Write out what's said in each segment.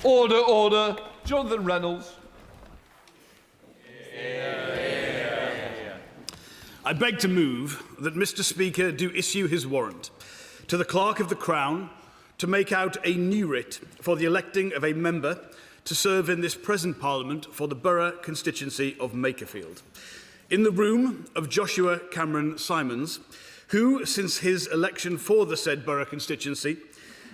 Order, order. Jonathan Reynolds. I beg to move that Mr. Speaker do issue his warrant to the Clerk of the Crown to make out a new writ for the electing of a member to serve in this present Parliament for the borough constituency of Makerfield, in the room of Joshua Cameron Simons, who, since his election for the said borough constituency,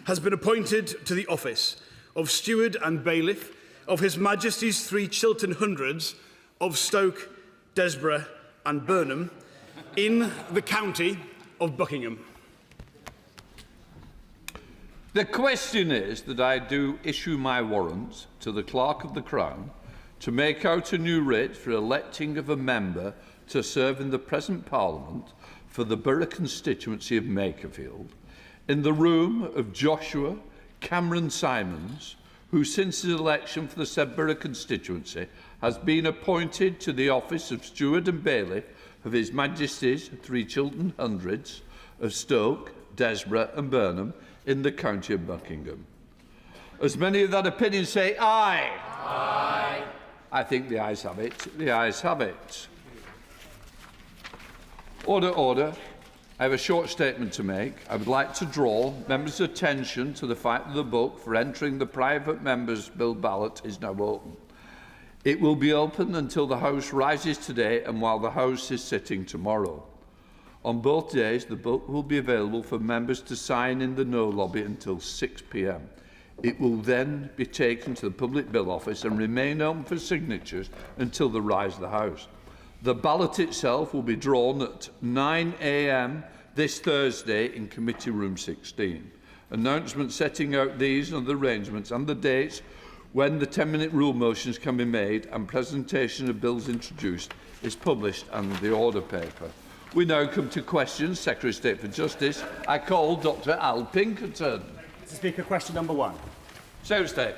has been appointed to the office of Steward and Bailiff of His Majesty's 3 Chiltern Hundreds of Stoke, Desborough and Burnham in the county of Buckingham. The question is that I do issue my warrant to the Clerk of the Crown to make out a new writ for electing of a member to serve in the present Parliament for the borough constituency of Makerfield, in the room of Joshua Cameron Simons, who since his election for the said borough constituency has been appointed to the office of Steward and Bailiff of His Majesty's 3 Chiltern Hundreds of Stoke, Desborough and Burnham in the county of Buckingham. As many of that opinion say aye. Aye. I think the ayes have it. The ayes have it. Order, order. I have a short statement to make. I would like to draw members' attention to the fact that the book for entering the private members' bill ballot is now open. It will be open until the House rises today and while the House is sitting tomorrow. On both days, the book will be available for members to sign in the No lobby until 6 p.m. It will then be taken to the Public Bill Office and remain open for signatures until the rise of the House. The ballot itself will be drawn at 9 a.m. this Thursday in Committee Room 16. Announcements setting out these and other arrangements and the dates when the 10-minute rule motions can be made and presentation of bills introduced is published under the order paper. We now come to questions. Secretary of State for Justice. I call Dr Al Pinkerton. Mr. Speaker, question number 1. Secretary of State.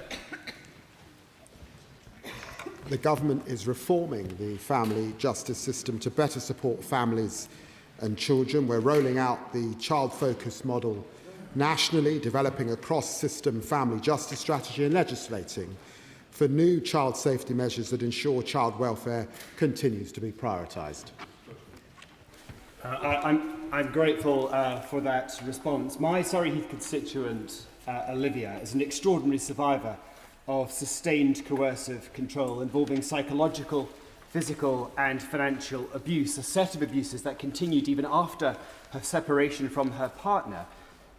The government is reforming the family justice system to better support families and children. We're rolling out the child-focused model nationally, developing a cross-system family justice strategy and legislating for new child safety measures that ensure child welfare continues to be prioritised. I'm grateful for that response. My Surrey Heath constituent, Olivia, is an extraordinary survivor of sustained coercive control involving psychological, physical and financial abuse, a set of abuses that continued even after her separation from her partner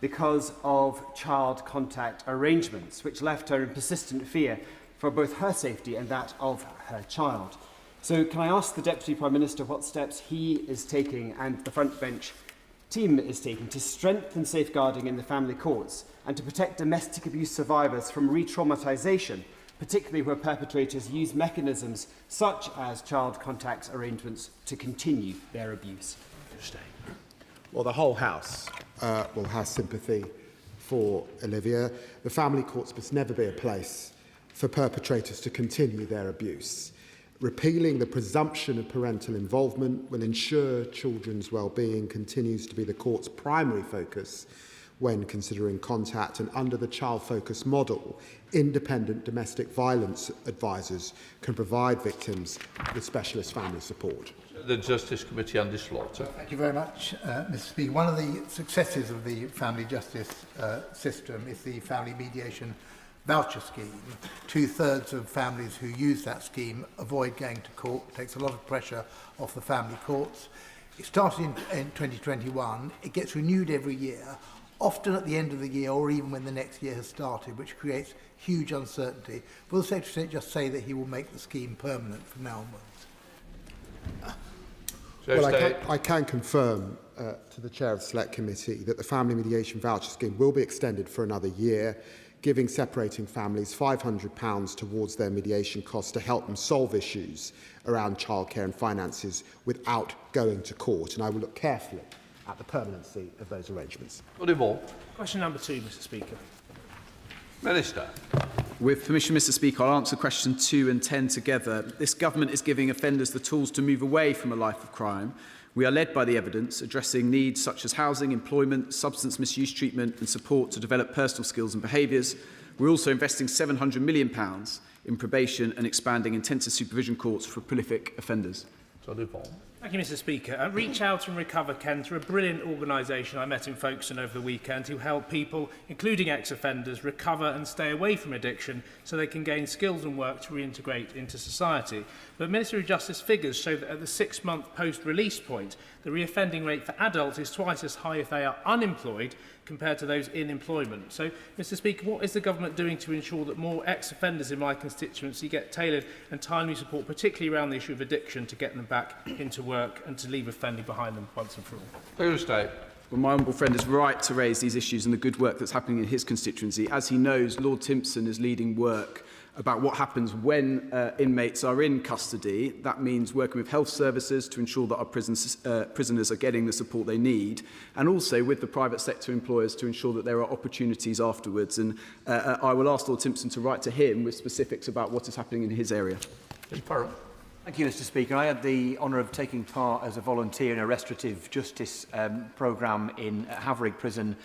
because of child contact arrangements, which left her in persistent fear for both her safety and that of her child. So can I ask the Deputy Prime Minister what steps he is taking and the front bench team is taking to strengthen safeguarding in the family courts and to protect domestic abuse survivors from re-traumatisation, particularly where perpetrators use mechanisms such as child contact arrangements to continue their abuse? Well, the whole House will have sympathy for Olivia. The family courts must never be a place for perpetrators to continue their abuse. Repealing the presumption of parental involvement will ensure children's well-being continues to be the court's primary focus when considering contact, and under the child-focused model, independent domestic violence advisors can provide victims with specialist family support. The Justice Committee, Andy Slaughter. Thank you very much, Mr. Speaker. One of the successes of the family justice system is the family mediation voucher scheme. 2/3 of families who use that scheme avoid going to court. It takes a lot of pressure off the family courts. It started in 2021. It gets renewed every year, often at the end of the year or even when the next year has started, which creates huge uncertainty. Will the Secretary of State just say that he will make the scheme permanent from now onwards? Well, I can confirm to the Chair of the Select Committee that the family mediation voucher scheme will be extended for another year, giving separating families £500 towards their mediation costs to help them solve issues around childcare and finances without going to court. And I will look carefully at the permanency of those arrangements. Question number 2, Mr. Speaker. Minister. With permission, Mr. Speaker, I'll answer question 2 and 10 together. This government is giving offenders the tools to move away from a life of crime. We are led by the evidence, addressing needs such as housing, employment, substance misuse treatment and support to develop personal skills and behaviours. We're also investing £700 million in probation and expanding intensive supervision courts for prolific offenders. Thank you, Mr. Speaker. Reach Out and Recover, Ken, through a brilliant organisation I met in Folkestone over the weekend who help people, including ex-offenders, recover and stay away from addiction so they can gain skills and work to reintegrate into society. But Ministry of Justice figures show that at the 6-month post-release point, the reoffending rate for adults is twice as high if they are unemployed compared to those in employment. So, Mr. Speaker, what is the government doing to ensure that more ex-offenders in my constituency get tailored and timely support, particularly around the issue of addiction, to get them back into work and to leave offending behind them once and for all? Well, my honourable friend is right to raise these issues and the good work that's happening in his constituency. As he knows, Lord Timpson is leading work about what happens when inmates are in custody. That means working with health services to ensure that our prisoners are getting the support they need, and also with the private sector employers to ensure that there are opportunities afterwards. And I will ask Lord Timpson to write to him with specifics about what is happening in his area. Thank you, Mr. Speaker. I had the honour of taking part as a volunteer in a restorative justice programme in Havering Prison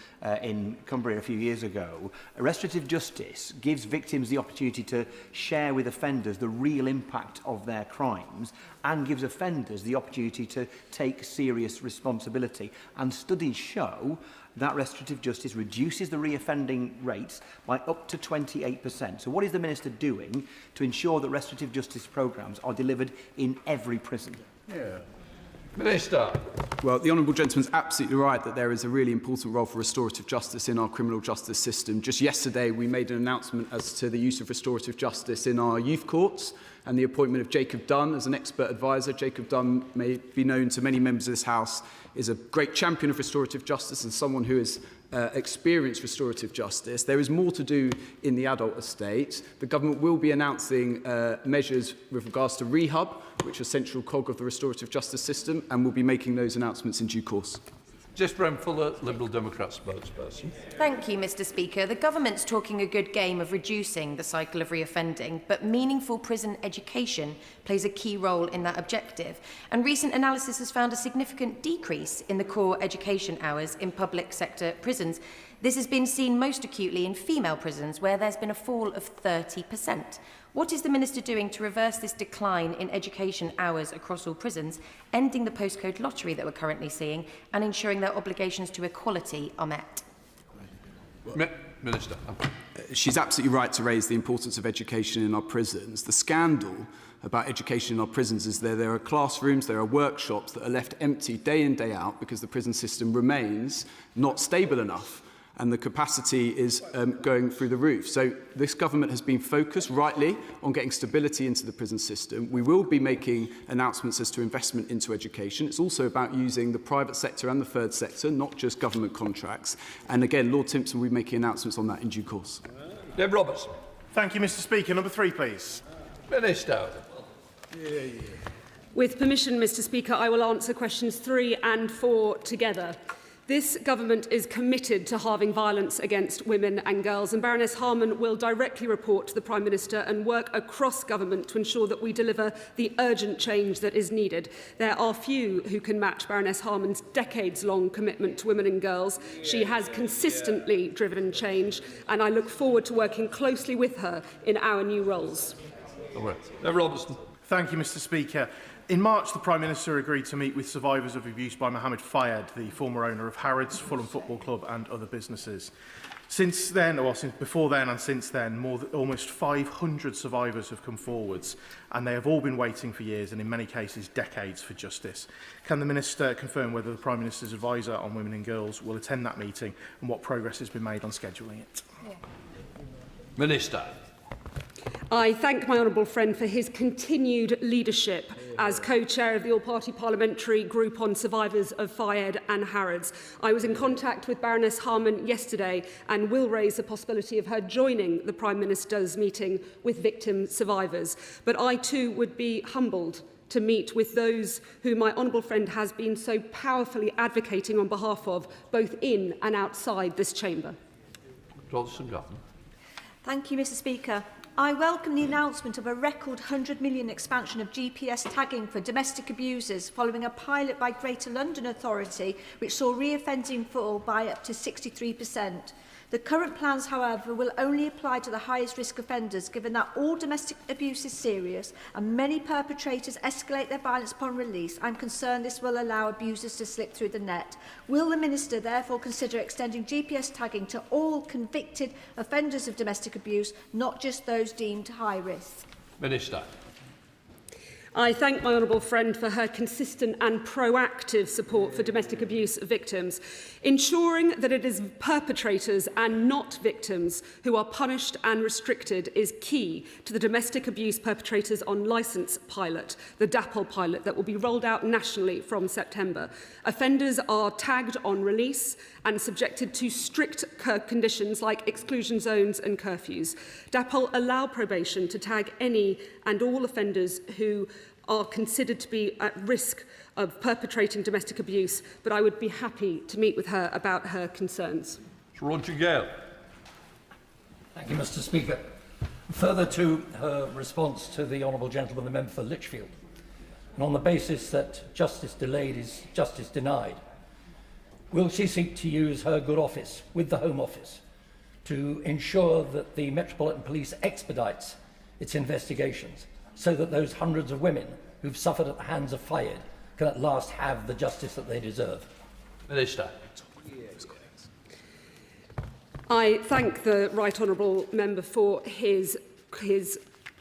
in Cumbria a few years ago. Restorative justice gives victims the opportunity to share with offenders the real impact of their crimes and gives offenders the opportunity to take serious responsibility. And studies show that restorative justice reduces the reoffending rates by up to 28%. So what is the Minister doing to ensure that restorative justice programmes are delivered in every prison? Minister. Well, the honourable gentleman's absolutely right that there is a really important role for restorative justice in our criminal justice system. Just yesterday, we made an announcement as to the use of restorative justice in our youth courts and the appointment of Jacob Dunn as an expert advisor. Jacob Dunn may be known to many members of this House, is a great champion of restorative justice and someone who has experienced restorative justice. There is more to do in the adult estate. The government will be announcing measures with regards to rehab, which is a central cog of the restorative justice system, and we'll be making those announcements in due course. Just Brown Fuller, Liberal Democrat spokesperson. Thank you, Mr. Speaker. The government's talking a good game of reducing the cycle of reoffending, but meaningful prison education plays a key role in that objective. And recent analysis has found a significant decrease in the core education hours in public sector prisons. This has been seen most acutely in female prisons, where there's been a fall of 30%. What is the Minister doing to reverse this decline in education hours across all prisons, ending the postcode lottery that we're currently seeing, and ensuring their obligations to equality are met? Minister. She's absolutely right to raise the importance of education in our prisons. The scandal about education in our prisons is there are classrooms, there are workshops that are left empty day in, day out because the prison system remains not stable enough. And the capacity is going through the roof. So this government has been focused, rightly, on getting stability into the prison system. We will be making announcements as to investment into education. It's also about using the private sector and the third sector, not just government contracts. And again, Lord Timpson will be making announcements on that in due course. Deb Robertson. Thank you, Mr. Speaker. Number 3, please. Minister. With permission, Mr. Speaker, I will answer questions 3 and 4 together. This government is committed to halving violence against women and girls, and Baroness Harman will directly report to the Prime Minister and work across government to ensure that we deliver the urgent change that is needed. There are few who can match Baroness Harman's decades-long commitment to women and girls. She has consistently driven change, and I look forward to working closely with her in our new roles. Robertson. Thank you, Mr. Speaker. In March, the Prime Minister agreed to meet with survivors of abuse by Mohammed Fayed, the former owner of Harrods, Fulham Football Club and other businesses. Since then, or since before then and since then, almost 500 survivors have come forwards, and they have all been waiting for years and in many cases decades for justice. Can the Minister confirm whether the Prime Minister's advisor on women and girls will attend that meeting and what progress has been made on scheduling it? Minister. I thank my honourable friend for his continued leadership as co-chair of the all-party parliamentary group on survivors of Fayed and Harrods. I was in contact with Baroness Harman yesterday and will raise the possibility of her joining the Prime Minister's meeting with victim survivors. But I too would be humbled to meet with those who my honourable friend has been so powerfully advocating on behalf of, both in and outside this chamber. Thank you, Mr. Speaker. I welcome the announcement of a record £100 million expansion of GPS tagging for domestic abusers following a pilot by Greater London Authority which saw reoffending fall by up to 63%. The current plans, however, will only apply to the highest risk offenders, given that all domestic abuse is serious and many perpetrators escalate their violence upon release. I'm concerned this will allow abusers to slip through the net. Will the Minister therefore consider extending GPS tagging to all convicted offenders of domestic abuse, not just those deemed high risk? Minister. I thank my honourable friend for her consistent and proactive support for domestic abuse victims. Ensuring that it is perpetrators and not victims who are punished and restricted is key to the Domestic Abuse Perpetrators on Licence pilot, the DAPL pilot, that will be rolled out nationally from September. Offenders are tagged on release and subjected to strict conditions like exclusion zones and curfews. DAPL allow probation to tag any and all offenders who are considered to be at risk of perpetrating domestic abuse, but I would be happy to meet with her about her concerns. Roger Gale. Thank you, Mr. Speaker. Further to her response to the Honourable Gentleman, the member for Lichfield, and on the basis that justice delayed is justice denied, will she seek to use her good office with the Home Office to ensure that the Metropolitan Police expedites its investigations, so that those hundreds of women who've suffered at the hands of Fayed can at last have the justice that they deserve? Minister. I thank the right honourable member for his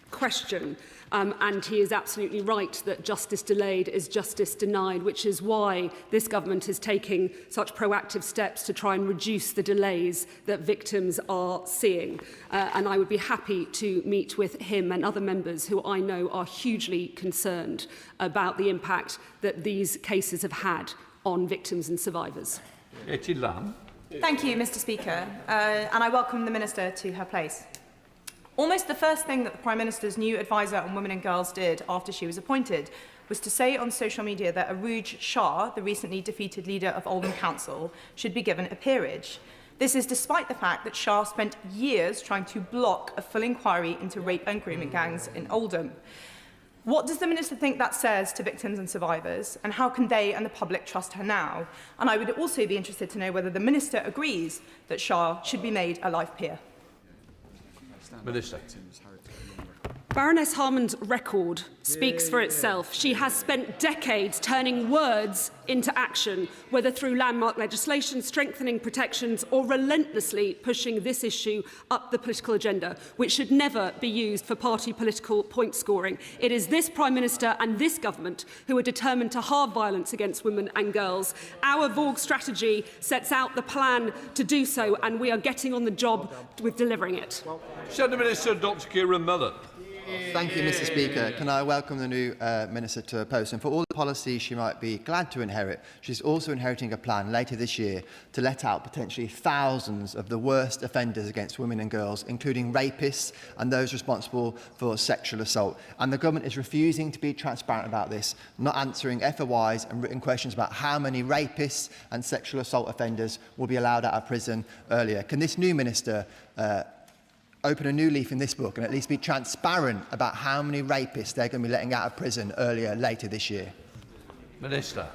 question. And he is absolutely right that justice delayed is justice denied, which is why this government is taking such proactive steps to try and reduce the delays that victims are seeing. And I would be happy to meet with him and other members who I know are hugely concerned about the impact that these cases have had on victims and survivors. Etty Lamb. Thank you, Mr. Speaker, and I welcome the Minister to her place. Almost the first thing that the Prime Minister's new advisor on women and girls did after she was appointed was to say on social media that Arooj Shah, the recently defeated leader of Oldham Council, should be given a peerage. This is despite the fact that Shah spent years trying to block a full inquiry into rape and grooming gangs in Oldham. What does the Minister think that says to victims and survivors, and how can they and the public trust her now? And I would also be interested to know whether the Minister agrees that Shah should be made a life peer. Minister. Baroness Harman's record speaks for itself. She has spent decades turning words into action, whether through landmark legislation, strengthening protections, or relentlessly pushing this issue up the political agenda, which should never be used for party political point scoring. It is this Prime Minister and this government who are determined to halve violence against women and girls. Our VOG strategy sets out the plan to do so, and we are getting on the job with delivering it. Centre Minister Dr. Kieran Millen. Thank you, Mr. Speaker. Can I welcome the new Minister to her post? And for all the policies she might be glad to inherit, she's also inheriting a plan later this year to let out potentially thousands of the worst offenders against women and girls, including rapists and those responsible for sexual assault. And the government is refusing to be transparent about this, not answering FOIs and written questions about how many rapists and sexual assault offenders will be allowed out of prison earlier. Can this new Minister open a new leaf in this book and at least be transparent about how many rapists they're going to be letting out of prison later this year? Minister.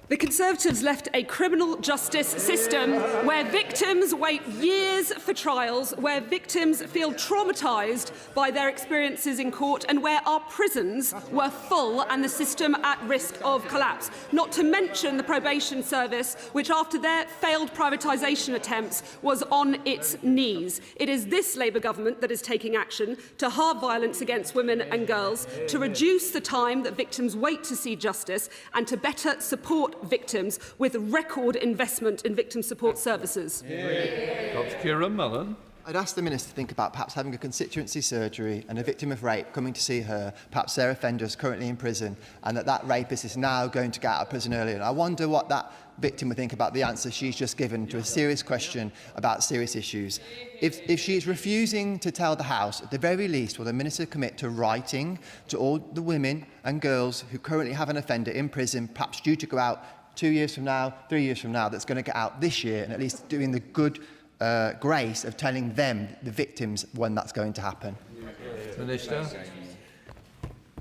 The Conservatives left a criminal justice system where victims wait years for trials, where victims feel traumatised by their experiences in court, and where our prisons were full and the system at risk of collapse. Not to mention the probation service, which after their failed privatisation attempts was on its knees. It is this Labour government that is taking action to halve violence against women and girls, to reduce the time that victims wait to see justice, and to better support victims with record investment in victim support services. Dr. Kieran Millen. I'd ask the Minister to think about perhaps having a constituency surgery and a victim of rape coming to see her, perhaps their offender is currently in prison, and that rapist is now going to get out of prison earlier. And I wonder what that victim would think about the answer she's just given to a serious question about serious issues. If she's refusing to tell the House, at the very least, will the Minister commit to writing to all the women and girls who currently have an offender in prison, perhaps due to go out 2 years from now, 3 years from now, that's going to get out this year, and at least doing the good grace of telling them, the victims, when that's going to happen? Minister.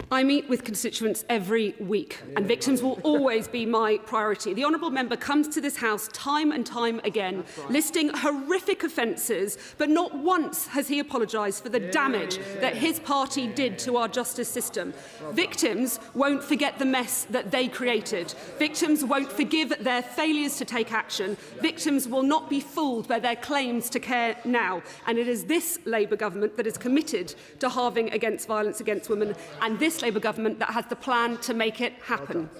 I meet with constituents every week, and victims will always be my priority. The honourable member comes to this House time and time again, listing horrific offences, but not once has he apologised for the damage that his party did to our justice system. Victims won't forget the mess that they created. Victims won't forgive their failures to take action. Victims will not be fooled by their claims to care now. And it is this Labour government that is committed to halving against violence against women, and this Labour government that has the plan to make it happen.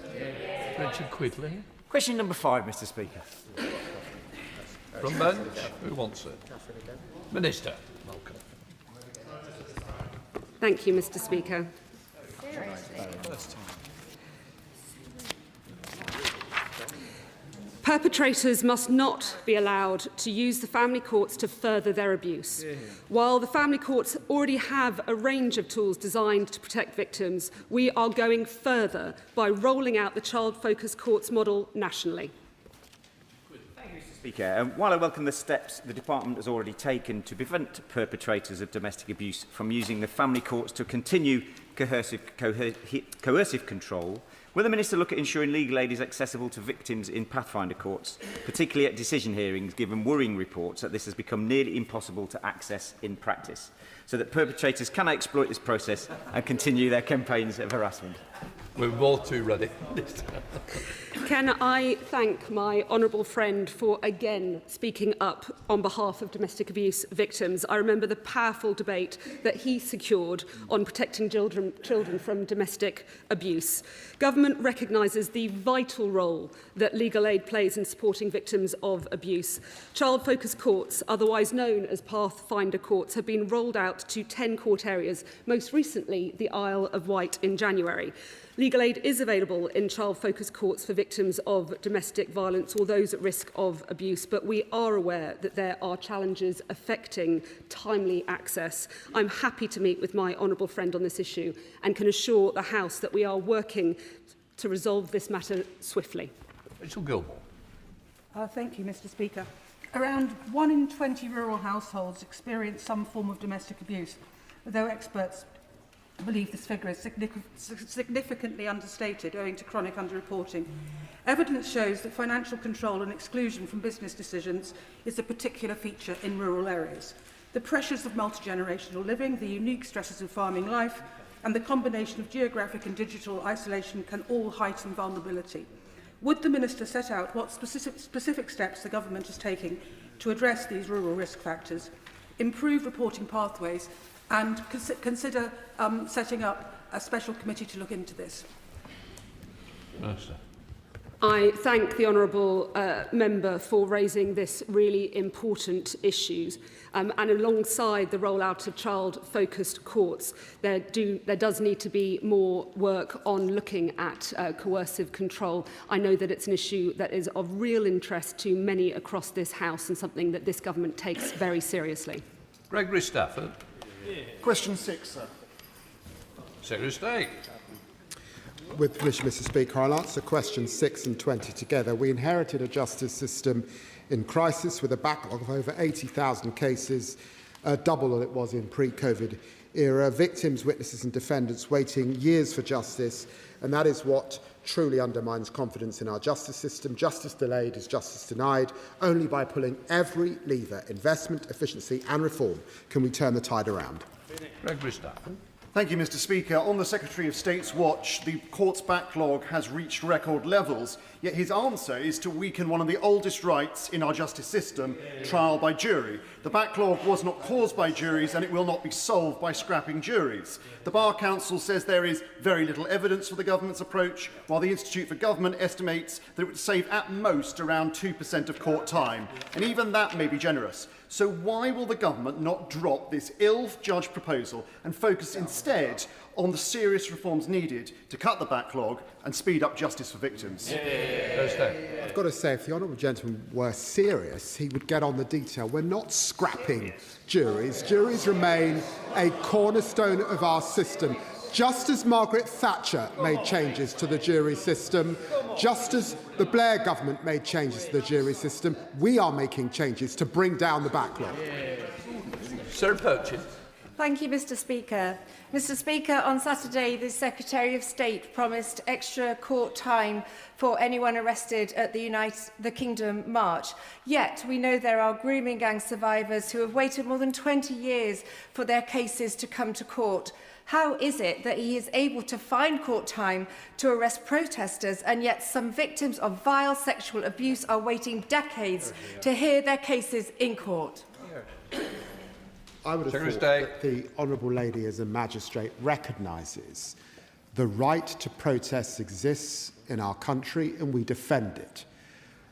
Richard Quigley. Question number 5, Mr. Speaker. From bench, who wants it? Minister. Welcome. Thank you, Mr. Speaker. Perpetrators must not be allowed to use the family courts to further their abuse. While the family courts already have a range of tools designed to protect victims, we are going further by rolling out the child-focused courts model nationally. Thank you, Mr. Speaker. While I welcome the steps the Department has already taken to prevent perpetrators of domestic abuse from using the family courts to continue coercive control, will the Minister look at ensuring legal aid is accessible to victims in Pathfinder courts, particularly at decision hearings, given worrying reports that this has become nearly impossible to access in practice, so that perpetrators cannot exploit this process and continue their campaigns of harassment? We're both too ready. Can I thank my honourable friend for again speaking up on behalf of domestic abuse victims? I remember the powerful debate that he secured on protecting children from domestic abuse. Government recognises the vital role that legal aid plays in supporting victims of abuse. Child-focused courts, otherwise known as Pathfinder courts, have been rolled out to 10 court areas, most recently the Isle of Wight in January. Legal aid is available in child-focused courts for victims of domestic violence or those at risk of abuse, but we are aware that there are challenges affecting timely access. I'm happy to meet with my honourable friend on this issue and can assure the House that we are working to resolve this matter swiftly. Rachel Gilmore. Thank you, Mr. Speaker. Around 1 in 20 rural households experience some form of domestic abuse, though experts believe this figure is significantly understated owing to chronic underreporting. Evidence shows that financial control and exclusion from business decisions is a particular feature in rural areas. The pressures of multi-generational living, the unique stresses of farming life, and the combination of geographic and digital isolation can all heighten vulnerability. Would the Minister set out what specific steps the Government is taking to address these rural risk factors, improve reporting pathways, and consider setting up a special committee to look into this? Minister. I thank the honourable member for raising this really important issue. And alongside the rollout of child-focused courts, there does need to be more work on looking at coercive control. I know that it's an issue that is of real interest to many across this House and something that this government takes very seriously. Gregory Stafford. Question 6, sir. Secretary of State. With permission, Mr. Speaker, I'll answer questions 6 and 20 together. We inherited a justice system in crisis with a backlog of over 80,000 cases, double what it was in pre-COVID era. Victims, witnesses and defendants waiting years for justice, and that is what truly undermines confidence in our justice system. Justice delayed is justice denied. Only by pulling every lever, investment, efficiency and reform, can we turn the tide around. Gregory Stafford. Thank you, Mr. Speaker. On the Secretary of State's watch, the court's backlog has reached record levels, yet his answer is to weaken one of the oldest rights in our justice system, trial by jury. The backlog was not caused by juries, and it will not be solved by scrapping juries. The Bar Council says there is very little evidence for the government's approach, while the Institute for Government estimates that it would save at most around 2% of court time. And even that may be generous. So why will the government not drop this ill-judged proposal and focus instead on the serious reforms needed to cut the backlog and speed up justice for victims? I've got to say, if the honourable gentleman were serious, he would get on the detail. We're not scrapping juries. Juries remain a cornerstone of our system. Just as Margaret Thatcher made changes to the jury system, just as the Blair government made changes to the jury system, we are making changes to bring down the backlog. Sir Purchase. Thank you, Mr. Speaker. Mr. Speaker, on Saturday, the Secretary of State promised extra court time for anyone arrested at the Kingdom March. Yet, we know there are grooming gang survivors who have waited more than 20 years for their cases to come to court. How is it that he is able to find court time to arrest protesters, and yet some victims of vile sexual abuse are waiting decades to hear their cases in court? I would have thought that the Honourable Lady, as a magistrate, recognises the right to protest exists in our country and we defend it.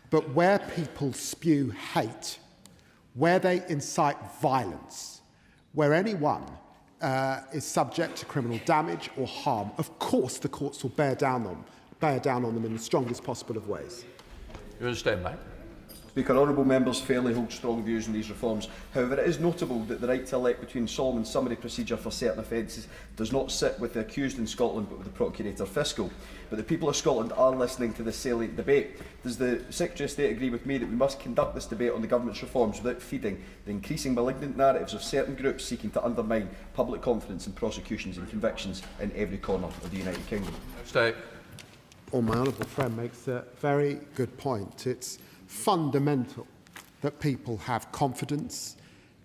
But where people spew hate, where they incite violence, where anyone is subject to criminal damage or harm, of course the courts will bear down on them in the strongest possible of ways. You understand, mate? Speaker, honourable members fairly hold strong views on these reforms. However, it is notable that the right to elect between solemn and summary procedure for certain offences does not sit with the accused in Scotland but with the Procurator Fiscal. But the people of Scotland are listening to this salient debate. Does the Secretary of State agree with me that we must conduct this debate on the government's reforms without feeding the increasing malignant narratives of certain groups seeking to undermine public confidence in prosecutions and convictions in every corner of the United Kingdom? State. Well, my honourable friend makes a very good point. It's fundamental that people have confidence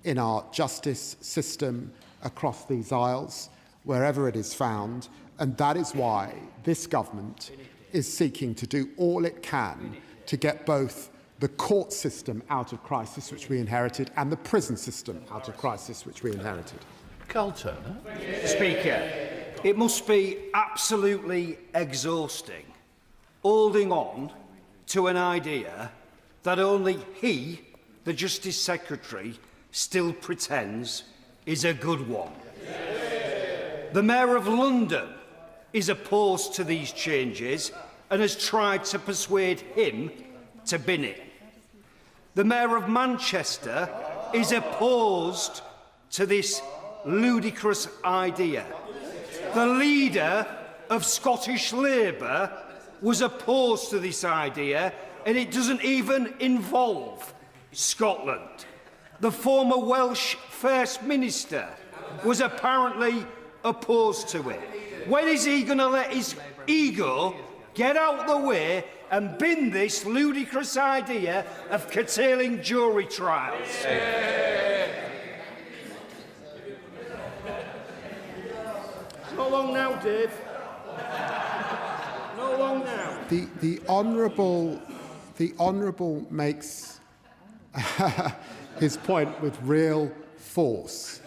in our justice system across these aisles, wherever it is found, and that is why this government is seeking to do all it can to get both the court system out of crisis, which we inherited, and the prison system out of crisis, which we inherited. Carl Turner. Speaker, it must be absolutely exhausting holding on to an idea that only he, the Justice Secretary, still pretends is a good one. The Mayor of London is opposed to these changes and has tried to persuade him to bin it. The Mayor of Manchester is opposed to this ludicrous idea. The leader of Scottish Labour was opposed to this idea, and it doesn't even involve Scotland. The former Welsh First Minister was apparently opposed to it. When is he going to let his ego get out the way and bin this ludicrous idea of curtailing jury trials? Not long now, Dave. Not long now. The Honourable makes his point with real force.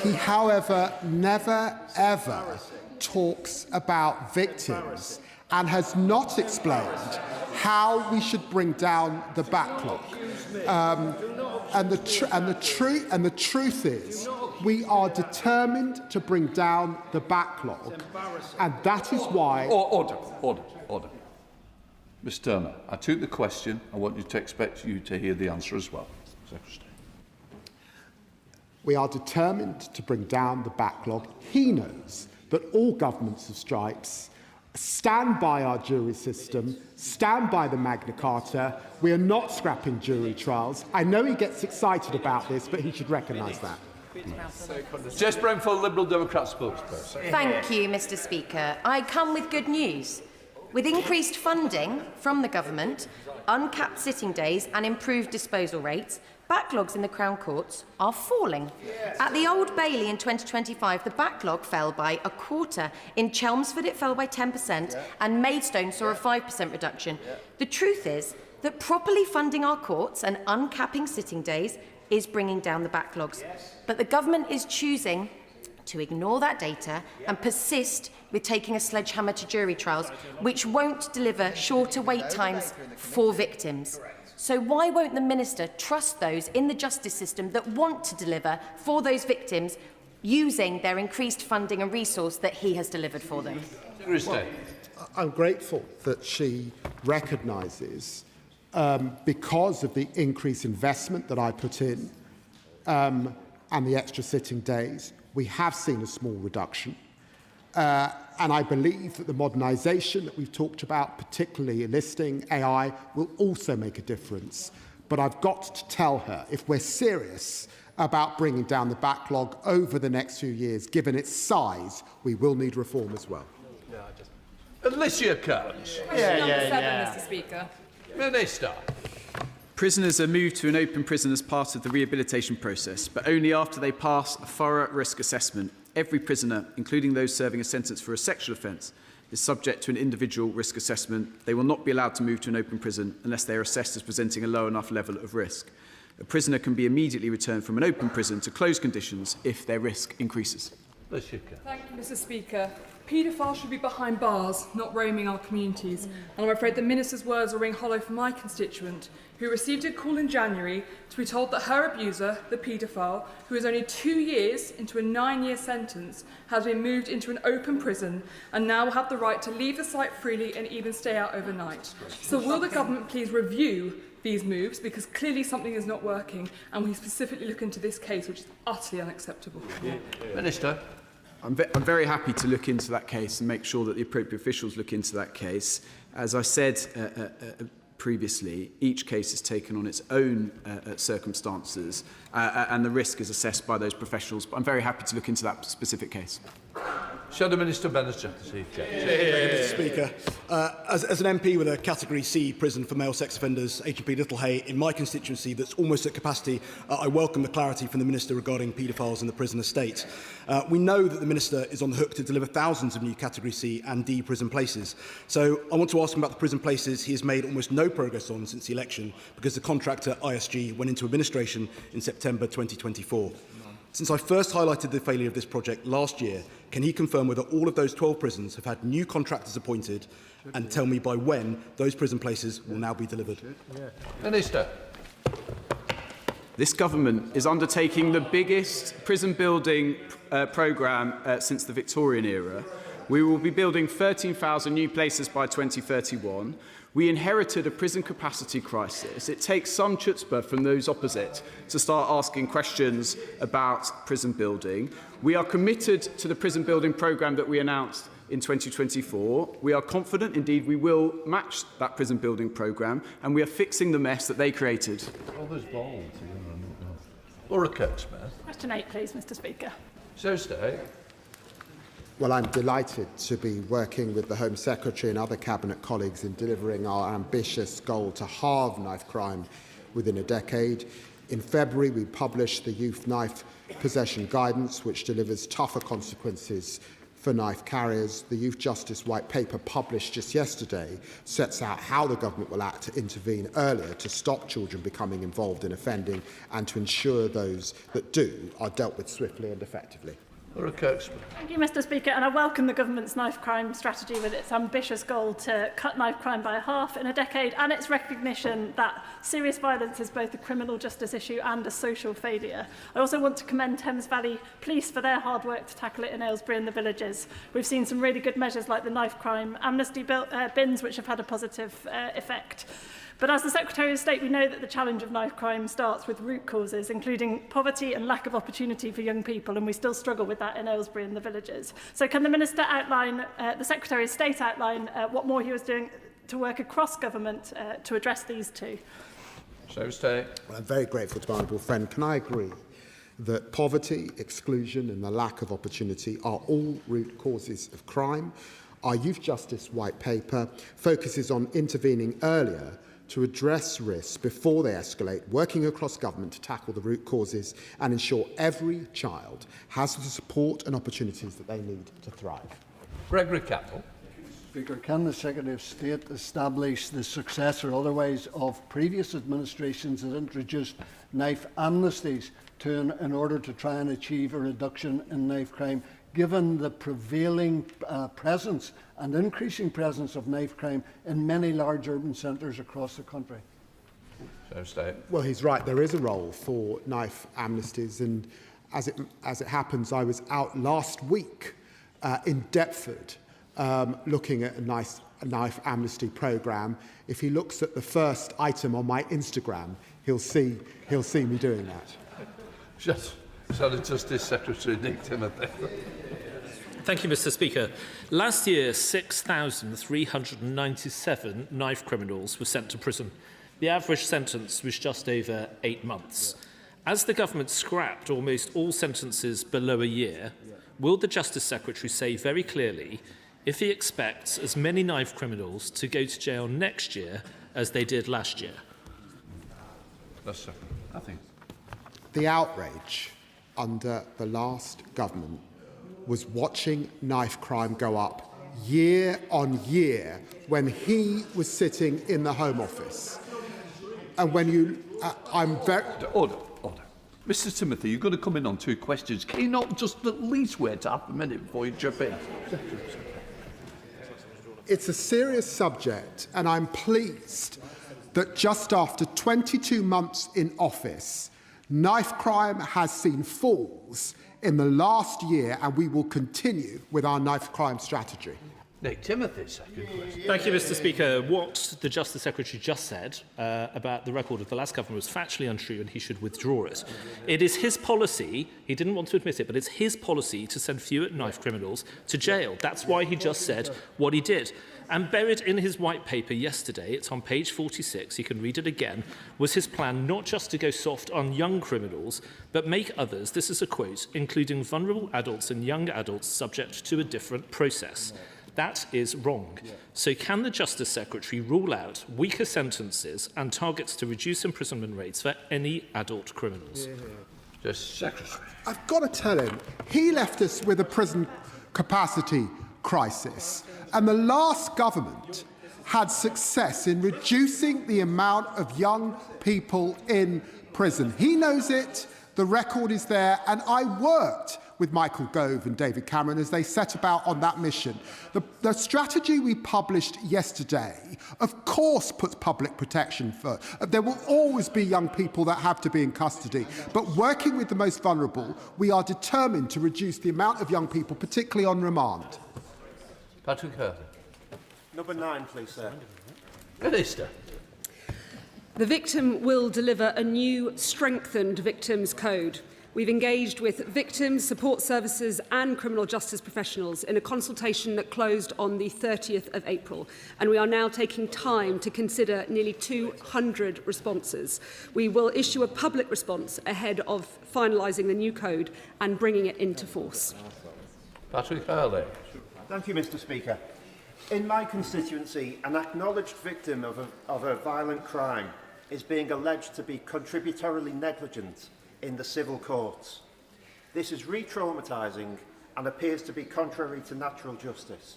He, however, never ever talks about victims and has not explained how we should bring down the backlog. And the truth is, we are determined to bring down the backlog, and that is why. Order. Ms Turner, I took the question. I want you to expect you to hear the answer as well. Secretary. We are determined to bring down the backlog. He knows that all governments of stripes stand by our jury system, stand by the Magna Carta. We are not scrapping jury trials. I know he gets excited about this, but he should recognise that. Jess Brownfield, Liberal Democrat spokesperson. Thank you, Mr. Speaker. I come with good news. With increased funding from the government, uncapped sitting days and improved disposal rates, backlogs in the Crown Courts are falling. At the Old Bailey in 2025, the backlog fell by a quarter. In Chelmsford, it fell by 10%, and Maidstone saw a 5% reduction. The truth is that properly funding our courts and uncapping sitting days is bringing down the backlogs. But the government is choosing to ignore that data and persist with taking a sledgehammer to jury trials, which won't deliver shorter wait times for victims. So why won't the Minister trust those in the justice system that want to deliver for those victims using their increased funding and resource that he has delivered for them? Well, I'm grateful that she recognises, because of the increased investment that I put in and the extra sitting days, we have seen a small reduction. And I believe that the modernisation that we've talked about, particularly enlisting AI, will also make a difference. But I've got to tell her, if we're serious about bringing down the backlog over the next few years. Given its size, we will need reform as well. Alicia Kearns. Mr. Speaker. Minister. Prisoners are moved to an open prison as part of the rehabilitation process, but only after they pass a thorough risk assessment. Every prisoner, including those serving a sentence for a sexual offence, is subject to an individual risk assessment. They will not be allowed to move to an open prison unless they are assessed as presenting a low enough level of risk. A prisoner can be immediately returned from an open prison to closed conditions if their risk increases. Thank you, Mr. Speaker. Paedophiles should be behind bars, not roaming our communities. And I'm afraid the Minister's words will ring hollow for my constituent, who received a call in January to be told that her abuser, the paedophile, who is only 2 years into a 9-year sentence, has been moved into an open prison and now will have the right to leave the site freely and even stay out overnight. So will the government please review these moves, because clearly something is not working, and we specifically look into this case, which is utterly unacceptable. Minister. I'm very happy to look into that case and make sure that the appropriate officials look into that case. As I said previously, each case is taken on its own circumstances and the risk is assessed by those professionals. But I'm very happy to look into that specific case. Shadow Minister Mandelson. Mr. Speaker, as an MP with a Category C prison for male sex offenders, H&P Littlehey, in my constituency that's almost at capacity, I welcome the clarity from the Minister regarding paedophiles in the prison estate. We know that the Minister is on the hook to deliver thousands of new Category C and D prison places. So I want to ask him about the prison places he has made almost no progress on since the election, because the contractor ISG went into administration in September 2024. Since I first highlighted the failure of this project last year, can he confirm whether all of those 12 prisons have had new contractors appointed, and tell me by when those prison places will now be delivered? Minister. This government is undertaking the biggest prison building programme since the Victorian era. We will be building 13,000 new places by 2031. We inherited a prison capacity crisis. It takes some chutzpah from those opposite to start asking questions about prison building. We are committed to the prison building programme that we announced in 2024. We are confident, indeed, we will match that prison building programme, and we are fixing the mess that they created. Laura Kirksmith. Question 8, please, Mr. Speaker. So stay. Well, I'm delighted to be working with the Home Secretary and other Cabinet colleagues in delivering our ambitious goal to halve knife crime within a decade. In February, we published the Youth Knife Possession Guidance, which delivers tougher consequences for knife carriers. The Youth Justice White Paper, published just yesterday, sets out how the government will act to intervene earlier to stop children becoming involved in offending and to ensure those that do are dealt with swiftly and effectively. Laura Kirksmith. Thank you, Mr. Speaker, and I welcome the government's knife crime strategy with its ambitious goal to cut knife crime by half in a decade, and its recognition that serious violence is both a criminal justice issue and a social failure. I also want to commend Thames Valley Police for their hard work to tackle it in Aylesbury and the villages. We've seen some really good measures like the knife crime amnesty bins, which have had a positive effect. But as the Secretary of State, we know that the challenge of knife crime starts with root causes, including poverty and lack of opportunity for young people, and we still struggle with that in Aylesbury and the villages. So can the Minister outline, the Secretary of State outline what more he was doing to work across government to address these two? So stay. Well, I'm very grateful to my honourable friend. Can I agree that poverty, exclusion and the lack of opportunity are all root causes of crime? Our Youth Justice White Paper focuses on intervening earlier to address risks before they escalate, working across government to tackle the root causes and ensure every child has the support and opportunities that they need to thrive. Gregory Campbell. Speaker, can the Secretary of State establish the success or otherwise of previous administrations that introduced knife amnesties in order to try and achieve a reduction in knife crime, given the prevailing presence and increasing presence of knife crime in many large urban centres across the country? So stay. Well, he's right. There is a role for knife amnesties, and as it happens, I was out last week in Deptford looking at a knife amnesty programme. If he looks at the first item on my Instagram, he'll see me doing that. Shadow Justice Secretary Nick Timothy. Thank you, Mr. Speaker. Last year, 6,397 knife criminals were sent to prison. The average sentence was just over 8 months. As the government scrapped almost all sentences below a year, will the Justice Secretary say very clearly if he expects as many knife criminals to go to jail next year as they did last year? That's nothing. The outrage under the last government was watching knife crime go up year on year when he was sitting in the Home Office. And when you... I'm very... Order. Mr Timothy, you've got to come in on 2 questions. Can you not just at least wait half a minute before you jump in? It's a serious subject, and I'm pleased that just after 22 months in office, knife crime has seen falls in the last year, and we will continue with our knife crime strategy. Nick Timothy, second question. Thank you, Mr Speaker. What the Justice Secretary just said about the record of the last government was factually untrue, and he should withdraw it. It is his policy, he didn't want to admit it, but it's his policy to send fewer knife criminals to jail. That's why he just said what he did. And buried in his white paper yesterday, it's on page 46, you can read it again, was his plan not just to go soft on young criminals, but make others, this is a quote, including vulnerable adults and young adults, subject to a different process. That is wrong. So can the Justice Secretary rule out weaker sentences and targets to reduce imprisonment rates for any adult criminals? Justice Secretary. I've got to tell him, he left us with a prison capacity crisis, and the last government had success in reducing the amount of young people in prison. He knows it, the record is there, and I worked with Michael Gove and David Cameron as they set about on that mission. The strategy we published yesterday, of course, puts public protection first. There will always be young people that have to be in custody, but working with the most vulnerable, we are determined to reduce the amount of young people, particularly on remand. Patrick Hurley. Number 9, please, sir. Minister. The victim will deliver a new, strengthened victims' code. We've engaged with victims, support services and criminal justice professionals in a consultation that closed on the 30th of April, and we are now taking time to consider nearly 200 responses. We will issue a public response ahead of finalising the new code and bringing it into force. Patrick Hurley. Thank you, Mr Speaker. In my constituency, an acknowledged victim of a violent crime is being alleged to be contributory negligent in the civil courts. This is re-traumatising and appears to be contrary to natural justice.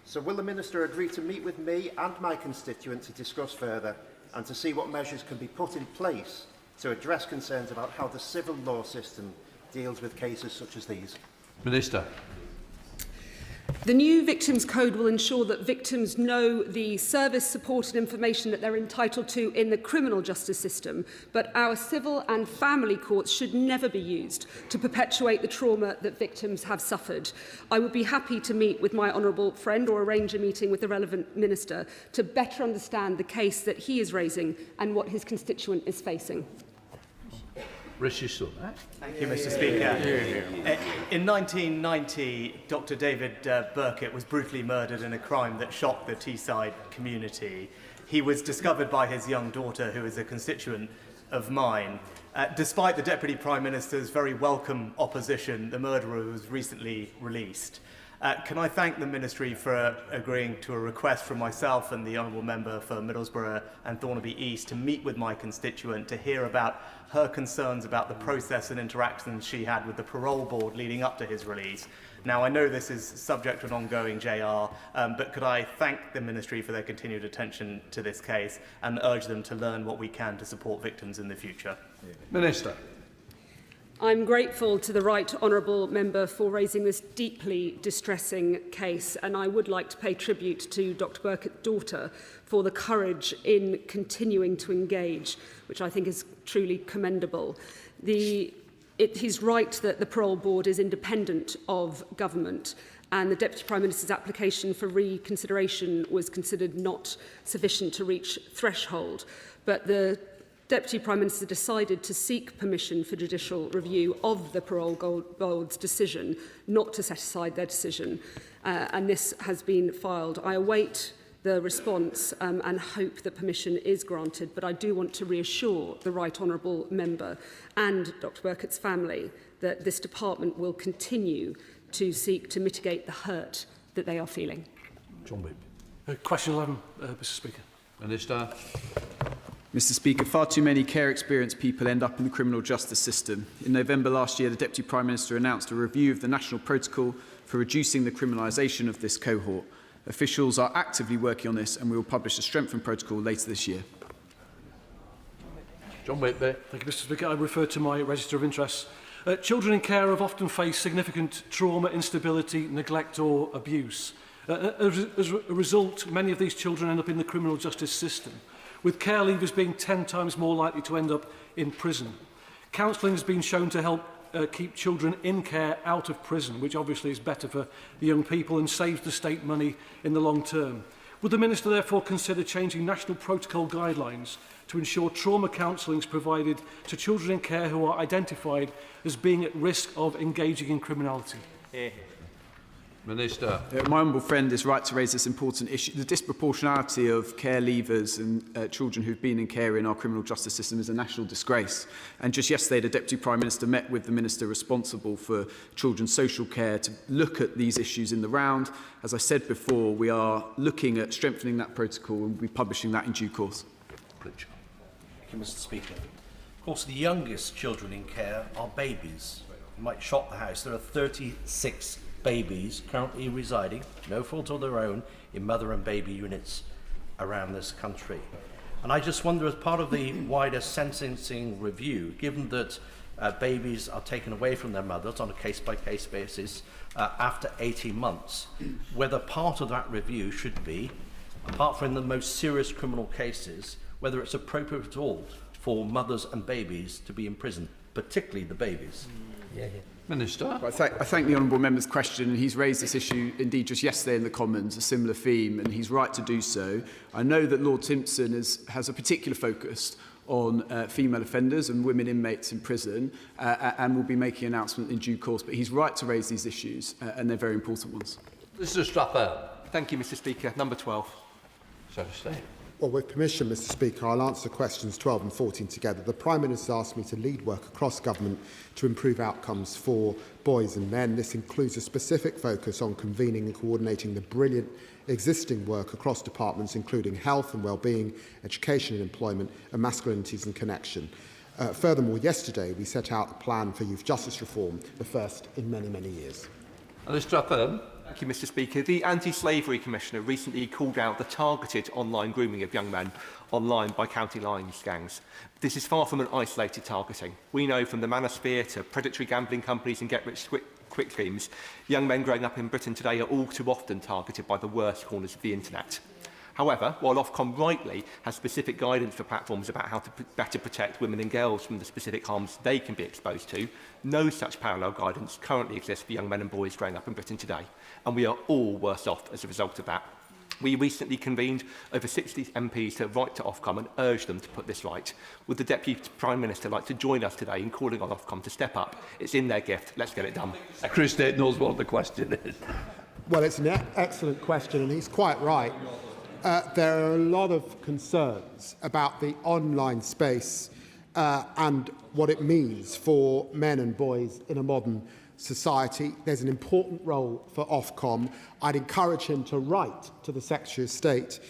So will the Minister agree to meet with me and my constituent to discuss further and to see what measures can be put in place to address concerns about how the civil law system deals with cases such as these? Minister. The new Victims Code will ensure that victims know the service-supported information that they're entitled to in the criminal justice system, but our civil and family courts should never be used to perpetuate the trauma that victims have suffered. I would be happy to meet with my honourable friend or arrange a meeting with the relevant minister to better understand the case that he is raising and what his constituent is facing. Rishi Sunak. Thank you, Mr Speaker. In 1990, Dr David Burkitt was brutally murdered in a crime that shocked the Teesside community. He was discovered by his young daughter, who is a constituent of mine. Despite the Deputy Prime Minister's very welcome opposition, the murderer was recently released. Can I thank the Ministry for agreeing to a request from myself and the Honourable Member for Middlesbrough and Thornaby East to meet with my constituent to hear about her concerns about the process and interactions she had with the parole board leading up to his release. Now, I know this is subject to an ongoing JR, but could I thank the Ministry for their continued attention to this case and urge them to learn what we can to support victims in the future? Minister. I'm grateful to the Right Honourable Member for raising this deeply distressing case, and I would like to pay tribute to Dr Burkitt's daughter for the courage in continuing to engage, which I think is truly commendable. He's right that the parole board is independent of government, and the Deputy Prime Minister's application for reconsideration was considered not sufficient to reach threshold, but the Deputy Prime Minister decided to seek permission for judicial review of the parole board's decision, not to set aside their decision, and this has been filed. I await the response and hope that permission is granted, but I do want to reassure the Right Honourable Member and Dr Burkett's family that this department will continue to seek to mitigate the hurt that they are feeling. John Whip. Question 11, Mr Speaker. Minister. Mr Speaker, far too many care-experienced people end up in the criminal justice system. In November last year, the Deputy Prime Minister announced a review of the national protocol for reducing the criminalisation of this cohort. Officials are actively working on this, and we will publish a strengthened protocol later this year. John Whitby. Thank you, Mr Speaker. I refer to my register of interests. Children in care have often faced significant trauma, instability, neglect or abuse. As a result, many of these children end up in the criminal justice system, with care leavers being 10 times more likely to end up in prison. Counselling has been shown to help keep children in care out of prison, which obviously is better for the young people and saves the state money in the long term. Would the Minister therefore consider changing national protocol guidelines to ensure trauma counselling is provided to children in care who are identified as being at risk of engaging in criminality? Minister. My honourable friend is right to raise this important issue. The disproportionality of care leavers and children who've been in care in our criminal justice system is a national disgrace. And just yesterday, the Deputy Prime Minister met with the Minister responsible for children's social care to look at these issues in the round. As I said before, we are looking at strengthening that protocol and we'll be publishing that in due course. Thank you, Mr Speaker. Of course, the youngest children in care are babies. You might shock the House. There are 36 babies currently residing, no fault of their own, in mother and baby units around this country. And I just wonder, as part of the wider sentencing review, given that babies are taken away from their mothers on a case-by-case basis after 18 months, whether part of that review should be, apart from the most serious criminal cases, whether it's appropriate at all for mothers and babies to be in prison, particularly the babies. Minister. I thank the honourable member's question, and he's raised this issue indeed just yesterday in the Commons, a similar theme, and he's right to do so. I know that Lord Timpson has a particular focus on female offenders and women inmates in prison, and will be making an announcement in due course, but he's right to raise these issues, and they're very important ones. Mr Strapper. Thank you, Mr Speaker. Number 12. Sorry, stay. Well, with permission, Mr Speaker, I'll answer questions 12 and 14 together. The Prime Minister asked me to lead work across government to improve outcomes for boys and men. This includes a specific focus on convening and coordinating the brilliant existing work across departments, including health and wellbeing, education and employment, and masculinities and connection. Furthermore, yesterday we set out a plan for youth justice reform, the first in many, many years. Thank you, Mr Speaker. The Anti-Slavery Commissioner recently called out the targeted online grooming of young men online by county lines gangs. This is far from an isolated targeting. We know from the manosphere to predatory gambling companies and get-rich-quick schemes, young men growing up in Britain today are all too often targeted by the worst corners of the internet. However, while Ofcom rightly has specific guidance for platforms about how to better protect women and girls from the specific harms they can be exposed to, no such parallel guidance currently exists for young men and boys growing up in Britain today, and we are all worse off as a result of that. We recently convened over 60 MPs to write to Ofcom and urge them to put this right. Would the Deputy Prime Minister like to join us today in calling on Ofcom to step up? It's in their gift. Let's get it done. Secretary of State knows what the question is. Well, it's an excellent question, and he's quite right. There are a lot of concerns about the online space and what it means for men and boys in a modern society. There's an important role for Ofcom. I'd encourage him to write to the Secretary of State,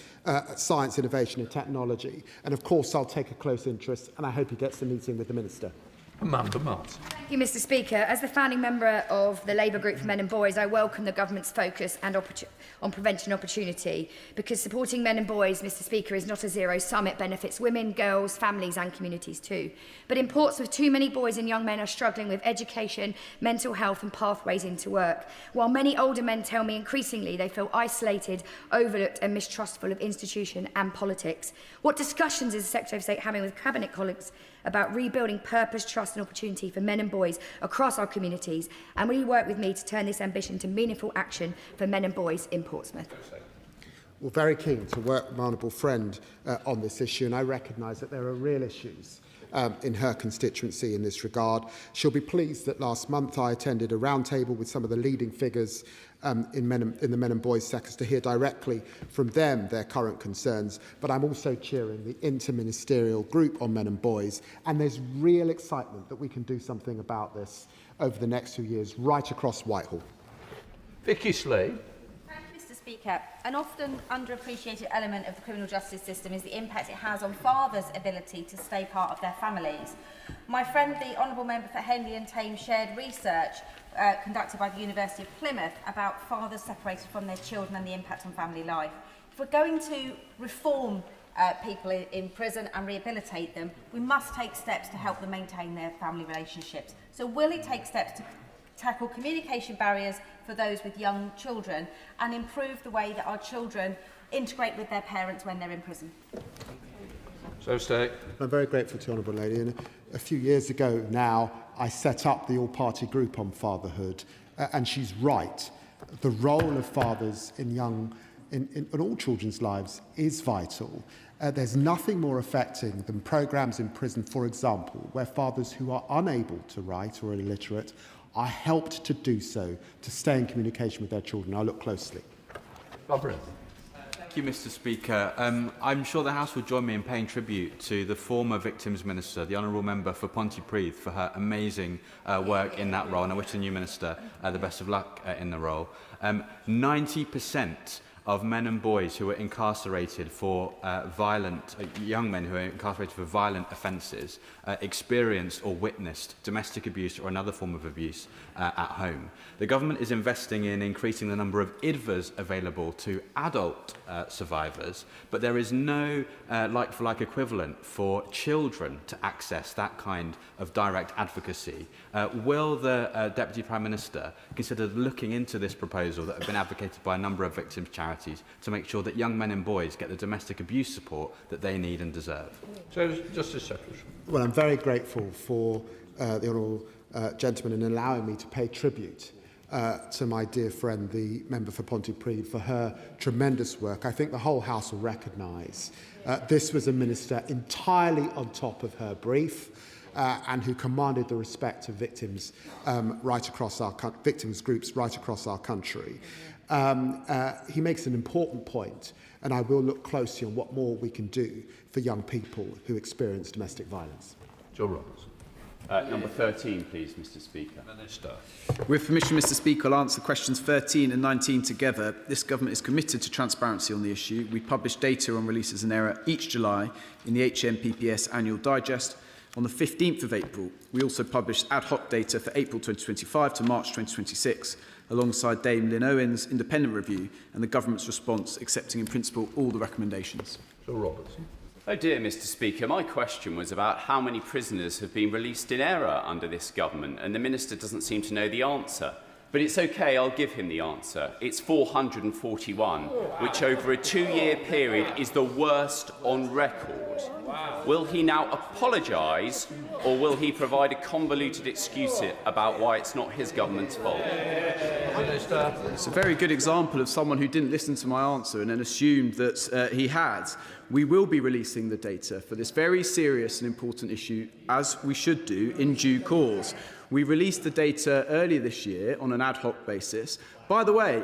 Science, Innovation and Technology. And of course, I'll take a close interest, and I hope he gets a meeting with the Minister. Amanda Martin. Thank you, Mr Speaker. As the founding member of the Labour Group for Men and Boys, I welcome the government's focus and on prevention opportunity, because supporting men and boys, Mr Speaker, is not a zero-sum. It benefits women, girls, families and communities too. But in Portsmouth, too many boys and young men are struggling with education, mental health and pathways into work, while many older men tell me increasingly they feel isolated, overlooked and mistrustful of institution and politics. What discussions is the Secretary of State having with Cabinet colleagues about rebuilding purpose, trust and opportunity for men and boys across our communities, and will you work with me to turn this ambition to meaningful action for men and boys in Portsmouth? Well, very keen to work with my honourable friend on this issue, and I recognise that there are real issues in her constituency in this regard. She'll be pleased that last month I attended a roundtable with some of the leading figures in the men and boys sectors to hear directly from them their current concerns. But I'm also chairing the inter-ministerial group on men and boys, and there's real excitement that we can do something about this over the next 2 years right across Whitehall. Vicky Slade. Mr. Speaker, an often underappreciated element of the criminal justice system is the impact it has on fathers' ability to stay part of their families. My friend, the Honourable Member for Henley and Thames, shared research conducted by the University of Plymouth about fathers separated from their children and the impact on family life. If we're going to reform people in prison and rehabilitate them, we must take steps to help them maintain their family relationships. So will it take steps to tackle communication barriers for those with young children and improve the way that our children integrate with their parents when they're in prison? So stay. I'm very grateful to the Honourable Lady. And a few years ago now, I set up the all-party group on fatherhood, and she's right. The role of fathers in all children's lives is vital. There's nothing more affecting than programmes in prison, for example, where fathers who are unable to write or illiterate are helped to do so, to stay in communication with their children. I look closely. Thank you, Mr. Speaker. I'm sure the House will join me in paying tribute to the former Victims Minister, the Honourable Member for Pontypridd, for her amazing work in that role, and I wish the new Minister the best of luck in the role. 90% of men and boys who are incarcerated for young men who are incarcerated for violent offences experienced or witnessed domestic abuse or another form of abuse at home. The government is investing in increasing the number of IDVAs available to adult survivors, but there is no like-for-like equivalent for children to access that kind of direct advocacy. Will the Deputy Prime Minister consider looking into this proposal that has been advocated by a number of victims' charities to make sure that young men and boys get the domestic abuse support that they need and deserve? So, Justice Secretary. Well, I'm very grateful for the Honourable gentleman in allowing me to pay tribute to my dear friend, the member for Pontypridd, for her tremendous work. I think the whole House will recognise this was a minister entirely on top of her brief, and who commanded the respect of victims victims groups right across our country. He makes an important point, and I will look closely on what more we can do for young people who experience domestic violence. Joe Roberts. Number 13, please, Mr. Speaker. Minister. With permission, Mr. Speaker, I'll answer questions 13 and 19 together. This government is committed to transparency on the issue. We publish data on releases in error each July in the HMPPS Annual Digest. On the 15th of April, we also published ad hoc data for April 2025 to March 2026, alongside Dame Lynn Owen's independent review and the government's response, accepting in principle all the recommendations. Joe Robertson. Oh dear, Mr. Speaker, my question was about how many prisoners have been released in error under this government, and the Minister doesn't seem to know the answer. But it's okay, I'll give him the answer. It's 441, which over a 2-year period is the worst on record. Will he now apologise, or will he provide a convoluted excuse about why it's not his government's fault? It's a very good example of someone who didn't listen to my answer and then assumed that he had. We will be releasing the data for this very serious and important issue, as we should do, in due course. We released the data earlier this year on an ad hoc basis. By the way,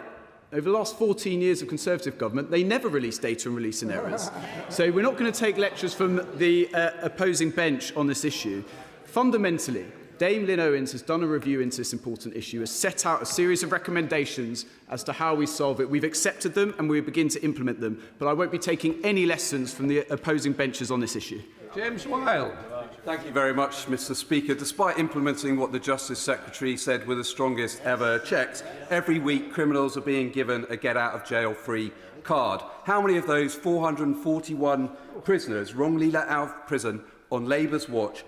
over the last 14 years of Conservative government, they never released data and release in errors. So we're not going to take lectures from the opposing bench on this issue. Fundamentally, Dame Lynn Owens has done a review into this important issue, has set out a series of recommendations as to how we solve it. We've accepted them and we begin to implement them, but I won't be taking any lessons from the opposing benches on this issue. James Wilde. Thank you very much, Mr. Speaker. Despite implementing what the Justice Secretary said were the strongest ever checks, every week criminals are being given a get-out-of-jail-free card. How many of those 441 prisoners wrongly let out of prison on Labour's watch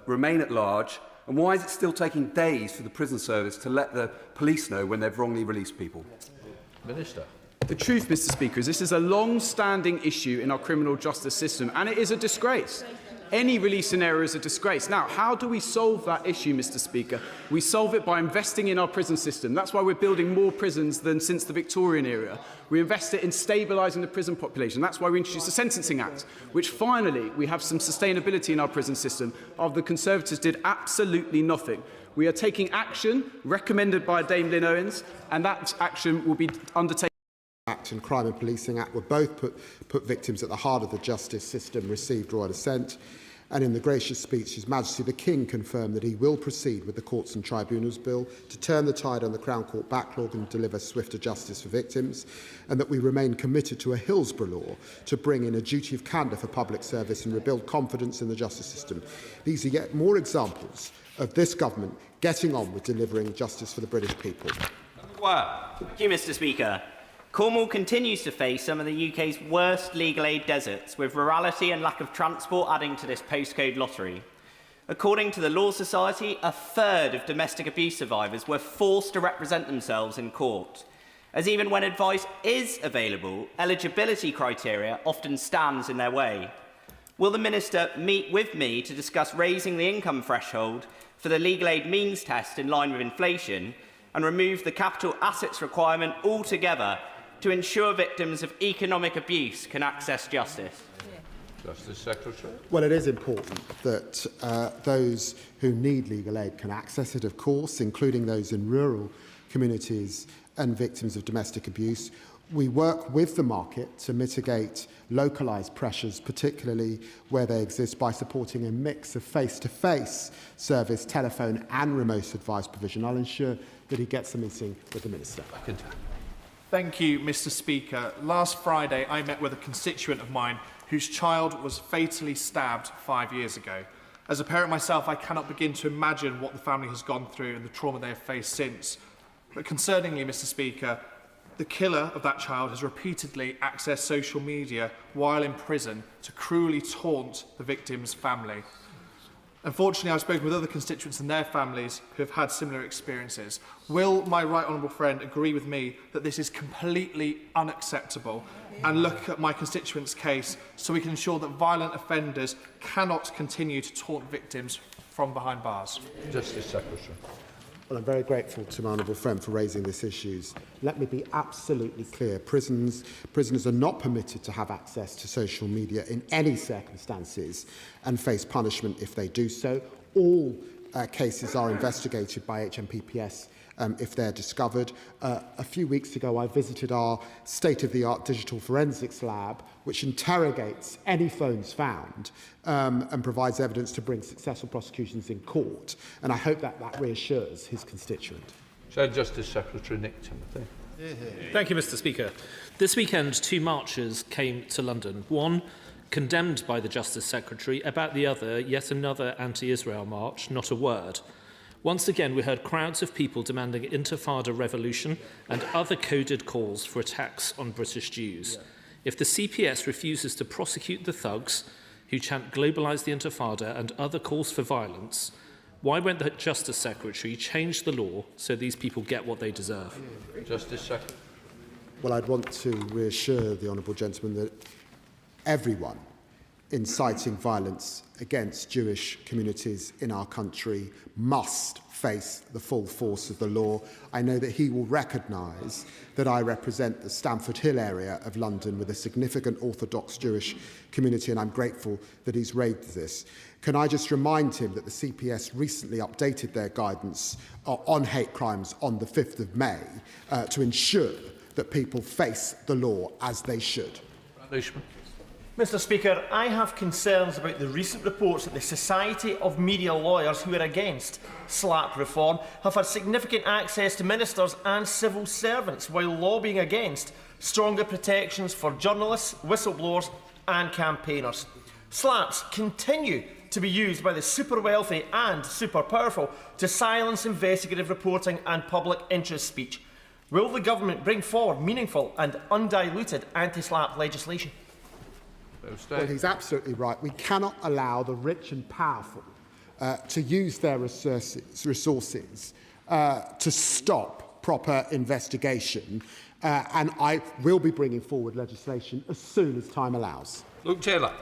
remain at large? And why is it still taking days for the prison service to let the police know when they've wrongly released people? Minister. The truth, Mr. Speaker, is this is a long-standing issue in our criminal justice system, and it is a disgrace. Any release in error is a disgrace. Now, how do we solve that issue, Mr. Speaker? We solve it by investing in our prison system. That's why we're building more prisons than since the Victorian era. We invest it in stabilising the prison population. That's why we introduced the Sentencing Act, which finally we have some sustainability in our prison system. The Conservatives did absolutely nothing. We are taking action recommended by Dame Lynn Owens, and that action will be undertaken. Act and Crime and Policing Act were both put victims at the heart of the justice system, received royal assent, and in the gracious speech His Majesty the King confirmed that he will proceed with the Courts and Tribunals Bill to turn the tide on the Crown Court backlog and deliver swifter justice for victims, and that we remain committed to a Hillsborough law to bring in a duty of candour for public service and rebuild confidence in the justice system. These are yet more examples of this government getting on with delivering justice for the British people. Thank you, Mr. Speaker. Cornwall continues to face some of the UK's worst legal aid deserts, with rurality and lack of transport adding to this postcode lottery. According to the Law Society, a third of domestic abuse survivors were forced to represent themselves in court, as even when advice is available, eligibility criteria often stands in their way. Will the Minister meet with me to discuss raising the income threshold for the legal aid means test in line with inflation and remove the capital assets requirement altogether to ensure victims of economic abuse can access justice? Justice Secretary. Well, it is important that those who need legal aid can access it, of course, including those in rural communities and victims of domestic abuse. We work with the market to mitigate localised pressures, particularly where they exist, by supporting a mix of face-to-face service, telephone and remote advice provision. I'll ensure that he gets a meeting with the Minister. Thank you, Mr. Speaker. Last Friday, I met with a constituent of mine whose child was fatally stabbed 5 years ago. As a parent myself, I cannot begin to imagine what the family has gone through and the trauma they have faced since. But concerningly, Mr. Speaker, the killer of that child has repeatedly accessed social media while in prison to cruelly taunt the victim's family. Unfortunately, I've spoken with other constituents and their families who have had similar experiences. Will my right honourable friend agree with me that this is completely unacceptable and look at my constituent's case so we can ensure that violent offenders cannot continue to taunt victims from behind bars? Justice Secretary. Well, I'm very grateful to my honourable friend for raising these issues. Let me be absolutely clear. Prisoners are not permitted to have access to social media in any circumstances and face punishment if they do so. All cases are investigated by HMPPS if they're discovered. A few weeks ago, I visited our state-of-the-art digital forensics lab, which interrogates any phones found and provides evidence to bring successful prosecutions in court. And I hope that reassures his constituent. Justice Secretary Nick Timothy. Thank you, Mr. Speaker. This weekend, 2 marches came to London. One condemned by the Justice Secretary, about the other, yet another anti-Israel march, not a word. Once again, we heard crowds of people demanding intifada revolution and other coded calls for attacks on British Jews. If the CPS refuses to prosecute the thugs who chant globalise the intifada and other calls for violence, why won't the Justice Secretary change the law so these people get what they deserve? Justice Secretary. Well, I'd want to reassure the honourable gentleman that everyone inciting violence against Jewish communities in our country must face the full force of the law. I know that he will recognise that I represent the Stamford Hill area of London with a significant Orthodox Jewish community, and I'm grateful that he's raised this. Can I just remind him that the CPS recently updated their guidance on hate crimes on the 5th of May to ensure that people face the law as they should. Mr. Speaker, I have concerns about the recent reports that the Society of Media Lawyers, who are against SLAP reform, have had significant access to ministers and civil servants while lobbying against stronger protections for journalists, whistleblowers and campaigners. SLAPs continue to be used by the super wealthy and super powerful to silence investigative reporting and public interest speech. Will the government bring forward meaningful and undiluted anti-SLAP legislation? Well, he's absolutely right. We cannot allow the rich and powerful to use their resources to stop proper investigation, and I will be bringing forward legislation as soon as time allows. Luke Taylor.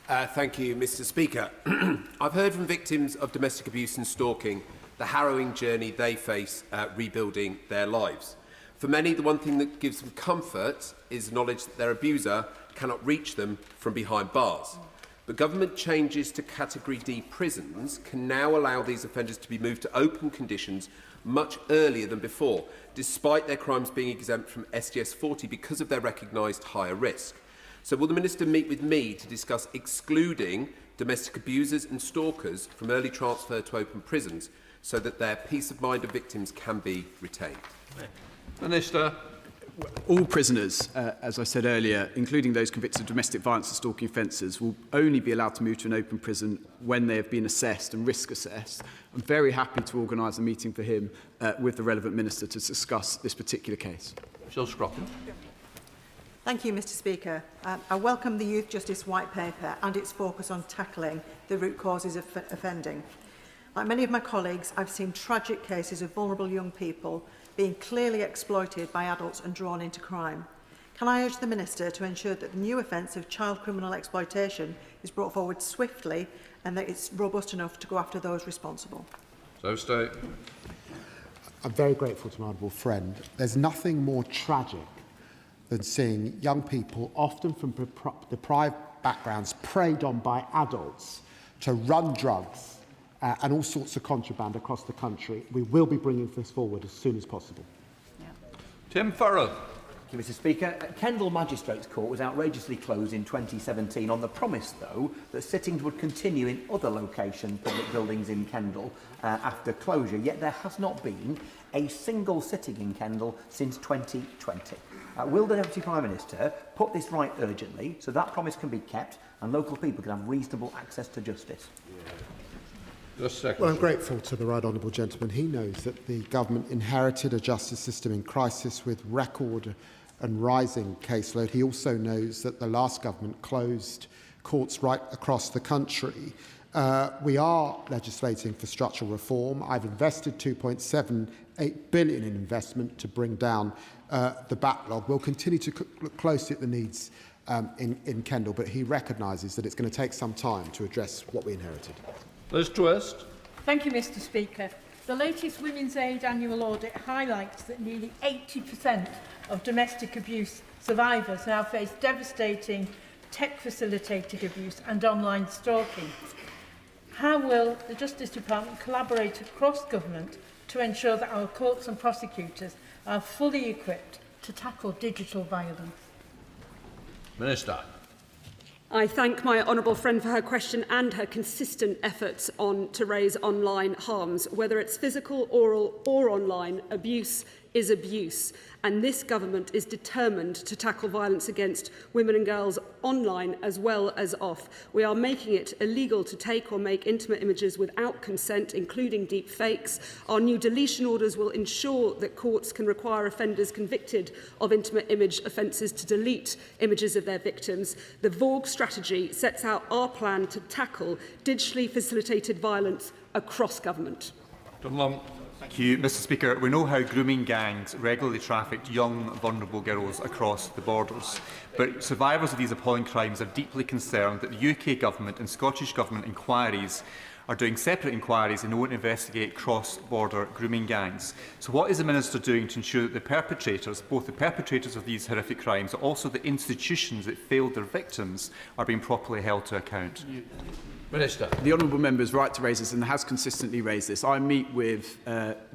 Thank you, Mr. Speaker. I've heard from victims of domestic abuse and stalking the harrowing journey they face rebuilding their lives. For many, the one thing that gives them comfort is the knowledge that their abuser cannot reach them from behind bars. But government changes to Category D prisons can now allow these offenders to be moved to open conditions much earlier than before, despite their crimes being exempt from STS 40 because of their recognised higher risk. So will the Minister meet with me to discuss excluding domestic abusers and stalkers from early transfer to open prisons so that their peace of mind of victims can be retained? Minister. All prisoners, as I said earlier, including those convicted of domestic violence and stalking offences, will only be allowed to move to an open prison when they have been assessed and risk assessed. I'm very happy to organise a meeting for him with the relevant minister to discuss this particular case. Jill Scroppen. Thank you, Mr. Speaker. I welcome the Youth Justice White Paper and its focus on tackling the root causes of offending. Like many of my colleagues, I've seen tragic cases of vulnerable young people being clearly exploited by adults and drawn into crime. Can I urge the Minister to ensure that the new offence of child criminal exploitation is brought forward swiftly and that it's robust enough to go after those responsible? So state. I'm very grateful to my honourable friend. There's nothing more tragic than seeing young people, often from deprived backgrounds, preyed on by adults to run drugs and all sorts of contraband across the country. We will be bringing this forward as soon as possible. Tim Farrell. Thank you, Mr. Speaker. Kendal Magistrates Court was outrageously closed in 2017 on the promise, though, that sittings would continue in other location public buildings in Kendal after closure. Yet there has not been a single sitting in Kendal since 2020. Will the Deputy Prime Minister put this right urgently so that promise can be kept and local people can have reasonable access to justice? Well, I'm grateful to the right honourable gentleman. He knows that the government inherited a justice system in crisis with record and rising caseload. He also knows that the last government closed courts right across the country. We are legislating for structural reform. I've invested £2.78 billion in investment to bring down the backlog. We'll continue to look closely at the needs in Kendal, but he recognises that it's going to take some time to address what we inherited. Liz Twist. Thank you, Mr. Speaker. The latest Women's Aid annual audit highlights that nearly 80% of domestic abuse survivors now face devastating tech-facilitated abuse and online stalking. How will the Justice Department collaborate across government to ensure that our courts and prosecutors are fully equipped to tackle digital violence? Minister. I thank my honourable friend for her question and her consistent efforts to raise online harms. Whether it's physical, oral or online, abuse is abuse, and this government is determined to tackle violence against women and girls online as well as off. We are making it illegal to take or make intimate images without consent, including deep fakes. Our new deletion orders will ensure that courts can require offenders convicted of intimate image offences to delete images of their victims. The VOG strategy sets out our plan to tackle digitally facilitated violence across government. Thank you, Mr. Speaker. We know how grooming gangs regularly traffic young, vulnerable girls across the borders. But survivors of these appalling crimes are deeply concerned that the UK Government and Scottish Government inquiries are doing separate inquiries and won't investigate cross-border grooming gangs. So what is the Minister doing to ensure that the perpetrators, both the perpetrators of these horrific crimes, but also the institutions that failed their victims, are being properly held to account? Minister. The honourable member is right to raise this and has consistently raised this. I meet with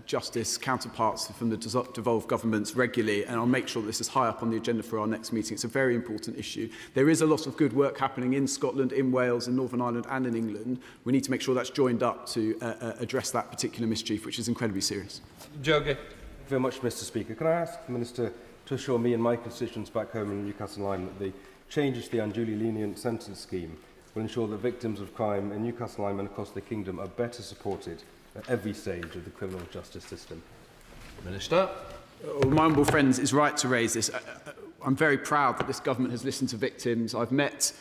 justice counterparts from the devolved governments regularly, and I'll make sure that this is high up on the agenda for our next meeting. It's a very important issue. There is a lot of good work happening in Scotland, in Wales, in Northern Ireland and in England. We need to make sure that's joined up to address that particular mischief, which is incredibly serious. Jogi. Thank you very much, Mr. Speaker. Can I ask the Minister to assure me and my constituents back home in Newcastle Lyme that the changes to the unduly lenient sentence scheme will ensure that victims of crime in Newcastle Lyme and across the kingdom are better supported at every stage of the criminal justice system? Minister. My honourable friend is right to raise this. I'm very proud that this government has listened to victims. I've met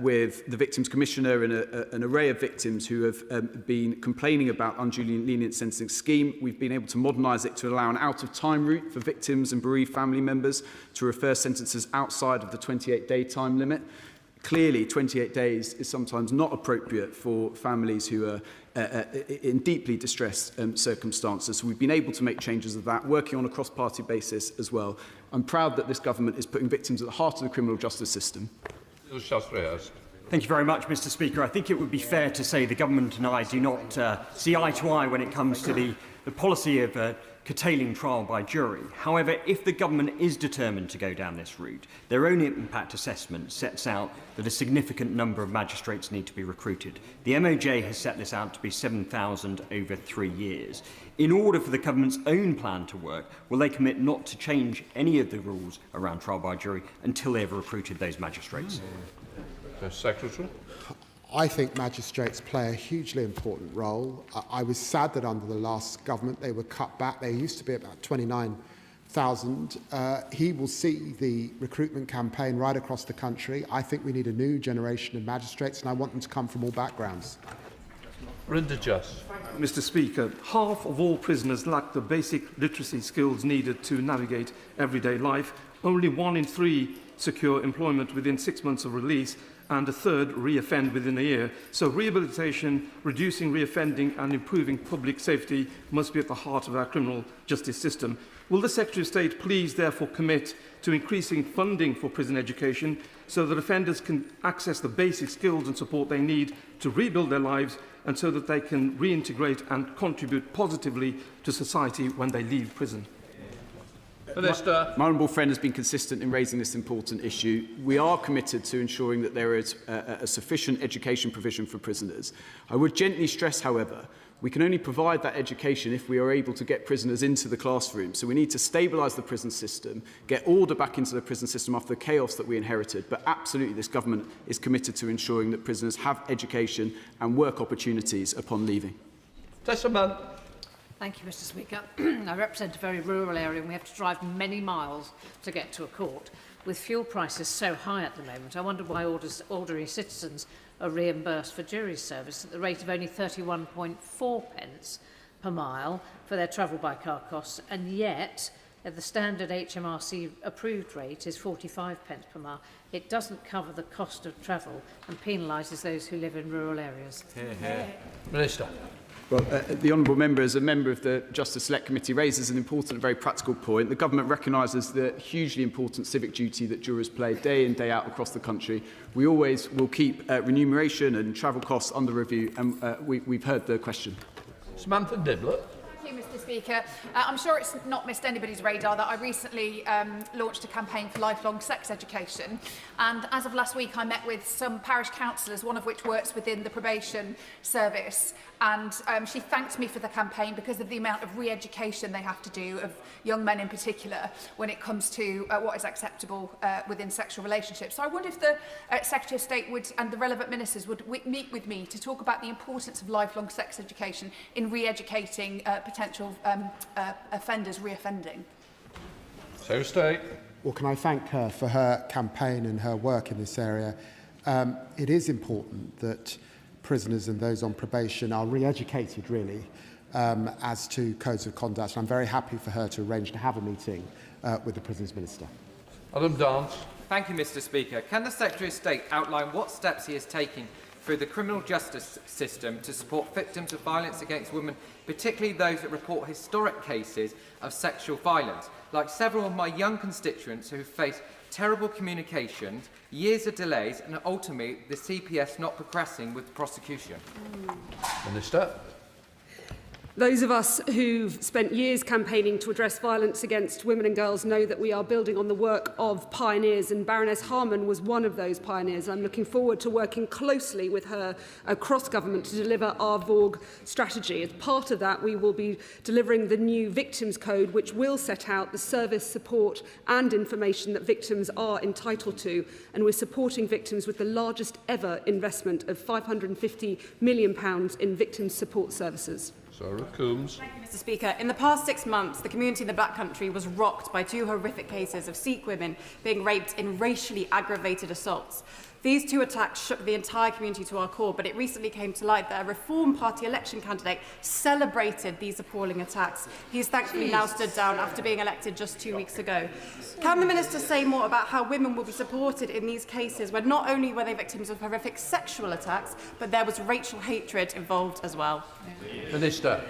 with the Victims Commissioner and an array of victims who have been complaining about unduly lenient sentencing scheme. We've been able to modernise it to allow an out-of-time route for victims and bereaved family members to refer sentences outside of the 28-day time limit. Clearly, 28 days is sometimes not appropriate for families who are in deeply distressed circumstances. So we've been able to make changes of that, working on a cross-party basis as well. I'm proud that this government is putting victims at the heart of the criminal justice system. Thank you very much, Mr. Speaker. I think it would be fair to say the government and I do not see eye to eye when it comes to the policy of curtailing trial by jury. However, if the government is determined to go down this route, their own impact assessment sets out that a significant number of magistrates need to be recruited. The MOJ has set this out to be 7,000 over 3 years. In order for the government's own plan to work, will they commit not to change any of the rules around trial by jury until they have recruited those magistrates? Secretary. I think magistrates play a hugely important role. I was sad that under the last government they were cut back. They used to be about 29,000. He will see the recruitment campaign right across the country. I think we need a new generation of magistrates, and I want them to come from all backgrounds. Mr. Speaker, half of all prisoners lack the basic literacy skills needed to navigate everyday life. Only 1 in 3 secure employment within 6 months of release, and a third re-offend within a year. So rehabilitation, reducing re-offending and improving public safety must be at the heart of our criminal justice system. Will the Secretary of State please therefore commit to increasing funding for prison education so that offenders can access the basic skills and support they need to rebuild their lives, and so that they can reintegrate and contribute positively to society when they leave prison? My honourable friend has been consistent in raising this important issue. We are committed to ensuring that there is a sufficient education provision for prisoners. I would gently stress, however, we can only provide that education if we are able to get prisoners into the classroom. So we need to stabilise the prison system, get order back into the prison system after the chaos that we inherited. But absolutely, this government is committed to ensuring that prisoners have education and work opportunities upon leaving. Thank you, Mr. Speaker. I represent a very rural area and we have to drive many miles to get to a court. With fuel prices so high at the moment, I wonder why ordinary citizens are reimbursed for jury service at the rate of only 31.4 pence per mile for their travel by car costs, and yet the standard HMRC approved rate is 45 pence per mile. It doesn't cover the cost of travel and penalises those who live in rural areas. Minister. Well, the honourable member, as a member of the Justice Select Committee, raises an important and very practical point. The government recognises the hugely important civic duty that jurors play day in, day out across the country. We always will keep remuneration and travel costs under review, and we've heard the question. Samantha Dibler. Thank you, Mr. Speaker. I'm sure it's not missed anybody's radar that I recently launched a campaign for lifelong sex education, and as of last week I met with some parish councillors, one of which works within the probation service, and she thanked me for the campaign because of the amount of re-education they have to do, of young men in particular, when it comes to what is acceptable within sexual relationships. So I wonder if the Secretary of State would, and the relevant ministers would meet with me to talk about the importance of lifelong sex education in re-educating potential offenders re-offending. So State. Well, can I thank her for her campaign and her work in this area? It is important that prisoners and those on probation are re-educated, really, as to codes of conduct. And I'm very happy for her to arrange to have a meeting with the Prisons Minister. Adam Dance. Thank you, Mr. Speaker. Can the Secretary of State outline what steps he is taking through the criminal justice system to support victims of violence against women, particularly those that report historic cases of sexual violence, like several of my young constituents who face terrible communications, years of delays, and ultimately the CPS not progressing with the prosecution? Minister. Those of us who've spent years campaigning to address violence against women and girls know that we are building on the work of pioneers, and Baroness Harman was one of those pioneers. I'm looking forward to working closely with her across government to deliver our VOG strategy. As part of that, we will be delivering the new Victims Code, which will set out the service, support and information that victims are entitled to, and we're supporting victims with the largest ever investment of £550 million in victim support services. Sarah Coombs. Thank you, Mr. Speaker. In the past 6 months, the community in the Black Country was rocked by 2 horrific cases of Sikh women being raped in racially aggravated assaults. These two attacks shook the entire community to our core, but it recently came to light that a Reform Party election candidate celebrated these appalling attacks. He's thankfully now stood down after being elected just 2 weeks ago. Can the Minister say more about how women will be supported in these cases when not only were they victims of horrific sexual attacks, but there was racial hatred involved as well? Minister.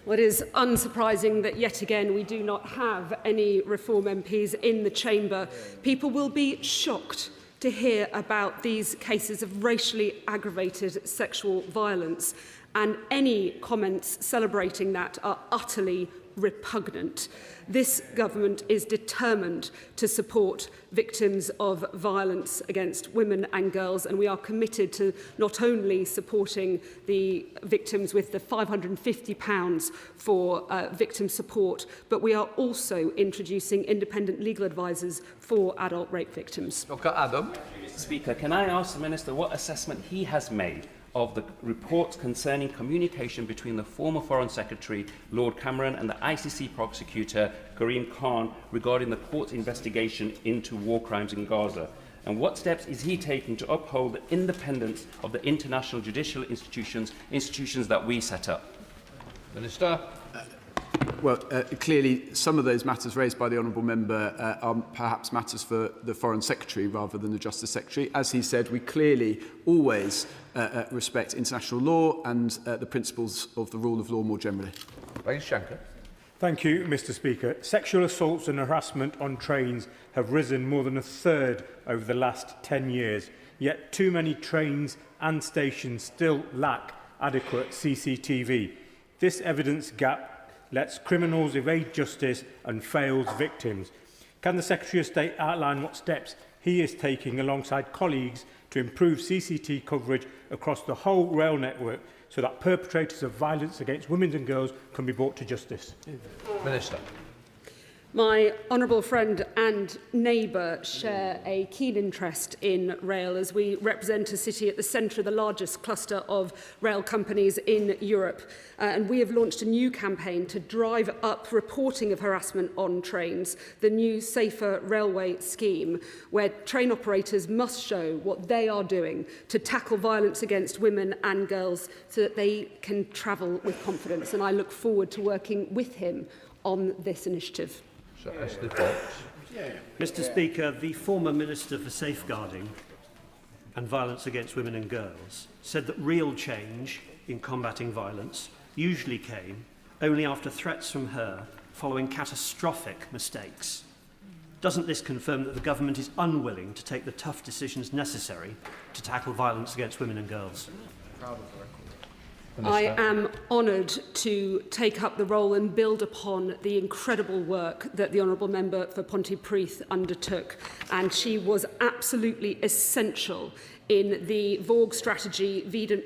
Well, it is unsurprising that yet again we do not have any Reform MPs in the chamber. People will be shocked to hear about these cases of racially aggravated sexual violence, and any comments celebrating that are utterly repugnant. This government is determined to support victims of violence against women and girls, and we are committed to not only supporting the victims with the £550 for victim support, but we are also introducing independent legal advisors for adult rape victims. Adam. Mr. Speaker, can I ask the Minister what assessment he has made of the reports concerning communication between the former Foreign Secretary, Lord Cameron, and the ICC prosecutor, Karim Khan, regarding the court's investigation into war crimes in Gaza? And what steps is he taking to uphold the independence of the international judicial institutions that we set up? Minister. Well, clearly, some of those matters raised by the honourable member are perhaps matters for the Foreign Secretary rather than the Justice Secretary. As he said, we clearly always respect international law and the principles of the rule of law more generally. Shankar. Thank you, Mr. Speaker. Sexual assaults and harassment on trains have risen more than a third over the last 10 years, yet too many trains and stations still lack adequate CCTV. This evidence gap lets criminals evade justice and fails victims. Can the Secretary of State outline what steps he is taking alongside colleagues to improve CCTV coverage across the whole rail network so that perpetrators of violence against women and girls can be brought to justice? Minister. My honourable friend and neighbour share a keen interest in rail, as we represent a city at the centre of the largest cluster of rail companies in Europe. And we have launched a new campaign to drive up reporting of harassment on trains, the new Safer Railway scheme, where train operators must show what they are doing to tackle violence against women and girls so that they can travel with confidence. And I look forward to working with him on this initiative. Mr. Speaker, the former Minister for Safeguarding and Violence Against Women and Girls said that real change in combating violence usually came only after threats from her following catastrophic mistakes. Doesn't this confirm that the government is unwilling to take the tough decisions necessary to tackle violence against women and girls? I am honoured to take up the role and build upon the incredible work that the Honourable Member for Pontypridd undertook, and she was absolutely essential in the Vorg strategy,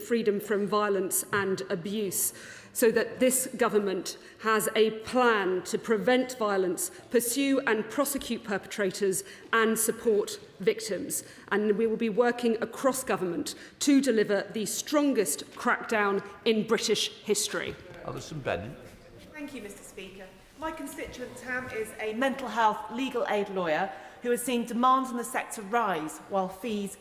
Freedom from Violence and Abuse, so that this government has a plan to prevent violence, pursue and prosecute perpetrators and support victims. And we will be working across government to deliver the strongest crackdown in British history. Alison Bennett. Thank you, Mr. Speaker. My constituent Tam is a mental health legal aid lawyer who has seen demands in the sector rise while fees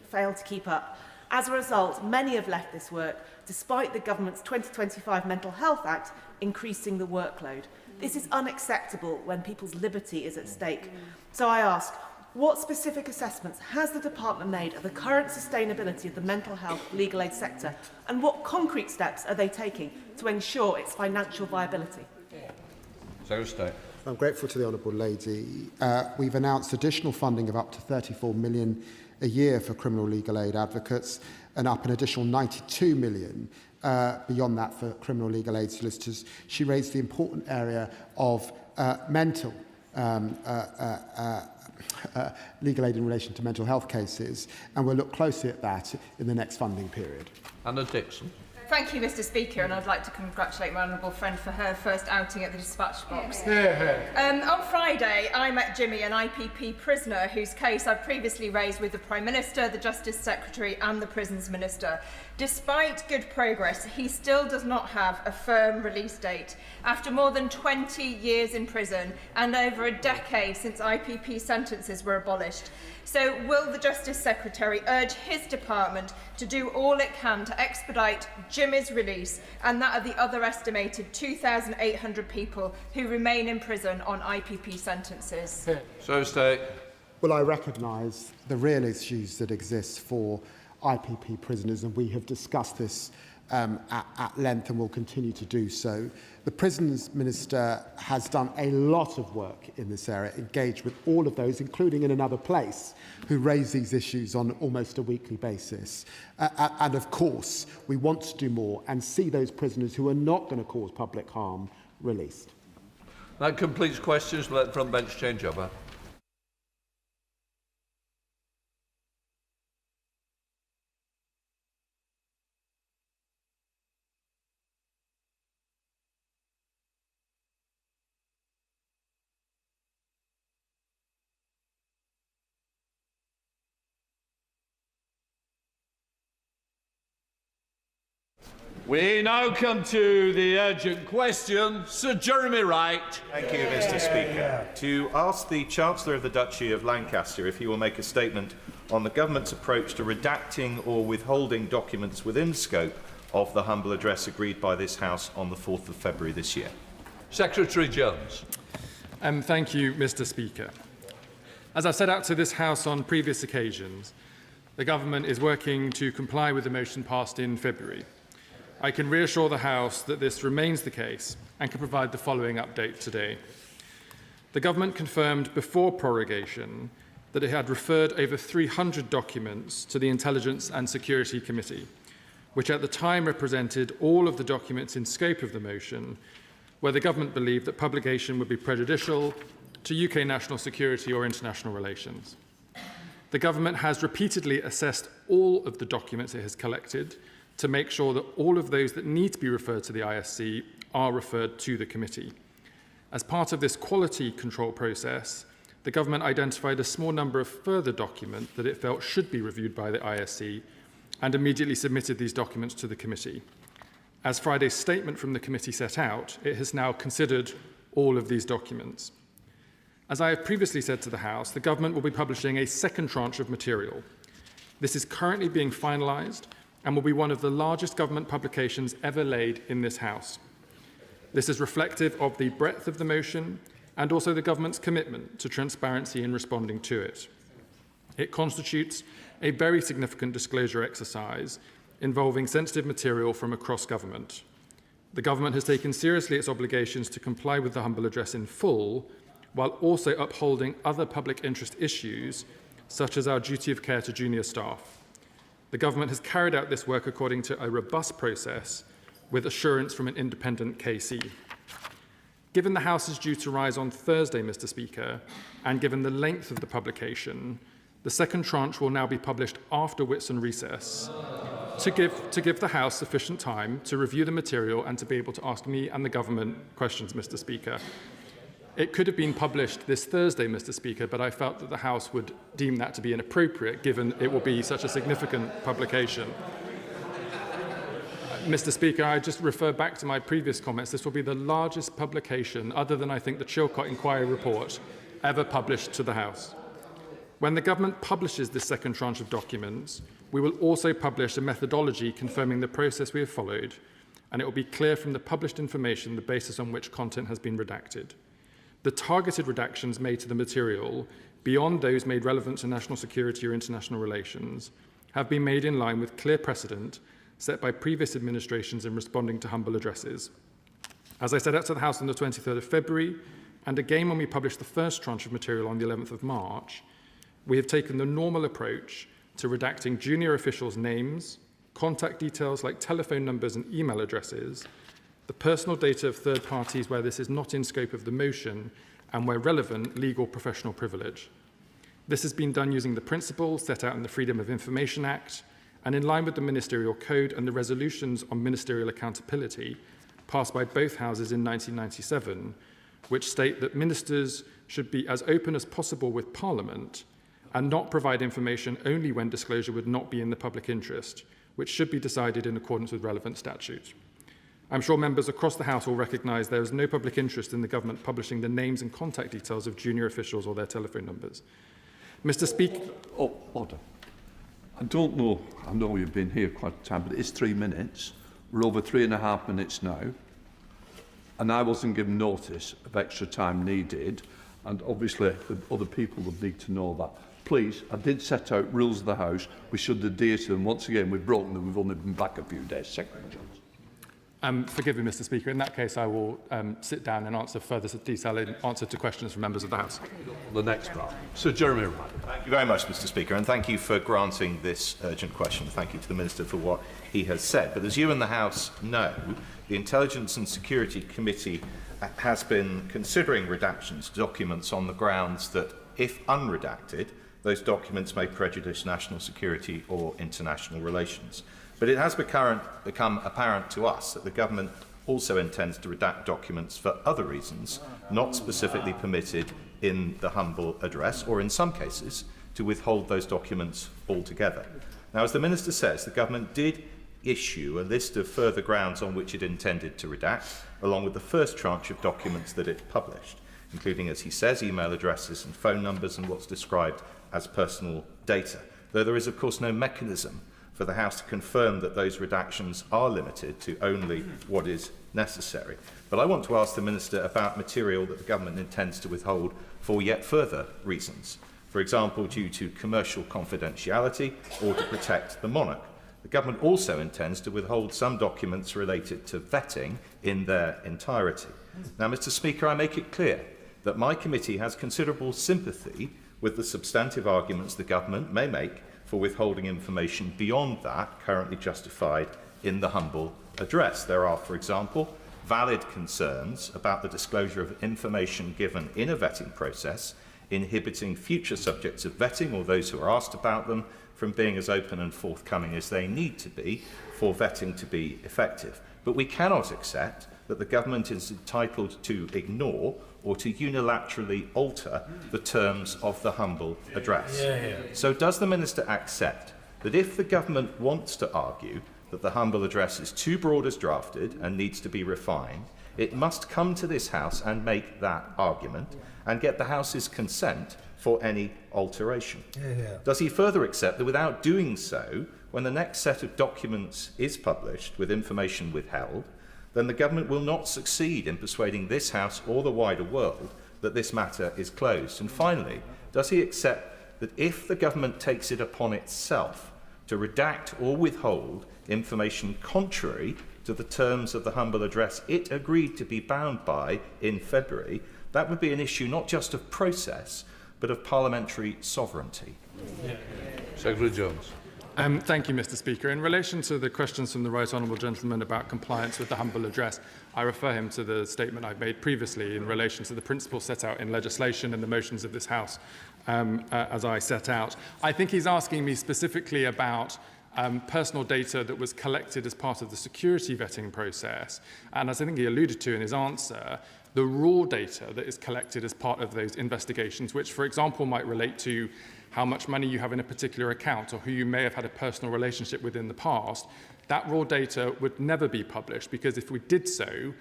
fail to keep up. As a result, many have left this work, despite the government's 2025 Mental Health Act increasing the workload. This is unacceptable when people's liberty is at stake. So I ask, what specific assessments has the department made of the current sustainability of the mental health legal aid sector, and what concrete steps are they taking to ensure its financial viability? I'm grateful to the Honourable Lady. We've announced additional funding of up to £34 million a year for criminal legal aid advocates, and up an additional £92 million beyond that for criminal legal aid solicitors. She raised the important area of mental legal aid in relation to mental health cases, and we'll look closely at that in the next funding period. Anna Dixon. Thank you, Mr. Speaker, and I'd like to congratulate my honourable friend for her first outing at the dispatch box. On Friday, I met Jimmy, an IPP prisoner whose case I've previously raised with the Prime Minister, the Justice Secretary and the Prisons Minister. Despite good progress, he still does not have a firm release date. After more than 20 years in prison and over a decade since IPP sentences were abolished. So will the Justice Secretary urge his department to do all it can to expedite Jimmy's release and that of the other estimated 2,800 people who remain in prison on IPP sentences? So state. Well, I recognise the real issues that exist for IPP prisoners, and we have discussed this at length and will continue to do so. The Prisons Minister has done a lot of work in this area, engaged with all of those, including in another place, who raise these issues on almost a weekly basis. And of course, we want to do more and see those prisoners who are not going to cause public harm released. That completes questions. Let the front bench change over. We now come to the urgent question. Sir Jeremy Wright. Thank you, Mr. Speaker. To ask the Chancellor of the Duchy of Lancaster if he will make a statement on the government's approach to redacting or withholding documents within scope of the humble address agreed by this House on the 4th of February this year. Secretary Jones. Thank you, Mr. Speaker. As I've set out to this House on previous occasions, the government is working to comply with the motion passed in February. I can reassure the House that this remains the case and can provide the following update today. The government confirmed before prorogation that it had referred over 300 documents to the Intelligence and Security Committee, which at the time represented all of the documents in scope of the motion, where the government believed that publication would be prejudicial to UK national security or international relations. The government has repeatedly assessed all of the documents it has collected to make sure that all of those that need to be referred to the ISC are referred to the committee. As part of this quality control process, the government identified a small number of further documents that it felt should be reviewed by the ISC and immediately submitted these documents to the committee. As Friday's statement from the committee set out, it has now considered all of these documents. As I have previously said to the House, the government will be publishing a second tranche of material. This is currently being finalised and will be one of the largest government publications ever laid in this House. This is reflective of the breadth of the motion and also the government's commitment to transparency in responding to it. It constitutes a very significant disclosure exercise involving sensitive material from across government. The government has taken seriously its obligations to comply with the humble address in full, while also upholding other public interest issues, such as our duty of care to junior staff. The government has carried out this work according to a robust process with assurance from an independent KC. Given the House is due to rise on Thursday, Mr. Speaker, and given the length of the publication, the second tranche will now be published after Whitsun recess to give the House sufficient time to review the material and to be able to ask me and the government questions, Mr. Speaker. It could have been published this Thursday, Mr. Speaker, but I felt that the House would deem that to be inappropriate, given it will be such a significant publication. Mr. Speaker, I just refer back to my previous comments. This will be the largest publication, other than I think the Chilcot Inquiry report, ever published to the House. When the government publishes this second tranche of documents, we will also publish a methodology confirming the process we have followed, and it will be clear from the published information the basis on which content has been redacted. The targeted redactions made to the material, beyond those made relevant to national security or international relations, have been made in line with clear precedent set by previous administrations in responding to humble addresses. As I said out to the House on the 23rd of February, and again when we published the first tranche of material on the 11th of March, we have taken the normal approach to redacting junior officials' names, contact details like telephone numbers and email addresses, the personal data of third parties where this is not in scope of the motion, and where relevant, legal professional privilege. This has been done using the principles set out in the Freedom of Information Act and in line with the Ministerial Code and the resolutions on ministerial accountability passed by both houses in 1997, which state that ministers should be as open as possible with Parliament and not provide information only when disclosure would not be in the public interest, which should be decided in accordance with relevant statutes. I'm sure members across the House will recognise there is no public interest in the government publishing the names and contact details of junior officials or their telephone numbers. Mr. Speaker... Order. I don't know, I know you've been here quite a time, but it's 3 minutes. We're over 3.5 minutes now. And I wasn't given notice of extra time needed. And obviously, the other people would need to know that. Please, I did set out rules of the House. We should adhere to them. Once again, we've broken them. We've only been back a few days. Secretary Jones. Forgive me, Mr. Speaker. In that case, I will sit down and answer further detail in answer to questions from members of the House. The next part. Sir Jeremy Ryan. Thank you very much, Mr. Speaker, and thank you for granting this urgent question. Thank you to the Minister for what he has said. But as you and the House know, the Intelligence and Security Committee has been considering redactions to documents on the grounds that, if unredacted, those documents may prejudice national security or international relations. But it has become apparent to us that the government also intends to redact documents for other reasons, not specifically permitted in the humble address, or in some cases, to withhold those documents altogether. Now, as the Minister says, the government did issue a list of further grounds on which it intended to redact, along with the first tranche of documents that it published, including, as he says, email addresses and phone numbers and what's described as personal data, though there is, of course, no mechanism for the House to confirm that those redactions are limited to only what is necessary. But I want to ask the Minister about material that the government intends to withhold for yet further reasons, for example, due to commercial confidentiality or to protect the monarch. The government also intends to withhold some documents related to vetting in their entirety. Now, Mr. Speaker, I make it clear that my committee has considerable sympathy with the substantive arguments the government may make for withholding information beyond that currently justified in the humble address. There are, for example, valid concerns about the disclosure of information given in a vetting process, inhibiting future subjects of vetting or those who are asked about them from being as open and forthcoming as they need to be for vetting to be effective. But we cannot accept that the government is entitled to ignore or to unilaterally alter the terms of the humble address. So does the Minister accept that if the government wants to argue that the humble address is too broad as drafted and needs to be refined, it must come to this House and make that argument and get the House's consent for any alteration? Does he further accept that without doing so, when the next set of documents is published with information withheld, then the government will not succeed in persuading this House or the wider world that this matter is closed? And finally, does he accept that if the government takes it upon itself to redact or withhold information contrary to the terms of the humble address it agreed to be bound by in February, that would be an issue not just of process, but of parliamentary sovereignty? Secretary Jones. Thank you, Mr. Speaker. In relation to the questions from the Right Honourable Gentleman about compliance with the humble address, I refer him to the statement I've made previously in relation to the principles set out in legislation and the motions of this House as I set out. I think he's asking me specifically about personal data that was collected as part of the security vetting process. And as I think he alluded to in his answer, the raw data that is collected as part of those investigations, which, for example, might relate to how much money you have in a particular account or who you may have had a personal relationship with in the past, that raw data would never be published, because if we did so,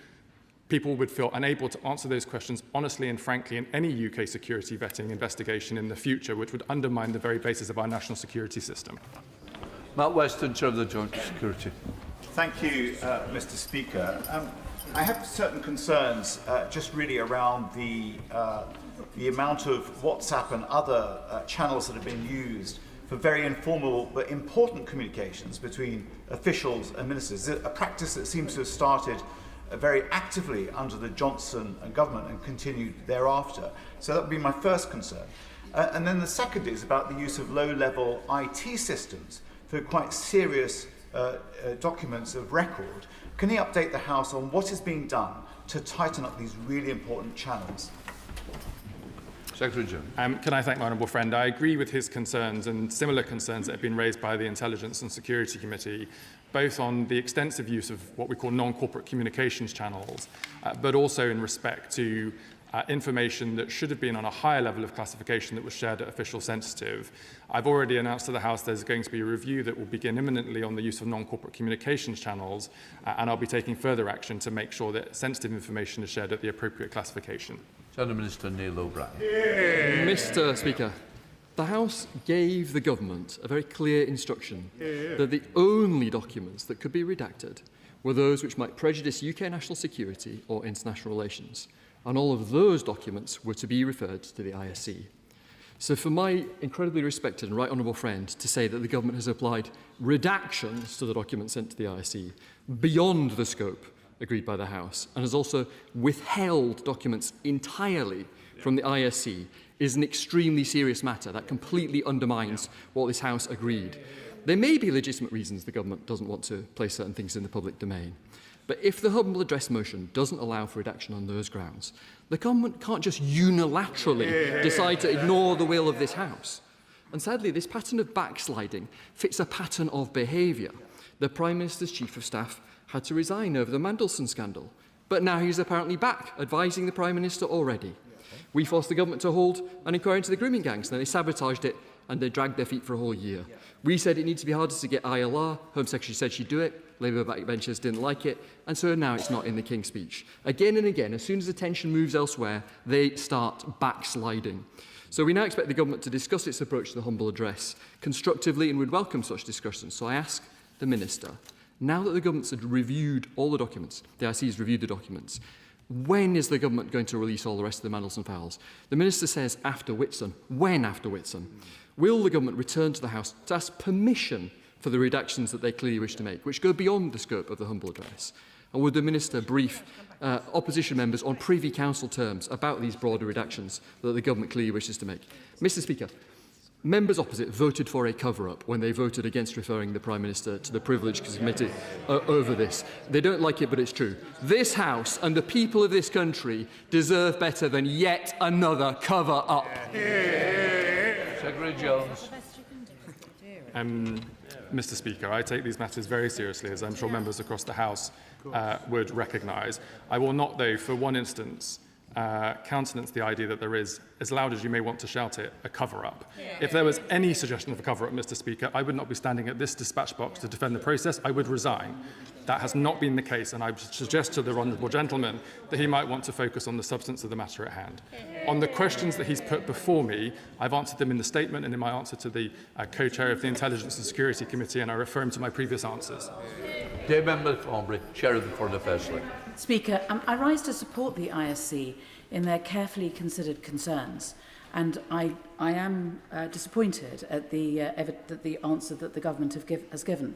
people would feel unable to answer those questions honestly and frankly in any UK security vetting investigation in the future, which would undermine the very basis of our national security system. Matt Weston, Chair of the Joint Security. Thank you, Mr. Speaker. I have certain concerns just really around the amount of WhatsApp and other channels that have been used for very informal but important communications between officials and ministers, a practice that seems to have started very actively under the Johnson government and continued thereafter. So that would be my first concern. And then the second is about the use of low-level IT systems for quite serious documents of record. Can he update the House on what is being done to tighten up these really important channels? Secretary General. Can I thank my honourable friend? I agree with his concerns and similar concerns that have been raised by the Intelligence and Security Committee, both on the extensive use of what we call non-corporate communications channels, but also in respect to information that should have been on a higher level of classification that was shared at official sensitive. I've already announced to the House there's going to be a review that will begin imminently on the use of non-corporate communications channels, and I'll be taking further action to make sure that sensitive information is shared at the appropriate classification. Senator Minister Neil O'Brien. Mr. Speaker, the House gave the government a very clear instruction that the only documents that could be redacted were those which might prejudice UK national security or international relations, and all of those documents were to be referred to the ISC. So for my incredibly respected and right honourable friend to say that the government has applied redactions to the documents sent to the ISC beyond the scope agreed by the House, and has also withheld documents entirely from the ISC, is an extremely serious matter that completely undermines what this House agreed. There may be legitimate reasons the government doesn't want to place certain things in the public domain, but if the humble address motion doesn't allow for redaction on those grounds, the government can't just unilaterally decide to ignore the will of this House. And sadly, this pattern of backsliding fits a pattern of behaviour. The Prime Minister's Chief of Staff had to resign over the Mandelson scandal, but now he's apparently back, advising the Prime Minister already. We forced the government to hold an inquiry into the grooming gangs, and then they sabotaged it and they dragged their feet for a whole year. We said it needs to be harder to get ILR. Home Secretary said she'd do it. Labour backbenchers didn't like it, and so now it's not in the King's Speech. Again and again, as soon as attention moves elsewhere, they start backsliding. So we now expect the government to discuss its approach to the humble address constructively, and would welcome such discussions. So I ask the Minister, now that the government's had reviewed all the documents, the IC has reviewed the documents, when is the government going to release all the rest of the Mandelson files? The Minister says after Whitsun. When after Whitsun? Will the government return to the House to ask permission for the redactions that they clearly wish to make, which go beyond the scope of the humble address? And would the Minister brief opposition members on Privy Council terms about these broader redactions that the government clearly wishes to make? Mr. Speaker, members opposite voted for a cover-up when they voted against referring the Prime Minister to the Privileged Committee over this. They don't like it, but it's true. This House and the people of this country deserve better than yet another cover-up. Secretary Jones. Mr. Speaker, I take these matters very seriously, as I'm sure members across the House would recognise. I will not, though, for one instance, countenance the idea that there is, as loud as you may want to shout it, a cover-up. If there was any suggestion of a cover-up, Mr. Speaker, I would not be standing at this dispatch box to defend the process. I would resign. That has not been the case, and I would suggest to the honourable gentleman that he might want to focus on the substance of the matter at hand. On the questions that he's put before me, I've answered them in the statement and in my answer to the co-chair of the Intelligence and Security Committee, and I refer him to my previous answers. Dear Member Thornbury, Chair of the Foreign Affairs Select. Speaker, I rise to support the ISC in their carefully considered concerns, and I am disappointed at the answer that the government has given.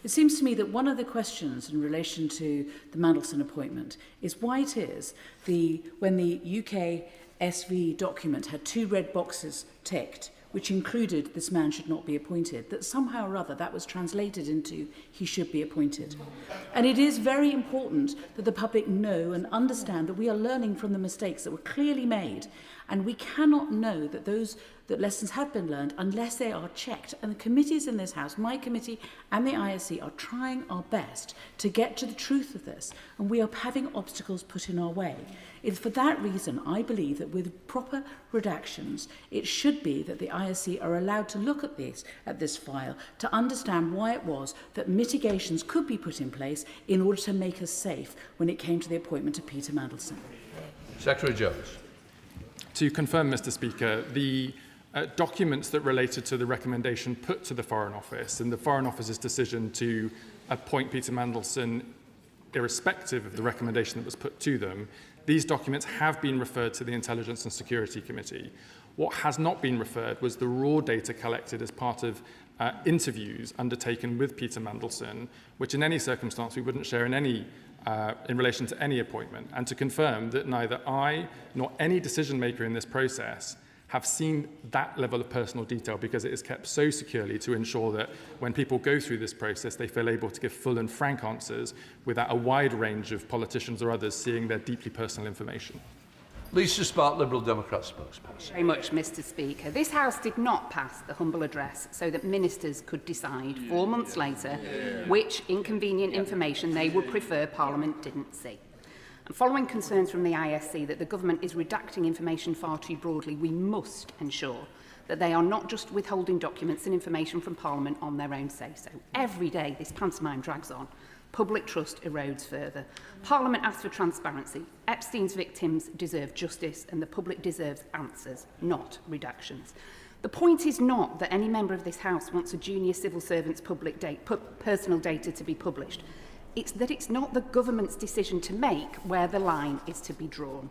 It seems to me that one of the questions in relation to the Mandelson appointment is why it is when the UK SV document had 2 red boxes ticked, which included this man should not be appointed, that somehow or other that was translated into he should be appointed. And it is very important that the public know and understand that we are learning from the mistakes that were clearly made, and we cannot know that that lessons have been learned unless they are checked. And the committees in this House, my committee and the ISC, are trying our best to get to the truth of this, and we are having obstacles put in our way. It's for that reason I believe that with proper redactions, it should be that the ISC are allowed to look at this file to understand why it was that mitigations could be put in place in order to make us safe when it came to the appointment of Peter Mandelson. Secretary Jones. To confirm, Mr. Speaker, the documents that related to the recommendation put to the Foreign Office and the Foreign Office's decision to appoint Peter Mandelson irrespective of the recommendation that was put to them, these documents have been referred to the Intelligence and Security Committee. What has not been referred was the raw data collected as part of interviews undertaken with Peter Mandelson, which in any circumstance we wouldn't share in relation to any appointment, and to confirm that neither I nor any decision maker in this process have seen that level of personal detail, because it is kept so securely to ensure that when people go through this process, they feel able to give full and frank answers without a wide range of politicians or others seeing their deeply personal information. Lisa Spark, Liberal Democrat spokesperson. Very much, Mr. Speaker. This House did not pass the humble address so that ministers could decide 4 months later which inconvenient information they would prefer Parliament didn't see. And following concerns from the ISC that the government is redacting information far too broadly, we must ensure that they are not just withholding documents and information from Parliament on their own say-so. Every day this pantomime drags on. Public trust erodes further. Parliament asks for transparency. Epstein's victims deserve justice and the public deserves answers, not redactions. The point is not that any member of this House wants a junior civil servant's personal data to be published. It's that it's not the government's decision to make where the line is to be drawn.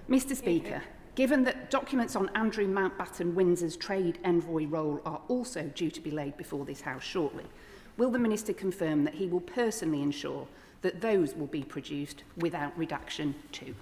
Mr. Speaker, given that documents on Andrew Mountbatten Windsor's trade envoy role are also due to be laid before this House shortly, will the Minister confirm that he will personally ensure that those will be produced without redaction too?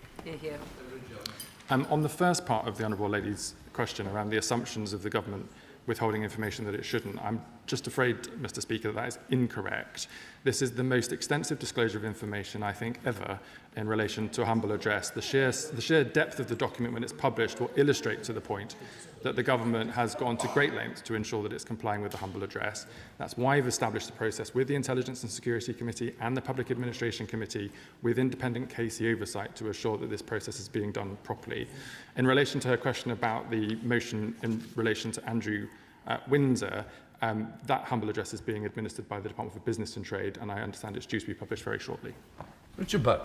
On the first part of the Honourable Lady's question around the assumptions of the government withholding information that it shouldn't, I'm just afraid, Mr. Speaker, that is incorrect. This is the most extensive disclosure of information, I think, ever in relation to a humble address. The sheer depth of the document when it's published will illustrate to the point that the government has gone to great lengths to ensure that it's complying with the humble address. That's why we've established a process with the Intelligence and Security Committee and the Public Administration Committee with independent KC oversight to assure that this process is being done properly. In relation to her question about the motion in relation to Andrew Windsor, that humble address is being administered by the Department for Business and Trade, and I understand it's due to be published very shortly. Richard Budd.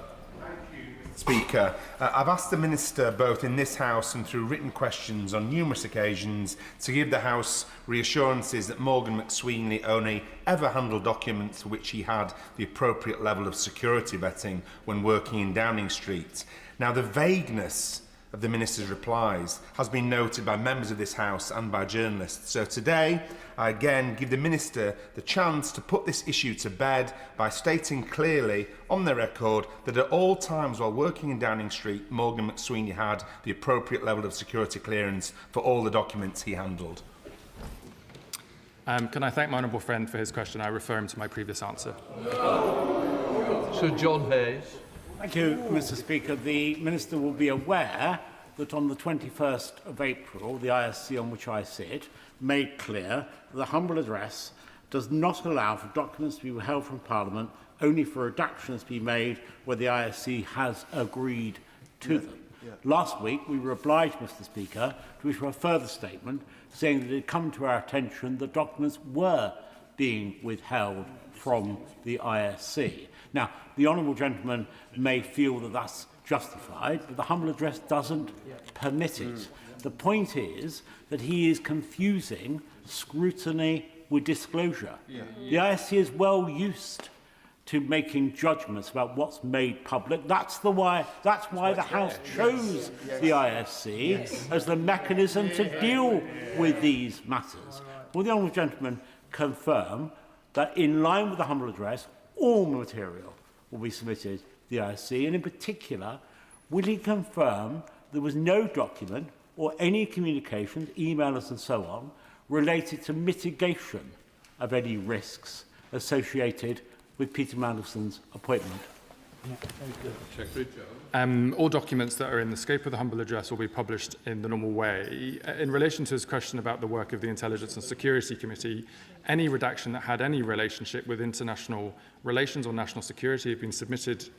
Speaker, I've asked the Minister both in this House and through written questions on numerous occasions to give the House reassurances that Morgan McSweeney only ever handled documents for which he had the appropriate level of security vetting when working in Downing Street. Now, the vagueness of the Minister's replies has been noted by members of this House and by journalists. So today, I again give the Minister the chance to put this issue to bed by stating clearly on the record that at all times while working in Downing Street, Morgan McSweeney had the appropriate level of security clearance for all the documents he handled. Can I thank my honourable friend for his question? I refer him to my previous answer. Sir John Hayes. Thank you, Mr. Speaker. The Minister will be aware that on the 21st of April, the ISC on which I sit made clear that the humble address does not allow for documents to be withheld from Parliament, only for redactions to be made where the ISC has agreed to them. Last week, we were obliged, Mr. Speaker, to issue a further statement saying that it had come to our attention that documents were being withheld from the ISC. Now, the honourable gentleman may feel that that's justified, but the humble address doesn't permit it. The point is that he is confusing scrutiny with disclosure. The ISC is well used to making judgments about what's made public. That's why the House chose the ISC as the mechanism to deal with these matters. Will the honourable gentleman confirm that in line with the humble address, all material will be submitted to the ISC, and in particular, will he confirm there was no document or any communications, emailers and so on, related to mitigation of any risks associated with Peter Mandelson's appointment? All documents that are in the scope of the humble address will be published in the normal way. In relation to his question about the work of the Intelligence and Security Committee, any redaction that had any relationship with international relations or national security have been submitted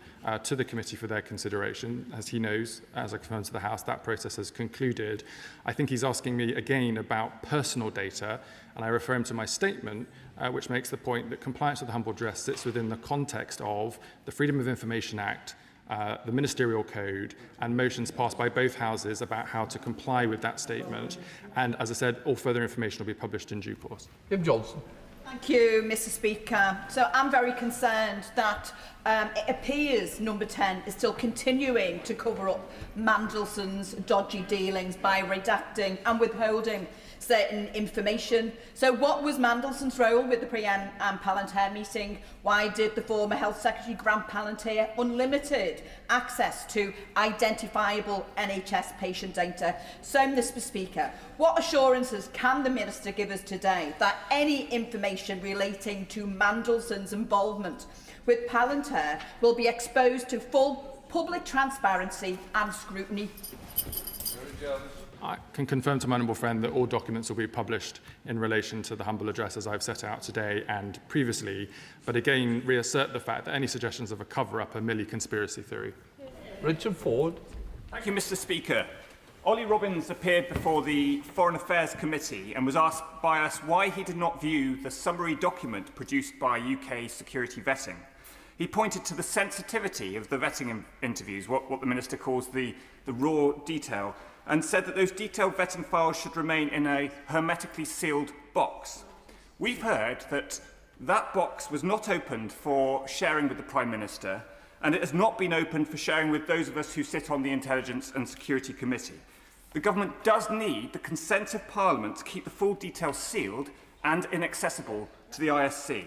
to the committee for their consideration. As he knows, as I confirmed to the House, that process has concluded. I think he's asking me again about personal data, and I refer him to my statement, which makes the point that compliance with the humble address sits within the context of the Freedom of Information Act, the Ministerial Code, and motions passed by both houses about how to comply with that statement. And as I said, all further information will be published in due course. Jim Johnson. Thank you, Mr. Speaker. So I'm very concerned that it appears Number 10 is still continuing to cover up Mandelson's dodgy dealings by redacting and withholding certain information. So what was Mandelson's role with the pre-Anne Palantir meeting? Why did the former Health Secretary grant Palantir unlimited access to identifiable NHS patient data? So, Mr. Speaker, what assurances can the Minister give us today that any information relating to Mandelson's involvement with Palantir will be exposed to full public transparency and scrutiny. I can confirm to my honourable friend that all documents will be published in relation to the humble address as I've set out today and previously, but again reassert the fact that any suggestions of a cover-up are merely conspiracy theory. Richard Ford. Thank you, Mr. Speaker. Ollie Robbins appeared before the Foreign Affairs Committee and was asked by us why he did not view the summary document produced by UK security vetting. He pointed to the sensitivity of the vetting interviews, what the Minister calls the raw detail, and said that those detailed vetting files should remain in a hermetically sealed box. We've heard that that box was not opened for sharing with the Prime Minister, and it has not been opened for sharing with those of us who sit on the Intelligence and Security Committee. The government does need the consent of Parliament to keep the full details sealed and inaccessible to the ISC.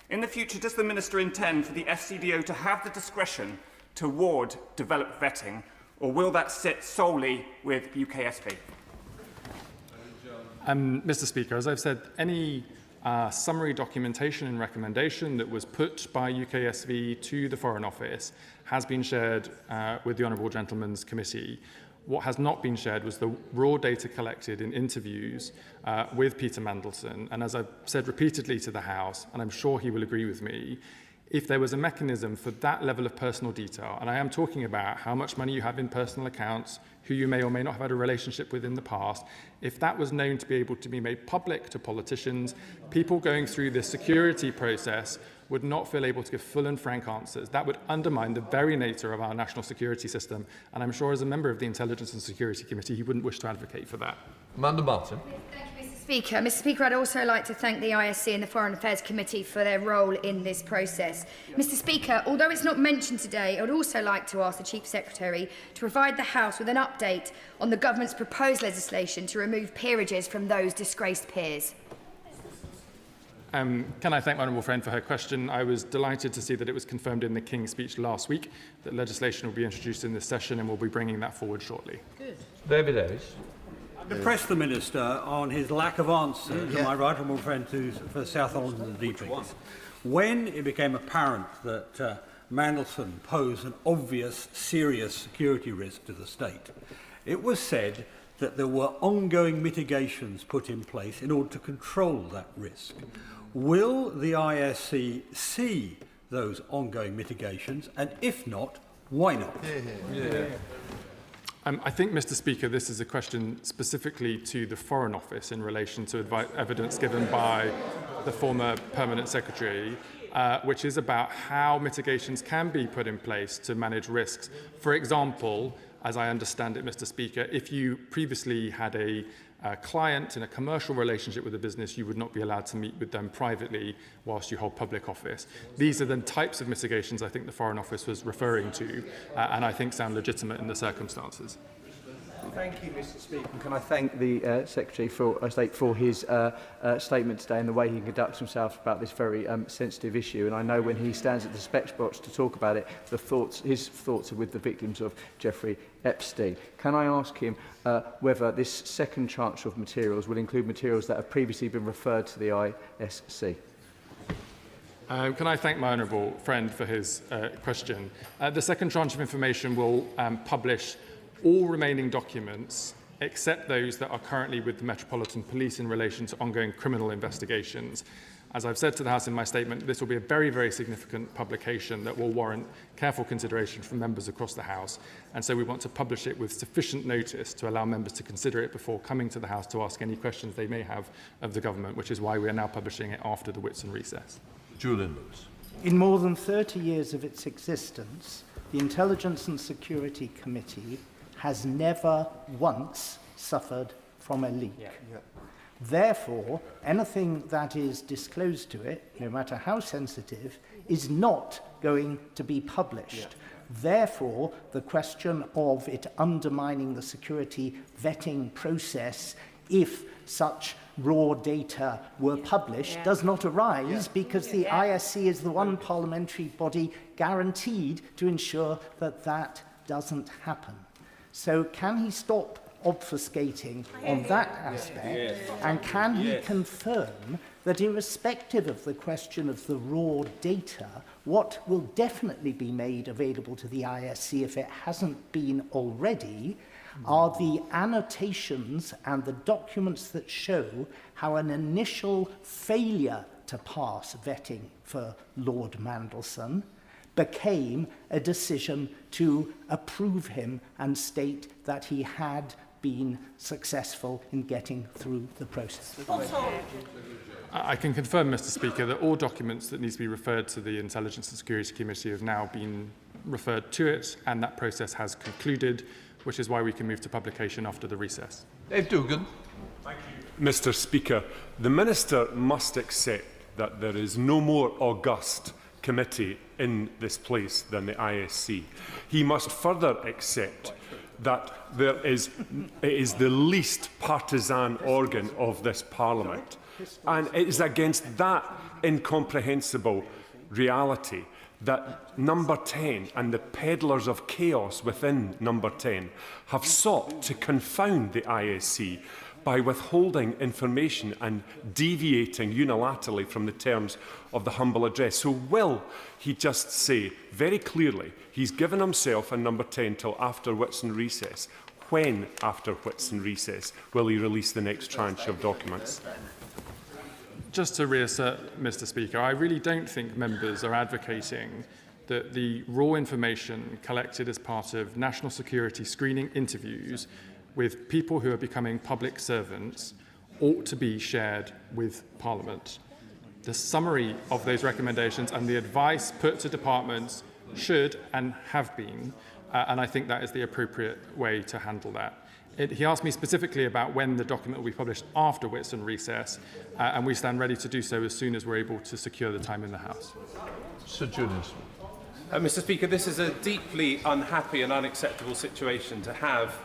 In the future, does the Minister intend for the FCDO to have the discretion to award developed vetting, or will that sit solely with UKSV? Mr. Speaker, as I've said, any summary documentation and recommendation that was put by UKSV to the Foreign Office has been shared with the Honourable Gentleman's Committee. What has not been shared was the raw data collected in interviews with Peter Mandelson. And as I've said repeatedly to the House, and I'm sure he will agree with me, if there was a mechanism for that level of personal detail, and I am talking about how much money you have in personal accounts, who you may or may not have had a relationship with in the past, if that was known to be able to be made public to politicians, people going through this security process would not feel able to give full and frank answers. That would undermine the very nature of our national security system, and I'm sure as a member of the Intelligence and Security Committee, he wouldn't wish to advocate for that. Amanda Martin. Speaker. Mr. Speaker, I'd also like to thank the ISC and the Foreign Affairs Committee for their role in this process. Mr. Speaker, although it's not mentioned today, I would also like to ask the Chief Secretary to provide the House with an update on the government's proposed legislation to remove peerages from those disgraced peers. Can I thank my honourable friend for her question? I was delighted to see that it was confirmed in the King's speech last week that legislation will be introduced in this session, and we'll be bringing that forward shortly. Good. David Ellis. To press the Minister on his lack of answer to my right honourable friend for South Holland and the Deepings. When it became apparent that Mandelson posed an obvious, serious security risk to the state, it was said that there were ongoing mitigations put in place in order to control that risk. Will the ISC see those ongoing mitigations, and if not, why not? I think, Mr. Speaker, this is a question specifically to the Foreign Office in relation to evidence given by the former Permanent Secretary, which is about how mitigations can be put in place to manage risks. For example, as I understand it, Mr. Speaker, if you previously had a client in a commercial relationship with a business, you would not be allowed to meet with them privately whilst you hold public office. These are the types of mitigations I think the Foreign Office was referring to, and I think sound legitimate in the circumstances. Thank you, Mr. Speaker. And can I thank the Secretary for his statement today and the way he conducts himself about this very sensitive issue. And I know when he stands at the dispatch box to talk about it, his thoughts are with the victims of Jeffrey Epstein. Can I ask him whether this second tranche of materials will include materials that have previously been referred to the ISC? Can I thank my honourable friend for his question? The second tranche of information will publish all remaining documents except those that are currently with the Metropolitan Police in relation to ongoing criminal investigations. As I've said to the House in my statement, this will be a very, very significant publication that will warrant careful consideration from members across the House, and so we want to publish it with sufficient notice to allow members to consider it before coming to the House to ask any questions they may have of the government, which is why we are now publishing it after the Whitsun recess. Julian Lewis. In more than 30 years of its existence, the Intelligence and Security Committee has never once suffered from a leak. Therefore, anything that is disclosed to it, no matter how sensitive, is not going to be published. Therefore, the question of it undermining the security vetting process, if such raw data were published, does not arise because the ISC is the one parliamentary body guaranteed to ensure that that doesn't happen. So can he stop obfuscating on that aspect, and can he confirm that irrespective of the question of the raw data, what will definitely be made available to the ISC if it hasn't been already are the annotations and the documents that show how an initial failure to pass vetting for Lord Mandelson became a decision to approve him and state that he had been successful in getting through the process. I can confirm, Mr. Speaker, that all documents that need to be referred to the Intelligence and Security Committee have now been referred to it, and that process has concluded, which is why we can move to publication after the recess. Dave Dugan. Thank you. Mr. Speaker, the Minister must accept that there is no more august committee in this place than the ISC. He must further accept that it is the least partisan organ of this Parliament. And it is against that incomprehensible reality that Number 10 and the peddlers of chaos within Number 10 have sought to confound the ISC by withholding information and deviating unilaterally from the terms of the humble address. So will he just say very clearly he's given himself and Number 10 till after Whitsun recess? When after Whitsun recess will he release the next tranche of documents? Just to reassert, Mr. Speaker, I really don't think members are advocating that the raw information collected as part of national security screening interviews with people who are becoming public servants ought to be shared with Parliament. The summary of those recommendations and the advice put to departments should and have been, and I think that is the appropriate way to handle that. He asked me specifically about when the document will be published after Whitsun recess, and we stand ready to do so as soon as we're able to secure the time in the House. Sir Junius. Mr. Speaker, this is a deeply unhappy and unacceptable situation to have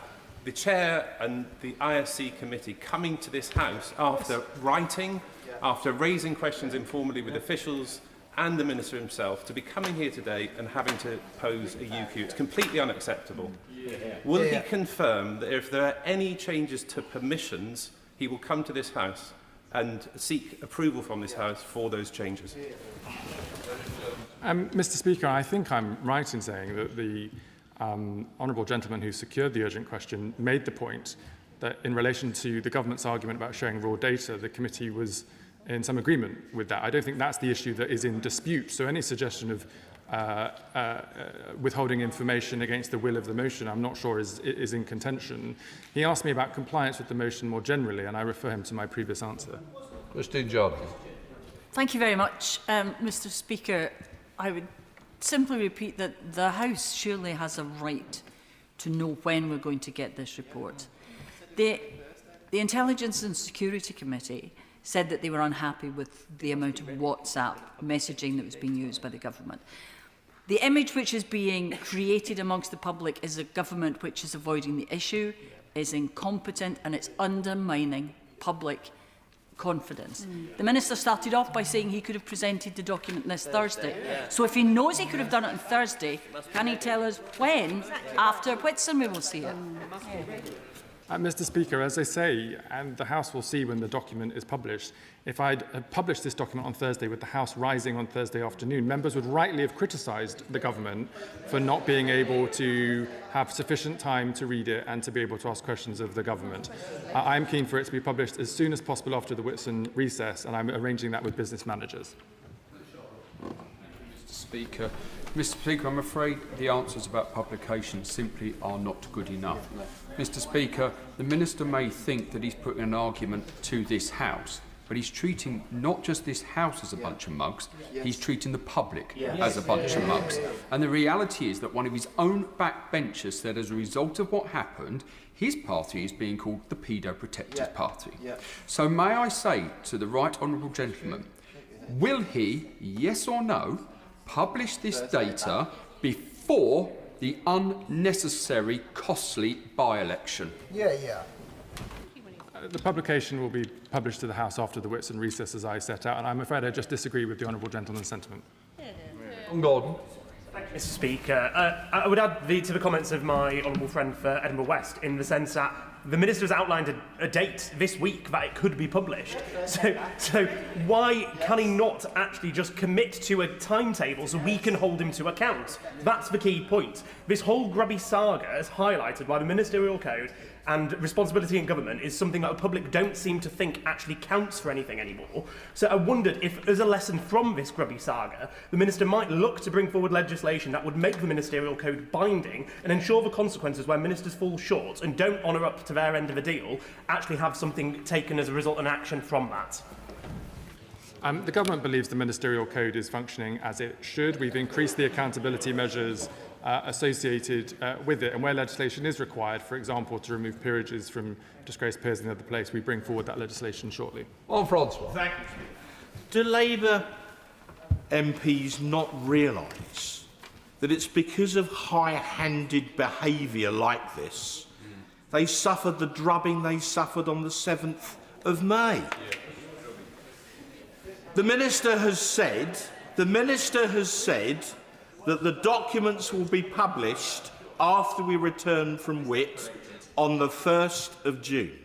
the Chair and the ISC Committee coming to this House after writing, after raising questions informally with officials and the Minister himself, to be coming here today and having to pose a UQ. It's completely unacceptable. Will he confirm that if there are any changes to permissions, he will come to this House and seek approval from this House for those changes? Mr. Speaker, I think I'm right in saying that the honourable gentleman who secured the urgent question made the point that in relation to the government's argument about sharing raw data, the committee was in some agreement with that. I don't think that's the issue that is in dispute. So any suggestion of withholding information against the will of the motion, I'm not sure is in contention. He asked me about compliance with the motion more generally, and I refer him to my previous answer. Christine Jordan. Thank you very much, Mr. Speaker. I would simply repeat that the House surely has a right to know when we're going to get this report. The Intelligence and Security Committee said that they were unhappy with the amount of WhatsApp messaging that was being used by the government. The image which is being created amongst the public is a government which is avoiding the issue, is incompetent, and it's undermining public confidence. The Minister started off by saying he could have presented the document this Thursday. So if he knows he could have done it on Thursday, can he tell us when, after Whitsun, we will see it? Mr. Speaker, as I say, and the House will see when the document is published, if I'd published this document on Thursday with the House rising on Thursday afternoon, members would rightly have criticised the government for not being able to have sufficient time to read it and to be able to ask questions of the government. I'm keen for it to be published as soon as possible after the Whitsun recess, and I'm arranging that with business managers. Mr. Speaker, I'm afraid the answers about publication simply are not good enough. Mr. Speaker, the Minister may think that he's putting an argument to this House, but he's treating not just this House as a bunch of mugs, he's treating the public as a bunch of mugs. And the reality is that one of his own backbenchers said as a result of what happened, his party is being called the Pedo Protectors Party. So may I say to the right honourable gentleman, will he, yes or no, publish this data before the unnecessary, costly by-election? The publication will be published to the House after the Whitsun recess, as I set out, and I'm afraid I just disagree with the honourable gentleman's sentiment. Gordon. Thank Mr. Speaker. I would add to the comments of my honourable friend for Edinburgh West in the sense that the Minister has outlined a date this week that it could be published. So why can he not actually just commit to a timetable so we can hold him to account? That's the key point. This whole grubby saga is highlighted by the Ministerial Code, and responsibility in government is something that the public don't seem to think actually counts for anything anymore. So I wondered if, as a lesson from this grubby saga, the Minister might look to bring forward legislation that would make the Ministerial Code binding and ensure the consequences where ministers fall short and don't honour up to their end of a deal actually have something taken as a result and action from that. The Government believes the Ministerial Code is functioning as it should. We've increased the accountability measures associated with it, and where legislation is required, for example, to remove peerages from disgraced peers in the other place, we bring forward that legislation shortly. Francois. Thank you. Do Labour MPs not realise that it's because of high-handed behaviour like this they suffered the drubbing they suffered on the 7th of May? The Minister has said that the documents will be published after we return from Wit on the 1st of June.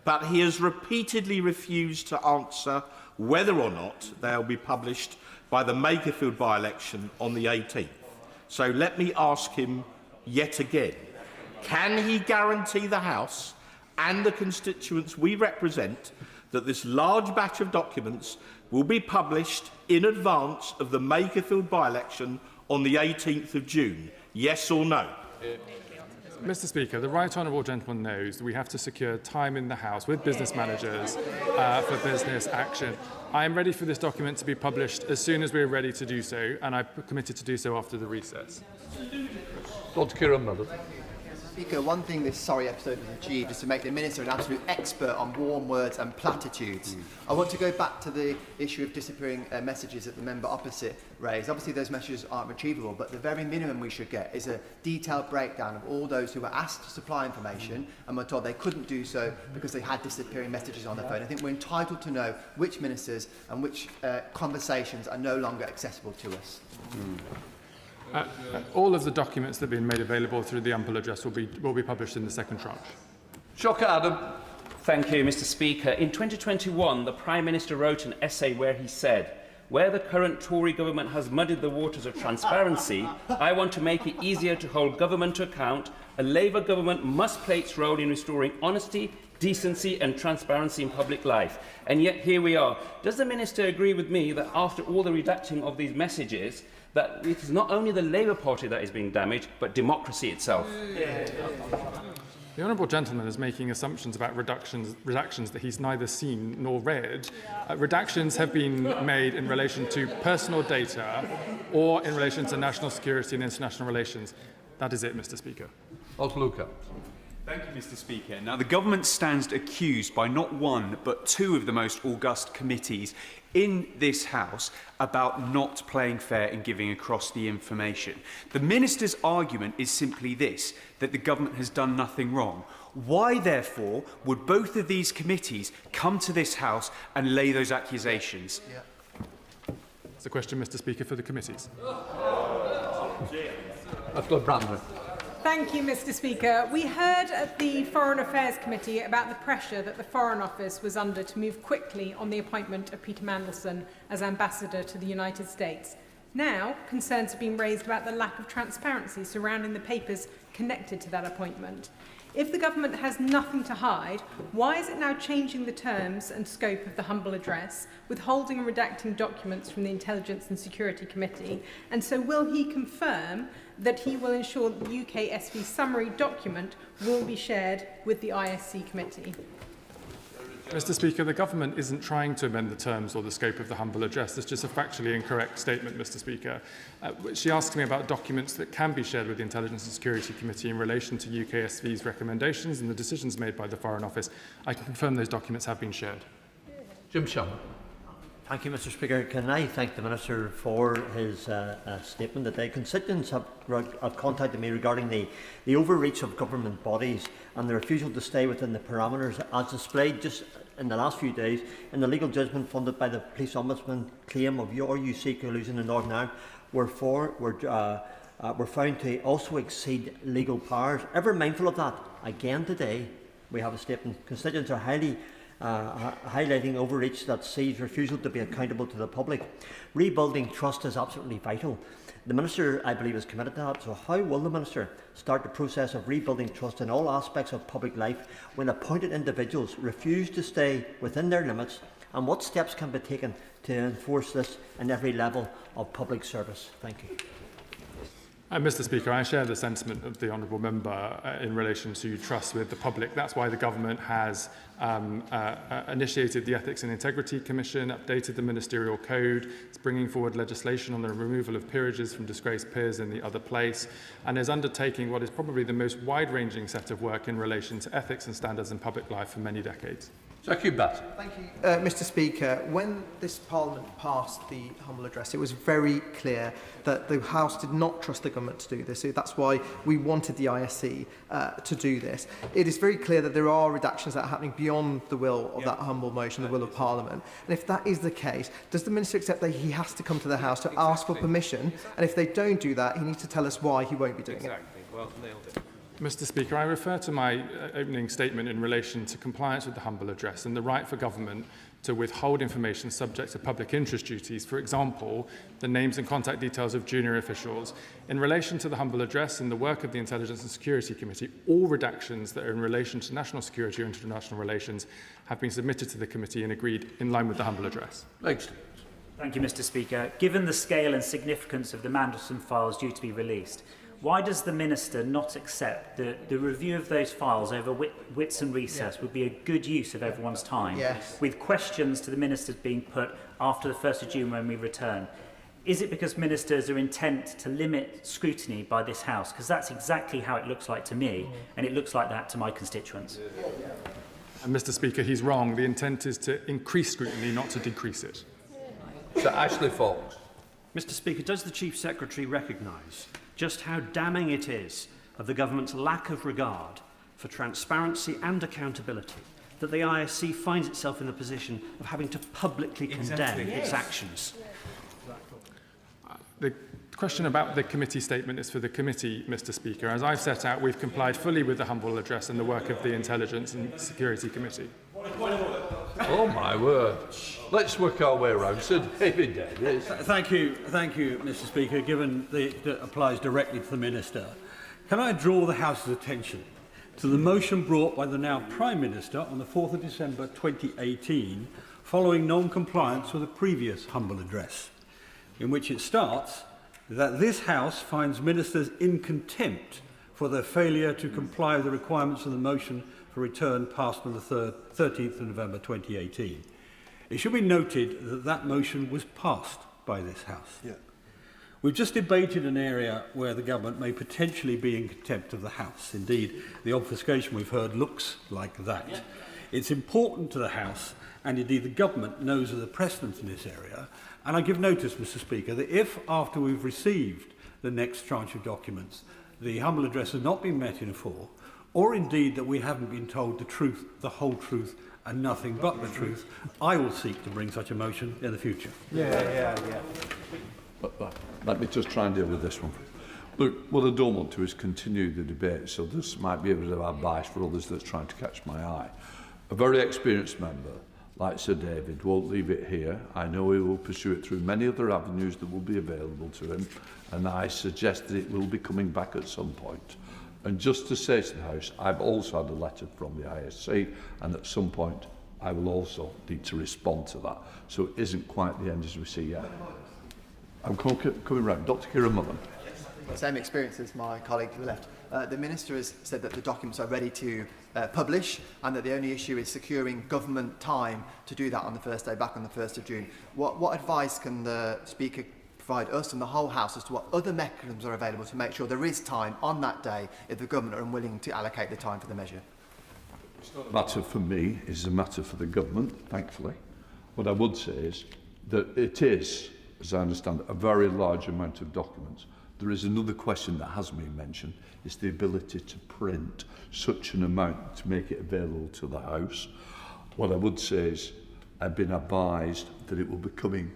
But he has repeatedly refused to answer whether or not they will be published by the Makerfield by-election on the 18th. So let me ask him yet again, can he guarantee the House and the constituents we represent that this large batch of documents will be published in advance of the Makerfield by-election on the 18th of June? Yes or no? Mr. Speaker, the Right Honourable Gentleman knows that we have to secure time in the House with business managers for business action. I am ready for this document to be published as soon as we are ready to do so, and I'm committed to do so after the recess. Dr. Kieran Mother. Speaker, one thing this sorry episode has achieved is to make the Minister an absolute expert on warm words and platitudes. I want to go back to the issue of disappearing messages that the member opposite raised. Obviously those messages aren't retrievable, but the very minimum we should get is a detailed breakdown of all those who were asked to supply information and were told they couldn't do so because they had disappearing messages on their phone. I think we're entitled to know which ministers and which conversations are no longer accessible to us. All of the documents that have been made available through the Ample Address will be published in the second tranche. Shocker Adam. Thank you, Mr. Speaker. In 2021, the Prime Minister wrote an essay where he said, "Where the current Tory government has muddied the waters of transparency, I want to make it easier to hold government to account. A Labour government must play its role in restoring honesty, decency and transparency in public life." And yet here we are. Does the Minister agree with me that after all the redacting of these messages, that it is not only the Labour Party that is being damaged, but democracy itself? The Honourable Gentleman is making assumptions about redactions that he's neither seen nor read. Redactions have been made in relation to personal data or in relation to national security and international relations. That is it, Mr. Speaker. Luca. Thank you, Mr. Speaker. Now, the government stands accused by not one, but two of the most august committees in this House about not playing fair in giving across the information. The Minister's argument is simply this, that the government has done nothing wrong. Why, therefore, would both of these committees come to this House and lay those accusations? It's a question, Mr. Speaker, for the committees. Thank you, Mr. Speaker. We heard at the Foreign Affairs Committee about the pressure that the Foreign Office was under to move quickly on the appointment of Peter Mandelson as Ambassador to the United States. Now, concerns have been raised about the lack of transparency surrounding the papers connected to that appointment. If the government has nothing to hide, why is it now changing the terms and scope of the humble address, withholding and redacting documents from the Intelligence and Security Committee? And so will he confirm that he will ensure that the UKSV summary document will be shared with the ISC committee? Mr. Speaker, the government isn't trying to amend the terms or the scope of the humble address. It's just a factually incorrect statement, Mr. Speaker. She asked me about documents that can be shared with the Intelligence and Security Committee in relation to UKSV's recommendations and the decisions made by the Foreign Office. I can confirm those documents have been shared. Jim Sherman. Thank you, Mr. Speaker. Can I thank the Minister for his statement that the constituents have contacted me regarding the overreach of government bodies and the refusal to stay within the parameters as displayed just in the last few days in the legal judgment funded by the Police Ombudsman claim of your UC collusion in Northern Ireland. were found to also exceed legal powers. Ever mindful of that, again today we have a statement. Constituents are highlighting overreach that sees refusal to be accountable to the public. Rebuilding trust is absolutely vital. The Minister, I believe, is committed to that. So how will the Minister start the process of rebuilding trust in all aspects of public life when appointed individuals refuse to stay within their limits, and what steps can be taken to enforce this in every level of public service? Thank you. Mr. Speaker, I share the sentiment of the honourable member in relation to trust with the public. That's why the government has initiated the Ethics and Integrity Commission, updated the ministerial code, it's bringing forward legislation on the removal of peerages from disgraced peers in the other place, and is undertaking what is probably the most wide-ranging set of work in relation to ethics and standards in public life for many decades. Thank you, Bat. Thank you, Mr. Speaker. When this Parliament passed the humble address, it was very clear that the House did not trust the government to do this. So that's why we wanted the ISC to do this. It is very clear that there are redactions that are happening beyond the will of that humble motion, the will of Parliament. And if that is the case, does the Minister accept that he has to come to the House to ask for permission? And if they don't do that, he needs to tell us why he won't be doing it. Well, nailed it. Mr. Speaker, I refer to my opening statement in relation to compliance with the humble address and the right for government to withhold information subject to public interest duties, for example, the names and contact details of junior officials. In relation to the humble address and the work of the Intelligence and Security Committee, all redactions that are in relation to national security or international relations have been submitted to the committee and agreed in line with the humble address. Thanks. Thank you, Mr. Speaker. Given the scale and significance of the Mandelson files due to be released, why does the Minister not accept that the review of those files over wits and recess would be a good use of everyone's time, with questions to the Ministers being put after the 1st of June when we return? Is it because Ministers are intent to limit scrutiny by this House? Because that's exactly how it looks like to me, and it looks like that to my constituents. And Mr. Speaker, he's wrong. The intent is to increase scrutiny, not to decrease it. Sir Ashley Fox. Mr. Speaker, does the Chief Secretary recognise just how damning it is of the government's lack of regard for transparency and accountability that the ISC finds itself in the position of having to publicly condemn its actions? The question about the committee statement is for the committee, Mr. Speaker. As I've set out, we've complied fully with the humble address and the work of the Intelligence and Security Committee. Oh, my word. Let's work our way around. Sir David Davies. Thank you, Mr. Speaker. Given that applies directly to the Minister, can I draw the House's attention to the motion brought by the now Prime Minister on the 4th of December 2018 following non-compliance with a previous humble address, in which it starts that this House finds ministers in contempt for their failure to comply with the requirements of the motion for return passed on the 13th of November 2018. It should be noted that that motion was passed by this House. We've just debated an area where the government may potentially be in contempt of the House. Indeed, the obfuscation we've heard looks like that. It's important to the House, and indeed the government knows of the precedent in this area, and I give notice, Mr. Speaker, that if after we've received the next tranche of documents, the humble address has not been met in full, or indeed that we haven't been told the truth, the whole truth, and nothing but the truth, I will seek to bring such a motion in the future. But let me just try and deal with this one. Look, what I don't want to is continue the debate, so this might be a bit of advice for others that's trying to catch my eye. A very experienced member, like Sir David, won't leave it here. I know he will pursue it through many other avenues that will be available to him, and I suggest that it will be coming back at some point. And just to say to the House, I've also had a letter from the ISC, and at some point I will also need to respond to that. So it isn't quite the end as we see yet. I'm coming round. Dr. Kieran Mullen. Same experience as my colleague who left. The Minister has said that the documents are ready to publish, and that the only issue is securing government time to do that on the first day back on the 1st of June. What advice can the Speaker provide us and the whole House as to what other mechanisms are available to make sure there is time on that day if the government are unwilling to allocate the time for the measure? It's not a matter for me, it's a matter for the government, thankfully. What I would say is that it is, as I understand it, a very large amount of documents. There is another question that has been mentioned, is the ability to print such an amount to make it available to the House. What I would say is I've been advised that it will be coming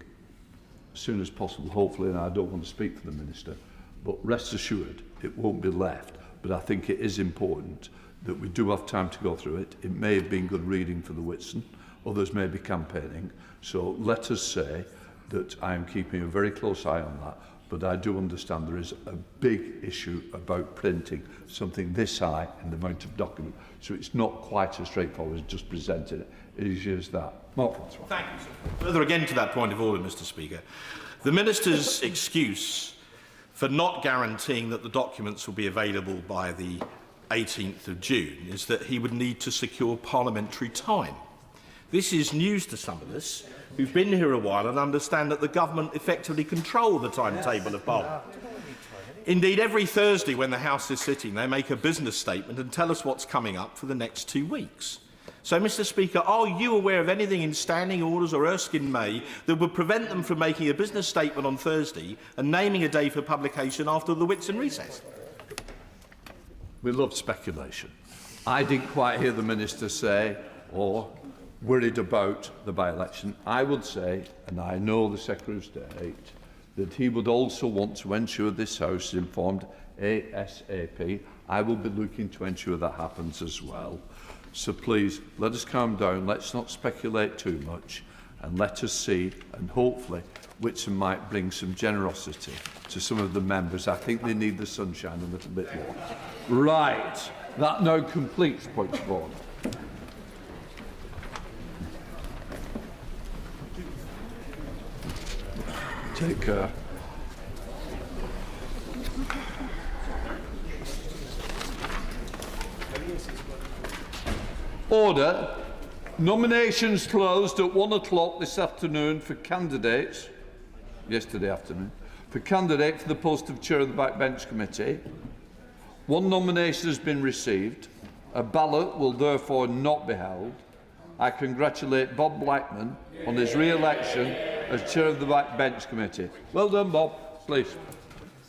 as soon as possible, hopefully, and I don't want to speak for the Minister, but rest assured it won't be left. But I think it is important that we do have time to go through it. It may have been good reading for the Whitsun, others may be campaigning, so let us say that I am keeping a very close eye on that, but I do understand there is a big issue about printing something this high in the amount of document, so it's not quite as straightforward as just presenting it. It is just that. Mark Francois. Thank you, sir. Further again to that point of order, Mr. Speaker. The Minister's excuse for not guaranteeing that the documents will be available by the 18th of June is that he would need to secure parliamentary time. This is news to some of us who've been here a while and understand that the government effectively control the timetable of Parliament. Indeed, every Thursday when the House is sitting, they make a business statement and tell us what's coming up for the next 2 weeks. So, Mr. Speaker, are you aware of anything in standing orders or Erskine May that would prevent them from making a business statement on Thursday and naming a day for publication after the Whitsun recess? We love speculation. I didn't quite hear the Minister say, or worried about the by-election. I would say, and I know the Secretary of State, that he would also want to ensure this House is informed ASAP. I will be looking to ensure that happens as well. So please, let us calm down, let's not speculate too much, and let us see, and hopefully Whitsun might bring some generosity to some of the members. I think they need the sunshine a little bit more. Right, that now completes points of order. Take care. Order. Nominations closed at 1 o'clock this afternoon for candidates, yesterday afternoon, for candidate for the post of Chair of the Backbench Committee. One nomination has been received. A ballot will therefore not be held. I congratulate Bob Blackman on his re-election as Chair of the Backbench Committee. Well done, Bob. Please.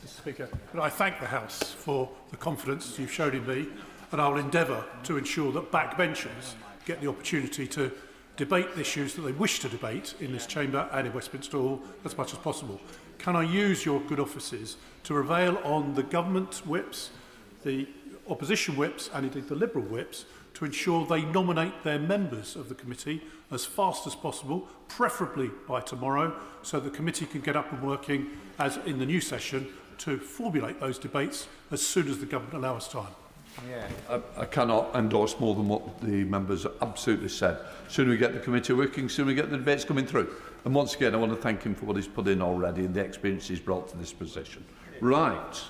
Mr. Speaker, can I thank the House for the confidence you've shown in me, and I will endeavour to ensure that backbenchers get the opportunity to debate the issues that they wish to debate in this chamber and in Westminster Hall as much as possible. Can I use your good offices to prevail on the government whips, the opposition whips and indeed the Liberal whips to ensure they nominate their members of the committee as fast as possible, preferably by tomorrow, so the committee can get up and working as in the new session to formulate those debates as soon as the government allow us time. Yeah. I cannot endorse more than what the members absolutely said. Sooner we get the committee working, sooner we get the debates coming through. And once again, I want to thank him for what he's put in already and the experience he's brought to this position. Right.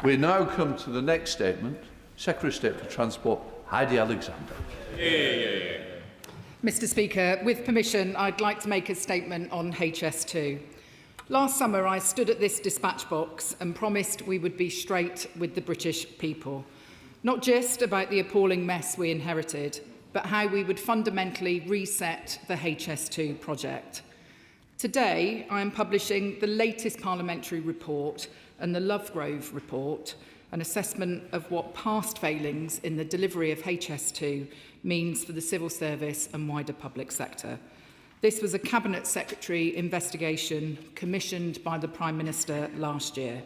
We now come to the next statement. Secretary of State for Transport, Heidi Alexander. Mr. Speaker, with permission, I'd like to make a statement on HS2. Last summer, I stood at this dispatch box and promised we would be straight with the British people. Not just about the appalling mess we inherited, but how we would fundamentally reset the HS2 project. Today, I am publishing the latest parliamentary report and the Lovegrove report, an assessment of what past failings in the delivery of HS2 means for the civil service and wider public sector. This was a Cabinet Secretary investigation commissioned by the Prime Minister last year.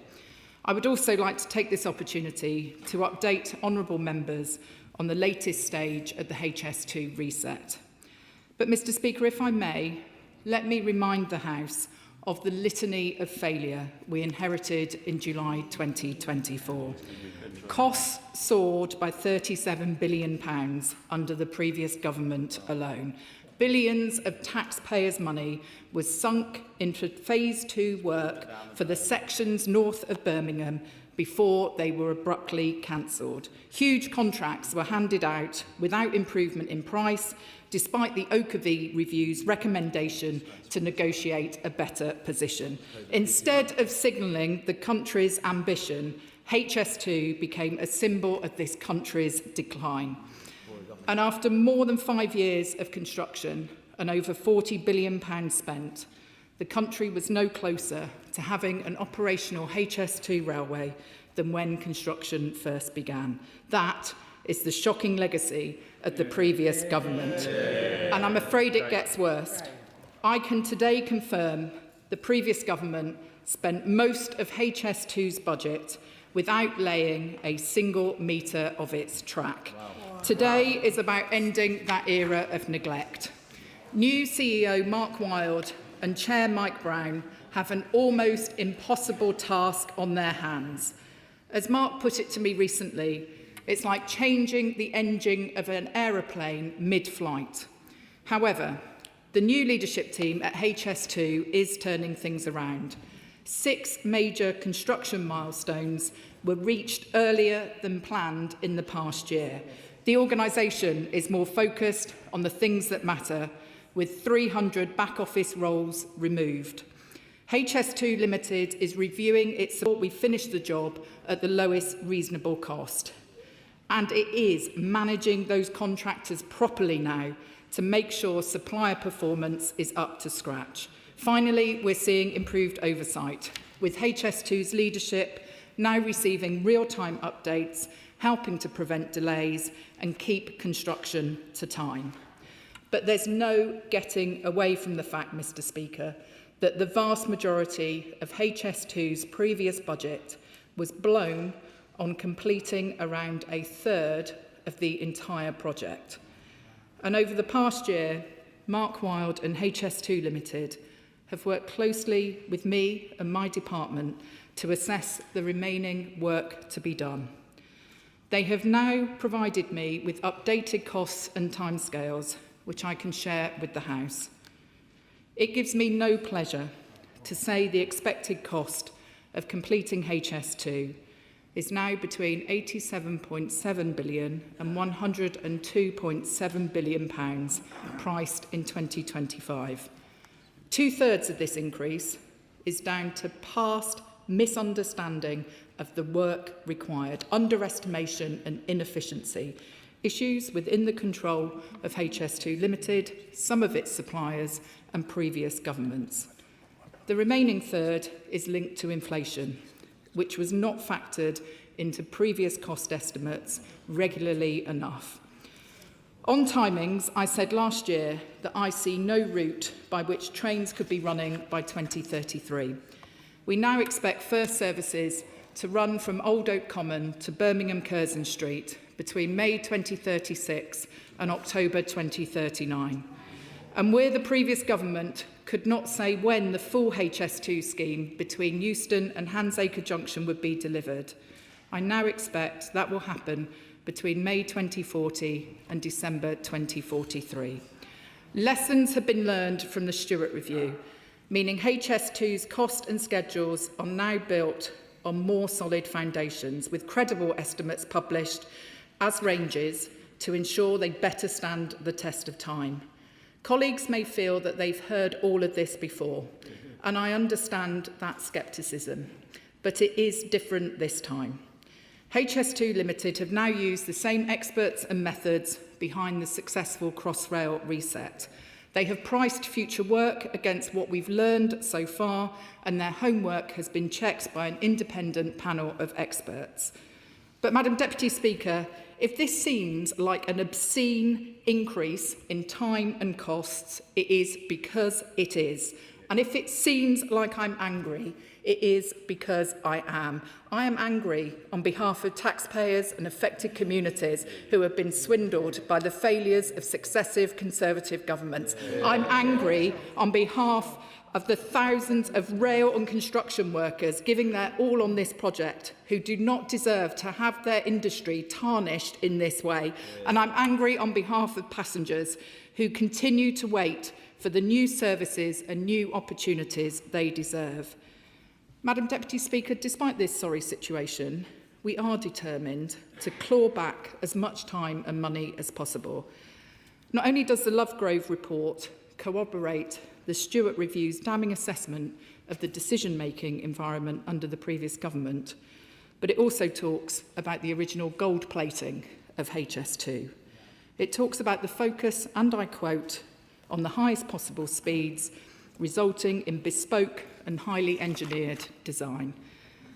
I would also like to take this opportunity to update honourable members on the latest stage of the HS2 reset. But, Mr. Speaker, if I may, let me remind the House of the litany of failure we inherited in July 2024. Costs soared by £37 billion under the previous government alone. Billions of taxpayers' money was sunk into Phase 2 work for the sections north of Birmingham before they were abruptly cancelled. Huge contracts were handed out without improvement in price, despite the Oakervee Review's recommendation to negotiate a better position. Instead of signalling the country's ambition, HS2 became a symbol of this country's decline. And after more than 5 years of construction and over £40 billion spent, the country was no closer to having an operational HS2 railway than when construction first began. That is the shocking legacy of the previous government. And I'm afraid it gets worse. I can today confirm the previous government spent most of HS2's budget without laying a single metre of its track. Wow. Today is about ending that era of neglect. New CEO Mark Wilde and Chair Mike Brown have an almost impossible task on their hands. As Mark put it to me recently, it's like changing the engine of an aeroplane mid-flight. However, the new leadership team at HS2 is turning things around. 6 major construction milestones were reached earlier than planned in the past year. The organisation is more focused on the things that matter, with 300 back office roles removed. HS2 Limited is reviewing its support. We finished the job at the lowest reasonable cost. And it is managing those contractors properly now to make sure supplier performance is up to scratch. Finally, we're seeing improved oversight, with HS2's leadership now receiving real-time updates, helping to prevent delays and keep construction to time. But there's no getting away from the fact, Mr. Speaker, that the vast majority of HS2's previous budget was blown on completing around a third of the entire project. And over the past year, Mark Wilde and HS2 Limited have worked closely with me and my department to assess the remaining work to be done. They have now provided me with updated costs and timescales, which I can share with the House. It gives me no pleasure to say the expected cost of completing HS2 is now between £87.7 billion and £102.7 billion priced in 2025. 2/3 of this increase is down to past misunderstanding of the work required, underestimation and inefficiency, issues within the control of HS2 Limited, some of its suppliers and previous governments. The remaining third is linked to inflation, which was not factored into previous cost estimates regularly enough. On timings, I said last year that I see no route by which trains could be running by 2033. We now expect first services to run from Old Oak Common to Birmingham Curzon Street between May 2036 and October 2039. And where the previous government could not say when the full HS2 scheme between Euston and Handsacre Junction would be delivered, I now expect that will happen between May 2040 and December 2043. Lessons have been learned from the Stewart Review, meaning HS2's cost and schedules are now built on more solid foundations, with credible estimates published as ranges to ensure they better stand the test of time. Colleagues may feel that they've heard all of this before, and I understand that scepticism, but it is different this time. HS2 Limited have now used the same experts and methods behind the successful Crossrail reset. They have priced future work against what we've learned so far, and their homework has been checked by an independent panel of experts. But, Madam Deputy Speaker, if this seems like an obscene increase in time and costs, it is because it is. And if it seems like I'm angry, it is because I am. I am angry on behalf of taxpayers and affected communities who have been swindled by the failures of successive Conservative governments. I'm angry on behalf of the thousands of rail and construction workers giving their all on this project who do not deserve to have their industry tarnished in this way. And I'm angry on behalf of passengers who continue to wait for the new services and new opportunities they deserve. Madam Deputy Speaker, despite this sorry situation, we are determined to claw back as much time and money as possible. Not only does the Lovegrove report corroborate the Stewart Review's damning assessment of the decision-making environment under the previous government, but it also talks about the original gold plating of HS2. It talks about the focus, and I quote, on the highest possible speeds, resulting in bespoke and highly engineered design.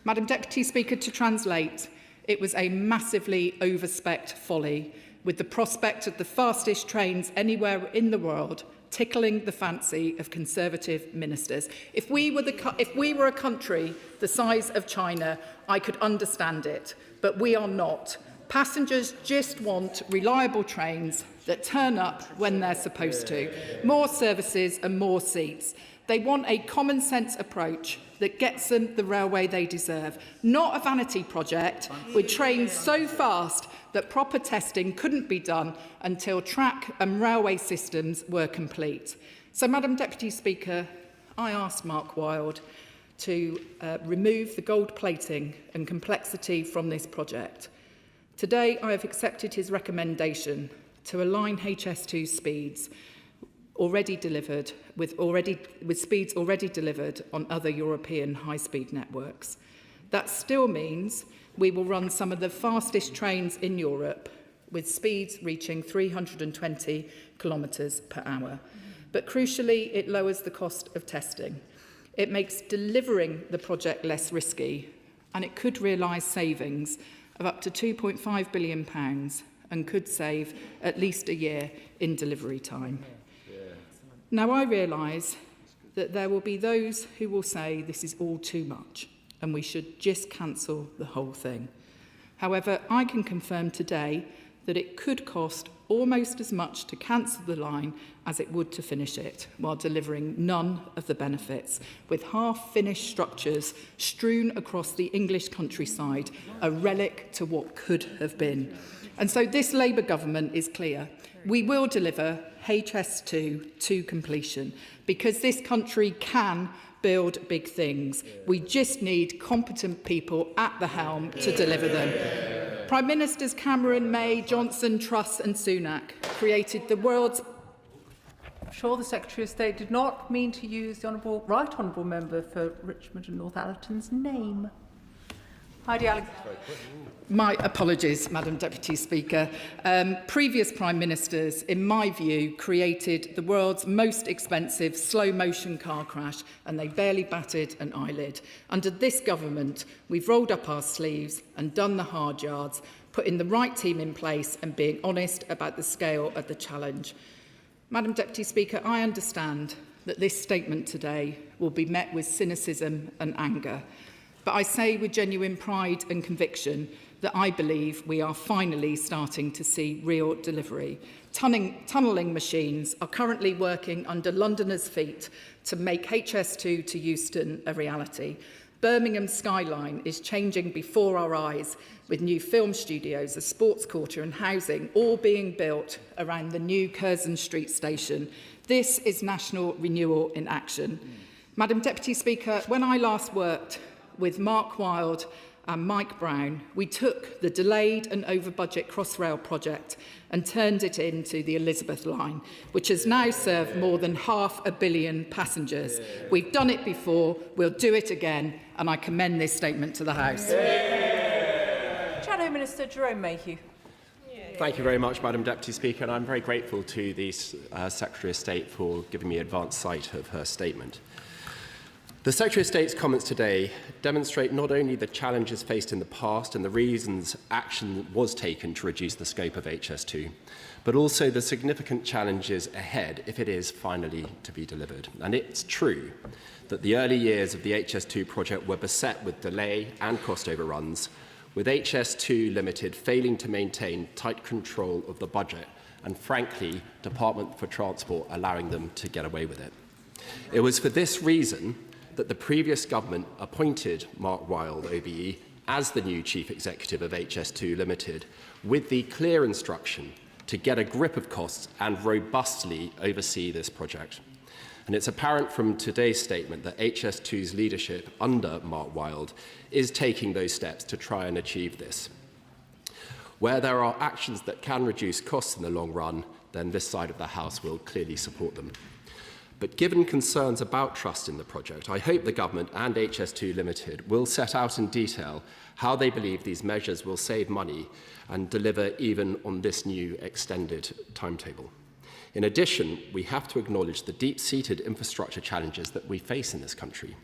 Madam Deputy Speaker, to translate, it was a massively overspec'd folly, with the prospect of the fastest trains anywhere in the world tickling the fancy of Conservative ministers. If we were a country the size of China, I could understand it, but we are not. Passengers just want reliable trains that turn up when they're supposed to, more services and more seats. They want a common-sense approach that gets them the railway they deserve, not a vanity project with trains so fast that proper testing couldn't be done until track and railway systems were complete. So, Madam Deputy Speaker, I asked Mark Wilde to remove the gold plating and complexity from this project. Today, I have accepted his recommendation to align HS2 speeds already delivered with speeds already delivered on other European high-speed networks. That still means we will run some of the fastest trains in Europe with speeds reaching 320 kilometres per hour. But crucially, it lowers the cost of testing. It makes delivering the project less risky, and it could realise savings of up to £2.5 billion and could save at least a year in delivery time. Now, I realise that there will be those who will say this is all too much and we should just cancel the whole thing. However, I can confirm today that it could cost almost as much to cancel the line as it would to finish it, while delivering none of the benefits, with half-finished structures strewn across the English countryside, a relic to what could have been. And so this Labour government is clear. We will deliver HS2 to completion because this country can build big things. We just need competent people at the helm to deliver them. Prime Ministers Cameron, May, Johnson, Truss and Sunak created the world's... I'm sure the Secretary of State did not mean to use the Right Honourable Member for Richmond and Northallerton's name. Heidi Alexander. My apologies, Madam Deputy Speaker. Previous Prime Ministers, in my view, created the world's most expensive slow-motion car crash, and they barely batted an eyelid. Under this government, we've rolled up our sleeves and done the hard yards, putting the right team in place and being honest about the scale of the challenge. Madam Deputy Speaker, I understand that this statement today will be met with cynicism and anger. But I say with genuine pride and conviction that I believe we are finally starting to see real delivery. Tunnelling machines are currently working under Londoners' feet to make HS2 to Euston a reality. Birmingham's skyline is changing before our eyes, with new film studios, a sports quarter and housing all being built around the new Curzon Street station. This is national renewal in action. Madam Deputy Speaker, when I last worked with Mark Wilde and Mike Brown, we took the delayed and over-budget Crossrail project and turned it into the Elizabeth line, which has now served more than 500 million passengers. We've done it before, we'll do it again, and I commend this statement to the House. Shadow Minister Jerome Mayhew. Thank you very much, Madam Deputy Speaker, and I'm very grateful to the Secretary of State for giving me advance sight of her statement. The Secretary of State's comments today demonstrate not only the challenges faced in the past and the reasons action was taken to reduce the scope of HS2, but also the significant challenges ahead if it is finally to be delivered. And it's true that the early years of the HS2 project were beset with delay and cost overruns, with HS2 Limited failing to maintain tight control of the budget and, frankly, Department for Transport allowing them to get away with it. It was for this reason that the previous government appointed Mark Wilde, OBE, as the new Chief Executive of HS2 Limited, with the clear instruction to get a grip of costs and robustly oversee this project. And it's apparent from today's statement that HS2's leadership under Mark Wilde is taking those steps to try and achieve this. Where there are actions that can reduce costs in the long run, then this side of the House will clearly support them. But given concerns about trust in the project, I hope the government and HS2 Limited will set out in detail how they believe these measures will save money and deliver even on this new extended timetable. In addition, we have to acknowledge the deep-seated infrastructure challenges that we face in this country.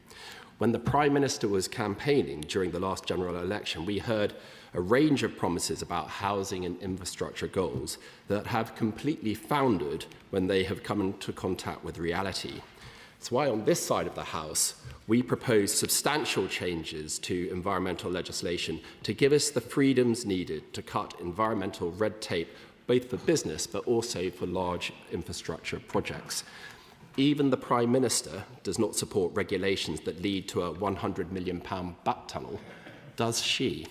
When the Prime Minister was campaigning during the last general election, we heard a range of promises about housing and infrastructure goals that have completely foundered when they have come into contact with reality. That's why on this side of the House, we propose substantial changes to environmental legislation to give us the freedoms needed to cut environmental red tape, both for business but also for large infrastructure projects. Even the Prime Minister does not support regulations that lead to a £100 million bat tunnel, does she?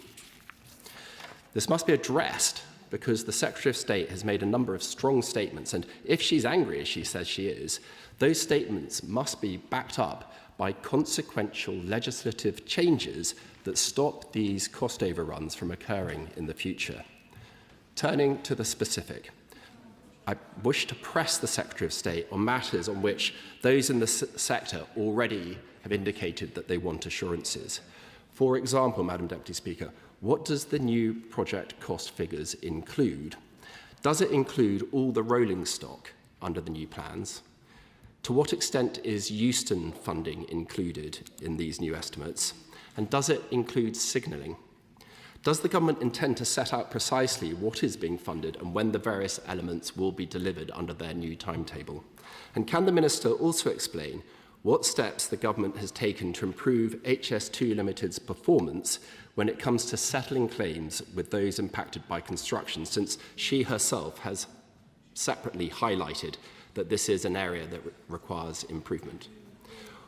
This must be addressed because the Secretary of State has made a number of strong statements, and if she's angry, as she says she is, those statements must be backed up by consequential legislative changes that stop these cost overruns from occurring in the future. Turning to the specific, I wish to press the Secretary of State on matters on which those in the sector already have indicated that they want assurances. For example, Madam Deputy Speaker, what does the new project cost figures include? Does it include all the rolling stock under the new plans? To what extent is Euston funding included in these new estimates? And does it include signalling? Does the government intend to set out precisely what is being funded and when the various elements will be delivered under their new timetable? And can the Minister also explain what steps the government has taken to improve HS2 Limited's performance when it comes to settling claims with those impacted by construction, since she herself has separately highlighted that this is an area that requires improvement?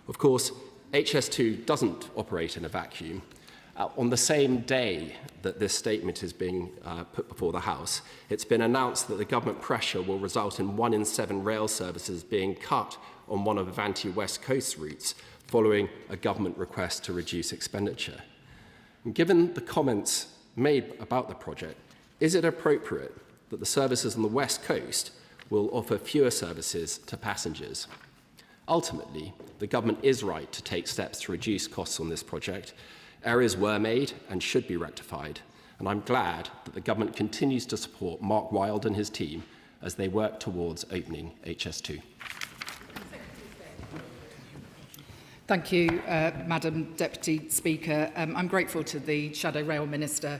Of course, HS2 doesn't operate in a vacuum. On the same day that this statement is being put before the House, it's been announced that the government pressure will result in 1 in 7 rail services being cut on one of Avanti West Coast routes following a government request to reduce expenditure. And given the comments made about the project, is it appropriate that the services on the West Coast will offer fewer services to passengers? Ultimately, the government is right to take steps to reduce costs on this project. Errors were made and should be rectified, and I'm glad that the government continues to support Mark Wilde and his team as they work towards opening HS2. Thank you, Madam Deputy Speaker. I'm grateful to the Shadow Rail Minister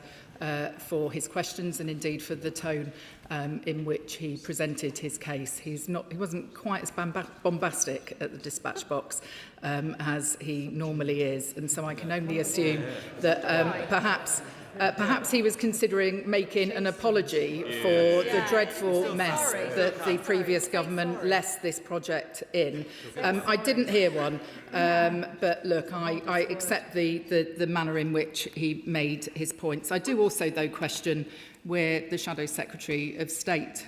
for his questions and indeed for the tone in which he presented his case. He wasn't quite as bombastic at the dispatch box as he normally is, and so I can only assume that perhaps he was considering making an apology for the dreadful mess that the previous government left this project in. I didn't hear one, but look, I accept the manner in which he made his points. I do also, though, question where the Shadow Secretary of State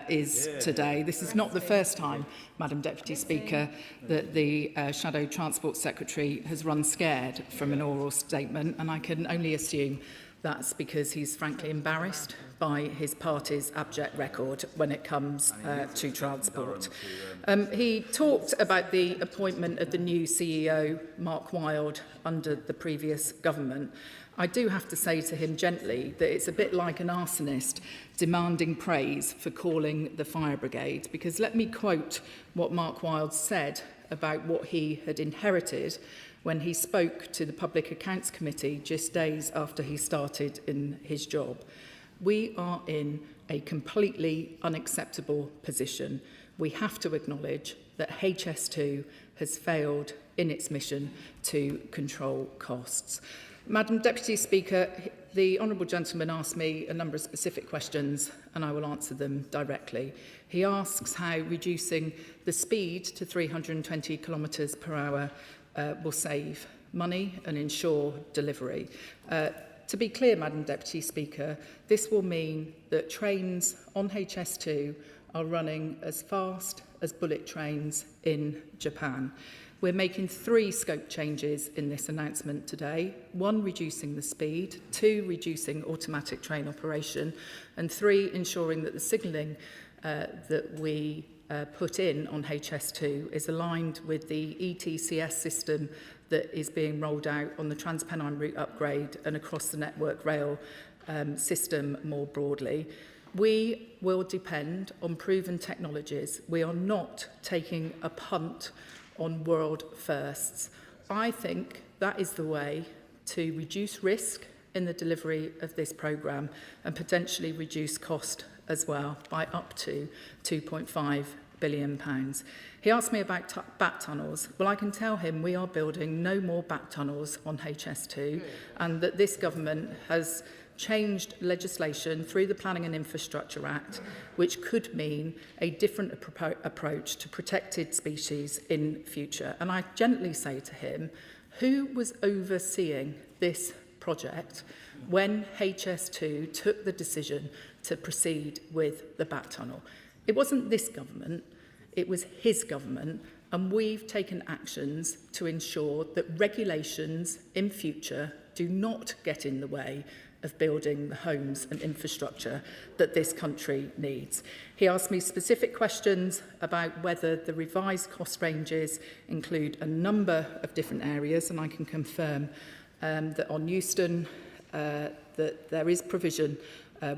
is today. This is not the first time, Madam Deputy Speaker, that the Shadow Transport Secretary has run scared from an oral statement, and I can only assume that's because he's frankly embarrassed by his party's abject record when it comes to transport. He talked about the appointment of the new CEO, Mark Wilde, under the previous government. I do have to say to him gently that it's a bit like an arsonist demanding praise for calling the fire brigade, because let me quote what Mark Wilde said about what he had inherited when he spoke to the Public Accounts Committee just days after he started in his job. We are in a completely unacceptable position. We have to acknowledge that HS2 has failed in its mission to control costs. Madam Deputy Speaker, the Honourable Gentleman asked me a number of specific questions and I will answer them directly. He asks how reducing the speed to 320 kilometres per hour will save money and ensure delivery. To be clear, Madam Deputy Speaker, this will mean that trains on HS2 are running as fast as bullet trains in Japan. We're making 3 scope changes in this announcement today. 1, reducing the speed, 2, reducing automatic train operation, and 3, ensuring that the signalling that we put in on HS2 is aligned with the ETCS system that is being rolled out on the Transpennine route upgrade and across the Network Rail system more broadly. We will depend on proven technologies. We are not taking a punt on world firsts. I think that is the way to reduce risk in the delivery of this programme and potentially reduce cost as well by up to £2.5 billion. He asked me about bat tunnels. Well, I can tell him we are building no more bat tunnels on HS2 and that this government has changed legislation through the Planning and Infrastructure Act, which could mean a different approach to protected species in future. And I gently say to him, who was overseeing this project when HS2 took the decision to proceed with the bat tunnel? It wasn't this government, it was his government, and we've taken actions to ensure that regulations in future do not get in the way of building the homes and infrastructure that this country needs. He asked me specific questions about whether the revised cost ranges include a number of different areas, and I can confirm that on Euston that there is provision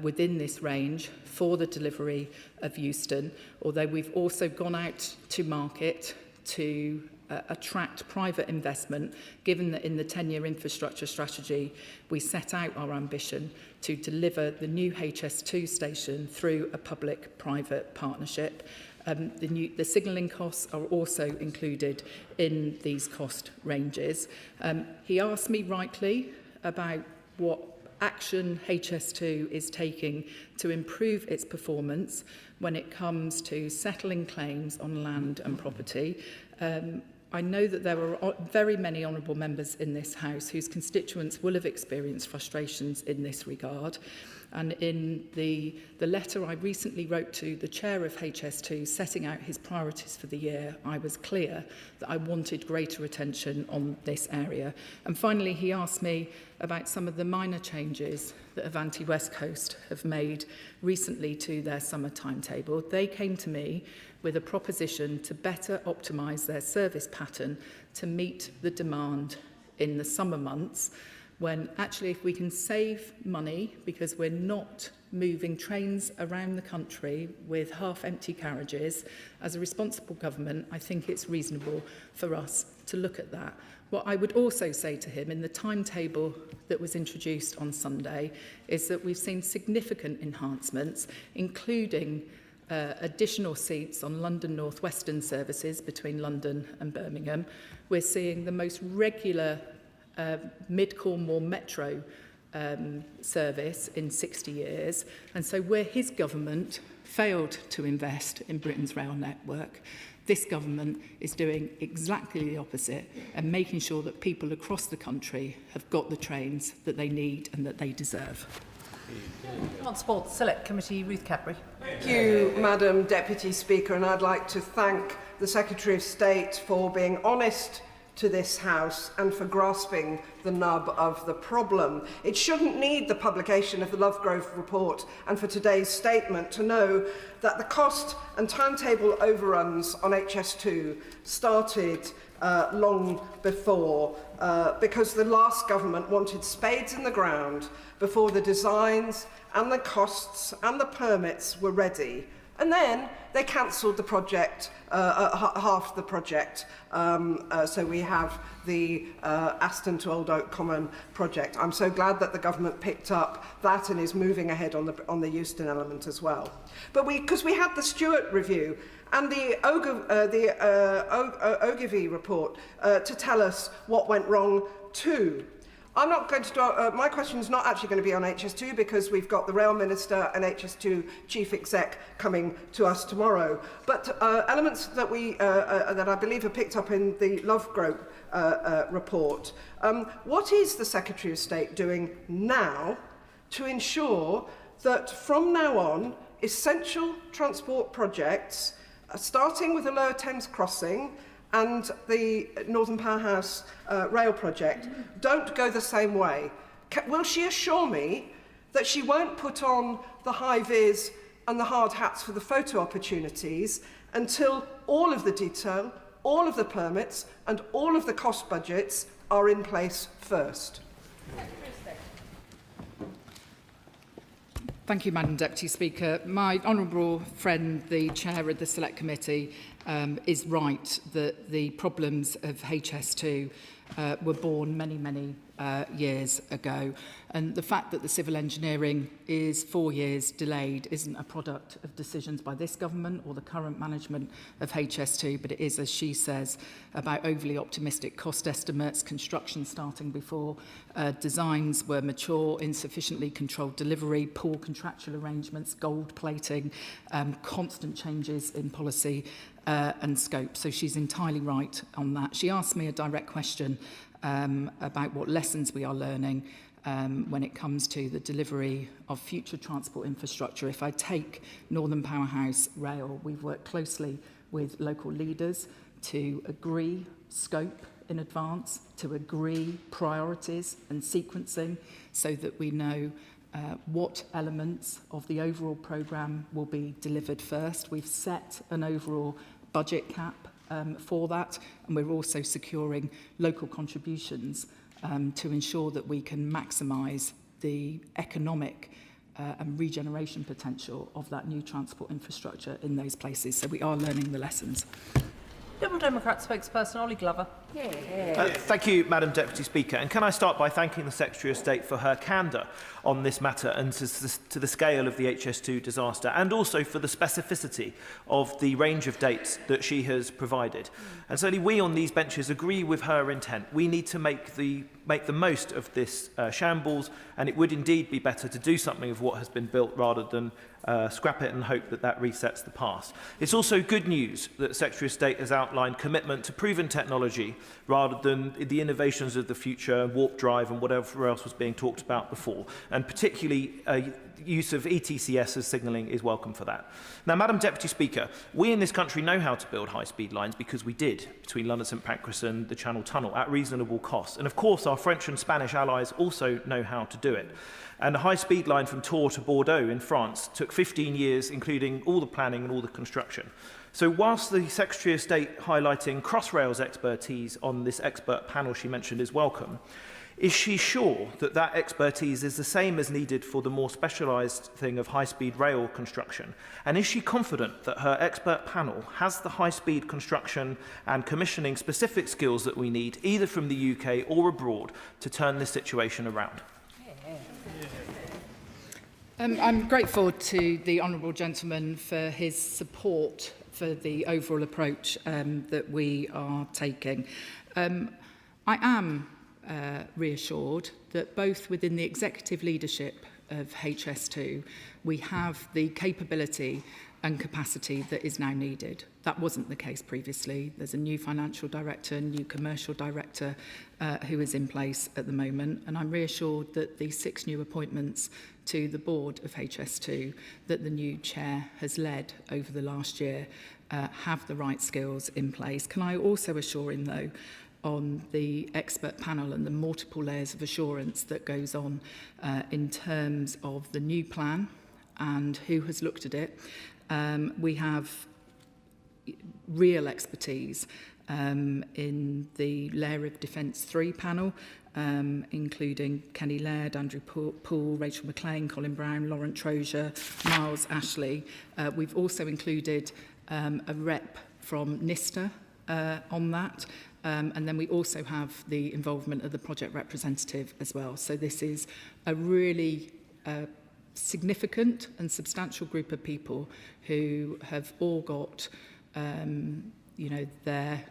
within this range for the delivery of Euston, although we've also gone out to market to attract private investment, given that in the 10-year infrastructure strategy we set out our ambition to deliver the new HS2 station through a public-private partnership. The signalling costs are also included in these cost ranges. He asked me rightly about what action HS2 is taking to improve its performance when it comes to settling claims on land and property. I know that there are very many honourable members in this House whose constituents will have experienced frustrations in this regard. And in the letter I recently wrote to the chair of HS2 setting out his priorities for the year, I was clear that I wanted greater attention on this area. And finally, he asked me about some of the minor changes that Avanti West Coast have made recently to their summer timetable. They came to me with a proposition to better optimise their service pattern to meet the demand in the summer months, when actually if we can save money because we're not moving trains around the country with half-empty carriages, as a responsible government, I think it's reasonable for us to look at that. What I would also say to him in the timetable that was introduced on Sunday is that we've seen significant enhancements, including additional seats on London North Western services between London and Birmingham. We're seeing the most regular Mid-Cornwall Metro service in 60 years. And so where his government failed to invest in Britain's rail network, this government is doing exactly the opposite and making sure that people across the country have got the trains that they need and that they deserve. On Sport Select Committee, Ruth Cadbury. Thank you, Madam Deputy Speaker, and I'd like to thank the Secretary of State for being honest to this House and for grasping the nub of the problem. It shouldn't need the publication of the Lovegrove report and for today's statement to know that the cost and timetable overruns on HS2 started long before because the last government wanted spades in the ground before the designs and the costs and the permits were ready. And then they cancelled the project, half the project. So we have the Aston to Old Oak Common project. I'm so glad that the government picked up that and is moving ahead on the Euston element as well. But because we had the Stewart review and the Ogilvy report to tell us what went wrong too. I'm not going to my question is not actually going to be on HS2 because we've got the Rail Minister and HS2 Chief Exec coming to us tomorrow. But elements that that I believe are picked up in the Lovegrove report. What is the Secretary of State doing now to ensure that from now on essential transport projects, starting with the Lower Thames Crossing and the Northern Powerhouse rail project, don't go the same way? Will she assure me that she won't put on the high-vis and the hard hats for the photo opportunities until all of the detail, all of the permits and all of the cost budgets are in place first? Thank you, Madam Deputy Speaker. My honourable friend, the Chair of the Select Committee, is right that the problems of HS2 were born many, many years ago. And the fact that the civil engineering is 4 years delayed isn't a product of decisions by this government or the current management of HS2, but it is, as she says, about overly optimistic cost estimates, construction starting before designs were mature, insufficiently controlled delivery, poor contractual arrangements, gold plating, constant changes in policy and scope. So she's entirely right on that. She asked me a direct question about what lessons we are learning when it comes to the delivery of future transport infrastructure. If I take Northern Powerhouse Rail, we've worked closely with local leaders to agree scope in advance, to agree priorities and sequencing so that we know what elements of the overall programme will be delivered first. We've set an overall budget cap for that, and we're also securing local contributions to ensure that we can maximise the economic and regeneration potential of that new transport infrastructure in those places. So we are learning the lessons. Liberal Democrat spokesperson Ollie Glover. Thank you, Madam Deputy Speaker. And can I start by thanking the Secretary of State for her candour on this matter and to the scale of the HS2 disaster, and also for the specificity of the range of dates that she has provided. And certainly we on these benches agree with her intent. We need to make the most of this shambles, and it would indeed be better to do something of what has been built rather than scrap it and hope that that resets the past. It's also good news that the Secretary of State has outlined commitment to proven technology rather than the innovations of the future, warp drive and whatever else was being talked about before. And particularly use of ETCS as signalling is welcome for that. Now, Madam Deputy Speaker, we in this country know how to build high-speed lines because we did between London St Pancras and the Channel Tunnel at reasonable cost. And of course, our French and Spanish allies also know how to do it. And a high-speed line from Tours to Bordeaux in France took 15 years, including all the planning and all the construction. So whilst the Secretary of State highlighting Crossrail's expertise on this expert panel she mentioned is welcome, is she sure that that expertise is the same as needed for the more specialised thing of high-speed rail construction? And is she confident that her expert panel has the high-speed construction and commissioning specific skills that we need, either from the UK or abroad, to turn this situation around? I'm grateful to the honourable gentleman for his support for the overall approach that we are taking. I am reassured that both within the executive leadership of HS2, we have the capability and capacity that is now needed. That wasn't the case previously. There's a new financial director, new commercial director who is in place at the moment, and I'm reassured that the 6 new appointments to the board of HS2 that the new chair has led over the last year have the right skills in place. Can I also assure him, though, on the expert panel and the multiple layers of assurance that goes on in terms of the new plan and who has looked at it. We have real expertise in the Layer of Defence 3 panel, including Kenny Laird, Andrew Poole, Rachel McLean, Colin Brown, Laurent Trozier, Miles Ashley. We've also included a rep from NISTA on that. And then we also have the involvement of the project representative as well. So this is a really significant and substantial group of people who have all got, their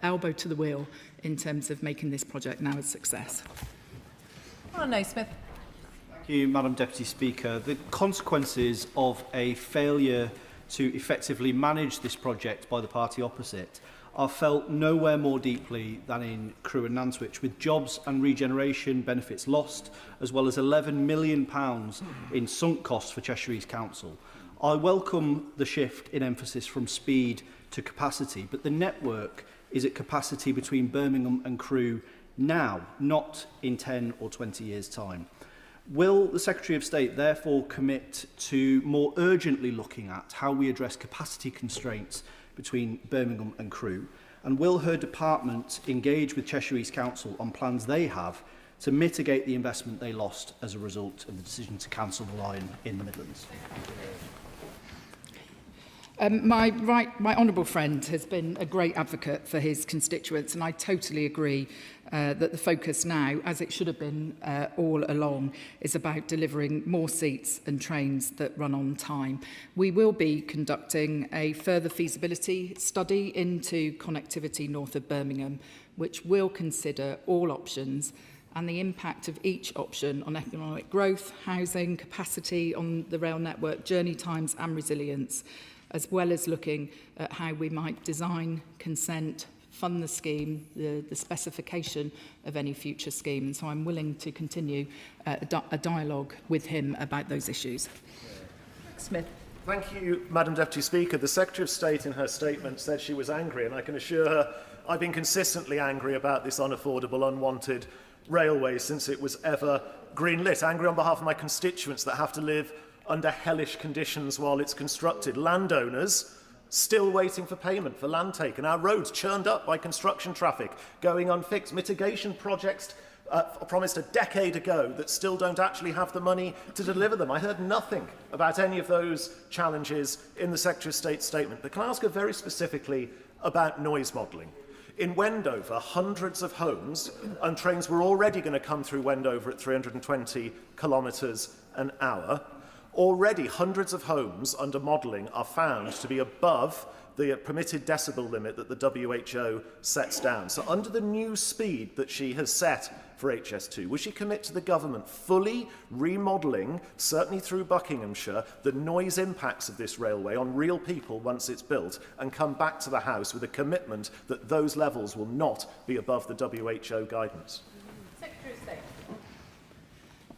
elbow to the wheel in terms of making this project now a success. Naismith. Thank you, Madam Deputy Speaker. The consequences of a failure to effectively manage this project by the party opposite are felt nowhere more deeply than in Crewe and Nantwich, with jobs and regeneration benefits lost, as well as £11 million in sunk costs for Cheshire East Council. I welcome the shift in emphasis from speed to capacity, but the network is at capacity between Birmingham and Crewe now, not in 10 or 20 years' time. Will the Secretary of State therefore commit to more urgently looking at how we address capacity constraints between Birmingham and Crewe? And will her department engage with Cheshire East Council on plans they have to mitigate the investment they lost as a result of the decision to cancel the line in the Midlands? My honourable friend has been a great advocate for his constituents, and I totally agree that the focus now, as it should have been all along, is about delivering more seats and trains that run on time. We will be conducting a further feasibility study into connectivity north of Birmingham, which will consider all options and the impact of each option on economic growth, housing, capacity on the rail network, journey times and resilience, as well as looking at how we might design, consent, fund the scheme, the specification of any future scheme. And so I'm willing to continue a dialogue with him about those issues. Smith. Thank you, Madam Deputy Speaker. The Secretary of State in her statement said she was angry, and I can assure her I've been consistently angry about this unaffordable, unwanted railway since it was ever greenlit. Angry on behalf of my constituents that have to live under hellish conditions while it's constructed. Landowners still waiting for payment for land taken. Our roads churned up by construction traffic, going unfixed. Mitigation projects promised a decade ago that still don't actually have the money to deliver them. I heard nothing about any of those challenges in the Secretary of State's statement. But can I ask her very specifically about noise modelling? In Wendover, hundreds of homes and trains were already going to come through Wendover at 320 kilometres an hour. Already, hundreds of homes under modelling are found to be above the permitted decibel limit that the WHO sets down. So under the new speed that she has set for HS2, will she commit to the government fully remodelling, certainly through Buckinghamshire, the noise impacts of this railway on real people once it's built, and come back to the House with a commitment that those levels will not be above the WHO guidance? Secretary of State.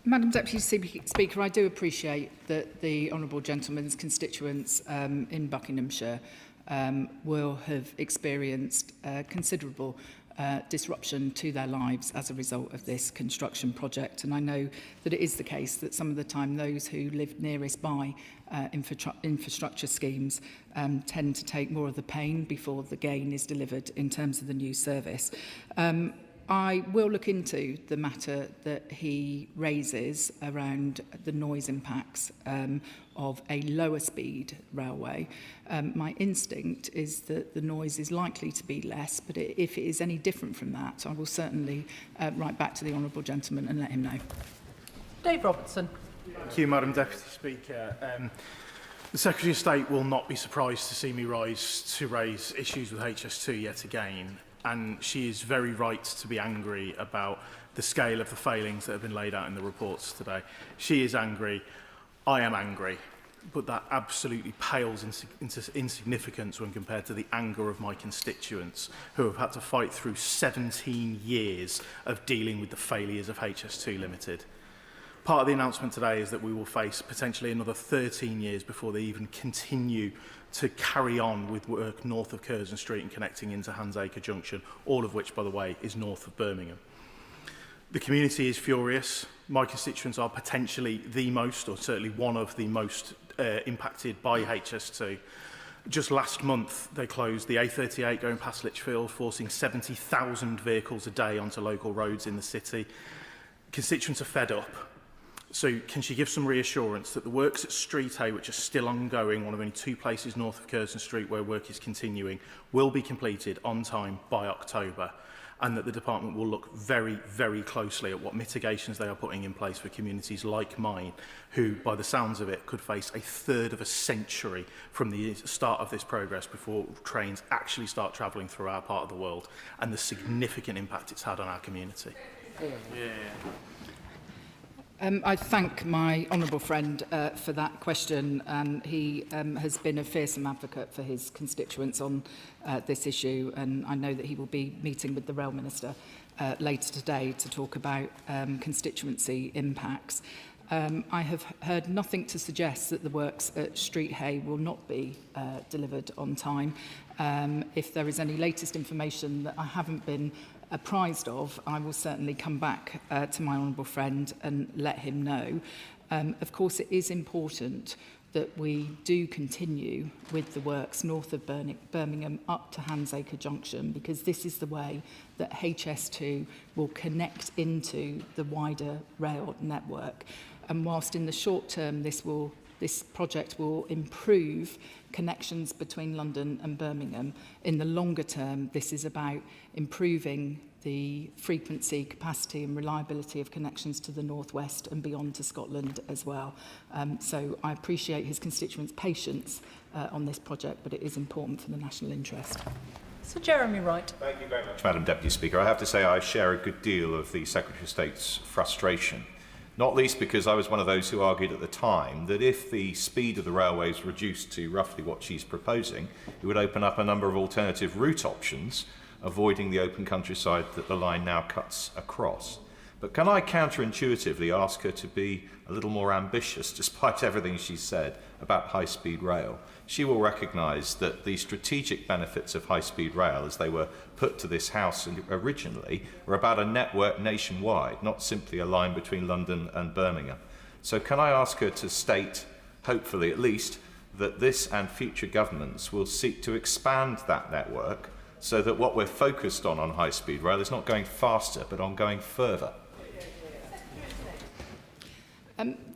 Madam Deputy Speaker, I do appreciate that the honourable gentleman's constituents in Buckinghamshire will have experienced considerable disruption to their lives as a result of this construction project. And I know that it is the case that some of the time those who live nearest by infrastructure schemes tend to take more of the pain before the gain is delivered in terms of the new service. I will look into the matter that he raises around the noise impacts of a lower speed railway. My instinct is that the noise is likely to be less, but if it is any different from that, I will certainly write back to the honourable gentleman and let him know. Dave Robertson. Thank you, Madam Deputy Speaker. The Secretary of State will not be surprised to see me raise issues with HS2 yet again. And she is very right to be angry about the scale of the failings that have been laid out in the reports today. She is angry. I am angry. But that absolutely pales into insignificance when compared to the anger of my constituents who have had to fight through 17 years of dealing with the failures of HS2 Limited. Part of the announcement today is that we will face potentially another 13 years before they even continue to carry on with work north of Curzon Street and connecting into Handsacre Junction, all of which, by the way, is north of Birmingham. The community is furious. My constituents are potentially the most, or certainly one of the most, impacted by HS2. Just last month, they closed the A38 going past Lichfield, forcing 70,000 vehicles a day onto local roads in the city. Constituents are fed up. So can she give some reassurance that the works at Street A, which are still ongoing, one of only two places north of Curzon Street where work is continuing, will be completed on time by October, and that the department will look very, very closely at what mitigations they are putting in place for communities like mine, who, by the sounds of it, could face a third of a century from the start of this progress before trains actually start travelling through our part of the world, and the significant impact it's had on our community. I thank my honourable friend for that question. He has been a fearsome advocate for his constituents on this issue, and I know that he will be meeting with the Rail Minister later today to talk about constituency impacts. I have heard nothing to suggest that the works at Street Hay will not be delivered on time. If there is any latest information that I haven't been apprised of, I will certainly come back to my honourable friend and let him know. Of course, it is important that we do continue with the works north of Birmingham up to Handsacre Junction, because this is the way that HS2 will connect into the wider rail network. And whilst in the short term this will this project will improve connections between London and Birmingham. In the longer term, this is about improving the frequency, capacity and reliability of connections to the northwest and beyond to Scotland as well. So I appreciate his constituents' patience on this project, but it is important for the national interest. Sir Jeremy Wright. Thank you very much, Madam Deputy Speaker. I have to say I share a good deal of the Secretary of State's frustration, not least because I was one of those who argued at the time that if the speed of the railways reduced to roughly what she's proposing, it would open up a number of alternative route options, avoiding the open countryside that the line now cuts across. But can I counterintuitively ask her to be a little more ambitious, despite everything she said about high-speed rail? She will recognise that the strategic benefits of high-speed rail, as they were put to this House originally, were about a network nationwide, not simply a line between London and Birmingham. So can I ask her to state, hopefully at least, that this and future governments will seek to expand that network so that what we're focused on high-speed rail is not going faster, but on going further?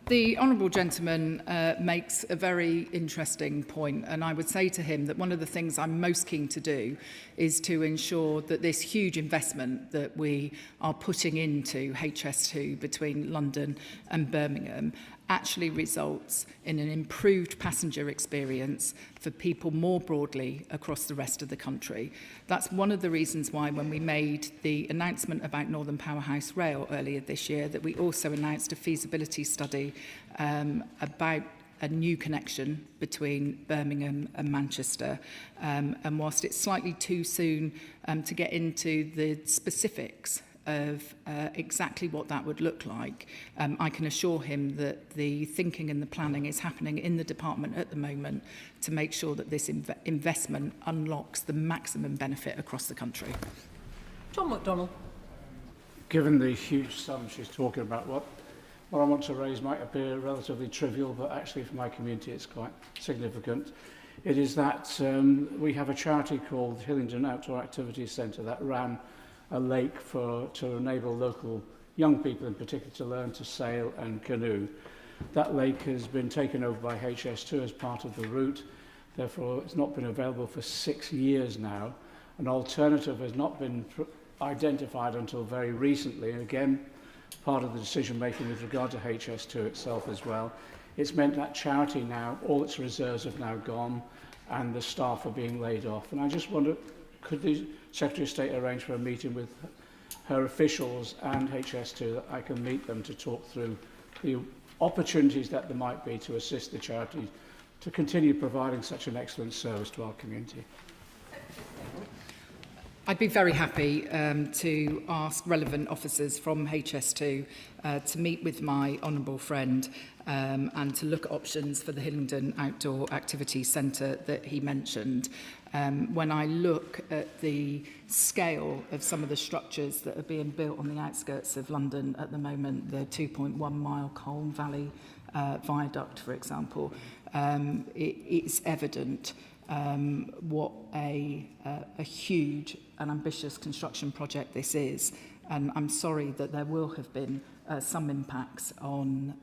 The honourable gentleman makes a very interesting point, and I would say to him that one of the things I'm most keen to do is to ensure that this huge investment that we are putting into HS2 between London and Birmingham actually results in an improved passenger experience for people more broadly across the rest of the country. That's one of the reasons why when we made the announcement about Northern Powerhouse Rail earlier this year, that we also announced a feasibility study about a new connection between Birmingham and Manchester. And whilst it's slightly too soon to get into the specifics of exactly what that would look like, I can assure him that the thinking and the planning is happening in the department at the moment to make sure that this investment unlocks the maximum benefit across the country. John McDonnell. Given the huge sum she's talking about, what I want to raise might appear relatively trivial, but actually for my community it's quite significant. It is that we have a charity called Hillingdon Outdoor Activities Centre that ran a lake to enable local young people in particular to learn to sail and canoe. That lake has been taken over by HS2 as part of the route. Therefore, it's not been available for 6 years now. An alternative has not been identified until very recently. And again, part of the decision making with regard to HS2 itself as well. It's meant that charity now, all its reserves have now gone and the staff are being laid off. And I just wonder, could the Secretary of State arrange for a meeting with her officials and HS2 that I can meet them to talk through the opportunities that there might be to assist the charity to continue providing such an excellent service to our community? I'd be very happy to ask relevant officers from HS2 to meet with my honourable friend and to look at options for the Hillingdon Outdoor Activities Centre that he mentioned. When I look at the scale of some of the structures that are being built on the outskirts of London at the moment, the 2.1 mile Colne Valley viaduct, for example, it's evident what a huge and ambitious construction project this is. And I'm sorry that there will have been some impacts on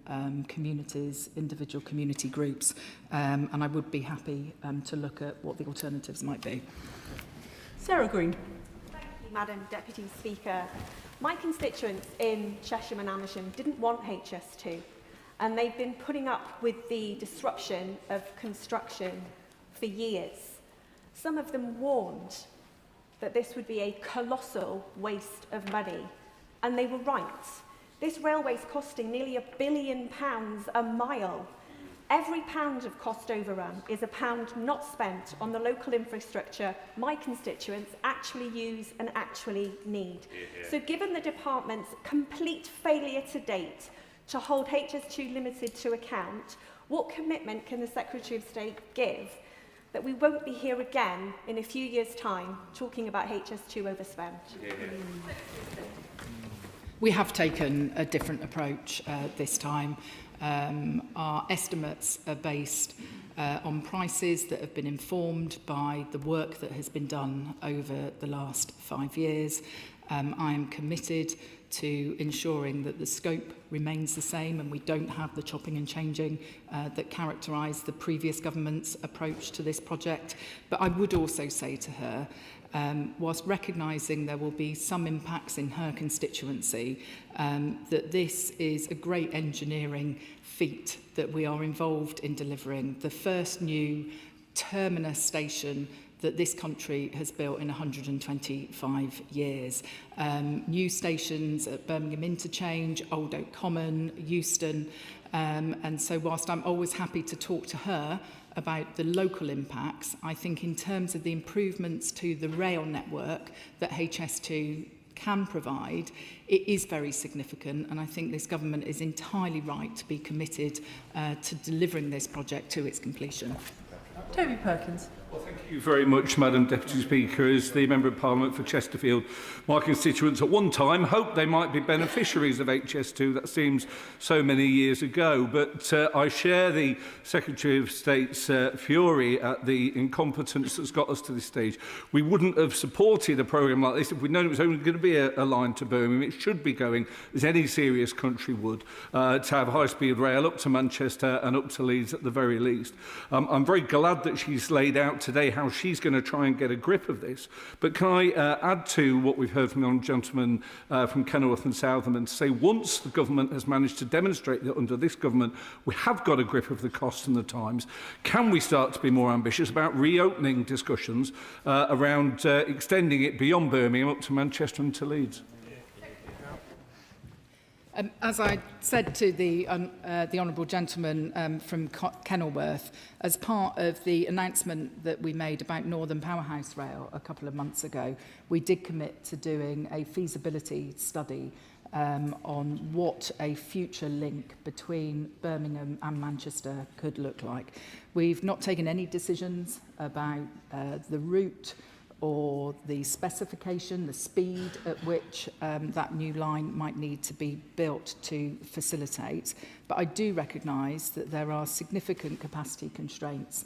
communities, individual community groups, and I would be happy to look at what the alternatives might be. Sarah Green. Thank you, Madam Deputy Speaker. My constituents in Cheshire and Amersham didn't want HS2, and they've been putting up with the disruption of construction for years. Some of them warned that this would be a colossal waste of money, and they were right. This railway is costing nearly £1 billion a mile. Every pound of cost overrun is a pound not spent on the local infrastructure my constituents actually use and actually need. So given the department's complete failure to date to hold HS2 Limited to account, what commitment can the Secretary of State give that we won't be here again in a few years' time talking about HS2 overspend? We have taken a different approach this time. Our estimates are based on prices that have been informed by the work that has been done over the last 5 years. I am committed to ensuring that the scope remains the same and we don't have the chopping and changing that characterised the previous government's approach to this project. But I would also say to her, whilst recognising there will be some impacts in her constituency, that this is a great engineering feat that we are involved in delivering. The first new terminus station that this country has built in 125 years. New stations at Birmingham Interchange, Old Oak Common, Euston, and so whilst I'm always happy to talk to her about the local impacts, I think in terms of the improvements to the rail network that HS2 can provide, it is very significant, and I think this government is entirely right to be committed to delivering this project to its completion. Toby Perkins. Well, thank you very much, Madam Deputy Speaker. As the Member of Parliament for Chesterfield, my constituents at one time hoped they might be beneficiaries of HS2. That seems so many years ago. But I share the Secretary of State's fury at the incompetence that's got us to this stage. We wouldn't have supported a programme like this if we'd known it was only going to be a line to Birmingham. It should be going, as any serious country would, to have high-speed rail up to Manchester and up to Leeds at the very least. I'm very glad that she's laid out today how she's going to try and get a grip of this. But can I add to what we've heard from the honourable gentleman from Kenilworth and Southam and say once the government has managed to demonstrate that under this government we have got a grip of the costs and the times, can we start to be more ambitious about reopening discussions around extending it beyond Birmingham up to Manchester and to Leeds? As I said to the honourable gentleman from Kenilworth, as part of the announcement that we made about Northern Powerhouse Rail a couple of months ago, we did commit to doing a feasibility study on what a future link between Birmingham and Manchester could look like. We've not taken any decisions about the route or the specification, the speed at which that new line might need to be built to facilitate. But I do recognise that there are significant capacity constraints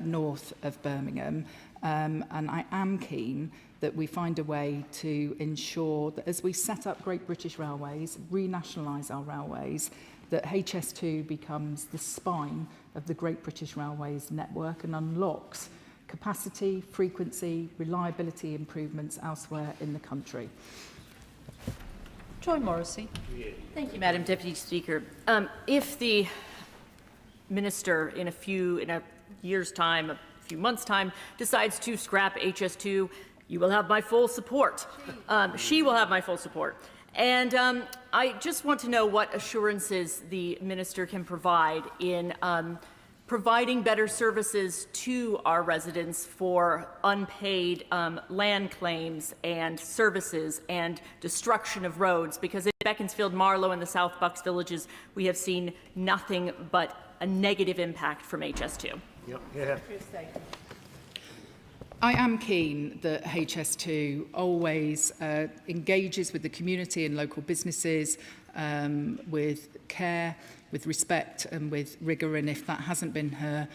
north of Birmingham, and I am keen that we find a way to ensure that as we set up Great British Railways, renationalise our railways, that HS2 becomes the spine of the Great British Railways network and unlocks capacity, frequency, reliability improvements elsewhere in the country. Joy Morrissey. Thank you, Madam Deputy Speaker. If the Minister in a year's time, a few months' time, decides to scrap HS2, you will have my full support. She will have my full support. And I just want to know what assurances the Minister can provide in providing better services to our residents for unpaid land claims and services and destruction of roads, because in Beaconsfield, Marlow and the South Bucks villages, we have seen nothing but a negative impact from HS2. Yep. Yeah. I am keen that HS2 always engages with the community and local businesses with care, with respect and with rigour, and if that hasn't been her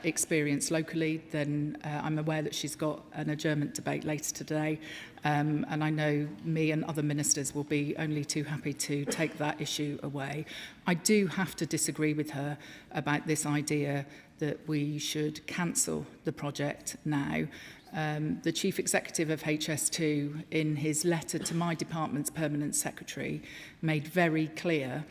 experience locally, then I'm aware that she's got an adjournment debate later today, and I know me and other ministers will be only too happy to take that issue away. I do have to disagree with her about this idea that we should cancel the project now. The Chief Executive of HS2, in his letter to my department's Permanent Secretary, made very clear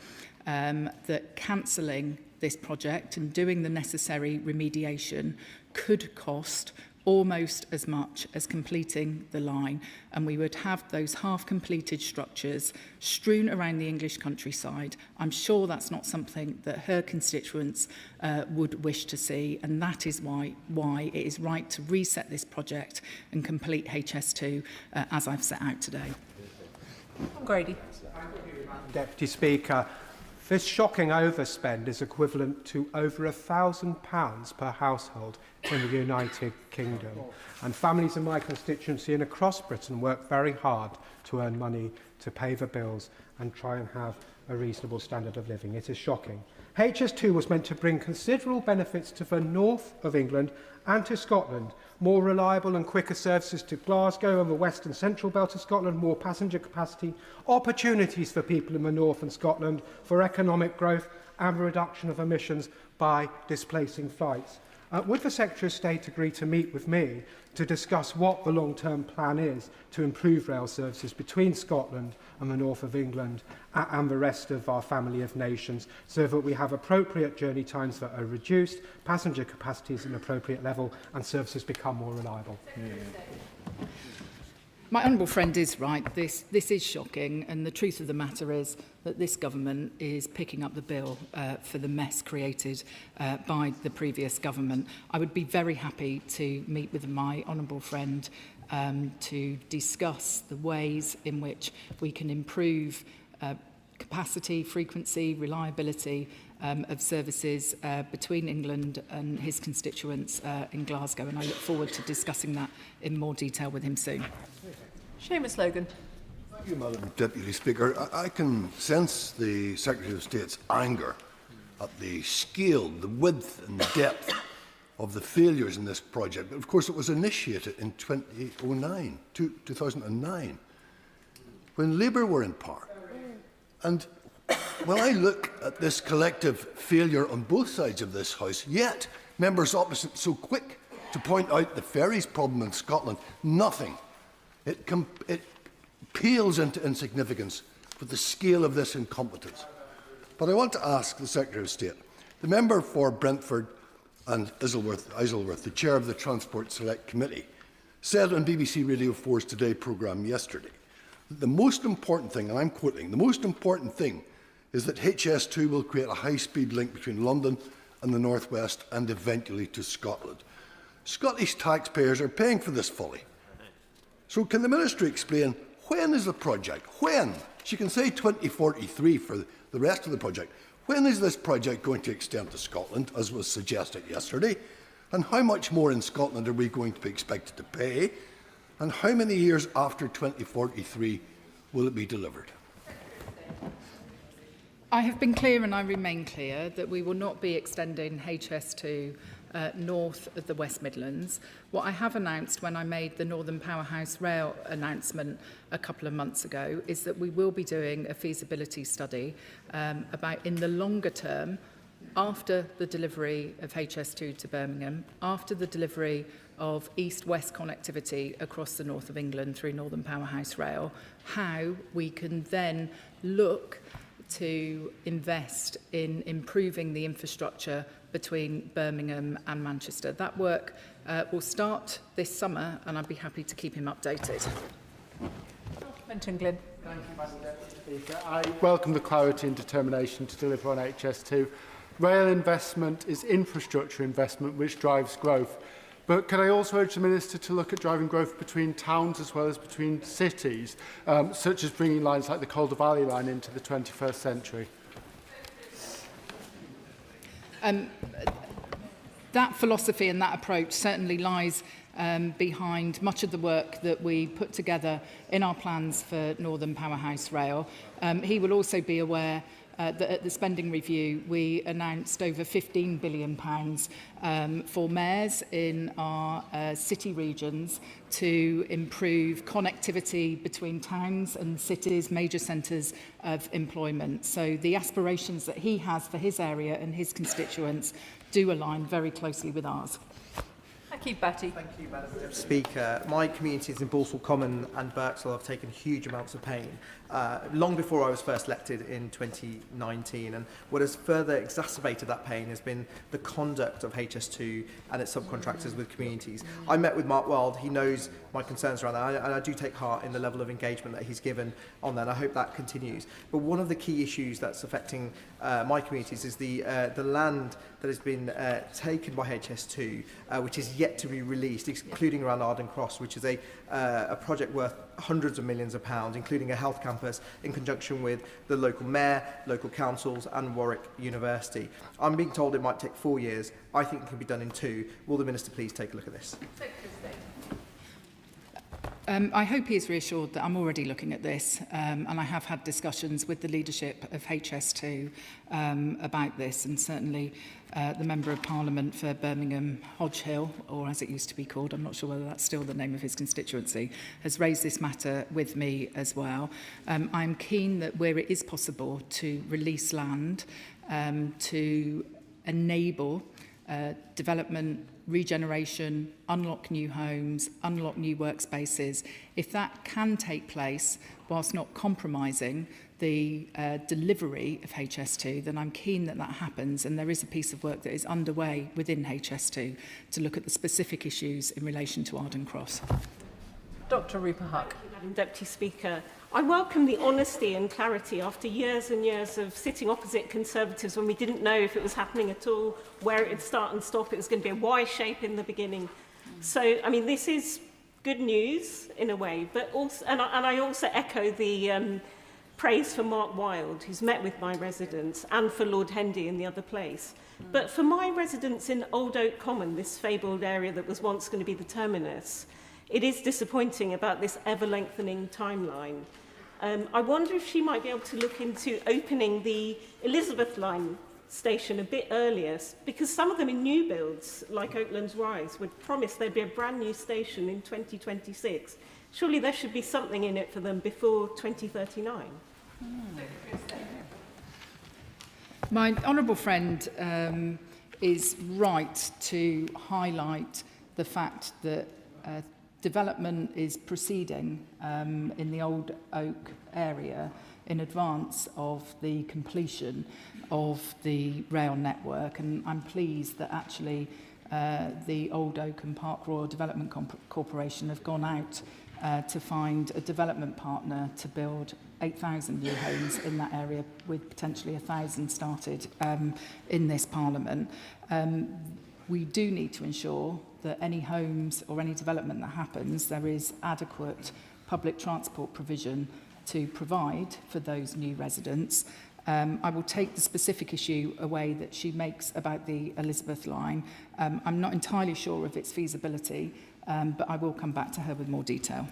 that cancelling this project and doing the necessary remediation could cost almost as much as completing the line, and we would have those half-completed structures strewn around the English countryside. I'm sure that's not something that her constituents would wish to see, and that is why it is right to reset this project and complete HS2 as I've set out today. Grady. Deputy Speaker, this shocking overspend is equivalent to over £1,000 per household in the United Kingdom. And families in my constituency and across Britain work very hard to earn money to pay the bills and try and have a reasonable standard of living. It is shocking. HS2 was meant to bring considerable benefits to the north of England and to Scotland. More reliable and quicker services to Glasgow and the west and central belt of Scotland, more passenger capacity, opportunities for people in the north and Scotland for economic growth and reduction of emissions by displacing flights. Would the Secretary of State agree to meet with me to discuss what the long-term plan is to improve rail services between Scotland and the north of England and the rest of our family of nations, so that we have appropriate journey times that are reduced, passenger capacities at an appropriate level, and services become more reliable? My honourable friend is right. This is shocking, and the truth of the matter is that this government is picking up the bill for the mess created by the previous government. I would be very happy to meet with my honourable friend to discuss the ways in which we can improve capacity, frequency, reliability of services between England and his constituents in Glasgow, and I look forward to discussing that in more detail with him soon. Seamus Logan. Thank you, Madam Deputy Speaker. I can sense the Secretary of State's anger at the scale, the width and depth of the failures in this project. But of course, it was initiated in 2009, when Labour were in power. And when I look at this collective failure on both sides of this House, yet members opposite so quick to point out the ferries problem in Scotland, nothing. It pales into insignificance with the scale of this incompetence. But I want to ask the Secretary of State, the member for Brentford and Isleworth, the chair of the Transport Select Committee, said on BBC Radio 4's Today programme yesterday that the most important thing, and I'm quoting, the most important thing is that HS2 will create a high-speed link between London and the North West and eventually to Scotland. Scottish taxpayers are paying for this folly. So can the Ministry explain when is the project? When? She can say 2043 for the rest of the project. When is this project going to extend to Scotland, as was suggested yesterday? And how much more in Scotland are we going to be expected to pay? And how many years after 2043 will it be delivered? I have been clear, and I remain clear, that we will not be extending HS2 north of the West Midlands. What I have announced when I made the Northern Powerhouse Rail announcement a couple of months ago is that we will be doing a feasibility study about, in the longer term, after the delivery of HS2 to Birmingham, after the delivery of east-west connectivity across the north of England through Northern Powerhouse Rail, how we can then look to invest in improving the infrastructure between Birmingham and Manchester. That work will start this summer, and I'd be happy to keep him updated. Menton Glyn. Thank you, Madam Deputy Speaker. I welcome the clarity and determination to deliver on HS2. Rail investment is infrastructure investment which drives growth. But can I also urge the Minister to look at driving growth between towns as well as between cities, such as bringing lines like the Calder Valley line into the 21st century? That philosophy and that approach certainly lies behind much of the work that we put together in our plans for Northern Powerhouse Rail. He will also be aware that at the spending review we announced over £15 billion for mayors in our city regions to improve connectivity between towns and cities, major centres of employment. So the aspirations that he has for his area and his constituents do align very closely with ours. Batty. Thank you, Madam Deputy Speaker. My communities in Balsall Common and Birksall have taken huge amounts of pain long before I was first elected in 2019, and what has further exacerbated that pain has been the conduct of HS2 and its subcontractors with communities. I met with Mark Wild. He knows my concerns around that, and I do take heart in the level of engagement that he's given on that, and I hope that continues. But one of the key issues that's affecting my communities is the land that has been taken by HS2, which is yet to be released, including around Arden Cross, which is a project worth hundreds of millions of pounds, including a health campus in conjunction with the local mayor, local councils and Warwick University. I'm being told it might take 4 years. I think it can be done in 2. Will the Minister please take a look at this? I hope he is reassured that I'm already looking at this, and I have had discussions with the leadership of HS2 about this, and certainly the Member of Parliament for Birmingham Hodge Hill, or as it used to be called, I'm not sure whether that's still the name of his constituency, has raised this matter with me as well. I'm keen that where it is possible to release land to enable development, regeneration, unlock new homes, unlock new workspaces. If that can take place whilst not compromising the delivery of HS2, then I'm keen that that happens, and there is a piece of work that is underway within HS2 to look at the specific issues in relation to Arden Cross. Dr. Rupert Huck. Madam Deputy Speaker, I welcome the honesty and clarity after years and years of sitting opposite Conservatives when we didn't know if it was happening at all, where it would start and stop. It was going to be a Y shape in the beginning. So, I mean, this is good news in a way, but also, and I also echo the praise for Mark Wilde, who's met with my residents, and for Lord Hendy in the other place. But for my residents in Old Oak Common, this fabled area that was once going to be the terminus, it is disappointing about this ever-lengthening timeline. I wonder if she might be able to look into opening the Elizabeth Line station a bit earlier, because some of them in new builds, like Oaklands Rise, would promise there'd be a brand new station in 2026. Surely there should be something in it for them before 2039. My honourable friend is right to highlight the fact that development is proceeding in the Old Oak area in advance of the completion of the rail network, and I'm pleased that actually the Old Oak and Park Royal Development Corporation have gone out to find a development partner to build 8,000 new homes in that area, with potentially 1,000 started in this Parliament. We do need to ensure that any homes or any development that happens, there is adequate public transport provision to provide for those new residents. I will take the specific issue away that she makes about the Elizabeth Line. I'm not entirely sure of its feasibility, but I will come back to her with more detail.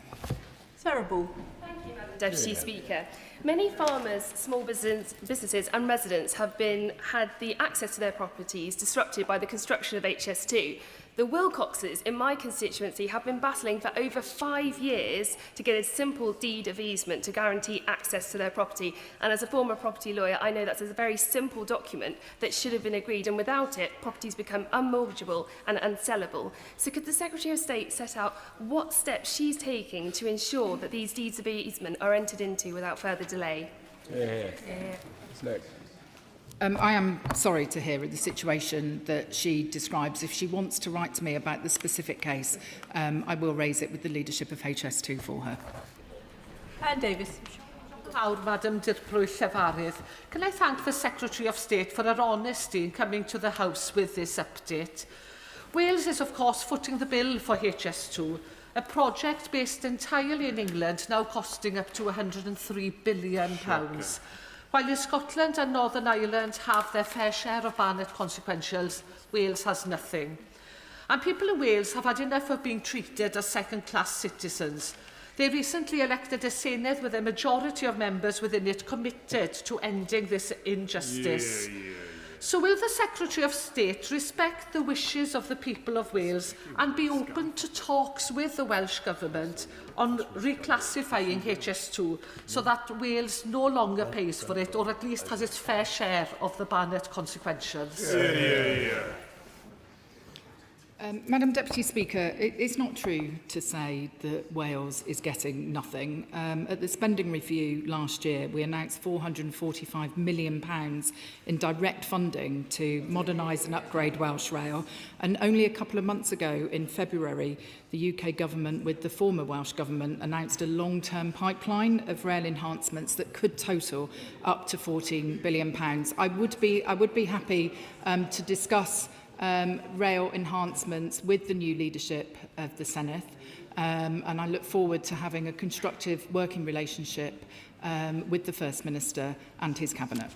Sarah Ball. Thank you, Madam Deputy Speaker. Many farmers, small businesses and residents have had the access to their properties disrupted by the construction of HS2. The Wilcoxes in my constituency have been battling for over 5 years to get a simple deed of easement to guarantee access to their property. And as a former property lawyer, I know that's a very simple document that should have been agreed. And without it, properties become unmortgageable and unsellable. So could the Secretary of State set out what steps she's taking to ensure that these deeds of easement are entered into without further delay? I am sorry to hear the situation that she describes. If she wants to write to me about the specific case, I will raise it with the leadership of HS2 for her. Anne Davis. Madam Dirprwy Llefarydd. Can I thank the Secretary of State for her honesty in coming to the House with this update? Wales is, of course, footing the bill for HS2, a project based entirely in England, now costing up to £103 billion. While in Scotland and Northern Ireland have their fair share of Barnett consequentials, Wales has nothing. And people in Wales have had enough of being treated as second-class citizens. They recently elected a Senedd with a majority of members within it committed to ending this injustice. So will the Secretary of State respect the wishes of the people of Wales and be open to talks with the Welsh Government on reclassifying HS2 so that Wales no longer pays for it, or at least has its fair share of the Barnett consequentials? Madam Deputy Speaker, it's not true to say that Wales is getting nothing. At the spending review last year, we announced £445 million in direct funding to modernise and upgrade Welsh Rail. And only a couple of months ago, in February, the UK government, with the former Welsh government, announced a long-term pipeline of rail enhancements that could total up to £14 billion. I would be happy to discuss rail enhancements with the new leadership of the Senedd, and I look forward to having a constructive working relationship with the First Minister and his Cabinet.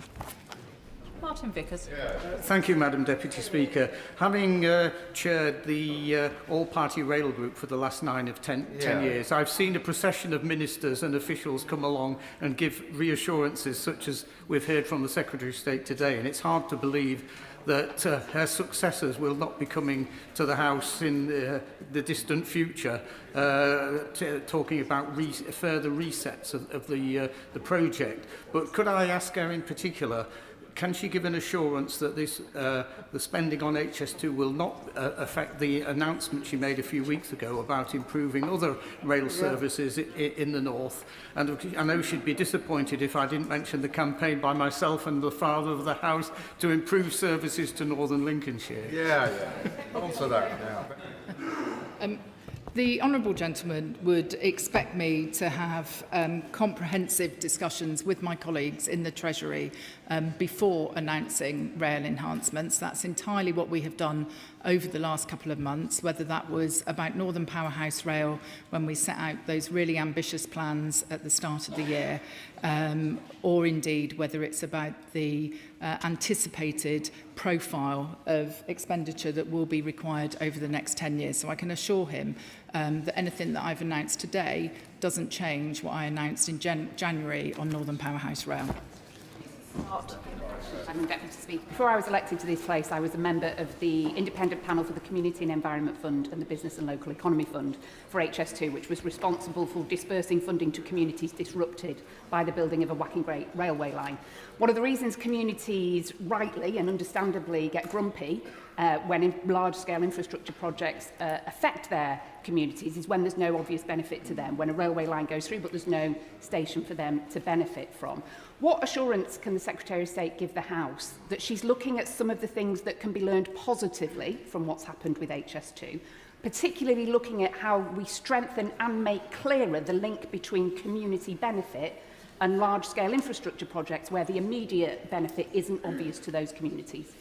Martin Vickers. Thank you, Madam Deputy Speaker. Having chaired the all-party rail group for the last 9 of 10 years, I've seen a procession of ministers and officials come along and give reassurances such as we've heard from the Secretary of State today, and it's hard to believe that her successors will not be coming to the House in the distant future talking about further resets of the project. But could I ask her in particular, can she give an assurance that this, the spending on HS2 will not affect the announcement she made a few weeks ago about improving other rail services in the north? And I know she'd be disappointed if I didn't mention the campaign by myself and the Father of the House to improve services to northern Lincolnshire. Answer that now. The honourable gentleman would expect me to have comprehensive discussions with my colleagues in the Treasury before announcing rail enhancements. That's entirely what we have done over the last couple of months, whether that was about Northern Powerhouse Rail when we set out those really ambitious plans at the start of the year, or indeed whether it's about the anticipated profile of expenditure that will be required over the next 10 years. So I can assure him that anything that I've announced today doesn't change what I announced in January on Northern Powerhouse Rail. Madam Deputy Speaker, before I was elected to this place, I was a member of the independent panel for the Community and Environment Fund and the Business and Local Economy Fund for HS2, which was responsible for dispersing funding to communities disrupted by the building of a Whacking railway line. One of the reasons communities rightly and understandably get grumpy when large-scale infrastructure projects affect their communities is when there's no obvious benefit to them, when a railway line goes through but there's no station for them to benefit from. What assurance can the Secretary of State give the House that she's looking at some of the things that can be learned positively from what's happened with HS2, particularly looking at how we strengthen and make clearer the link between community benefit and large-scale infrastructure projects where the immediate benefit isn't obvious to those communities?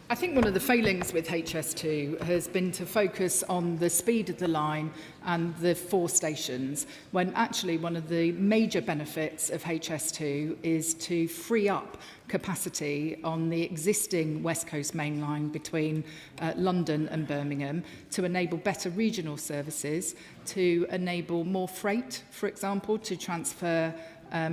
I think one of the failings with HS2 has been to focus on the speed of the line and the 4 stations, when actually one of the major benefits of HS2 is to free up capacity on the existing West Coast main line between London and Birmingham to enable better regional services, to enable more freight, for example, to transfer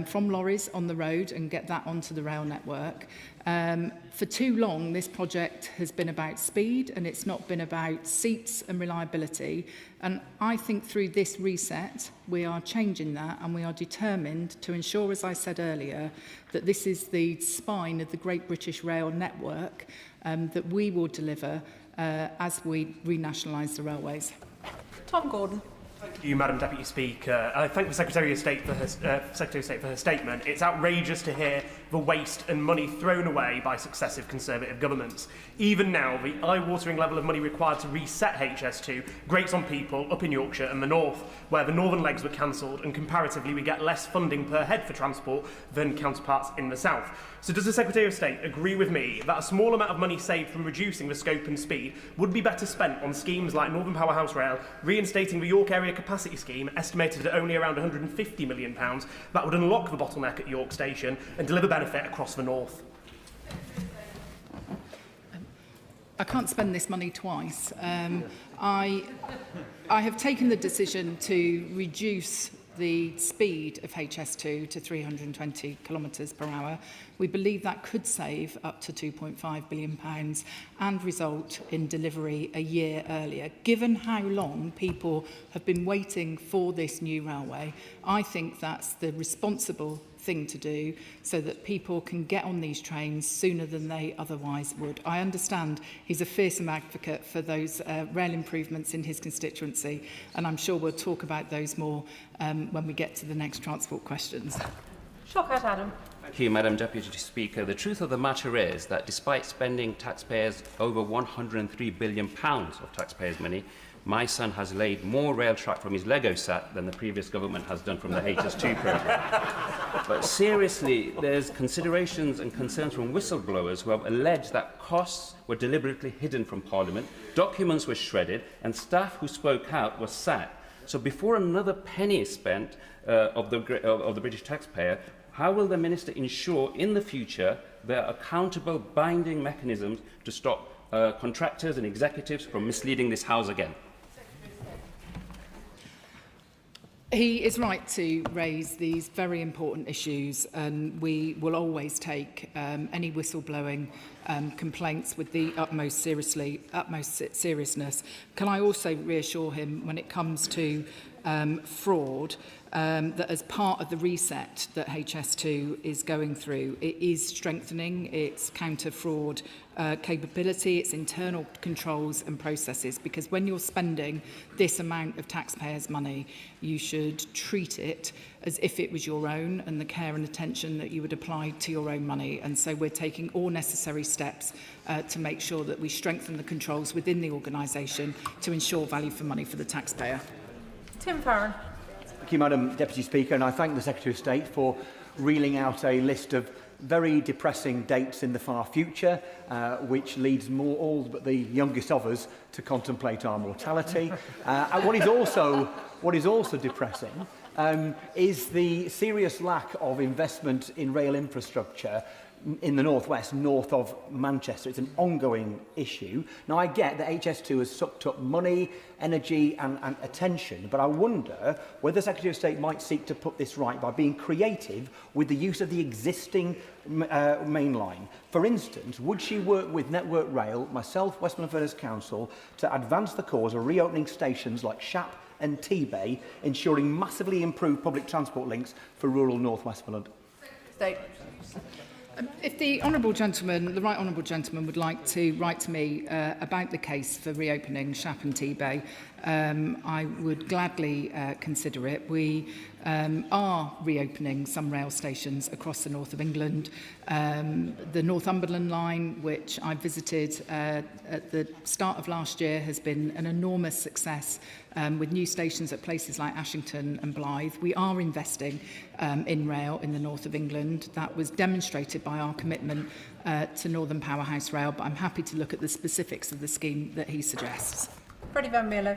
from lorries on the road and get that onto the rail network. For too long, this project has been about speed and it's not been about seats and reliability. And I think through this reset, we are changing that and we are determined to ensure, as I said earlier, that this is the spine of the Great British Rail network that we will deliver as we renationalise the railways. Tom Gordon. Thank you, Madam Deputy Speaker. I thank the Secretary of State for her statement. It's outrageous to hear the waste and money thrown away by successive Conservative governments. Even now, the eye-watering level of money required to reset HS2 grates on people up in Yorkshire and the north, where the northern legs were cancelled and comparatively we get less funding per head for transport than counterparts in the south. So does the Secretary of State agree with me that a small amount of money saved from reducing the scope and speed would be better spent on schemes like Northern Powerhouse Rail, reinstating the York Area Capacity Scheme, estimated at only around £150 million, that would unlock the bottleneck at York Station and deliver benefit across the north? I can't spend this money twice. I have taken the decision to reduce the speed of HS2 to 320 kilometres per hour. We believe that could save up to £2.5 billion and result in delivery a year earlier. Given how long people have been waiting for this new railway, I think that's the responsible thing to do so that people can get on these trains sooner than they otherwise would. I understand he's a fearsome advocate for those rail improvements in his constituency, and I'm sure we'll talk about those more when we get to the next transport questions. Shockout Adam. Thank you, Madam Deputy Speaker. The truth of the matter is that despite spending taxpayers over £103 billion of taxpayers' money, my son has laid more rail track from his Lego set than the previous government has done from the HS2 programme. But seriously, there's considerations and concerns from whistleblowers who have alleged that costs were deliberately hidden from Parliament, documents were shredded, and staff who spoke out were sacked. So before another penny is spent of the British taxpayer, How will the Minister ensure in the future there are accountable binding mechanisms to stop contractors and executives from misleading this House again? He is right to raise these very important issues, and we will always take any whistleblowing complaints with the utmost seriousness. Can I also reassure him when it comes to fraud, that as part of the reset that HS2 is going through, it is strengthening its counter-fraud capability, its internal controls and processes, because when you're spending this amount of taxpayers' money, you should treat it as if it was your own, and the care and attention that you would apply to your own money. And so we're taking all necessary steps to make sure that we strengthen the controls within the organisation to ensure value for money for the taxpayer. Tim Farron. Thank you, Madam Deputy Speaker, and I thank the Secretary of State for reeling out a list of very depressing dates in the far future, which leads all but the youngest of us to contemplate our mortality. And what is also depressing is the serious lack of investment in rail infrastructure in the northwest, north of Manchester. It's an ongoing issue. Now, I get that HS2 has sucked up money, energy and attention, but I wonder whether the Secretary of State might seek to put this right by being creative with the use of the existing main line. For instance, would she work with Network Rail, myself, Westmorland Furness Council, to advance the cause of reopening stations like Shap and T-Bay, ensuring massively improved public transport links for rural North Westmorland? State. If the Honourable Gentleman, the Right Honourable Gentleman, would like to write to me about the case for reopening Shap and T-Bay, I would gladly consider it. We are reopening some rail stations across the north of England. The Northumberland line, which I visited at the start of last year, has been an enormous success with new stations at places like Ashington and Blythe. We are investing in rail in the north of England. That was demonstrated by our commitment to Northern Powerhouse Rail, but I'm happy to look at the specifics of the scheme that he suggests. Freddie Van Mierlo.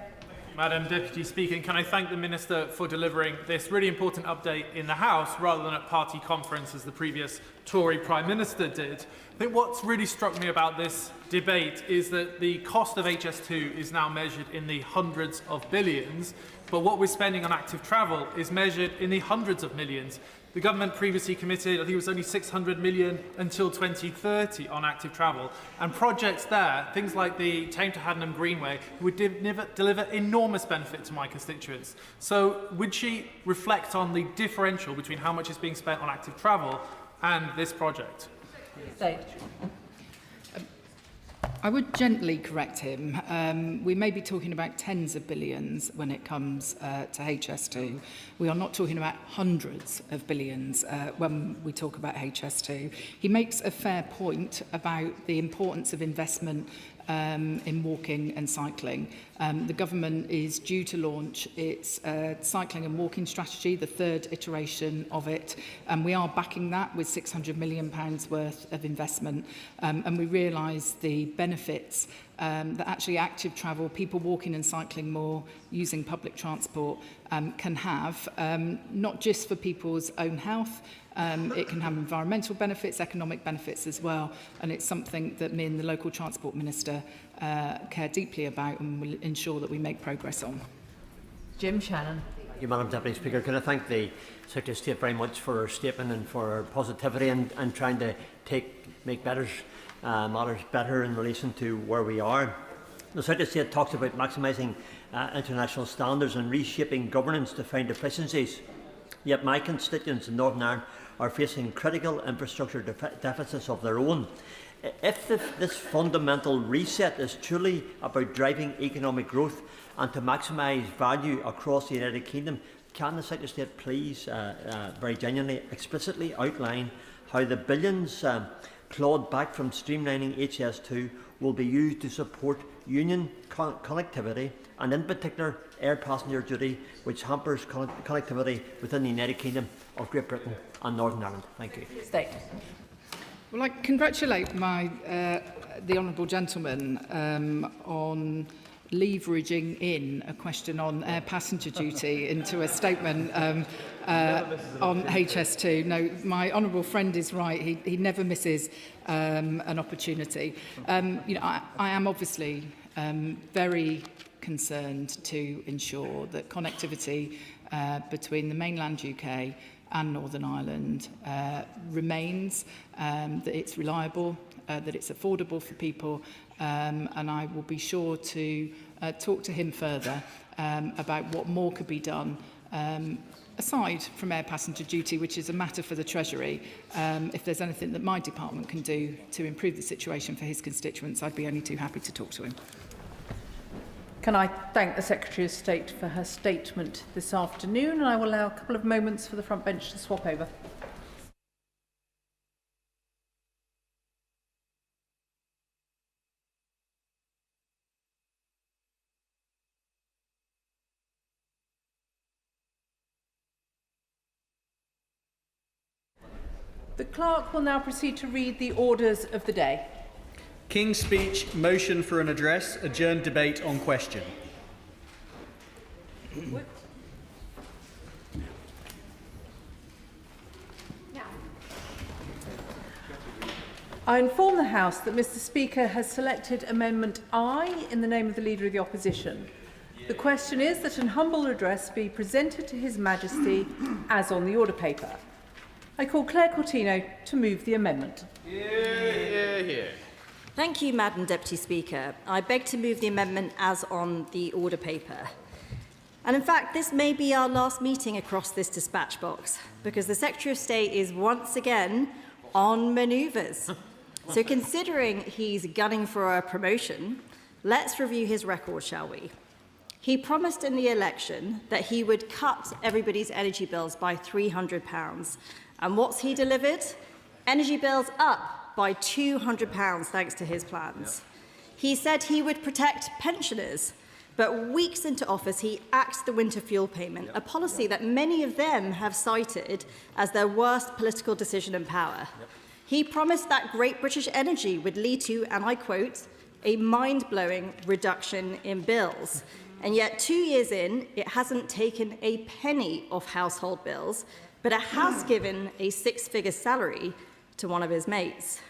Madam Deputy Speaker, can I thank the Minister for delivering this really important update in the House rather than at party conference as the previous Tory Prime Minister did. I think what's really struck me about this debate is that the cost of HS2 is now measured in the hundreds of billions, but what we're spending on active travel is measured in the hundreds of millions. The government previously committed, I think it was only 600 million until 2030 on active travel. And projects there, things like the Tame to Haddenham Greenway, would deliver enormous benefit to my constituents. So would she reflect on the differential between how much is being spent on active travel and this project? State. I would gently correct him. We may be talking about tens of billions when it comes to HS2. We are not talking about hundreds of billions when we talk about HS2. He makes a fair point about the importance of investment in walking and cycling. The government is due to launch its cycling and walking strategy, the third iteration of it, and we are backing that with £600 million worth of investment, and we realise the benefits that actually active travel, people walking and cycling more, using public transport, can have, not just for people's own health. It can have environmental benefits, economic benefits as well, and it's something that me and the local Transport Minister care deeply about and will ensure that we make progress on. Jim Shannon. Thank you, Madam Deputy Speaker. Can I thank the Secretary of State very much for her statement and for her positivity and trying to make matters better in relation to where we are. The Secretary of State talks about maximising international standards and reshaping governance to find efficiencies. Yet my constituents in Northern Ireland are facing critical infrastructure deficits of their own. If this fundamental reset is truly about driving economic growth and to maximise value across the United Kingdom, can the Secretary of State please very genuinely, explicitly outline how the billions clawed back from streamlining HS2 will be used to support union connectivity and in particular air passenger duty, which hampers connectivity within the United Kingdom of Great Britain and Northern Ireland? Thank you. State. Well, I congratulate the Honourable Gentleman on leveraging in a question on air passenger duty into a statement on HS2. No, my honourable friend is right. He never misses an opportunity. You know, I am obviously very concerned to ensure that connectivity between the mainland UK and Northern Ireland remains, that it's reliable, that it's affordable for people, and I will be sure to talk to him further about what more could be done aside from air passenger duty, which is a matter for the Treasury. If there's anything that my department can do to improve the situation for his constituents, I'd be only too happy to talk to him. Can I thank the Secretary of State for her statement this afternoon, and I will allow a couple of moments for the front bench to swap over. The clerk will now proceed to read the orders of the day. King's Speech, motion for an address, adjourned debate on question. I inform the House that Mr Speaker has selected Amendment I in the name of the Leader of the Opposition. The question is that an humble address be presented to His Majesty as on the order paper. I call Claire Cortino to move the amendment. Thank you, Madam Deputy Speaker. I beg to move the amendment as on the order paper. And in fact, this may be our last meeting across this dispatch box, because the Secretary of State is once again on manoeuvres. So considering he's gunning for a promotion, let's review his record, shall we? He promised in the election that he would cut everybody's energy bills by £300. And what's he delivered? Energy bills up by £200 thanks to his plans. He said he would protect pensioners, but weeks into office he axed the winter fuel payment, a policy that many of them have cited as their worst political decision in power. He promised that Great British Energy would lead to, and I quote, a mind-blowing reduction in bills. And yet 2 years in, it hasn't taken a penny off household bills, but it has given a six-figure salary to one of his mates.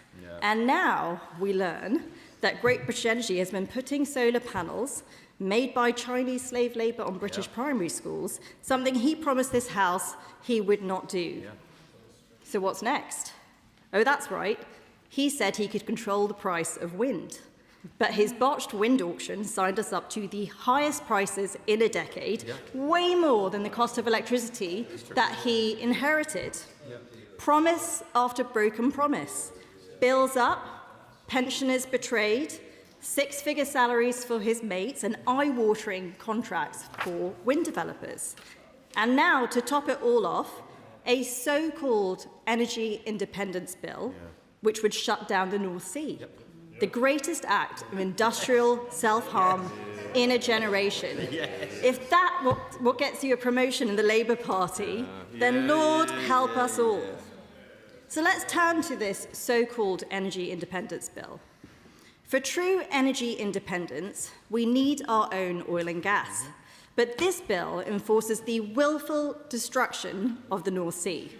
And now we learn that Great British Energy has been putting solar panels made by Chinese slave labour on British primary schools, something he promised this House he would not do. So what's next? Oh, that's right. He said he could control the price of wind. But his botched wind auction signed us up to the highest prices in a decade, way more than the cost of electricity that he inherited. Promise after broken promise. Bills up, pensioners betrayed, six-figure salaries for his mates, and eye-watering contracts for wind developers. And now, to top it all off, a so-called energy independence bill, which would shut down the North Sea. The greatest act of industrial self-harm in a generation. If that's what gets you a promotion in the Labour Party, then Lord help us all. So let's turn to this so-called energy independence bill. For true energy independence, we need our own oil and gas. But this bill enforces the willful destruction of the North Sea.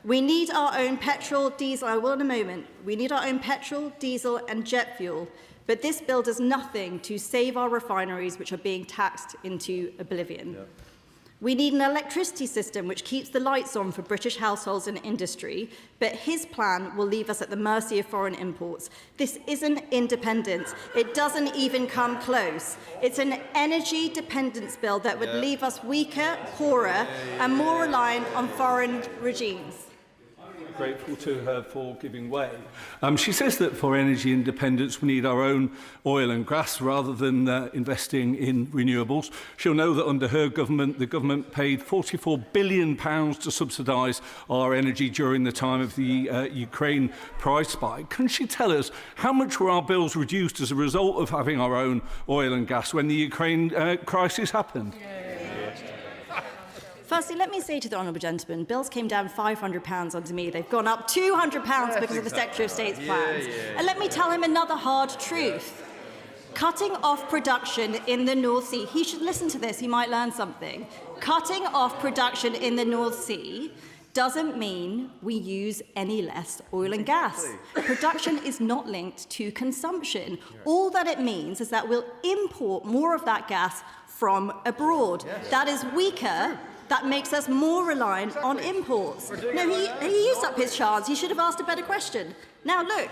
We need our own petrol, diesel, I will in a moment, we need our own petrol, diesel and jet fuel, but this bill does nothing to save our refineries, which are being taxed into oblivion. We need an electricity system which keeps the lights on for British households and industry, but his plan will leave us at the mercy of foreign imports. This isn't independence. It doesn't even come close. It's an energy dependence bill that would leave us weaker, poorer, and more reliant on foreign regimes. Grateful to her for giving way. She says that for energy independence we need our own oil and gas rather than investing in renewables. She'll know that under her government, the government paid £44 billion to subsidise our energy during the time of the Ukraine price spike. Can she tell us how much were our bills reduced as a result of having our own oil and gas when the Ukraine crisis happened? Firstly, let me say to the honourable gentleman, bills came down £500 under me. They've gone up £200 because of the Secretary of State's plans. And let me tell him another hard truth. Cutting off production in the North Sea. He should listen to this. He might learn something. Cutting off production in the North Sea doesn't mean we use any less oil and gas. Production is not linked to consumption. All that it means is that we'll import more of that gas from abroad. That is weaker. That makes us more reliant on imports. No, he used up his chance. He should have asked a better question. Now, look,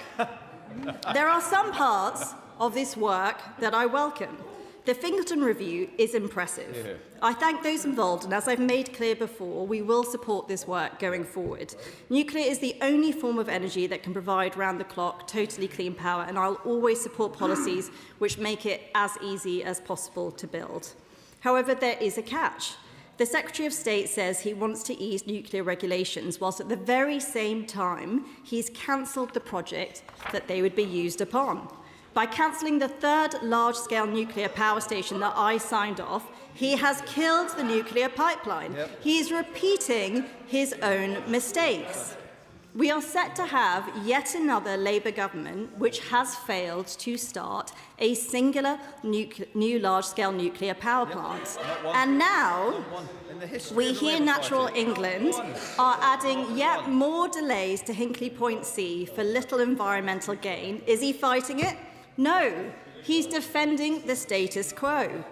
there are some parts of this work that I welcome. The Fingleton Review is impressive. I thank those involved, and as I've made clear before, we will support this work going forward. Nuclear is the only form of energy that can provide round-the-clock, totally clean power, and I'll always support policies which make it as easy as possible to build. However, there is a catch. The Secretary of State says he wants to ease nuclear regulations, whilst at the very same time he's cancelled the project that they would be used upon. By cancelling the third large-scale nuclear power station that I signed off, he has killed the nuclear pipeline. He is repeating his own mistakes. We are set to have yet another Labour government which has failed to start a singular new large-scale nuclear power plant. And now we here, Natural England, are adding yet more delays to Hinkley Point C for little environmental gain. Is he fighting it? No, he's defending the status quo.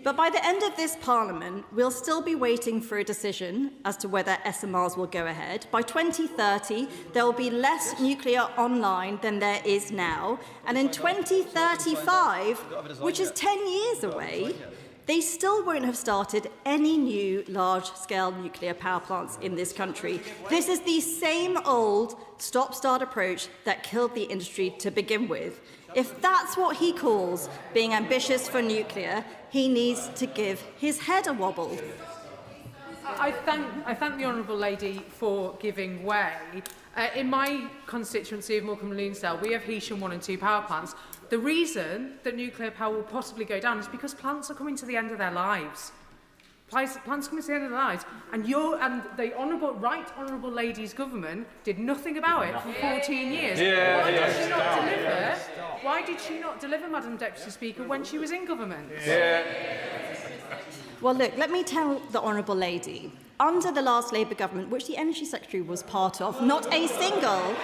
But by the end of this Parliament, we'll still be waiting for a decision as to whether SMRs will go ahead. By 2030, there will be less nuclear online than there is now. And in 2035, which is 10 years away, they still won't have started any new large-scale nuclear power plants in this country. This is the same old stop-start approach that killed the industry to begin with. If that's what he calls being ambitious for nuclear, he needs to give his head a wobble. I thank the honourable lady for giving way. In my constituency of Morecambe and Lunesdale, we have Heysham 1 and 2 power plants. The reason that nuclear power will possibly go down is because plants are coming to the end of their lives. Plants are coming to the end of their lives, and the right honourable lady's government did nothing about it for 14 years. Why did she not deliver, Madam Deputy Speaker, when she was in government? Well, look, let me tell the honourable lady. Under the last Labour government, which the Energy Secretary was part of, not a single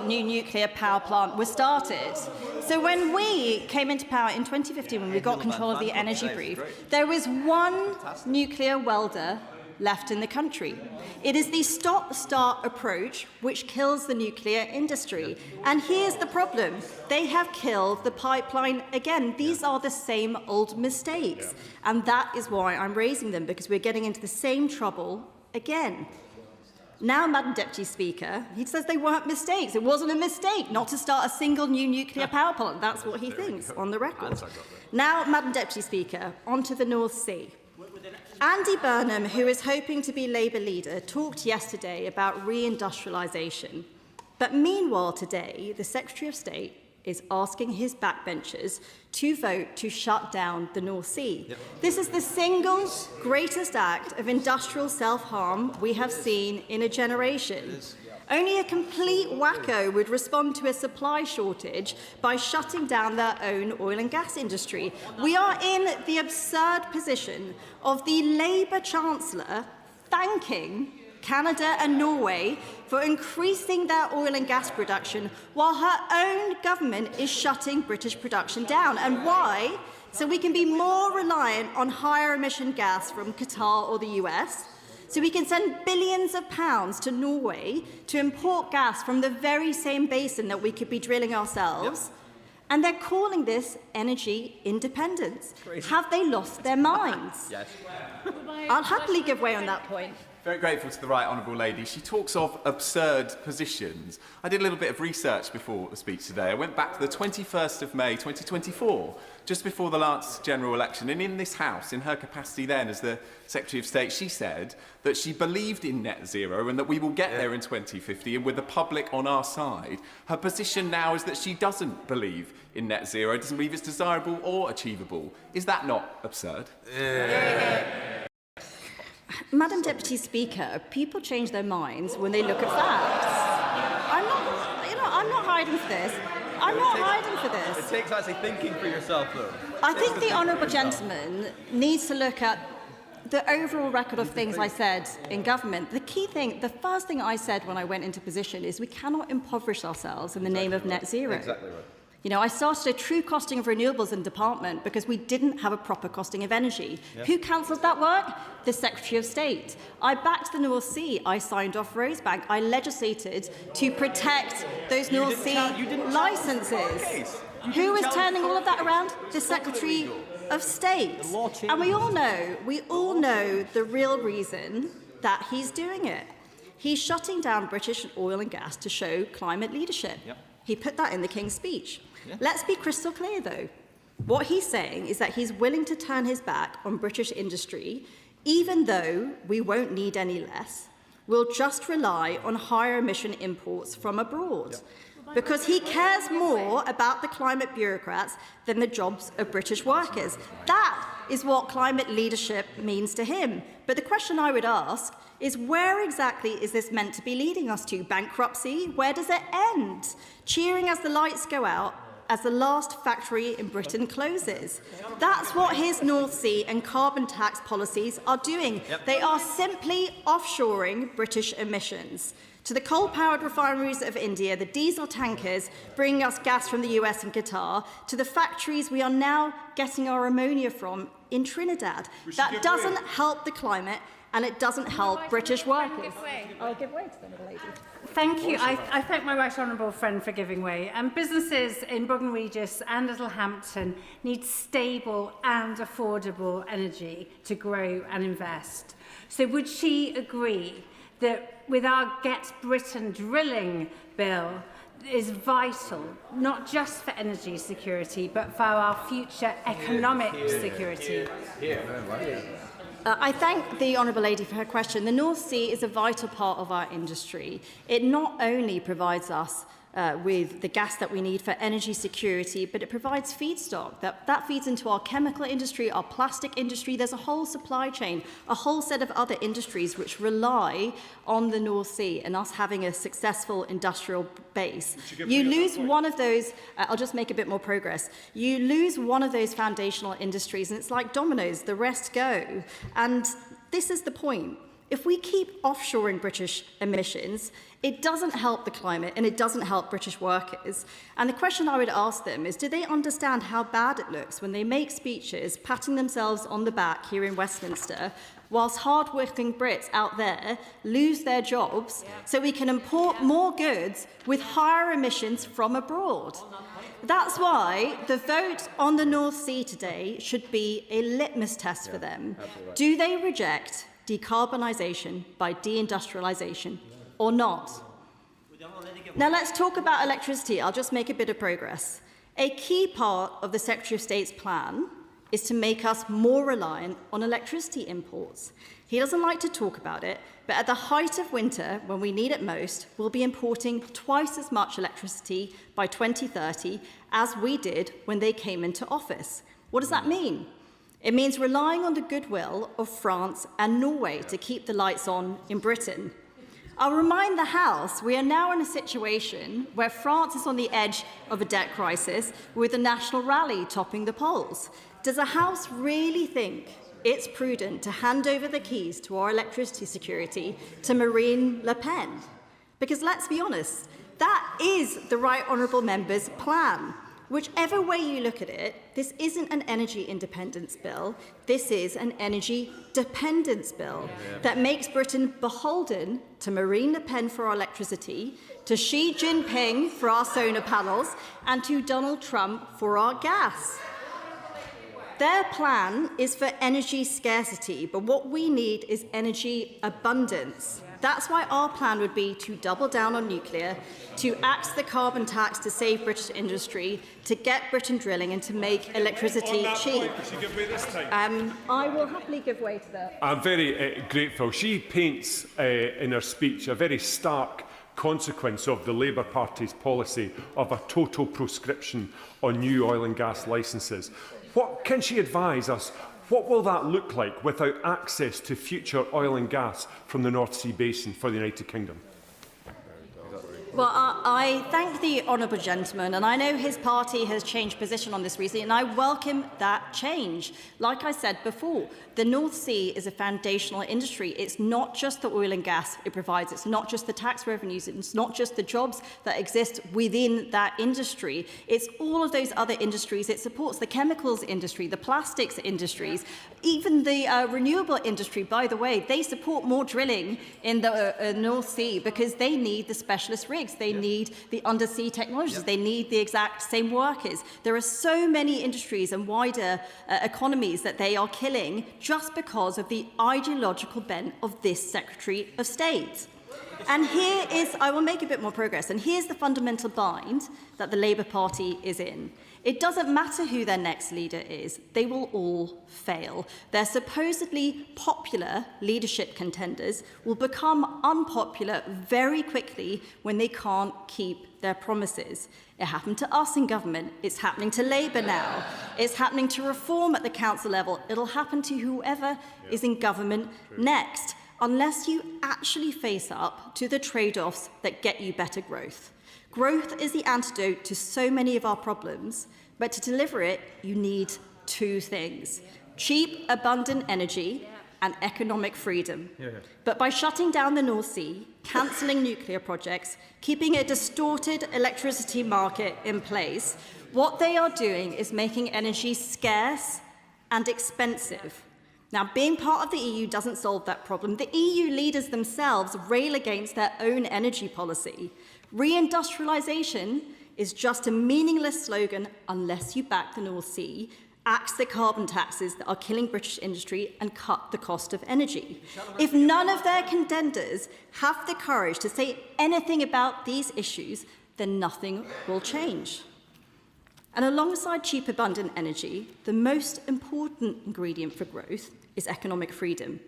new nuclear power plant was started. So when we came into power in 2015, when we got control of the energy brief, there was one nuclear welder left in the country. It is the stop-start approach which kills the nuclear industry. And here's the problem. They have killed the pipeline again. These are the same old mistakes. And that is why I'm raising them, because we're getting into the same trouble again. Now, Madam Deputy Speaker, he says they weren't mistakes. It wasn't a mistake not to start a single new nuclear power plant. That's what he thinks on the record. Now, Madam Deputy Speaker, on to the North Sea. Andy Burnham, who is hoping to be Labour leader, talked yesterday about reindustrialisation. But meanwhile today, the Secretary of State is asking his backbenchers to vote to shut down the North Sea. This is the single greatest act of industrial self-harm we have seen in a generation. Only a complete wacko would respond to a supply shortage by shutting down their own oil and gas industry. We are in the absurd position of the Labour Chancellor thanking Canada and Norway for increasing their oil and gas production while her own government is shutting British production down. And why? So we can be more reliant on higher emission gas from Qatar or the US. So we can send billions of pounds to Norway to import gas from the very same basin that we could be drilling ourselves. And they're calling this energy independence. Have they lost their minds? Yes. I'll happily give way on that point. Very grateful to the right honourable lady. She talks of absurd positions. I did a little bit of research before the speech today. I went back to the 21st of May 2024, just before the last general election. And in this House, in her capacity then as the Secretary of State, she said that she believed in net zero and that we will get there in 2050 and with the public on our side. Her position now is that she doesn't believe in net zero, doesn't believe it's desirable or achievable. Is that not absurd? Madam Deputy Speaker, people change their minds when they look at facts. hiding for this. I'm not hiding for this. It takes actually thinking for yourself, though. I think the honourable gentleman needs to look at the overall record of things I said in government. The key thing, the first thing I said when I went into position is we cannot impoverish ourselves in the name of net zero. Exactly right. You know, I started a true costing of renewables in department because we didn't have a proper costing of energy. Yeah. Who cancelled that work? The Secretary of State. I backed the North Sea. I signed off Rosebank. I legislated to protect those North Sea licences. Who is turning all of that around? The Secretary of State. And we all know the real reason that he's doing it. He's shutting down British oil and gas to show climate leadership. Yep. He put that in the King's speech. Yeah. Let's be crystal clear, though. What he's saying is that he's willing to turn his back on British industry, even though we won't need any less. We'll just rely on higher emission imports from abroad. Yep. Because he cares more about the climate bureaucrats than the jobs of British workers. That is what climate leadership means to him. But the question I would ask is, where exactly is this meant to be leading us to? Bankruptcy? Where does it end? Cheering as the lights go out, as the last factory in Britain closes. That's what his North Sea and carbon tax policies are doing. Yep. They are simply offshoring British emissions to the coal-powered refineries of India, the diesel tankers bringing us gas from the US and Qatar, to the factories we are now getting our ammonia from in Trinidad. That doesn't help the climate, and it doesn't help British workers. I'll give way to the little lady. Thank you. I thank my right honourable friend for giving way. Businesses in Bognor Regis and Littlehampton need stable and affordable energy to grow and invest. So would she agree that with our Get Britain drilling bill is vital, not just for energy security, but for our future economic security? I thank the Honourable Lady for her question. The North Sea is a vital part of our industry. It not only provides us with the gas that we need for energy security, but it provides feedstock. That feeds into our chemical industry, our plastic industry. There's a whole supply chain, a whole set of other industries which rely on the North Sea and us having a successful industrial base. You lose one of those, I'll just make a bit more progress. You lose one of those foundational industries and it's like dominoes, the rest go. And this is the point. If we keep offshoring British emissions, it doesn't help the climate and it doesn't help British workers. And the question I would ask them is, do they understand how bad it looks when they make speeches patting themselves on the back here in Westminster, whilst hard-working Brits out there lose their jobs so we can import more goods with higher emissions from abroad? That's why the vote on the North Sea today should be a litmus test for them. Right. Do they reject decarbonisation by deindustrialisation or not? Now let's talk about electricity. I'll just make a bit of progress. A key part of the Secretary of State's plan is to make us more reliant on electricity imports. He doesn't like to talk about it, but at the height of winter, when we need it most, we'll be importing twice as much electricity by 2030 as we did when they came into office. What does that mean? It means relying on the goodwill of France and Norway to keep the lights on in Britain. I'll remind the House, we are now in a situation where France is on the edge of a debt crisis with the National Rally topping the polls. Does the House really think it's prudent to hand over the keys to our electricity security to Marine Le Pen? Because let's be honest, that is the right honourable member's plan. Whichever way you look at it, this isn't an energy independence bill. This is an energy dependence bill that makes Britain beholden to Marine Le Pen for our electricity, to Xi Jinping for our solar panels, and to Donald Trump for our gas. Their plan is for energy scarcity, but what we need is energy abundance. That's why our plan would be to double down on nuclear, to axe the carbon tax to save British industry, to get Britain drilling and to make electricity cheap. I will happily give way to that. I'm very grateful. She paints in her speech a very stark consequence of the Labour Party's policy of a total proscription on new oil and gas licences. What can she advise us? What will that look like without access to future oil and gas from the North Sea Basin for the United Kingdom? Well, I thank the honourable gentleman, and I know his party has changed position on this recently, and I welcome that change. Like I said before, the North Sea is a foundational industry. It's not just the oil and gas it provides, it's not just the tax revenues, it's not just the jobs that exist within that industry, it's all of those other industries it supports, the chemicals industry, the plastics industries, even the renewable industry, by the way. They support more drilling in the North Sea because they need the specialist rigs, they need the undersea technologies, they need the exact same workers. There are so many industries and wider economies that they are killing just because of the ideological bent of this Secretary of State. And here is, I will make a bit more progress, and here's the fundamental bind that the Labour Party is in. It doesn't matter who their next leader is, they will all fail. Their supposedly popular leadership contenders will become unpopular very quickly when they can't keep their promises. It happened to us in government, it's happening to Labour now, it's happening to Reform at the council level, it'll happen to whoever is in government next, unless you actually face up to the trade-offs that get you better growth. Growth is the antidote to so many of our problems, but to deliver it, you need two things: cheap, abundant energy and economic freedom. But by shutting down the North Sea, cancelling nuclear projects, keeping a distorted electricity market in place, what they are doing is making energy scarce and expensive. Now, being part of the EU doesn't solve that problem. The EU leaders themselves rail against their own energy policy. Reindustrialisation is just a meaningless slogan unless you back the North Sea, axe the carbon taxes that are killing British industry and cut the cost of energy. If none of their contenders have the courage to say anything about these issues, then nothing will change. And alongside cheap, abundant energy, the most important ingredient for growth is economic freedom.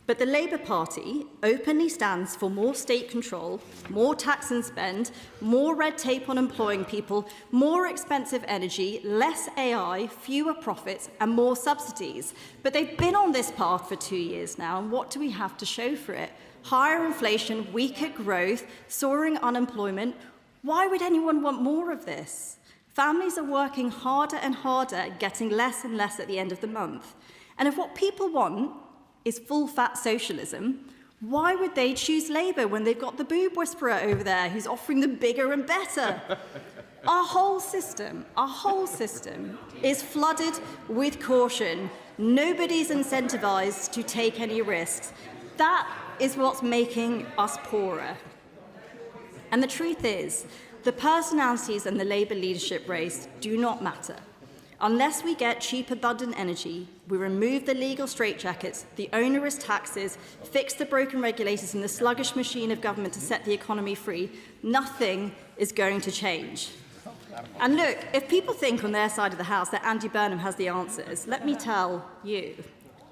But the Labour Party openly stands for more state control, more tax and spend, more red tape on employing people, more expensive energy, less AI, fewer profits, and more subsidies. But they've been on this path for 2 years now, and what do we have to show for it? Higher inflation, weaker growth, soaring unemployment. Why would anyone want more of this? Families are working harder and harder, getting less and less at the end of the month. And if what people want is full-fat socialism, why would they choose Labour when they've got the boob whisperer over there who's offering them bigger and better? Our whole system is flooded with caution. Nobody's incentivised to take any risks. That is what's making us poorer. And the truth is, the personalities in the Labour leadership race do not matter. Unless we get cheap, abundant energy, we remove the legal straitjackets, the onerous taxes, fix the broken regulators and the sluggish machine of government to set the economy free, nothing is going to change. And look, if people think on their side of the house that Andy Burnham has the answers, let me tell you.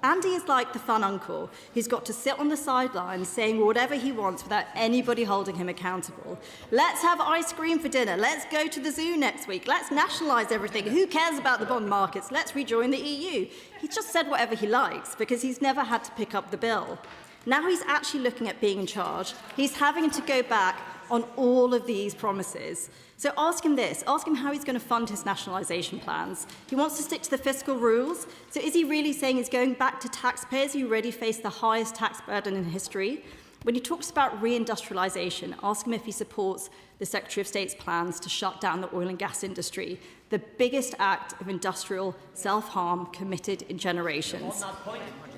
Andy is like the fun uncle who's got to sit on the sidelines saying whatever he wants without anybody holding him accountable. Let's have ice cream for dinner. Let's go to the zoo next week. Let's nationalise everything. Who cares about the bond markets? Let's rejoin the EU. He's just said whatever he likes because he's never had to pick up the bill. Now he's actually looking at being in charge. He's having to go back on all of these promises. So ask him this, ask him how he's going to fund his nationalisation plans. He wants to stick to the fiscal rules. So is he really saying he's going back to taxpayers who already face the highest tax burden in history? When he talks about reindustrialisation, ask him if he supports the Secretary of State's plans to shut down the oil and gas industry, the biggest act of industrial self-harm committed in generations.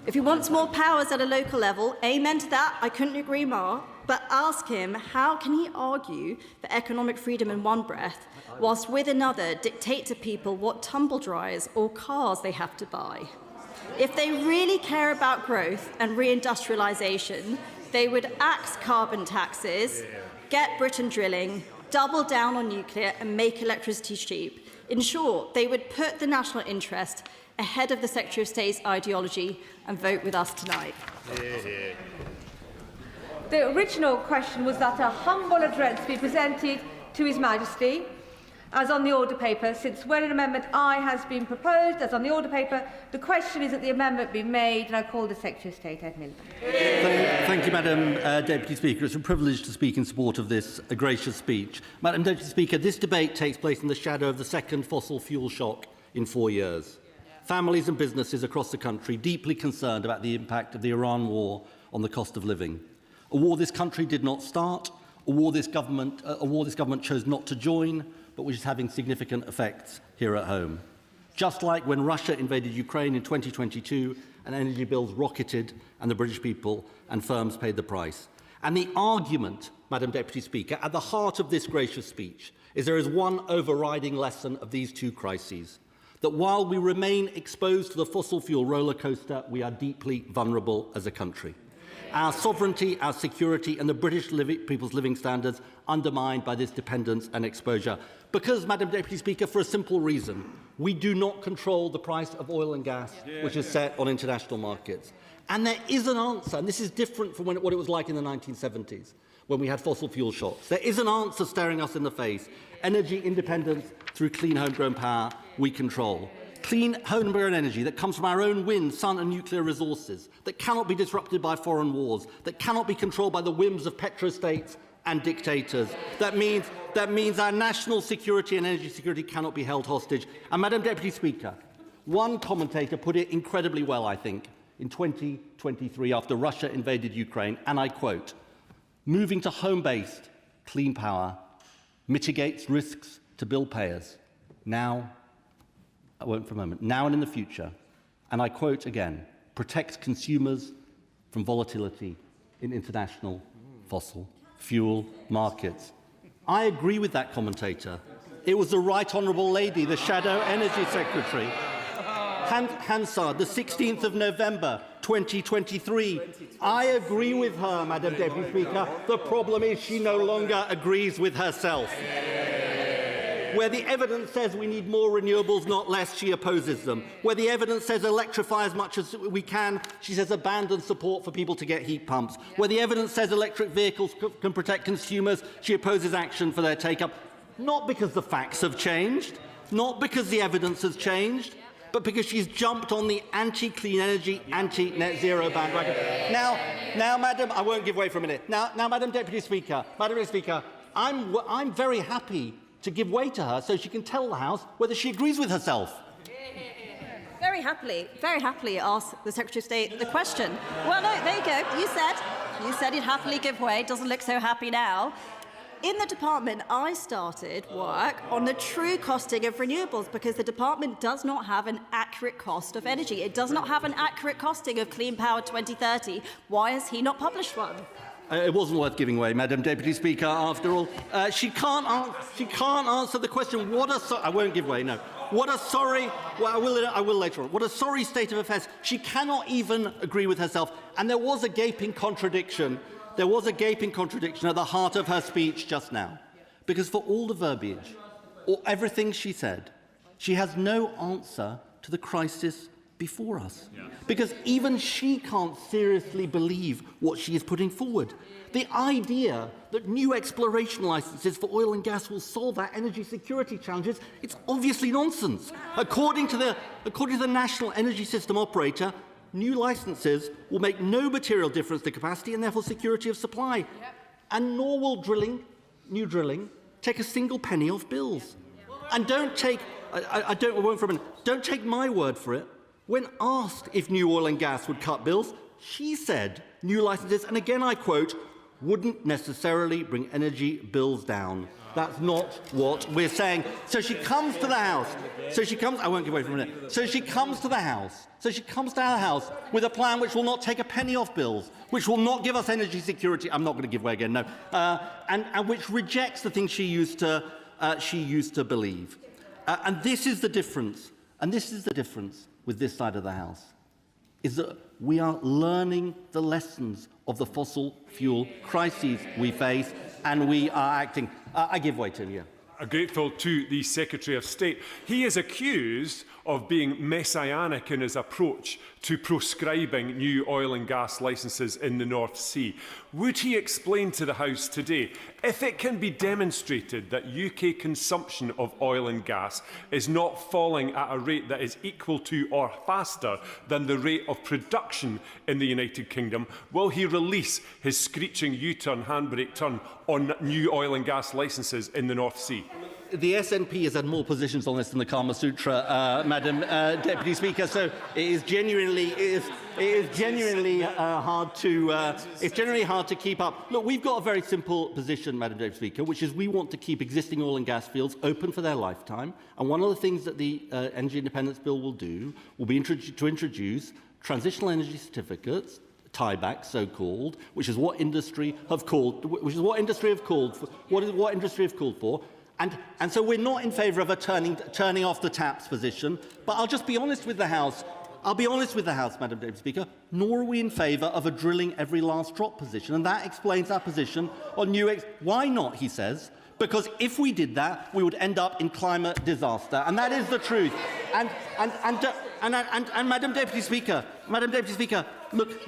If he wants more powers at a local level, amen to that, I couldn't agree more. But ask him, how can he argue for economic freedom in one breath, whilst with another dictate to people what tumble dryers or cars they have to buy? If they really care about growth and reindustrialisation, they would axe carbon taxes, get Britain drilling, double down on nuclear and make electricity cheap. In short, they would put the national interest ahead of the Secretary of State's ideology and vote with us tonight. The original question was that a humble address be presented to His Majesty. as on the order paper, since when an amendment I has been proposed, as on the order paper, the question is that the amendment be made, and I call the Secretary of State, Ed Miliband. Thank you, Madam Deputy Speaker. It's a privilege to speak in support of this gracious speech. Madam Deputy Speaker, this debate takes place in the shadow of the second fossil fuel shock in 4 years. Families and businesses across the country deeply concerned about the impact of the Iran war on the cost of living. A war this country did not start, a war this government chose not to join, but which is having significant effects here at home. Just like when Russia invaded Ukraine in 2022 and energy bills rocketed and the British people and firms paid the price. And the argument, Madam Deputy Speaker, at the heart of this gracious speech is there is one overriding lesson of these two crises, that while we remain exposed to the fossil fuel roller coaster, we are deeply vulnerable as a country. Our sovereignty, our security and the British people's living standards undermined by this dependence and exposure. Because, Madam Deputy Speaker, for a simple reason, we do not control the price of oil and gas, which is set on international markets. And there is an answer, and this is different from what it was like in the 1970s, when we had fossil fuel shocks. There is an answer staring us in the face. Energy independence through clean homegrown power we control. Clean homegrown energy that comes from our own wind, sun and nuclear resources, that cannot be disrupted by foreign wars, that cannot be controlled by the whims of petrostates and dictators. That means our national security and energy security cannot be held hostage. And, Madam Deputy Speaker, one commentator put it incredibly well, I think, in 2023 after Russia invaded Ukraine, and I quote, "Moving to home-based clean power mitigates risks to bill payers now, I won't for a moment, now and in the future," and I quote again, "protects consumers from volatility in international fossil fuel markets." I agree with that commentator. It was the Right Honourable Lady, the Shadow Energy Secretary, Hansard, the 16th of November 2023. I agree with her, Madam Deputy Speaker. The problem is she no longer agrees with herself. Where the evidence says we need more renewables, not less, she opposes them. Where the evidence says electrify as much as we can, she says abandon support for people to get heat pumps. Where the evidence says electric vehicles can protect consumers, she opposes action for their take-up. Not because the facts have changed, not because the evidence has changed, but because she's jumped on the anti-clean energy, anti-net zero bandwagon. Now, Madam, I won't give way for a minute. Now, Madam Deputy Speaker, I'm very happy to give way to her so she can tell the House whether she agrees with herself. Very happily ask the Secretary of State the question. Well, no, there you go. You said you'd happily give way. Doesn't look so happy now. In the department, I started work on the true costing of renewables because the department does not have an accurate cost of energy. It does not have an accurate costing of Clean Power 2030. Why has he not published one? It wasn't worth giving way, Madam Deputy Speaker, after all. She can't answer the question. I won't give way, no. What a sorry... Well, I will later on. What a sorry state of affairs. She cannot even agree with herself. And there was a gaping contradiction. There was a gaping contradiction at the heart of her speech just now. Because for all the verbiage, or everything she said, she has no answer to the crisis before us. Yeah. Because even she can't seriously believe what she is putting forward. The idea that new exploration licenses for oil and gas will solve our energy security challenges, it's obviously nonsense. According to the National Energy System Operator, new licenses will make no material difference to capacity and therefore security of supply. Yep. And nor will new drilling, take a single penny off bills. And don't take my word for it. When asked if new oil and gas would cut bills, she said new licenses, and again I quote, wouldn't necessarily bring energy bills down. That's not what we're saying. So she comes to the House. I won't give way for a minute. So she comes to the House. So she comes to our House with a plan which will not take a penny off bills, which will not give us energy security. I'm not going to give way again, no. And which rejects the things she used to believe. And this is the difference. And this is the difference with this side of the House, is that we are learning the lessons of the fossil fuel crises we face, and we are acting. I give way to him, yeah. I'm grateful to the Secretary of State. He is accused of being messianic in his approach to proscribing new oil and gas licences in the North Sea. Would he explain to the House today If it can be demonstrated that UK consumption of oil and gas is not falling at a rate that is equal to or faster than the rate of production in the United Kingdom, will he release his screeching U-turn, handbrake turn on new oil and gas licences in the North Sea? The SNP has had more positions on this than the Kama Sutra, Madam Deputy Speaker. So it is genuinely hard to keep up. Look, we've got a very simple position, Madam Deputy Speaker, which is we want to keep existing oil and gas fields open for their lifetime. And one of the things that the Energy Independence Bill will do will be to introduce transitional energy certificates, tiebacks, so-called, which is what industry have called for. And so we're not in favour of a turning off the taps position. But I'll just be honest with the House. Madam Deputy Speaker, nor are we in favour of a drilling every last drop position. And that explains our position on why not, he says, because if we did that, we would end up in climate disaster. And that is the truth. And Madam Deputy Speaker, look,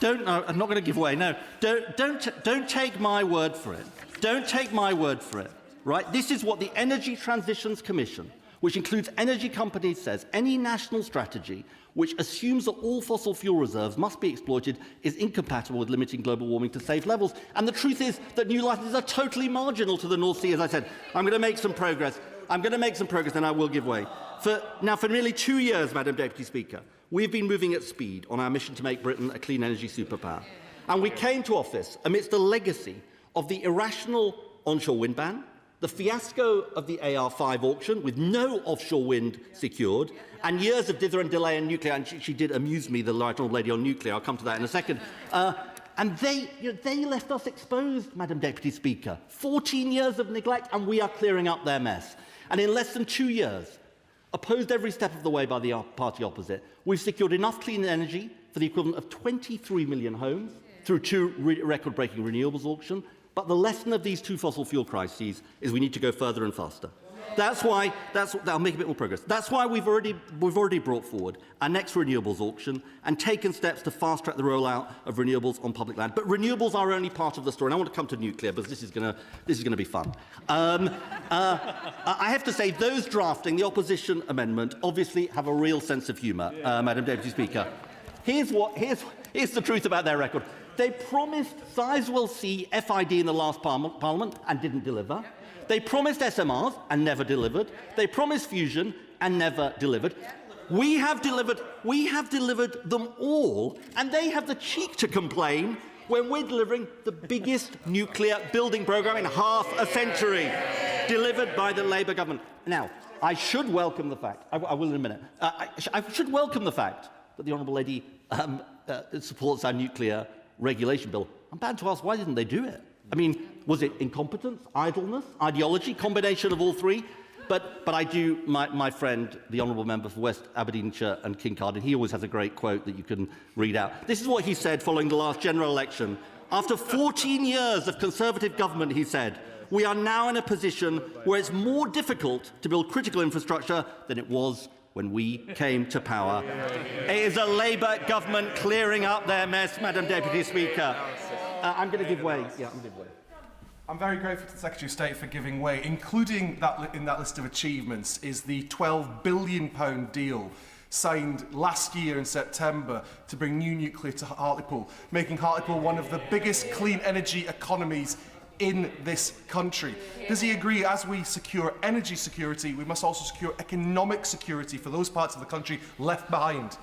I'm not going to give away. No, don't take my word for it. Don't take my word for it. Right? This is what the Energy Transitions Commission, which includes energy companies, says. Any national strategy which assumes that all fossil fuel reserves must be exploited is incompatible with limiting global warming to safe levels. And the truth is that new licences are totally marginal to the North Sea, as I said. I'm going to make some progress. Then I will give way. For nearly 2 years, Madam Deputy Speaker, we've been moving at speed on our mission to make Britain a clean energy superpower. And we came to office amidst a legacy of the irrational onshore wind ban, the fiasco of the AR5 auction with no offshore wind secured, and years of dither and delay in nuclear. And she did amuse me, the Right Honourable Lady on nuclear. I'll come to that in a second. And they left us exposed, Madam Deputy Speaker. 14 years of neglect, and we are clearing up their mess. And in less than 2 years, opposed every step of the way by the party opposite, we've secured enough clean energy for the equivalent of 23 million homes through 2 record-breaking renewables auctions. But the lesson of these 2 fossil fuel crises is we need to go further and faster. I'll make a bit more progress. That's why we've already brought forward our next renewables auction and taken steps to fast-track the rollout of renewables on public land. But renewables are only part of the story. And I want to come to nuclear, because this is going to be fun. I have to say, those drafting the opposition amendment obviously have a real sense of humour, Madam Deputy Speaker. Here's the truth about their record. They promised sizable FID in the last Parliament and didn't deliver. They promised SMRs and never delivered. They promised fusion and never delivered. We have delivered them all, and they have the cheek to complain when we're delivering the biggest nuclear building programme in half a century, delivered by the Labour government. Now, I should welcome the fact, I will in a minute, I should welcome the fact that the Honourable Lady supports our nuclear regulation bill. I'm bound to ask, why didn't they do it? I mean, was it incompetence, idleness, ideology, combination of all three? But I do, my friend, the Honourable Member for West Aberdeenshire and Kincardine, he always has a great quote that you can read out. This is what he said following the last general election. After 14 years of Conservative government, he said, we are now in a position where it's more difficult to build critical infrastructure than it was when we came to power. It is a Labour government clearing up their mess, Madam Deputy Speaker. I'm going to give way. I'm very grateful to the Secretary of State for giving way. Including in that list of achievements is the £12 billion deal signed last year in September to bring new nuclear to Hartlepool, making Hartlepool one of the biggest clean energy economies in this country. Does he agree, as we secure energy security, we must also secure economic security for those parts of the country left behind?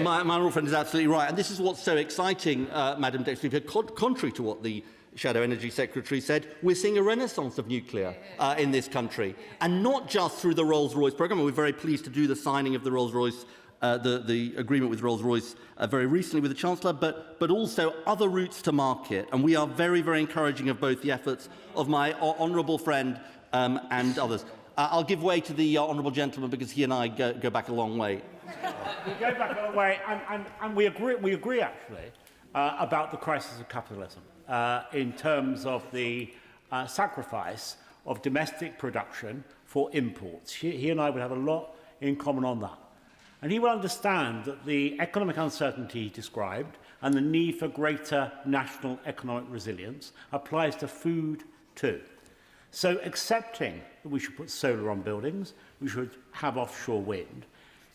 My honourable friend is absolutely right, and this is what's so exciting, Madam Deputy Speaker. Contrary to what the Shadow Energy Secretary said, we're seeing a renaissance of nuclear in this country, and not just through the Rolls-Royce programme. We're very pleased to do the signing of the Rolls-Royce the agreement with Rolls-Royce very recently with the Chancellor, but also other routes to market. And we are very, very encouraging of both the efforts of my honourable friend and others. I'll give way to the honourable gentleman because he and I go back a long way. We go back a long way, and we agree actually about the crisis of capitalism in terms of the sacrifice of domestic production for imports. He and I would have a lot in common on that. And he will understand that the economic uncertainty he described and the need for greater national economic resilience applies to food too. So accepting that we should put solar on buildings, we should have offshore wind,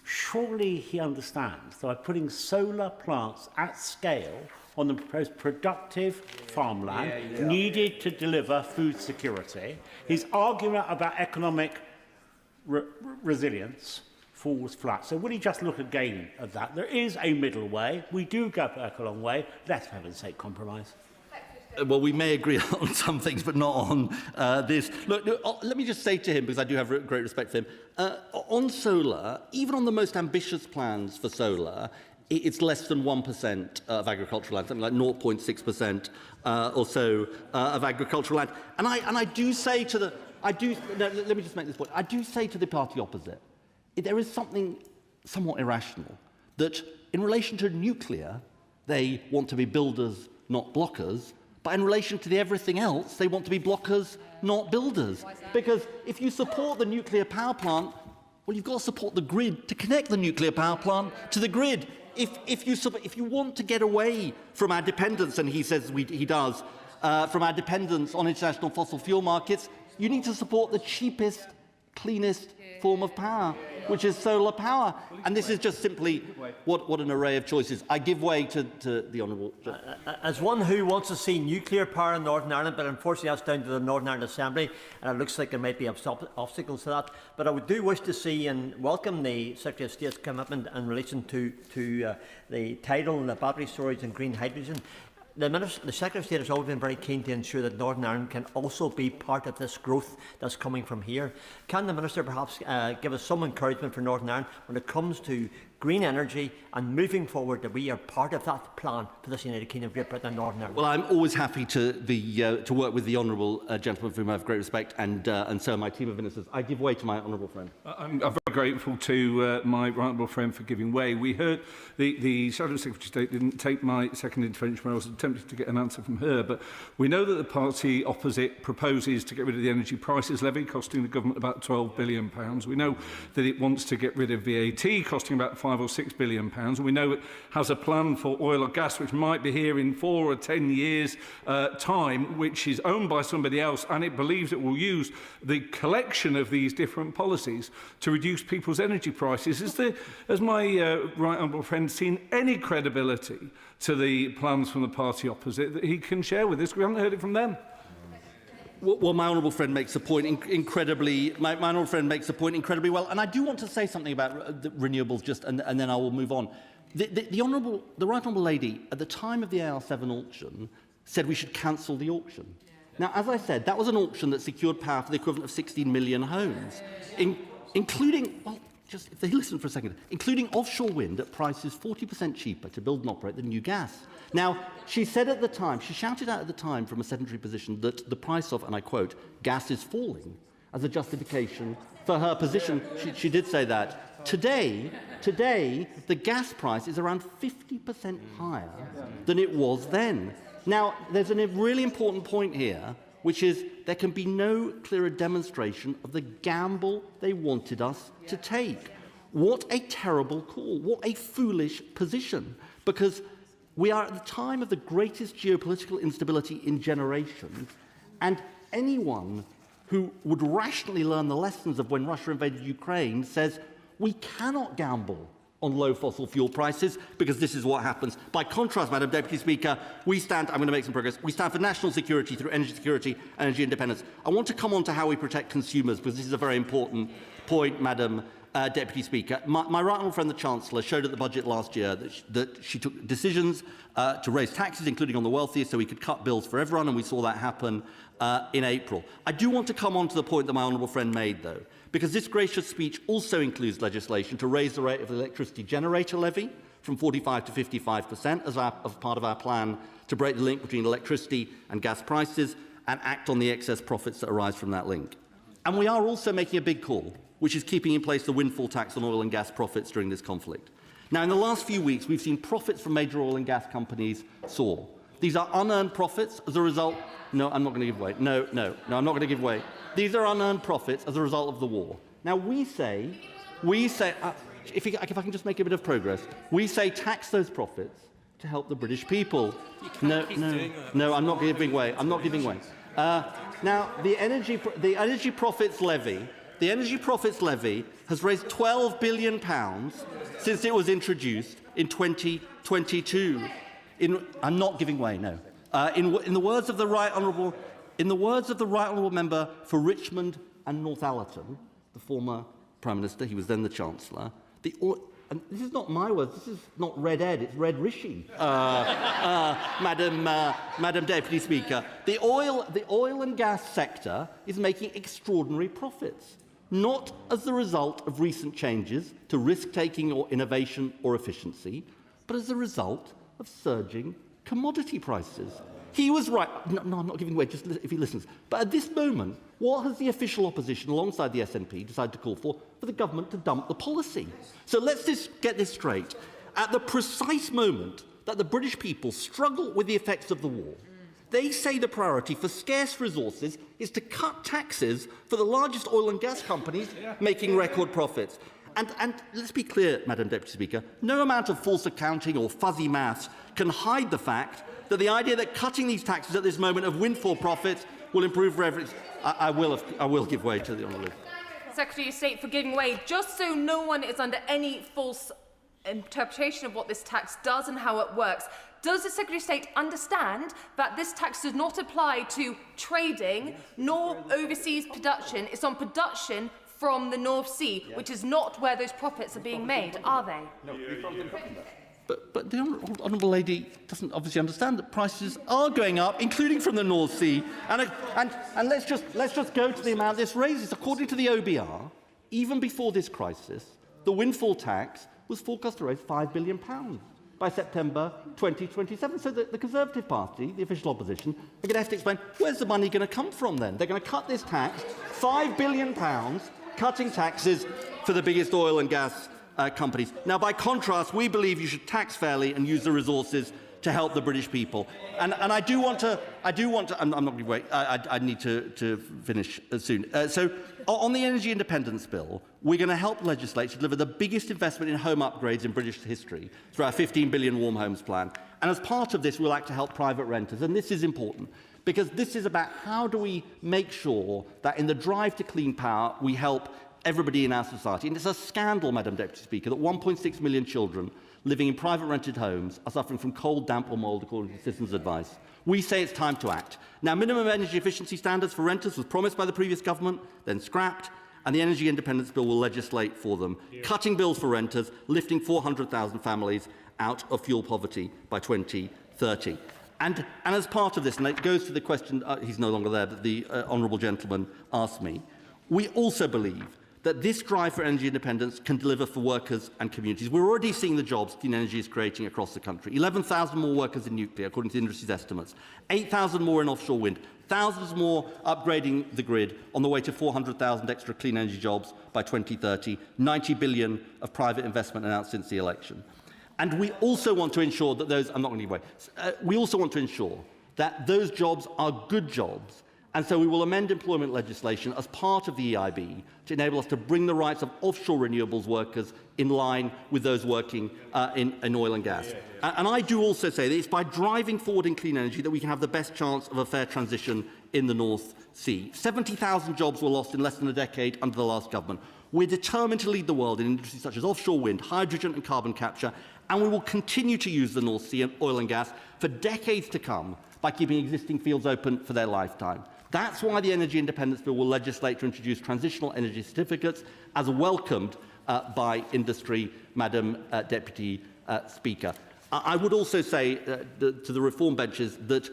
surely he understands that by putting solar plants at scale on the most productive farmland needed to deliver food security, his argument about economic resilience falls flat. So will he just look again at that? There is a middle way. We do go back a long way. Let's, for heaven's sake, compromise. Well, we may agree on some things, but not on this. Look, let me just say to him, because I do have great respect for him, on solar, even on the most ambitious plans for solar, it's less than 1% of agricultural land, something like 0.6% or so of agricultural land. And I do say to the... let me just make this point. I do say to the party opposite, there is something somewhat irrational, that in relation to nuclear, they want to be builders, not blockers, but in relation to everything else, they want to be blockers, not builders. Because if you support the nuclear power plant, well, you've got to support the grid to connect the nuclear power plant to the grid. If you want to get away from our dependence, and he says he does, from our dependence on international fossil fuel markets, you need to support the cheapest, cleanest form of power, which is solar power. And this is just simply what an array of choices. I give way to the Honourable. As one who wants to see nuclear power in Northern Ireland, but unfortunately that's down to the Northern Ireland Assembly, and it looks like there might be obstacles to that. But I do wish to see and welcome the Secretary of State's commitment in relation to the tidal and the battery storage and green hydrogen. The Secretary of State has always been very keen to ensure that Northern Ireland can also be part of this growth that's coming from here. Can the Minister perhaps give us some encouragement for Northern Ireland when it comes to green energy and moving forward, that we are part of that plan for this United Kingdom, Great Britain and Northern Ireland? Well, I'm always happy to work with the honourable gentleman for whom I have great respect, and so my team of ministers. I give way to my honourable friend. I'm very grateful to my right honourable friend for giving way. We heard the Shadow Secretary of State didn't take my second intervention when I was attempting to get an answer from her, but we know that the party opposite proposes to get rid of the energy prices levy, costing the government about £12 billion. We know that it wants to get rid of VAT, costing about £5 or £6 billion. And we know it has a plan for oil or gas, which might be here in 4 or 10 years' time, which is owned by somebody else, and it believes it will use the collection of these different policies to reduce people's energy prices. Has my right honourable friend seen any credibility to the plans from the party opposite that he can share with us? We haven't heard it from them. Well, my honourable friend makes a point incredibly. My honourable friend makes a point incredibly well, and I do want to say something about the renewables, and then I will move on. The right honourable lady at the time of the AR7 auction said we should cancel the auction. Now, as I said, that was an auction that secured power for the equivalent of 16 million homes, including. Well, just if they listen for a second, including offshore wind at prices 40% cheaper to build and operate than new gas. Now, she said at the time, she shouted out at the time from a sedentary position that the price of, and I quote, gas is falling as a justification for her position. She did say that. Today, the gas price is around 50% higher than it was then. Now, there's a really important point here, which is there can be no clearer demonstration of the gamble they wanted us to take. What a terrible call. What a foolish position. Because we are at the time of the greatest geopolitical instability in generations, and anyone who would rationally learn the lessons of when Russia invaded Ukraine says we cannot gamble on low fossil fuel prices, because this is what happens. By contrast, Madam Deputy Speaker, we stand, I'm going to make some progress, we stand for national security through energy security and energy independence. I want to come on to how we protect consumers, because this is a very important point, Madam Deputy Speaker. My right honourable friend, the Chancellor, showed at the budget last year that she took decisions to raise taxes, including on the wealthiest, so we could cut bills for everyone, and we saw that happen in April. I do want to come on to the point that my honourable friend made, though, because this gracious speech also includes legislation to raise the rate of the electricity generator levy from 45% to 55% as part of our plan to break the link between electricity and gas prices and act on the excess profits that arise from that link. And we are also making a big call, which is keeping in place the windfall tax on oil and gas profits during this conflict. Now, in the last few weeks, we've seen profits from major oil and gas companies soar. These are unearned profits as a result... No, I'm not going to give way. No, I'm not going to give way. These are unearned profits as a result of the war. Now, we say if I can just make a bit of progress, we say tax those profits to help the British people. No, I'm not giving way. I'm not giving way. Now, the energy profits levy has raised £12 billion since it was introduced in 2022. I'm not giving way. No. In the words of the right honourable member for Richmond and Northallerton, the former Prime Minister, he was then the Chancellor. And this is not my words. This is not Red Ed. It's Red Rishi, Madam Deputy Speaker. The oil and gas sector is making extraordinary profits, not as the result of recent changes to risk-taking or innovation or efficiency, but as a result of surging commodity prices. He was right. No, I'm not giving way, just if he listens. But at this moment, what has the official opposition, alongside the SNP, decided to call for the government to dump the policy? So let's just get this straight. At the precise moment that the British people struggle with the effects of the war, they say the priority for scarce resources is to cut taxes for the largest oil and gas companies making record profits. And let's be clear, Madam Deputy Speaker, no amount of false accounting or fuzzy maths can hide the fact that the idea that cutting these taxes at this moment of windfall profits will improve revenue. I will give way to the Honourable Secretary of State for giving way, just so no one is under any false interpretation of what this tax does and how it works. Does the Secretary of State understand that this tax does not apply to trading nor overseas production? It's on production from the North Sea, which is not where those profits are being made, are they? No, But the Honourable Lady doesn't obviously understand that prices are going up, including from the North Sea. And let's just go to the amount this raises. According to the OBR, even before this crisis, the windfall tax was forecast to raise £5 billion by September 2027. So the Conservative Party, the official opposition, are going to have to explain, where's the money going to come from then? They're going to cut this tax, £5 billion, cutting taxes for the biggest oil and gas companies. Now, by contrast, we believe you should tax fairly and use the resources to help the British people. And I do want to. I'm not going to wait. I need to finish soon. So, on the energy independence bill, we're going to help legislate to deliver the biggest investment in home upgrades in British history through our 15 billion warm homes plan. And as part of this, we'll act to help private renters. And this is important because this is about how do we make sure that in the drive to clean power, we help everybody in our society. And it's a scandal, Madam Deputy Speaker, that 1.6 million children living in private rented homes are suffering from cold, damp or mould, according to citizens' advice. We say it's time to act. Now, minimum energy efficiency standards for renters was promised by the previous government, then scrapped, and the Energy Independence Bill will legislate for them, cutting bills for renters, lifting 400,000 families out of fuel poverty by 2030. And as part of this, and it goes to the question, he's no longer there, that the honourable gentleman asked me, we also believe that this drive for energy independence can deliver for workers and communities. We're already seeing the jobs clean energy is creating across the country. 11,000 more workers in nuclear, according to the industry's estimates. 8,000 more in offshore wind. Thousands more upgrading the grid on the way to 400,000 extra clean energy jobs by 2030. 90 billion of private investment announced since the election. And we also want to ensure that those... I'm not going to give way. We also want to ensure that those jobs are good jobs. And so we will amend employment legislation as part of the EIB to enable us to bring the rights of offshore renewables workers in line with those working in oil and gas. And I do also say that it's by driving forward in clean energy that we can have the best chance of a fair transition in the North Sea. 70,000 jobs were lost in less than a decade under the last government. We're determined to lead the world in industries such as offshore wind, hydrogen and carbon capture, and we will continue to use the North Sea and oil and gas for decades to come by keeping existing fields open for their lifetime. That's why the Energy Independence Bill will legislate to introduce transitional energy certificates, as welcomed by industry, Madam Deputy Speaker. I would also say to the reform benches that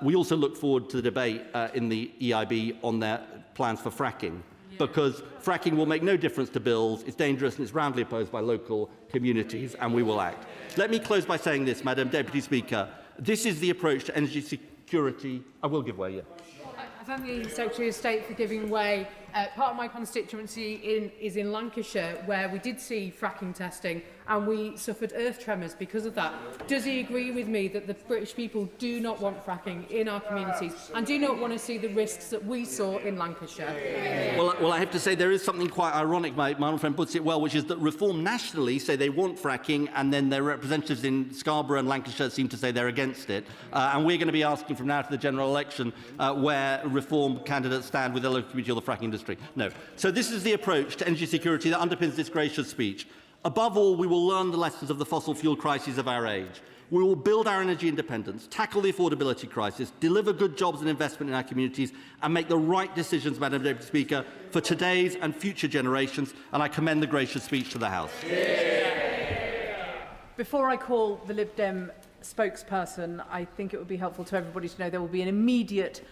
we also look forward to the debate in the EIB on their plans for fracking, because fracking will make no difference to bills, it's dangerous and it's roundly opposed by local communities, and we will act. Let me close by saying this, Madam Deputy Speaker. This is the approach to energy security. I will give way, yeah. I thank the Secretary of State for giving way. Part of my constituency is in Lancashire, where we did see fracking testing and we suffered earth tremors because of that. Does he agree with me that the British people do not want fracking in our communities and do not want to see the risks that we saw in Lancashire? Well, I have to say there is something quite ironic, my old friend puts it well, which is that Reform nationally say they want fracking, and then their representatives in Scarborough and Lancashire seem to say they're against it. And we're going to be asking from now to the general election where Reform candidates stand with the local community or the fracking industry. No. So this is the approach to energy security that underpins this gracious speech. Above all, we will learn the lessons of the fossil fuel crises of our age. We will build our energy independence, tackle the affordability crisis, deliver good jobs and investment in our communities, and make the right decisions, Madam Deputy Speaker, for today's and future generations. And I commend the gracious speech to the House. Before I call the Lib Dem spokesperson, I think it would be helpful to everybody to know there will be an immediate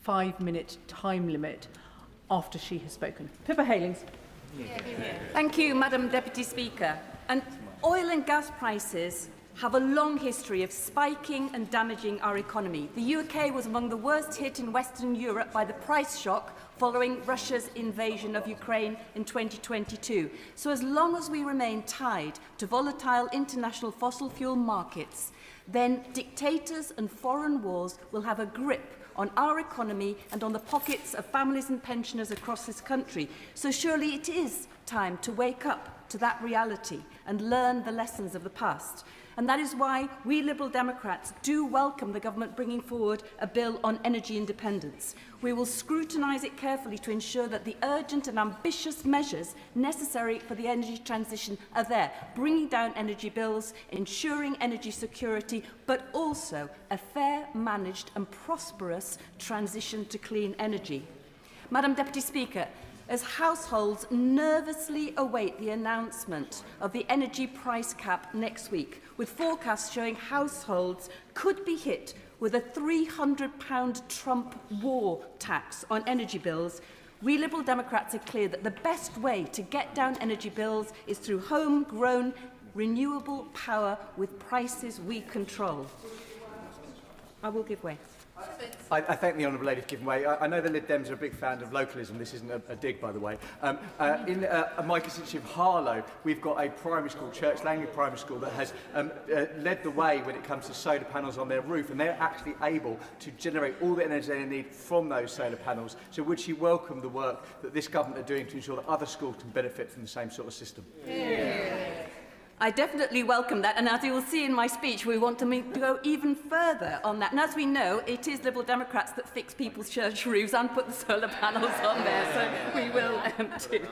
5-minute time limit after she has spoken. Pippa Halings. Thank you, Madam Deputy Speaker. And oil and gas prices have a long history of spiking and damaging our economy. The UK was among the worst hit in Western Europe by the price shock following Russia's invasion of Ukraine in 2022. So as long as we remain tied to volatile international fossil fuel markets, then dictators and foreign wars will have a grip on our economy and on the pockets of families and pensioners across this country. So surely it is time to wake up to that reality and learn the lessons of the past. And that is why we Liberal Democrats do welcome the government bringing forward a bill on energy independence. We will scrutinise it carefully to ensure that the urgent and ambitious measures necessary for the energy transition are there, bringing down energy bills, ensuring energy security, but also a fair, managed and prosperous transition to clean energy. Madam Deputy Speaker, as households nervously await the announcement of the energy price cap next week, with forecasts showing households could be hit with a £300 Trump war tax on energy bills, we Liberal Democrats are clear that the best way to get down energy bills is through home-grown renewable power with prices we control. I will give way. I thank the Honourable Lady for giving way. I know the Lib Dems are a big fan of localism. This isn't a dig, by the way. In my constituency of Harlow, we've got a primary school, Church Langley Primary School, that has led the way when it comes to solar panels on their roof, and they're actually able to generate all the energy they need from those solar panels. So would she welcome the work that this government are doing to ensure that other schools can benefit from the same sort of system? I definitely welcome that, and as you will see in my speech, we want to go even further on that. And as we know, it is Liberal Democrats that fix people's church roofs and put the solar panels on there, so we will too.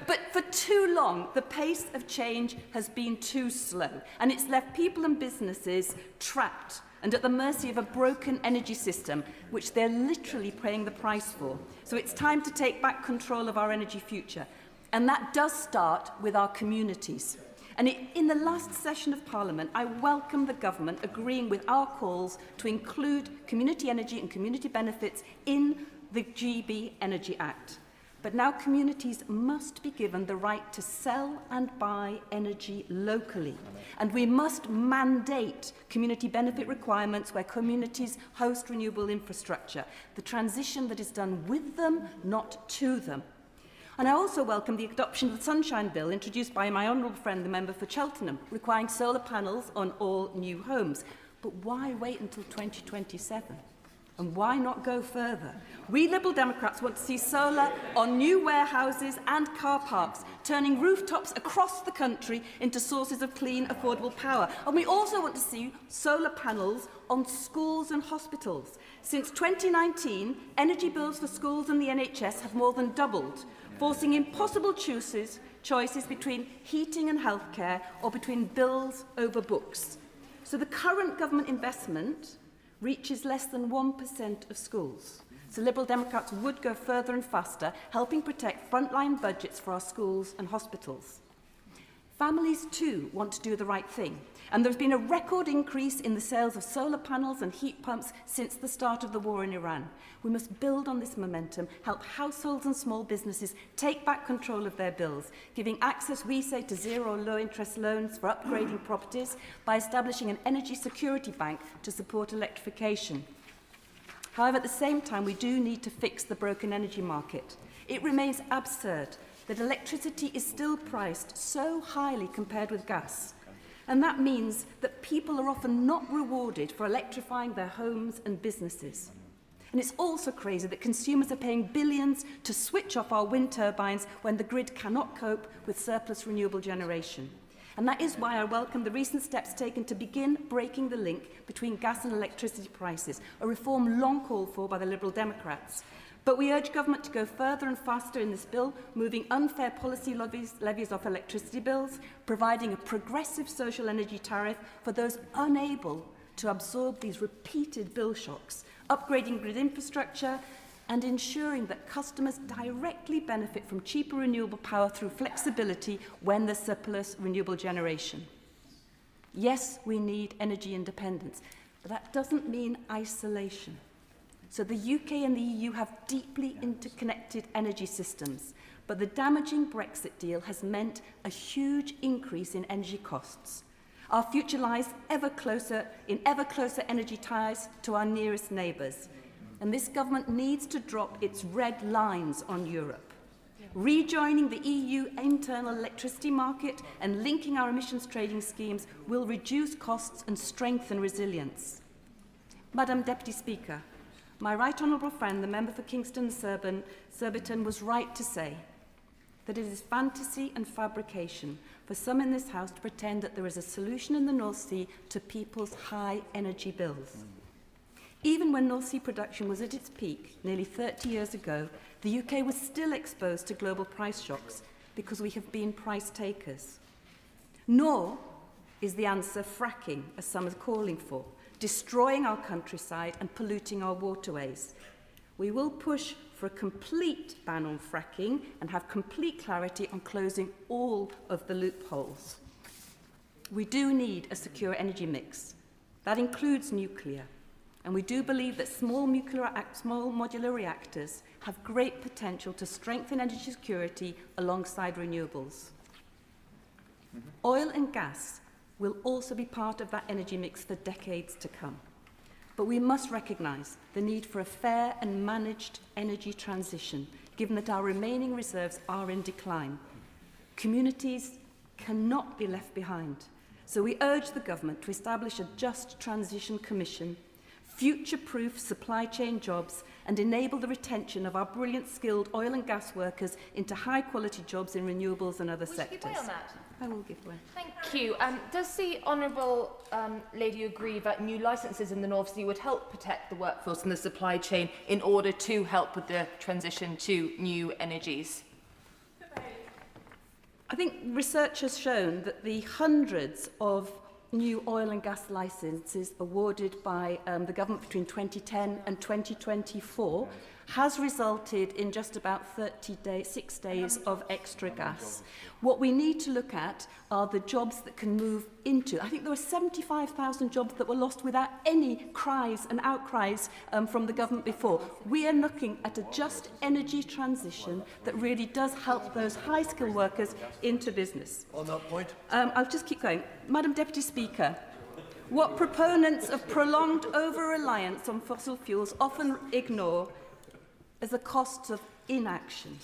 But for too long, the pace of change has been too slow, and it's left people and businesses trapped and at the mercy of a broken energy system, which they're literally paying the price for. So it's time to take back control of our energy future, and that does start with our communities. And in the last session of Parliament, I welcome the government agreeing with our calls to include community energy and community benefits in the GB Energy Act. But now communities must be given the right to sell and buy energy locally. And we must mandate community benefit requirements where communities host renewable infrastructure. The transition that is done with them, not to them. And I also welcome the adoption of the Sunshine Bill introduced by my honourable friend, the member for Cheltenham, requiring solar panels on all new homes. But why wait until 2027? And why not go further? We Liberal Democrats want to see solar on new warehouses and car parks, turning rooftops across the country into sources of clean, affordable power. And we also want to see solar panels on schools and hospitals. Since 2019, energy bills for schools and the NHS have more than doubled, forcing impossible choices between heating and healthcare or between bills over books. So the current government investment reaches less than 1% of schools. So Liberal Democrats would go further and faster, helping protect frontline budgets for our schools and hospitals. Families too want to do the right thing, and there's been a record increase in the sales of solar panels and heat pumps since the start of the war in Iran. We must build on this momentum, help households and small businesses take back control of their bills, giving access, we say, to zero or low interest loans for upgrading properties by establishing an energy security bank to support electrification. However, at the same time, we do need to fix the broken energy market. It remains absurd that electricity is still priced so highly compared with gas. And that means that people are often not rewarded for electrifying their homes and businesses. And it's also crazy that consumers are paying billions to switch off our wind turbines when the grid cannot cope with surplus renewable generation. And that is why I welcome the recent steps taken to begin breaking the link between gas and electricity prices, a reform long called for by the Liberal Democrats. But we urge government to go further and faster in this bill, moving unfair policy levies off electricity bills, providing a progressive social energy tariff for those unable to absorb these repeated bill shocks, upgrading grid infrastructure, and ensuring that customers directly benefit from cheaper renewable power through flexibility when there's surplus renewable generation. Yes, we need energy independence, but that doesn't mean isolation. So the UK and the EU have deeply interconnected energy systems, but the damaging Brexit deal has meant a huge increase in energy costs. Our future lies ever closer energy ties to our nearest neighbours. And this government needs to drop its red lines on Europe. Rejoining the EU internal electricity market and linking our emissions trading schemes will reduce costs and strengthen resilience. Madam Deputy Speaker, my right honourable friend, the member for Kingston Surbiton, was right to say that it is fantasy and fabrication for some in this House to pretend that there is a solution in the North Sea to people's high energy bills. Even when North Sea production was at its peak nearly 30 years ago, the UK was still exposed to global price shocks because we have been price takers. Nor is the answer fracking, as some are calling for, destroying our countryside and polluting our waterways. We will push for a complete ban on fracking and have complete clarity on closing all of the loopholes. We do need a secure energy mix. That includes nuclear. And we do believe that small modular reactors have great potential to strengthen energy security alongside renewables. Oil and gas will also be part of that energy mix for decades to come. But we must recognise the need for a fair and managed energy transition, given that our remaining reserves are in decline. Communities cannot be left behind. So we urge the government to establish a Just Transition Commission, future-proof supply chain jobs, and enable the retention of our brilliant skilled oil and gas workers into high-quality jobs in renewables and other sectors. Give way on that. I will give way. Thank you. Does the Honourable Lady agree that new licences in the North Sea would help protect the workforce and the supply chain in order to help with the transition to new energies? I think research has shown that the hundreds of new oil and gas licences awarded by the government between 2010 and 2024 has resulted in just about 6 days of extra gas. What we need to look at are the jobs that can move into. I think there were 75,000 jobs that were lost without any cries and outcries from the government before. We are looking at a just energy transition that really does help those high-skilled workers into business. On that point? I'll just keep going. Madam Deputy Speaker, what proponents of prolonged over-reliance on fossil fuels often ignore is the costs of inaction.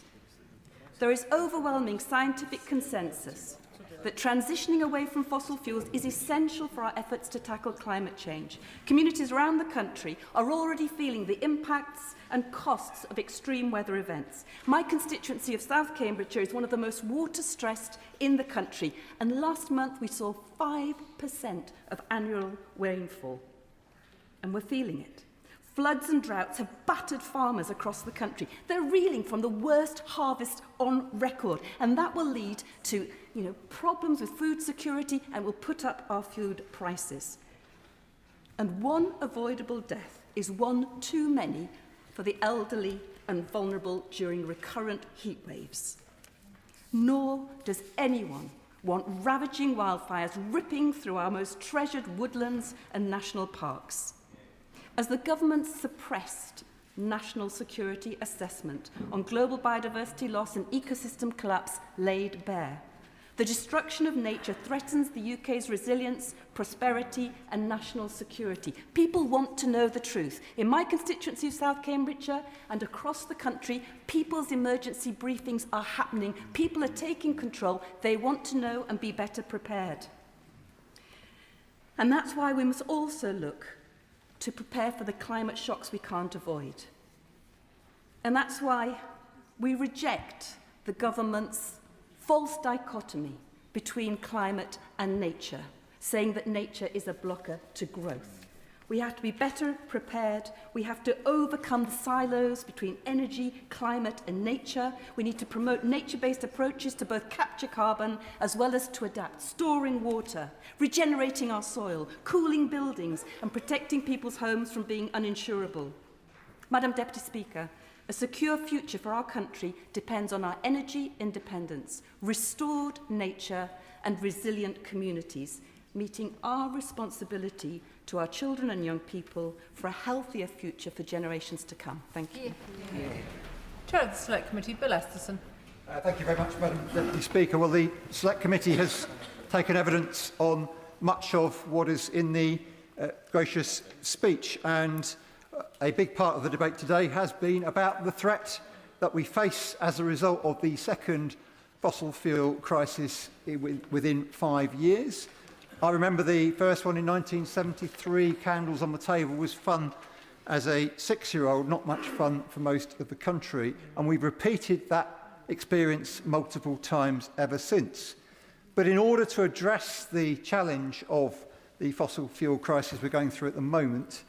There is overwhelming scientific consensus that transitioning away from fossil fuels is essential for our efforts to tackle climate change. Communities around the country are already feeling the impacts and costs of extreme weather events. My constituency of South Cambridgeshire is one of the most water-stressed in the country, and last month we saw 5% of annual rainfall, and we're feeling it. Floods and droughts have battered farmers across the country. They're reeling from the worst harvest on record, and that will lead to problems with food security and will put up our food prices. And one avoidable death is one too many for the elderly and vulnerable during recurrent heat waves. Nor does anyone want ravaging wildfires ripping through our most treasured woodlands and national parks. As the government's suppressed national security assessment on global biodiversity loss and ecosystem collapse laid bare, The destruction of nature threatens the UK's resilience, prosperity and national security. People want to know the truth. In my constituency of South Cambridgeshire and across the country, people's emergency briefings are happening. People are taking control. They want to know and be better prepared. And that's why we must also look to prepare for the climate shocks we can't avoid. And that's why we reject the government's false dichotomy between climate and nature, saying that nature is a blocker to growth. We have to be better prepared. We have to overcome the silos between energy, climate and nature. We need to promote nature-based approaches to both capture carbon as well as to adapt, storing water, regenerating our soil, cooling buildings and protecting people's homes from being uninsurable. Madam Deputy Speaker, a secure future for our country depends on our energy independence, restored nature and resilient communities, meeting our responsibility to our children and young people for a healthier future for generations to come. Thank you. Chair of the Select Committee, Bill Esterson. Thank you very much, Madam Deputy Speaker. Well, the Select Committee has taken evidence on much of what is in the gracious speech, and a big part of the debate today has been about the threat that we face as a result of the second fossil fuel crisis within 5 years. I remember the first one in 1973, Candles on the Table, was fun as a 6-year-old, not much fun for most of the country, and we've repeated that experience multiple times ever since. But in order to address the challenge of the fossil fuel crisis we're going through at the moment,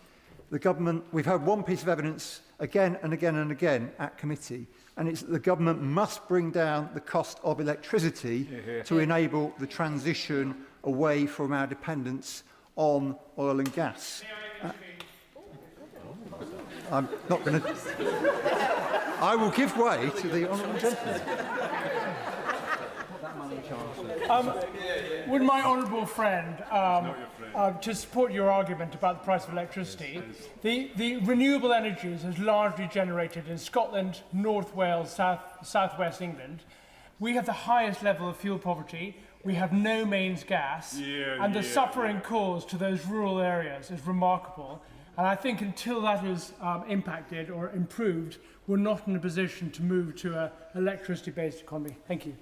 the government, we've had one piece of evidence again and again and again at committee, and it's that the government must bring down the cost of electricity to enable the transition away from our dependence on oil and gas. I'm not going to... I will give way to the honourable gentleman. Would my honourable friend, to support your argument about the price of electricity, the renewable energies is largely generated in Scotland, North Wales, South West England. We have the highest level of fuel poverty. We have no mains gas, and the suffering caused to those rural areas is remarkable. And I think until that is impacted or improved, we're not in a position to move to an electricity-based economy. Thank you.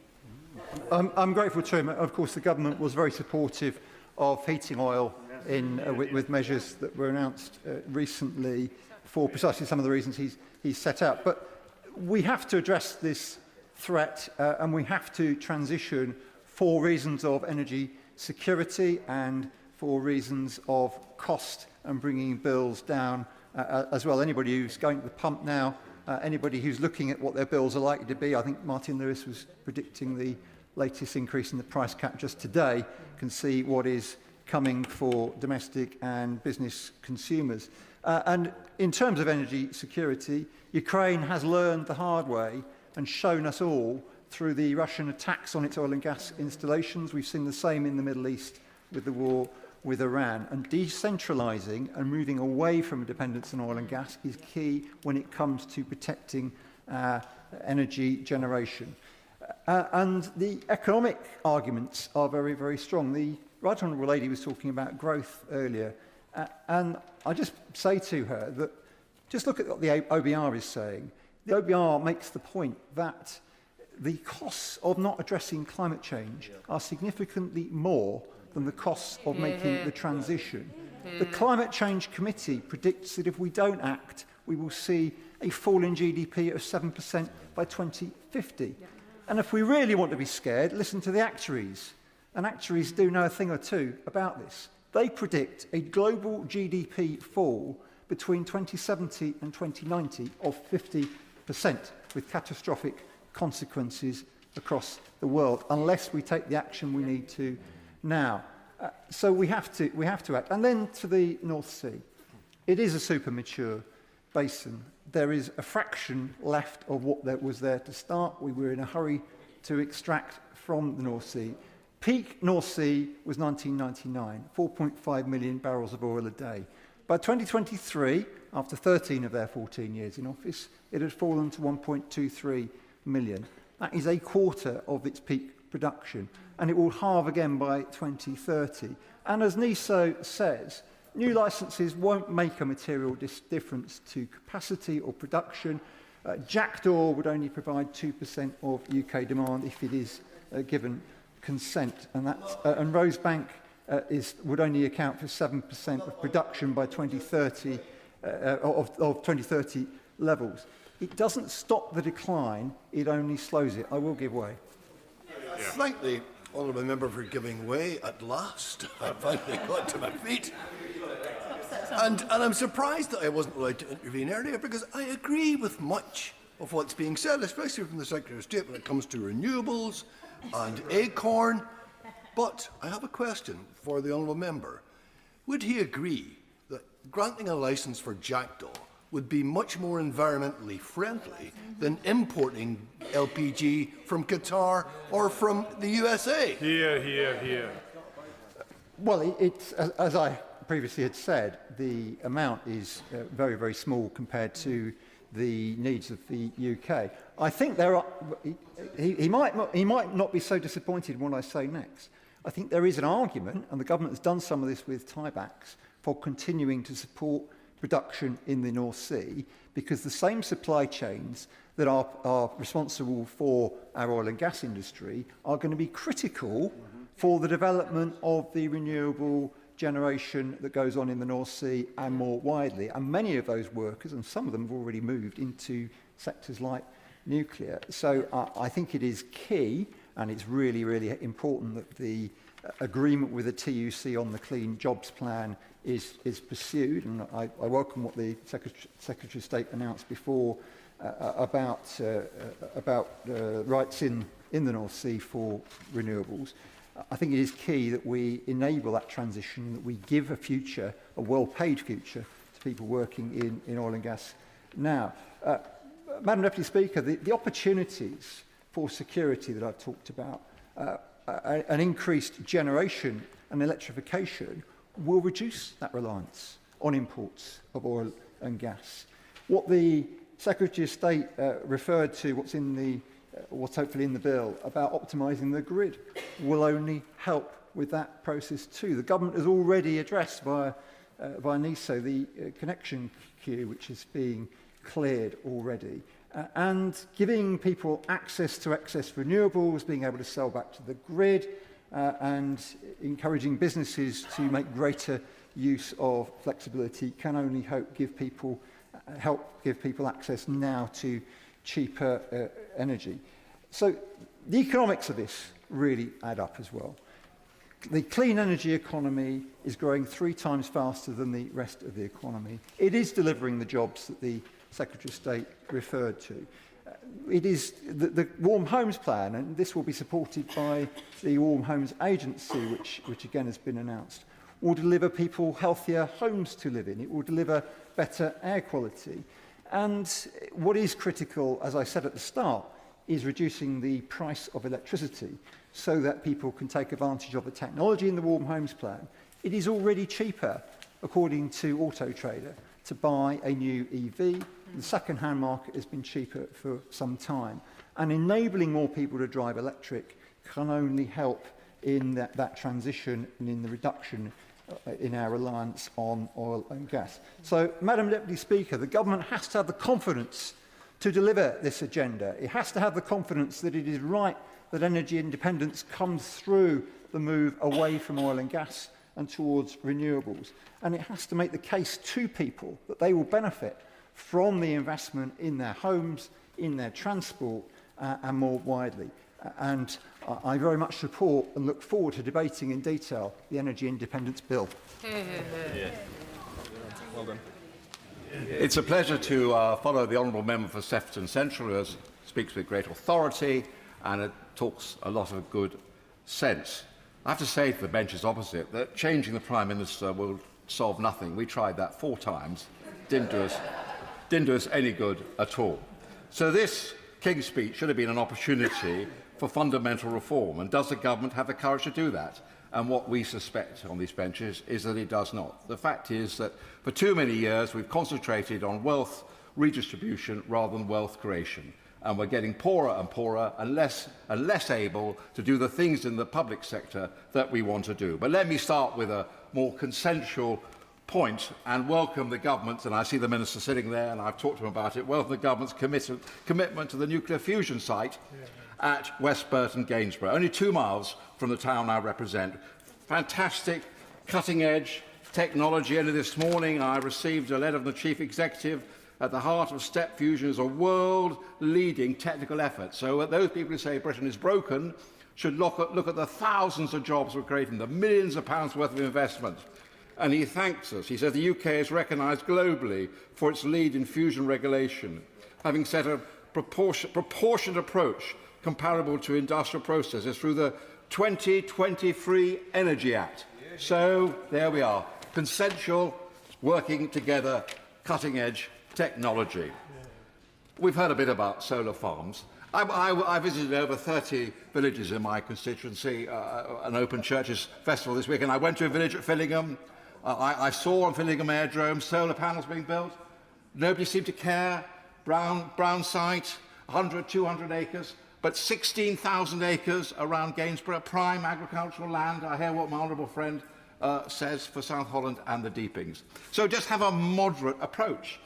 I'm grateful to him. Of course, the government was very supportive of heating oil with measures that were announced recently for precisely some of the reasons he's set out. But we have to address this threat and we have to transition for reasons of energy security and for reasons of cost and bringing bills down as well. Anybody who's going to the pump now, anybody who's looking at what their bills are likely to be, I think Martin Lewis was predicting the latest increase in the price cap just today, can see what is coming for domestic and business consumers. And in terms of energy security, Ukraine has learned the hard way and shown us all through the Russian attacks on its oil and gas installations. We've seen the same in the Middle East with the war with Iran. And decentralising and moving away from a dependence on oil and gas is key when it comes to protecting energy generation. And the economic arguments are very, very strong. The Right Honourable Lady was talking about growth earlier. And I just say to her that just look at what the OBR is saying. The OBR makes the point that the costs of not addressing climate change are significantly more than the costs of making the transition. The Climate Change Committee predicts that if we don't act, we will see a fall in GDP of 7% by 2050. And if we really want to be scared, listen to the actuaries. And actuaries do know a thing or two about this. They predict a global GDP fall between 2070 and 2090 of 50%, with catastrophic consequences across the world, unless we take the action we need to now. So we have to act. And then to the North Sea. It is a super mature basin. There is a fraction left of what there was there to start. We were in a hurry to extract from the North Sea. Peak North Sea was 1999, 4.5 million barrels of oil a day. By 2023, after 13 of their 14 years in office, it had fallen to 1.23 million. That is a quarter of its peak production, and it will halve again by 2030. And as NISO says, new licences won't make a material difference to capacity or production. Jackdaw would only provide 2% of UK demand if it is given consent, and Rosebank would only account for 7% of production by 2030 of 2030 levels. It doesn't stop the decline; it only slows it. I will give way. Thank the honourable member for giving way at last. I finally got to my feet. And I'm surprised that I wasn't allowed to intervene earlier, because I agree with much of what's being said, especially from the Secretary of State when it comes to renewables and acorn. But I have a question for the honourable member. Would he agree that granting a licence for Jackdaw would be much more environmentally friendly than importing LPG from Qatar or from the USA? Here, here, here. Well, it's as I previously had said, the amount is very, very small compared to the needs of the UK. I think there are. He might not be so disappointed in what I say next. I think there is an argument, and the government has done some of this with tiebacks, for continuing to support production in the North Sea, because the same supply chains that are responsible for our oil and gas industry are going to be critical for the development of the renewable generation that goes on in the North Sea and more widely. And many of those workers, and some of them have already moved into sectors like nuclear. So I think it is key, and it's really, really important that the agreement with the TUC on the Clean Jobs Plan is pursued. And I welcome what the Secretary of State announced before about rights in the North Sea for renewables. I think it is key that we enable that transition, that we give a future, a well-paid future, to people working in oil and gas now. Madam Deputy Speaker, the opportunities for security that I've talked about, an increased generation and electrification will reduce that reliance on imports of oil and gas. What the Secretary of State referred to, what's hopefully in the bill about optimising the grid, will only help with that process too. The government has already addressed via NISO the connection queue, which is being cleared already, and giving people access to excess renewables, being able to sell back to the grid, and encouraging businesses to make greater use of flexibility can only help give people access now to cheaper energy. So the economics of this really add up as well. The clean energy economy is growing 3 times faster than the rest of the economy. It is delivering the jobs that the Secretary of State referred to. It is the Warm Homes Plan, and this will be supported by the Warm Homes Agency, which again has been announced, will deliver people healthier homes to live in. It will deliver better air quality. And what is critical, as I said at the start, is reducing the price of electricity so that people can take advantage of the technology in the Warm Homes Plan. It is already cheaper, according to Auto Trader, to buy a new EV. The second-hand market has been cheaper for some time. And enabling more people to drive electric can only help in that transition and in the reduction in our reliance on oil and gas. So, Madam Deputy Speaker, the government has to have the confidence to deliver this agenda. It has to have the confidence that it is right that energy independence comes through the move away from oil and gas and towards renewables. And it has to make the case to people that they will benefit from the investment in their homes, in their transport, and more widely. And I very much support and look forward to debating in detail the Energy Independence Bill. Yeah. Well done. It's a pleasure to follow the Honourable Member for Sefton Central, who speaks with great authority and it talks a lot of good sense. I have to say to the benches opposite that changing the Prime Minister will solve nothing. We tried that 4 times, didn't do us any good at all. So this King's speech should have been an opportunity for fundamental reform, and does the government have the courage to do that? And what we suspect on these benches is that it does not. The fact is that for too many years we've concentrated on wealth redistribution rather than wealth creation. and we're getting poorer and poorer and less able to do the things in the public sector that we want to do. But let me start with a more consensual point and welcome the government, and I see the Minister sitting there and I've talked to him about it, welcome the government's commitment to the nuclear fusion site at West Burton, Gainsborough, only 2 miles from the town I represent. Fantastic, cutting-edge technology. Only this morning I received a letter from the Chief Executive. At the heart of STEP Fusion is a world-leading technical effort. So those people who say Britain is broken should look at the thousands of jobs we're creating, the millions of pounds worth of investment. And he thanks us. He says the UK is recognised globally for its lead in fusion regulation, having set a proportionate approach comparable to industrial processes through the 2023 Energy Act. So there we are, consensual, working together, cutting-edge technology. We've heard a bit about solar farms. I visited over 30 villages in my constituency, an open churches festival this week, and I went to a village at Fillingham. I saw on Fillingham Aerodrome solar panels being built. Nobody seemed to care. Brown site, 100, 200 acres, but 16,000 acres around Gainsborough, prime agricultural land. I hear what my honourable friend says for South Holland and the Deepings. So just have a moderate approach.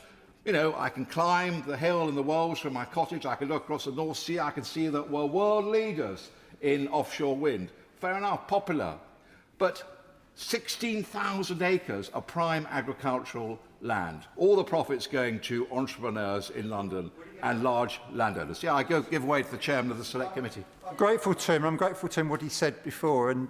You know, I can climb the hill in the Wolds from my cottage, I can look across the North Sea, I can see that we're world leaders in offshore wind. Fair enough, popular. But 16,000 acres of prime agricultural land. All the profits going to entrepreneurs in London and large landowners. Yeah, I give way to the chairman of the Select Committee. I'm grateful to him what he said before, and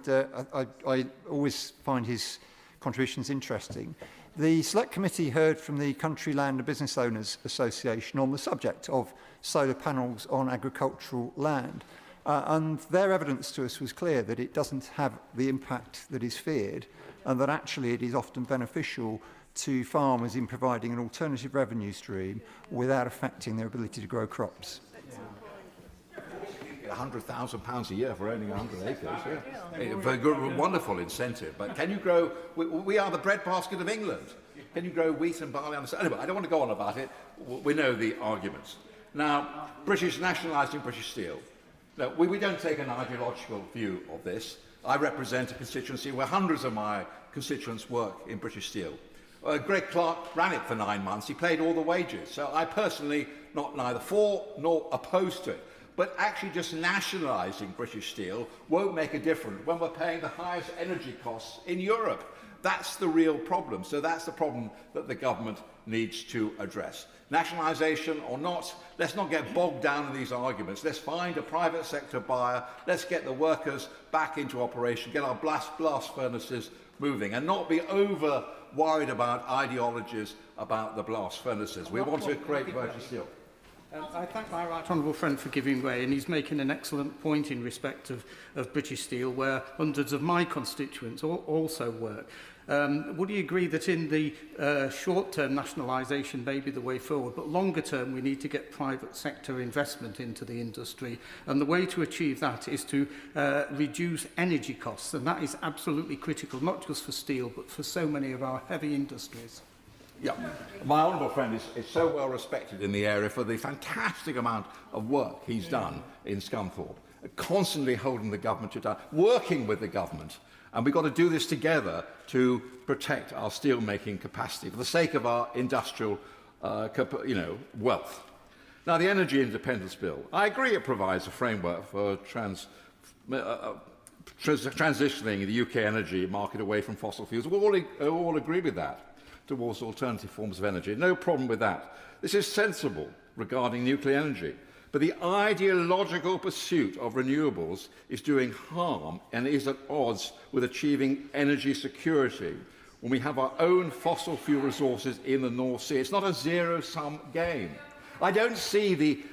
I always find his contributions interesting. The Select Committee heard from the Country Land and Business Owners Association on the subject of solar panels on agricultural land. And their evidence to us was clear that it doesn't have the impact that is feared, and that actually it is often beneficial to farmers in providing an alternative revenue stream without affecting their ability to grow crops. £100,000 a year for owning 100 acres. Yeah. Very good, wonderful incentive. But can you grow? We are the breadbasket of England. Can you grow wheat and barley? Anyway, I don't want to go on about it. We know the arguments. Now, nationalising British Steel. No, we don't take an ideological view of this. I represent a constituency where hundreds of my constituents work in British Steel. Greg Clark ran it for 9 months. He paid all the wages. So I personally, neither for nor opposed to it. But actually just nationalising British Steel won't make a difference when we're paying the highest energy costs in Europe. That's the real problem. So that's the problem that the government needs to address. Nationalisation or not, let's not get bogged down in these arguments. Let's find a private sector buyer. Let's get the workers back into operation, get our blast furnaces moving, and not be over worried about ideologies about the blast furnaces. We want to create British Steel. I thank my right honourable friend for giving way, and he's making an excellent point in respect of British Steel, where hundreds of my constituents also work. Would he agree that in the short-term nationalisation may be the way forward, but longer-term we need to get private sector investment into the industry, and the way to achieve that is to reduce energy costs, and that is absolutely critical, not just for steel, but for so many of our heavy industries. Yeah, my honourable friend is so well respected in the area for the fantastic amount of work he's done in Scunthorpe, constantly holding the government to account, working with the government. And we've got to do this together to protect our steel-making capacity for the sake of our industrial wealth. Now, the Energy Independence Bill, I agree it provides a framework for transitioning the UK energy market away from fossil fuels. We all agree with that, towards alternative forms of energy. No problem with that. This is sensible regarding nuclear energy. But the ideological pursuit of renewables is doing harm and is at odds with achieving energy security when we have our own fossil fuel resources in the North Sea. It's not a zero-sum game. I don't see the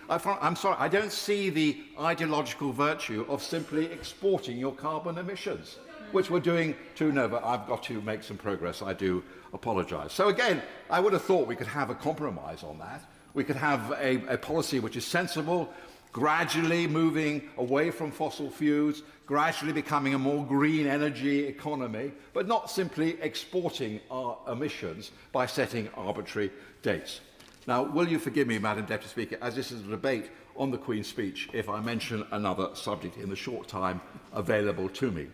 ideological virtue of simply exporting your carbon emissions, which we're doing too. No, but I've got to make some progress. I do apologise. So again, I would have thought we could have a compromise on that. We could have a policy which is sensible, gradually moving away from fossil fuels, gradually becoming a more green energy economy, but not simply exporting our emissions by setting arbitrary dates. Now, will you forgive me, Madam Deputy Speaker, as this is a debate on the Queen's speech if I mention another subject in the short time available to me.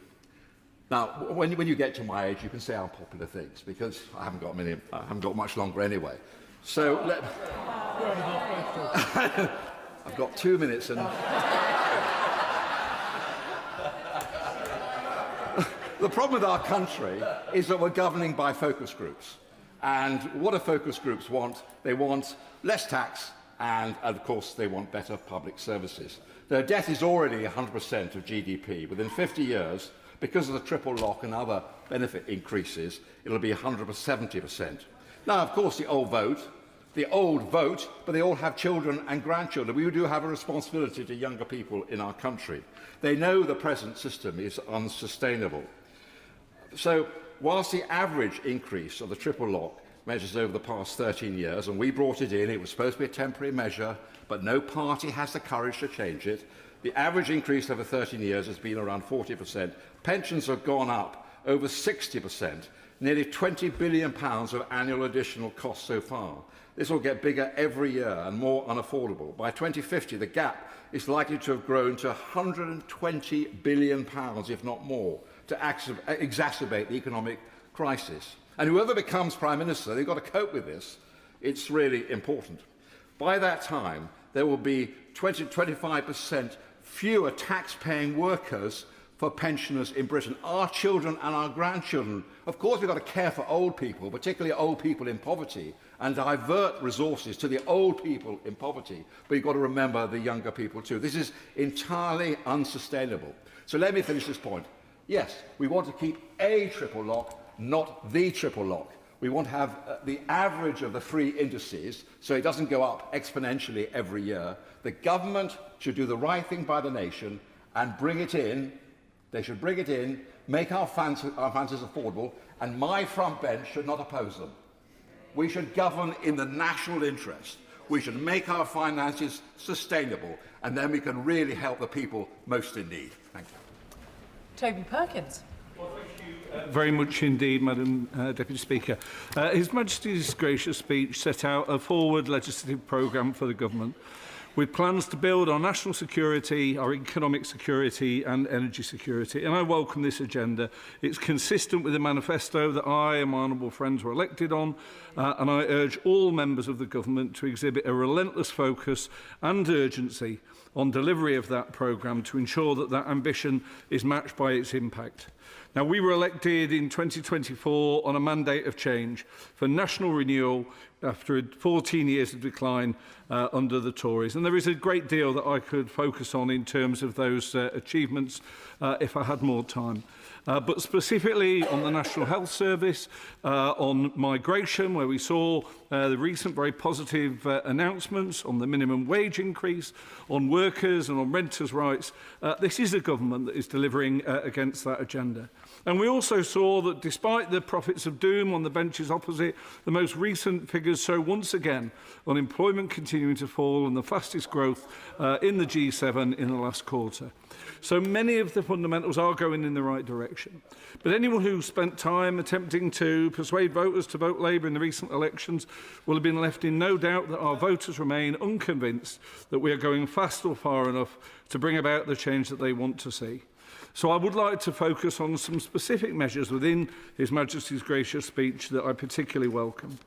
Now, when you get to my age, you can say unpopular things, because I haven't got much longer anyway. So I've got 2 minutes and... The problem with our country is that we're governing by focus groups. And what do focus groups want? They want less tax and, of course, they want better public services. Their debt is already 100% of GDP. Within 50 years, because of the triple lock and other benefit increases, it'll be 170%. Now, of course, the old vote, but they all have children and grandchildren. We do have a responsibility to younger people in our country. They know the present system is unsustainable. So, whilst the average increase of the triple lock measures over the past 13 years, and we brought it in, it was supposed to be a temporary measure, but no party has the courage to change it. The average increase over 13 years has been around 40%. Pensions have gone up over 60%, nearly £20 billion of annual additional costs so far. This will get bigger every year and more unaffordable. By 2050, the gap is likely to have grown to £120 billion, if not more, to exacerbate the economic crisis. And whoever becomes Prime Minister, they've got to cope with this. It's really important. By that time, there will be 20 to 25% fewer tax-paying workers for pensioners in Britain, our children and our grandchildren. Of course, we've got to care for old people, particularly old people in poverty, and divert resources to the old people in poverty. But you've got to remember the younger people too. This is entirely unsustainable. So let me finish this point. Yes, we want to keep a triple lock, not the triple lock. We want to have the average of the three indices so it doesn't go up exponentially every year. The government should do the right thing by the nation and bring it in. They should bring it in, make our finances affordable, and my front bench should not oppose them. We should govern in the national interest. We should make our finances sustainable, and then we can really help the people most in need. Thank you. Toby Perkins. Very much indeed, Madam Deputy Speaker. His Majesty's gracious speech set out a forward legislative programme for the government, with plans to build our national security, our economic security and energy security. And I welcome this agenda. It's consistent with the manifesto that I and my honourable friends were elected on, and I urge all members of the government to exhibit a relentless focus and urgency on delivery of that programme to ensure that that ambition is matched by its impact. Now, we were elected in 2024 on a mandate of change for national renewal after 14 years of decline under the Tories. And there is a great deal that I could focus on in terms of those achievements if I had more time. But specifically on the National Health Service, on migration, where we saw the recent very positive announcements on the minimum wage increase, on workers and on renters' rights, this is a government that is delivering against that agenda. And we also saw that despite the prophets of doom on the benches opposite, the most recent figures show once again unemployment continuing to fall and the fastest growth in the G7 in the last quarter. So many of the fundamentals are going in the right direction. But anyone who spent time attempting to persuade voters to vote Labour in the recent elections will have been left in no doubt that our voters remain unconvinced that we are going fast or far enough to bring about the change that they want to see. So I would like to focus on some specific measures within His Majesty's gracious speech that I particularly welcome.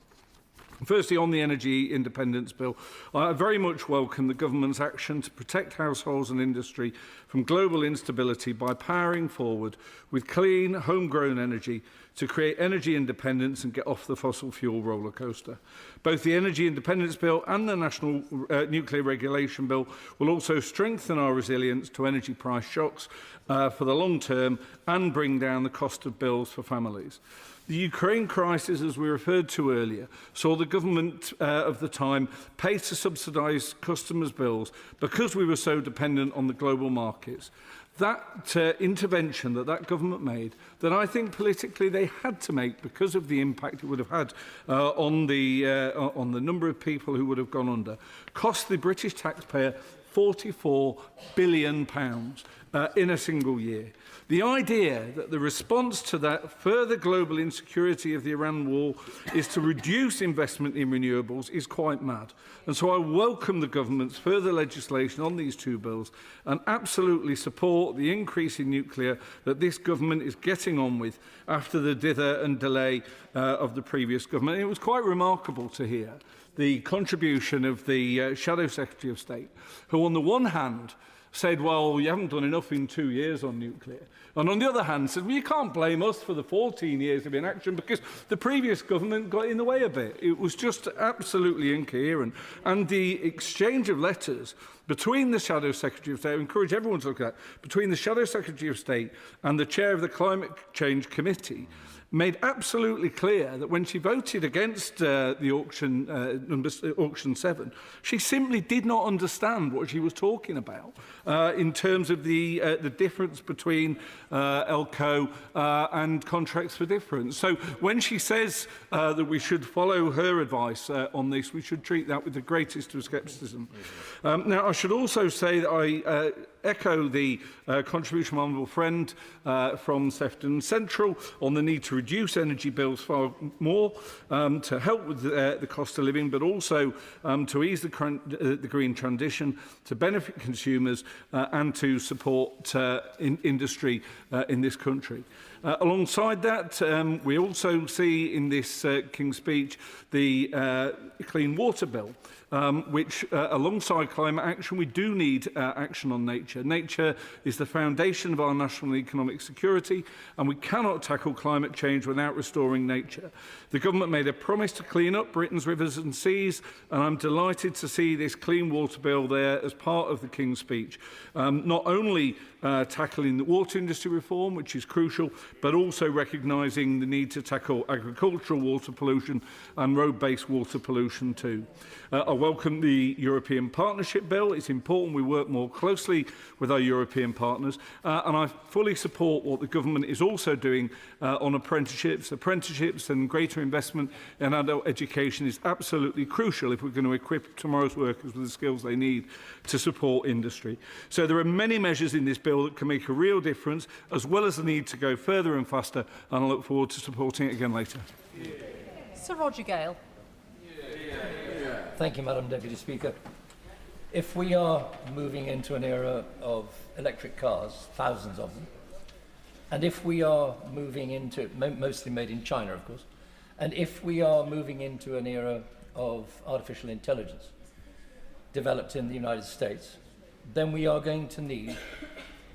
Firstly, on the Energy Independence Bill, I very much welcome the government's action to protect households and industry from global instability by powering forward with clean, homegrown energy to create energy independence and get off the fossil fuel roller coaster. Both the Energy Independence Bill and the National Nuclear Regulation Bill will also strengthen our resilience to energy price shocks for the long term and bring down the cost of bills for families. The Ukraine crisis, as we referred to earlier, saw the government of the time pay to subsidise customers' bills because we were so dependent on the global markets. That intervention that government made, that I think politically they had to make because of the impact it would have had on the number of people who would have gone under, cost the British taxpayer £44 billion in a single year. The idea that the response to that further global insecurity of the Iran war is to reduce investment in renewables is quite mad. And so I welcome the government's further legislation on these two bills and absolutely support the increase in nuclear that this government is getting on with after the dither and delay of the previous government. It was quite remarkable to hear the contribution of the Shadow Secretary of State, who on the one hand said, well, you haven't done enough in 2 years on nuclear. And on the other hand, said, well, you can't blame us for the 14 years of inaction because the previous government got in the way a bit. It was just absolutely incoherent. And the exchange of letters between the Shadow Secretary of State, I encourage everyone to look at that, between the Shadow Secretary of State and the Chair of the Climate Change Committee, made absolutely clear that when she voted against the auction 7, she simply did not understand what she was talking about in terms of the difference between ELCO and contracts for difference. So when she says that we should follow her advice on this, we should treat that with the greatest of scepticism. Now, I should also say that I echo the contribution of my honourable friend from Sefton Central on the need to reduce energy bills far more to help with the cost of living, but also to ease the green transition, to benefit consumers and to support industry in this country. Alongside that, we also see in this King's Speech the Clean Water Bill, which, alongside climate action, we do need action on nature. Nature is the foundation of our national economic security, and we cannot tackle climate change without restoring nature. The government made a promise to clean up Britain's rivers and seas, and I'm delighted to see this Clean Water Bill there as part of the King's Speech. Not only tackling the water industry reform, which is crucial, but also recognising the need to tackle agricultural water pollution and road-based water pollution too. I welcome the European Partnership Bill. It's important we work more closely with our European partners, and I fully support what the government is also doing on apprenticeships. Apprenticeships and greater investment in adult education is absolutely crucial if we're going to equip tomorrow's workers with the skills they need to support industry. So there are many measures in this bill that can make a real difference, as well as the need to go further and faster, and I look forward to supporting it again later. Sir Roger Gale. Thank you, Madam Deputy Speaker. If we are moving into an era of electric cars, thousands of them, and if we are moving into, mostly made in China, of course, and if we are moving into an era of artificial intelligence developed in the United States, then we are going to need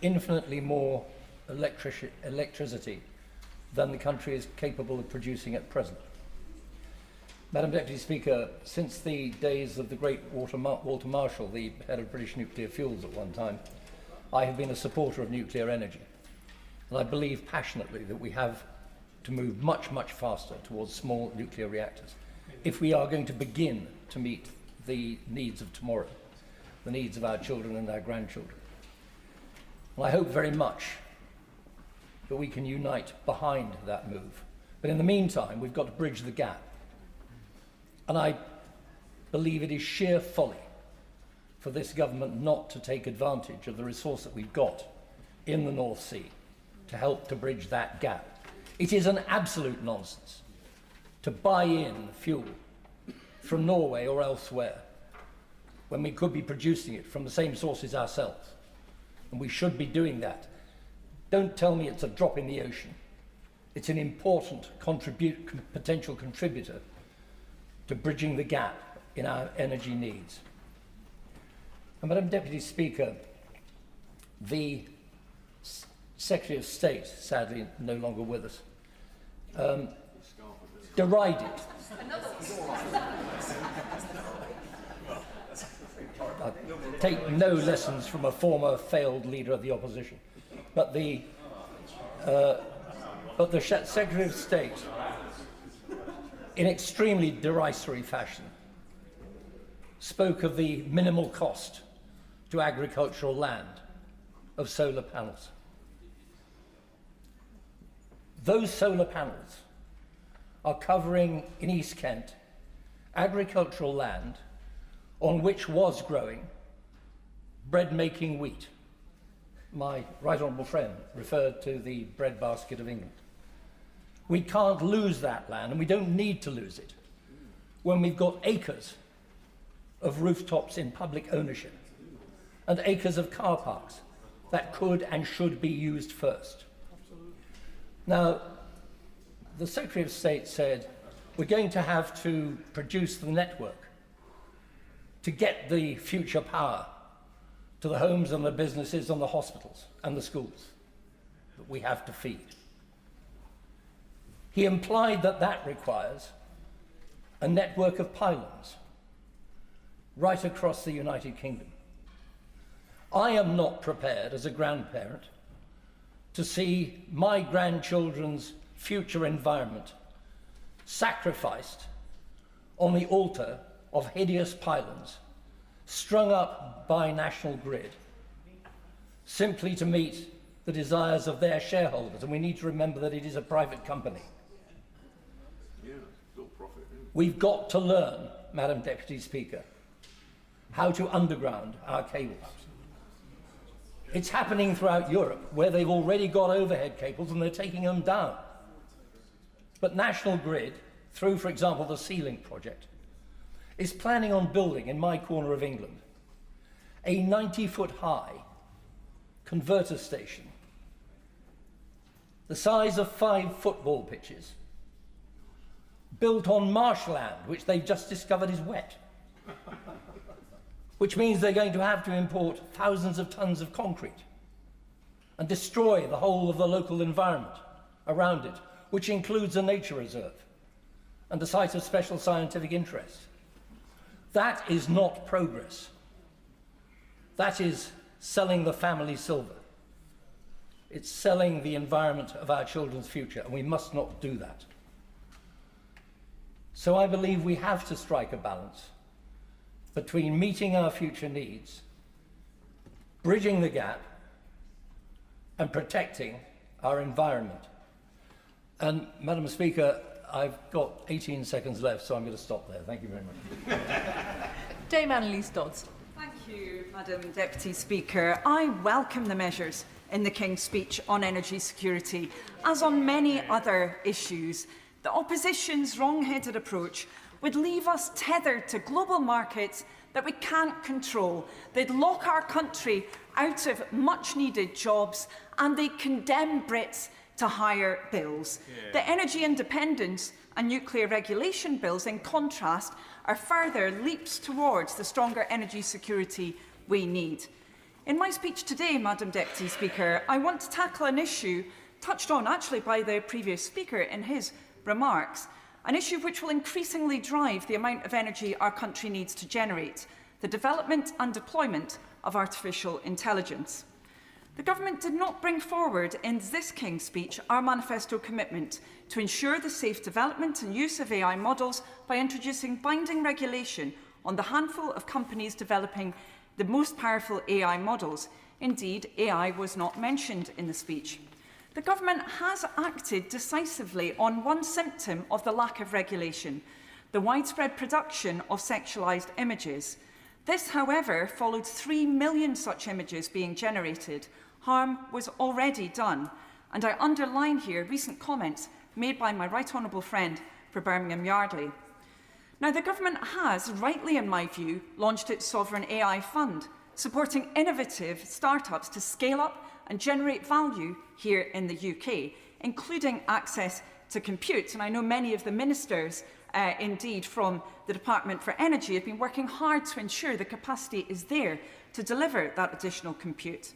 infinitely more electricity than the country is capable of producing at present. Madam Deputy Speaker, since the days of the great Walter Marshall, the head of British Nuclear Fuels at one time, I have been a supporter of nuclear energy. And I believe passionately that we have to move much, much faster towards small nuclear reactors if we are going to begin to meet the needs of tomorrow, the needs of our children and our grandchildren. And I hope very much that we can unite behind that move. But in the meantime, we've got to bridge the gap. And I believe it is sheer folly for this government not to take advantage of the resource that we've got in the North Sea to help to bridge that gap. It is an absolute nonsense to buy in fuel from Norway or elsewhere when we could be producing it from the same sources ourselves. And we should be doing that. Don't tell me it's a drop in the ocean. It's an important potential contributor to bridging the gap in our energy needs. And Madam Deputy Speaker, the Secretary of State, sadly no longer with us, derided. I take no lessons from a former failed leader of the opposition, but the Secretary of State, in extremely derisory fashion, spoke of the minimal cost to agricultural land of solar panels. Those solar panels are covering, in East Kent, agricultural land on which was growing bread-making wheat. My right honourable friend referred to the breadbasket of England. We can't lose that land, and we don't need to lose it when we've got acres of rooftops in public ownership and acres of car parks that could and should be used first. Now, the Secretary of State said we're going to have to produce the network to get the future power to the homes and the businesses and the hospitals and the schools that we have to feed. He implied that that requires a network of pylons right across the United Kingdom. I am not prepared as a grandparent to see my grandchildren's future environment sacrificed on the altar of hideous pylons strung up by National Grid simply to meet the desires of their shareholders. And we need to remember that it is a private company. We've got to learn, Madam Deputy Speaker, how to underground our cables. It's happening throughout Europe, where they've already got overhead cables and they're taking them down. But National Grid, through, for example, the Sea Link project, is planning on building, in my corner of England, a 90-foot-high converter station, the size of 5 football pitches, built on marshland, which they've just discovered is wet, which means they're going to have to import thousands of tons of concrete and destroy the whole of the local environment around it, which includes a nature reserve and a site of special scientific interest. That is not progress. That is selling the family silver. It's selling the environment of our children's future, and we must not do that. So I believe we have to strike a balance between meeting our future needs, bridging the gap, and protecting our environment. And, Madam Speaker, I've got 18 seconds left, so I'm going to stop there. Thank you very much. Dame Annalise Dodds. Thank you, Madam Deputy Speaker. I welcome the measures in the King's speech on energy security, as on many other issues. The opposition's wrong-headed approach would leave us tethered to global markets that we can't control. They'd lock our country out of much-needed jobs, and they'd condemn Brits to higher bills. Yeah. The energy independence and nuclear regulation bills, in contrast, are further leaps towards the stronger energy security we need. In my speech today, Madam Deputy Speaker, I want to tackle an issue touched on actually by the previous speaker in his remarks, an issue which will increasingly drive the amount of energy our country needs to generate: the development and deployment of artificial intelligence. The Government did not bring forward in this King's speech our manifesto commitment to ensure the safe development and use of AI models by introducing binding regulation on the handful of companies developing the most powerful AI models. Indeed, AI was not mentioned in the speech. The Government has acted decisively on one symptom of the lack of regulation: the widespread production of sexualised images. This, however, followed 3 million such images being generated. Harm was already done, and I underline here recent comments made by my right honourable friend for Birmingham Yardley. Now, the Government has, rightly in my view, launched its Sovereign AI Fund, supporting innovative start-ups to scale up and generate value here in the UK, including access to compute. And I know many of the ministers, indeed, from the Department for Energy have been working hard to ensure the capacity is there to deliver that additional compute.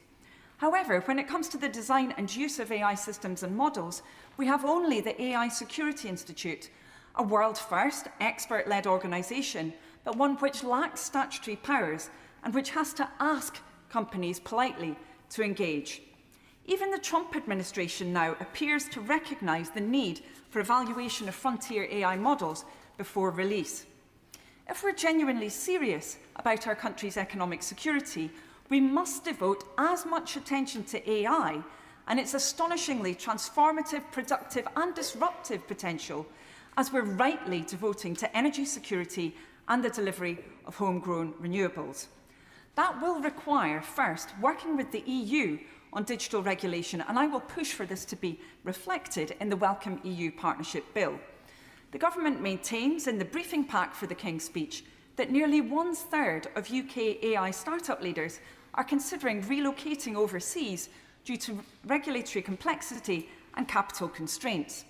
However, when it comes to the design and use of AI systems and models, we have only the AI Security Institute, a world-first, expert-led organisation, but one which lacks statutory powers and which has to ask companies politely to engage. Even the Trump administration now appears to recognise the need for evaluation of frontier AI models before release. If we're genuinely serious about our country's economic security, we must devote as much attention to AI and its astonishingly transformative, productive and disruptive potential as we're rightly devoting to energy security and the delivery of homegrown renewables. That will require, first, working with the EU on digital regulation, and I will push for this to be reflected in the Welcome EU Partnership Bill. The Government maintains in the briefing pack for the King's Speech that nearly 1/3 of UK AI startup leaders are considering relocating overseas due to regulatory complexity and capital constraints.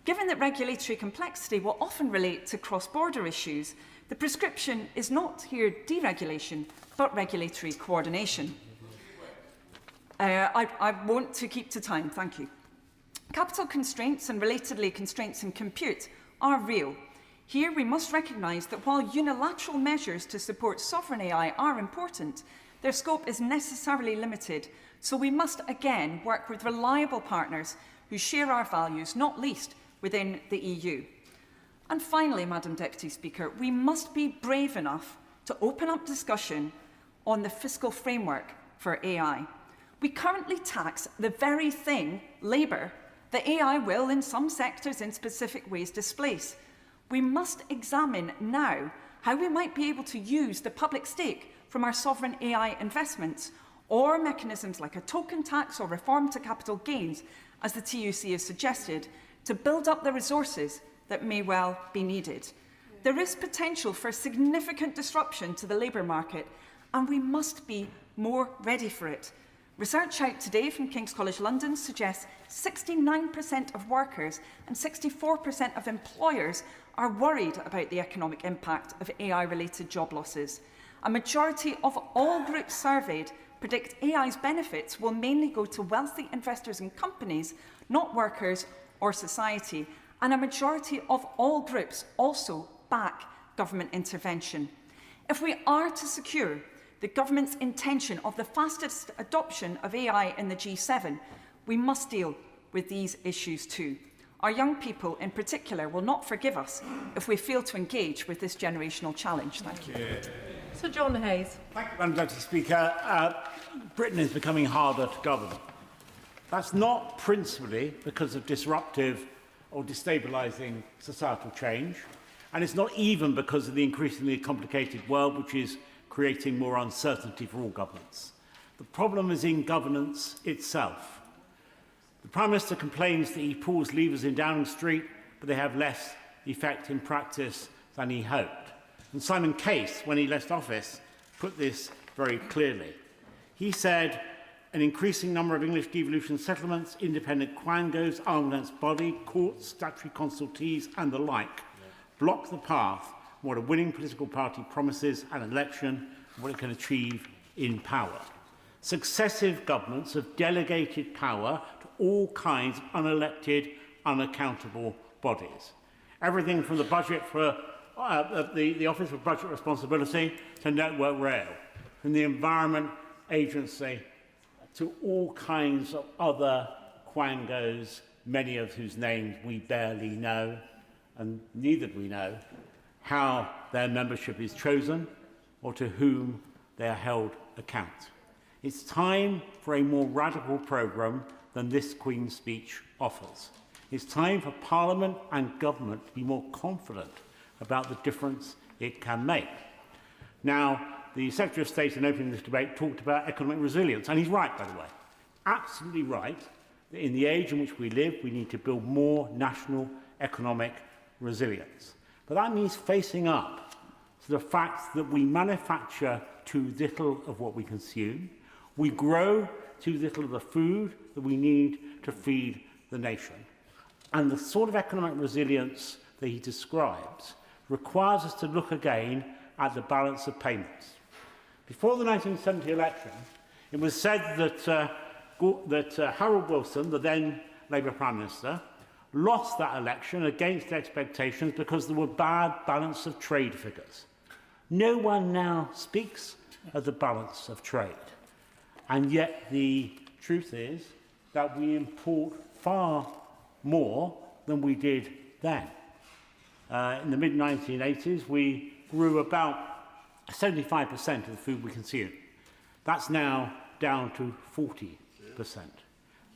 Given that regulatory complexity will often relate to cross-border issues, the prescription is not here deregulation, but regulatory coordination. I want to keep to time, thank you. Capital constraints and relatedly constraints in compute are real. Here we must recognise that while unilateral measures to support sovereign AI are important, their scope is necessarily limited, so we must again work with reliable partners who share our values, not least within the EU. And finally, Madam Deputy Speaker, we must be brave enough to open up discussion on the fiscal framework for AI. We currently tax the very thing, labour, that AI will, in some sectors, in specific ways, displace. We must examine now how we might be able to use the public stake from our sovereign AI investments, or mechanisms like a token tax or reform to capital gains, as the TUC has suggested, to build up the resources that may well be needed. There is potential for significant disruption to the labour market, and we must be more ready for it. Research out today from King's College London suggests 69% of workers and 64% of employers are worried about the economic impact of AI-related job losses. A majority of all groups surveyed predict AI's benefits will mainly go to wealthy investors and companies, not workers or society, and a majority of all groups also back government intervention. If we are to secure the government's intention of the fastest adoption of AI in the G7, we must deal with these issues too. Our young people in particular will not forgive us if we fail to engage with this generational challenge. Thank you. Sir John Hayes. Thank you, Madam Deputy Speaker. Britain is becoming harder to govern. That's not principally because of disruptive or destabilising societal change, and it's not even because of the increasingly complicated world which is creating more uncertainty for all governments. The problem is in governance itself. The Prime Minister complains that he pulls levers in Downing Street, but they have less effect in practice than he hoped. And Simon Case, when he left office, put this very clearly. He said, an increasing number of English devolution settlements, independent quangos, arm's body, courts, statutory consultees and the like block the path what a winning political party promises at an election, what it can achieve in power. Successive governments have delegated power to all kinds of unelected, unaccountable bodies. Everything from the budget for the Office for Budget Responsibility to Network Rail, from the Environment Agency to all kinds of other quangos, many of whose names we barely know, and neither do we know how their membership is chosen or to whom they are held account. It's time for a more radical programme than this Queen's Speech offers. It's time for Parliament and Government to be more confident about the difference it can make. Now, the Secretary of State in opening this debate talked about economic resilience, and he's right, by the way, absolutely right, that in the age in which we live, we need to build more national economic resilience. But that means facing up to the fact that we manufacture too little of what we consume, we grow too little of the food that we need to feed the nation. And the sort of economic resilience that he describes requires us to look again at the balance of payments. Before the 1970 election, it was said that Harold Wilson, the then Labour Prime Minister, lost that election against expectations because there were bad balance of trade figures. No one now speaks of the balance of trade. And yet the truth is that we import far more than we did then. In the mid-1980s, we grew about 75% of the food we consume. That's now down to 40%.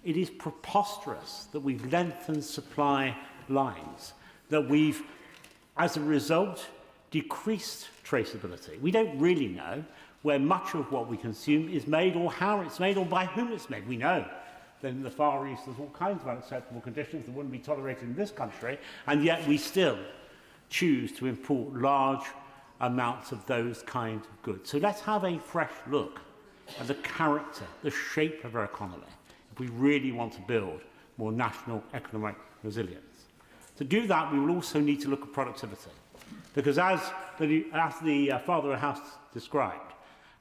It is preposterous that we've lengthened supply lines, that we've, as a result, decreased traceability. We don't really know where much of what we consume is made, or how it's made, or by whom it's made. We know that in the Far East there's all kinds of unacceptable conditions that wouldn't be tolerated in this country, and yet we still choose to import large amounts of those kinds of goods. So let's have a fresh look at the character, the shape of our economy, if we really want to build more national economic resilience. To do that, we will also need to look at productivity, because as the Father of the House described,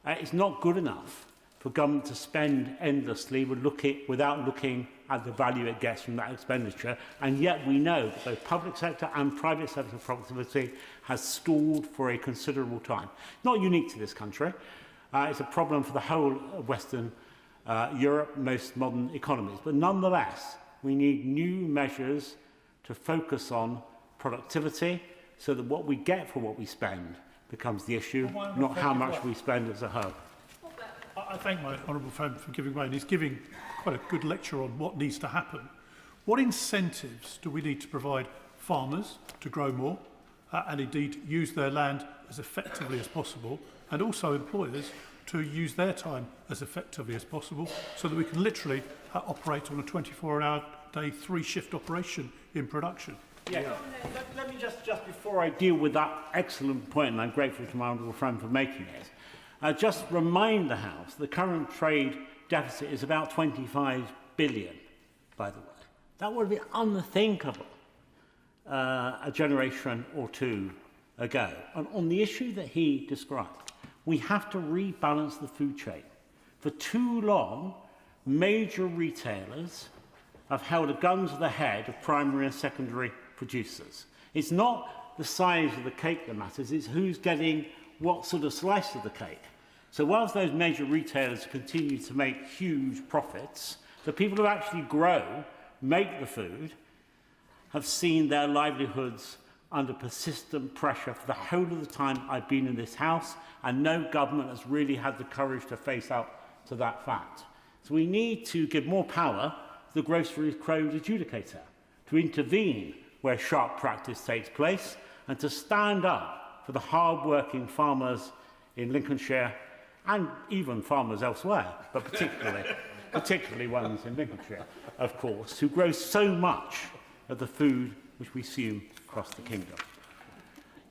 it's not good enough for government to spend endlessly without looking at the value it gets from that expenditure, and yet we know that both public sector and private sector productivity has stalled for a considerable time. Not unique to this country. It's a problem for the whole of Western Europe, most modern economies. But nonetheless, we need new measures to focus on productivity so that what we get for what we spend becomes the issue, not how much we spend as a whole. I thank my honourable friend for giving way, and he's giving quite a good lecture on what needs to happen. What incentives do we need to provide farmers to grow more and indeed use their land as effectively as possible, and also employers to use their time as effectively as possible, so that we can literally operate on a 24-hour-day, 3-shift operation in production? Yeah. Let me just before I deal with that excellent point, and I'm grateful to my honourable friend for making it, just remind the House the current trade deficit is about 25 billion, by the way. That would be unthinkable a generation or two ago. And on the issue that he described, we have to rebalance the food chain. For too long, major retailers have held a gun to the head of primary and secondary producers. It's not the size of the cake that matters, it's who's getting what sort of slice of the cake. So whilst those major retailers continue to make huge profits, the people who actually grow, make the food, have seen their livelihoods under persistent pressure for the whole of the time I've been in this House, and no government has really had the courage to face up to that fact. So we need to give more power to the grocery code adjudicator, to intervene where sharp practice takes place, and to stand up for the hard-working farmers in Lincolnshire and even farmers elsewhere, but particularly ones in Lincolnshire, of course, who grow so much of the food which we consume across the kingdom.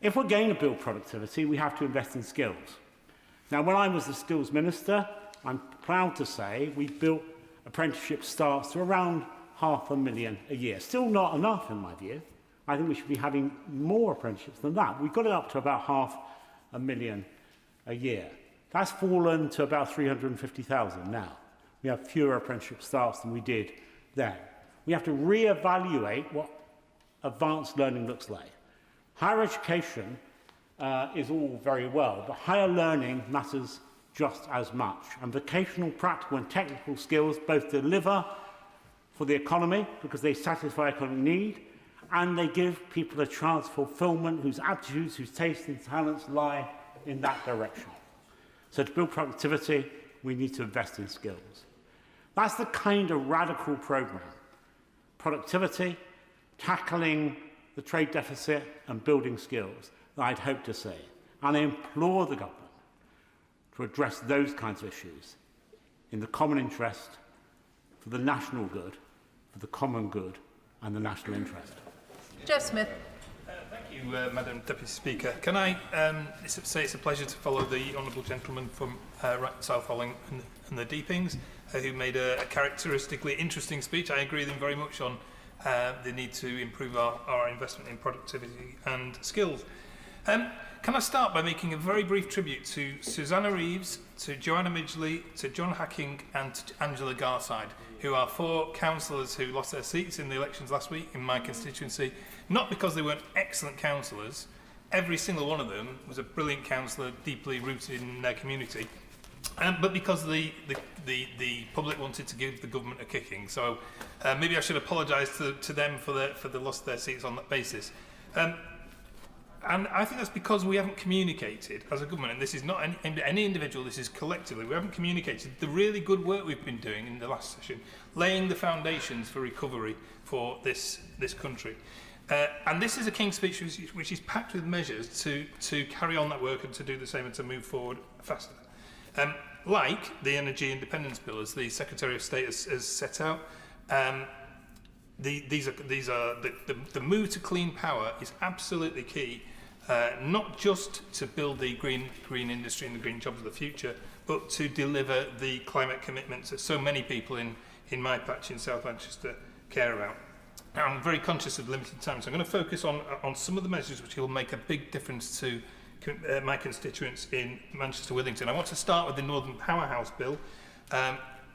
If we're going to build productivity, we have to invest in skills. Now, when I was the skills minister, I'm proud to say we built apprenticeship starts to around 500,000 a year. Still not enough, in my view. I think we should be having more apprenticeships than that. We've got it up to about 500,000 a year. That's fallen to about 350,000 now. We have fewer apprenticeship starts than we did then. We have to re-evaluate what advanced learning looks like. Higher education is all very well, but higher learning matters just as much. And vocational, practical and technical skills both deliver for the economy because they satisfy economic need, and they give people a chance for fulfilment whose aptitudes, whose tastes and talents lie in that direction. So to build productivity, we need to invest in skills. That's the kind of radical programme. Productivity, tackling the trade deficit and building skills that I'd hope to see. And I implore the government to address those kinds of issues in the common interest, for the national good, for the common good and the national interest. Jeff Smith. Thank you, Madam Deputy Speaker. Can I say it's a pleasure to follow the honourable gentleman from South Holling and the Deepings, who made a characteristically interesting speech. I agree with him very much on the need to improve our investment in productivity and skills. Can I start by making a very brief tribute to Susanna Reeves, to Joanna Midgley, to John Hacking and to Angela Garside, who are 4 councillors who lost their seats in the elections last week in my constituency, not because they weren't excellent councillors. Every single one of them was a brilliant councillor, deeply rooted in their community, but because the public wanted to give the government a kicking. So maybe I should apologise to them for the loss of their seats on that basis. And I think that's because we haven't communicated as a government, and this is not any individual, this is collectively, we haven't communicated the really good work we've been doing in the last session, laying the foundations for recovery for this country. And this is a King's Speech which is packed with measures to carry on that work and to do the same and to move forward faster. Like the Energy Independence Bill, as the Secretary of State has set out, the move to clean power is absolutely key, not just to build the green industry and the green jobs of the future, but to deliver the climate commitments that so many people in my patch in South Manchester care about. Now, I'm very conscious of limited time, so I'm going to focus on some of the measures which will make a big difference to my constituents in Manchester Withington. I want to start with the Northern Powerhouse Bill.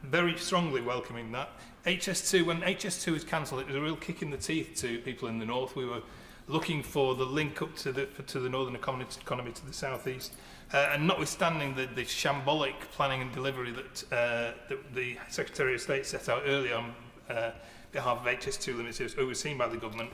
Very strongly welcoming that. HS2, when HS2 was cancelled, it was a real kick in the teeth to people in the north. We were looking for the link up to the northern economy to the southeast, and notwithstanding the shambolic planning and delivery that the Secretary of State set out earlier on behalf of HS2 Limited, overseen by the government,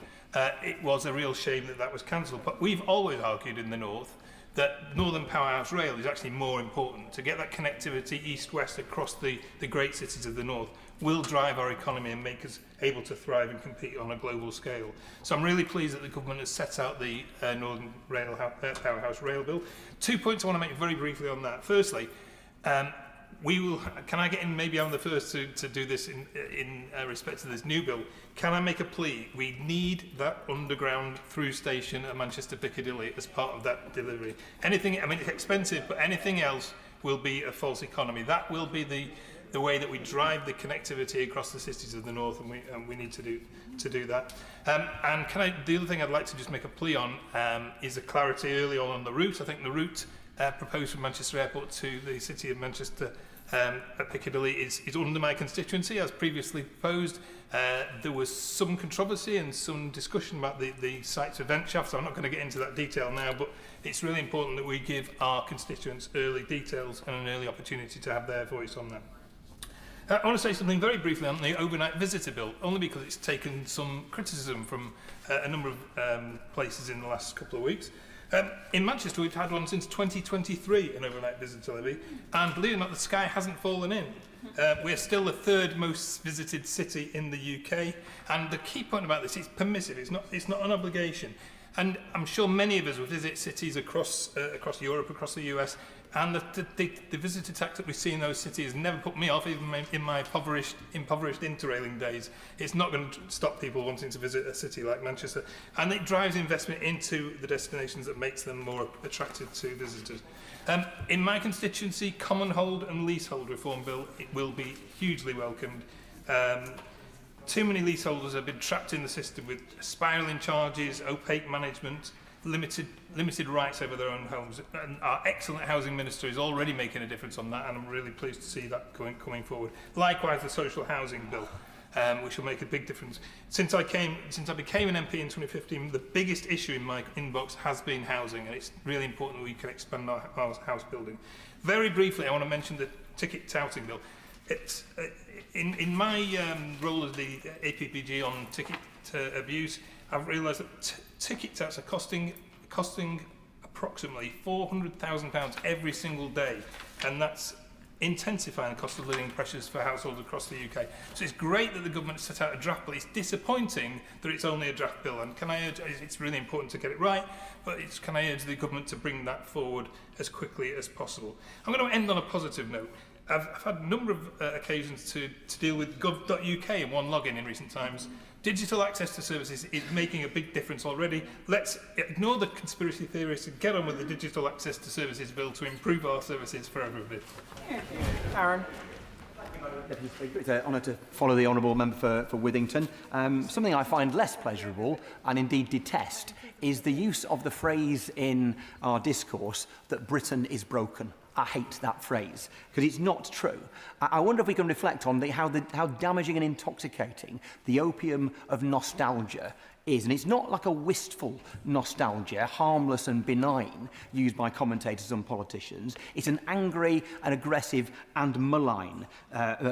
it was a real shame that was cancelled. But we've always argued in the north that Northern Powerhouse Rail is actually more important. To get that connectivity east-west across the great cities of the north will drive our economy and make us able to thrive and compete on a global scale. So I'm really pleased that the government has set out the Northern Powerhouse Rail Bill. 2 points I want to make very briefly on that. Firstly, we will. Can I get in? Maybe I'm the first to do this in respect to this new bill. Can I make a plea? We need that underground through station at Manchester Piccadilly as part of that delivery. Anything, I mean, it's expensive, but anything else will be a false economy. That will be the way that we drive the connectivity across the cities of the north, and we need to do that. And the other thing I'd like to just make a plea on is a clarity early on the route. I think the route proposed from Manchester Airport to the city of Manchester at Piccadilly is under my constituency, as previously proposed. There was some controversy and some discussion about the site's event shaft, so I'm not going to get into that detail now, but it's really important that we give our constituents early details and an early opportunity to have their voice on that. I want to say something very briefly on the overnight visitor bill, only because it's taken some criticism from a number of places in the last couple of weeks. In Manchester, we've had one since 2023, an overnight visitor levy, and believe it or not, the sky hasn't fallen in. We're still the third most visited city in the UK, and the key point about this is permissive. It's not an obligation. And I'm sure many of us will visit cities across Europe, across the US, and the visitor tax that we see in those cities never put me off, even in my impoverished interrailing days. It's not going to stop people wanting to visit a city like Manchester, and it drives investment into the destinations that makes them more attractive to visitors. In my constituency, common hold and leasehold reform bill, it will be hugely welcomed. Too many leaseholders have been trapped in the system with spiralling charges, opaque management, limited rights over their own homes. And our excellent housing minister is already making a difference on that, and I'm really pleased to see that coming forward. Likewise, the social housing bill, which will make a big difference. Since I became an MP in 2015, the biggest issue in my inbox has been housing, and it's really important that we can expand our house building. Very briefly, I want to mention the ticket touting bill. It's in my role as the APPG on ticket abuse, I've realised that ticket touts are costing approximately £400,000 every single day, and that's intensifying cost of living pressures for households across the UK. So it's great that the government has set out a draft bill. It's disappointing that it's only a draft bill, and can I urge, it's really important to get it right, but can I urge the government to bring that forward as quickly as possible. I'm going to end on a positive note. I've had a number of occasions to deal with gov.uk and one login in recent times. Digital access to services is making a big difference already. Let's ignore the conspiracy theorists and get on with the digital access to services bill to improve our services for everybody. Aaron. It's an honour to follow the honourable member for Withington. Something I find less pleasurable, and indeed detest, is the use of the phrase in our discourse that Britain is broken. I hate that phrase, because it's not true. I wonder if we can reflect on how damaging and intoxicating the opium of nostalgia is. And it's not like a wistful nostalgia, harmless and benign, used by commentators and politicians. It's an angry and aggressive and malign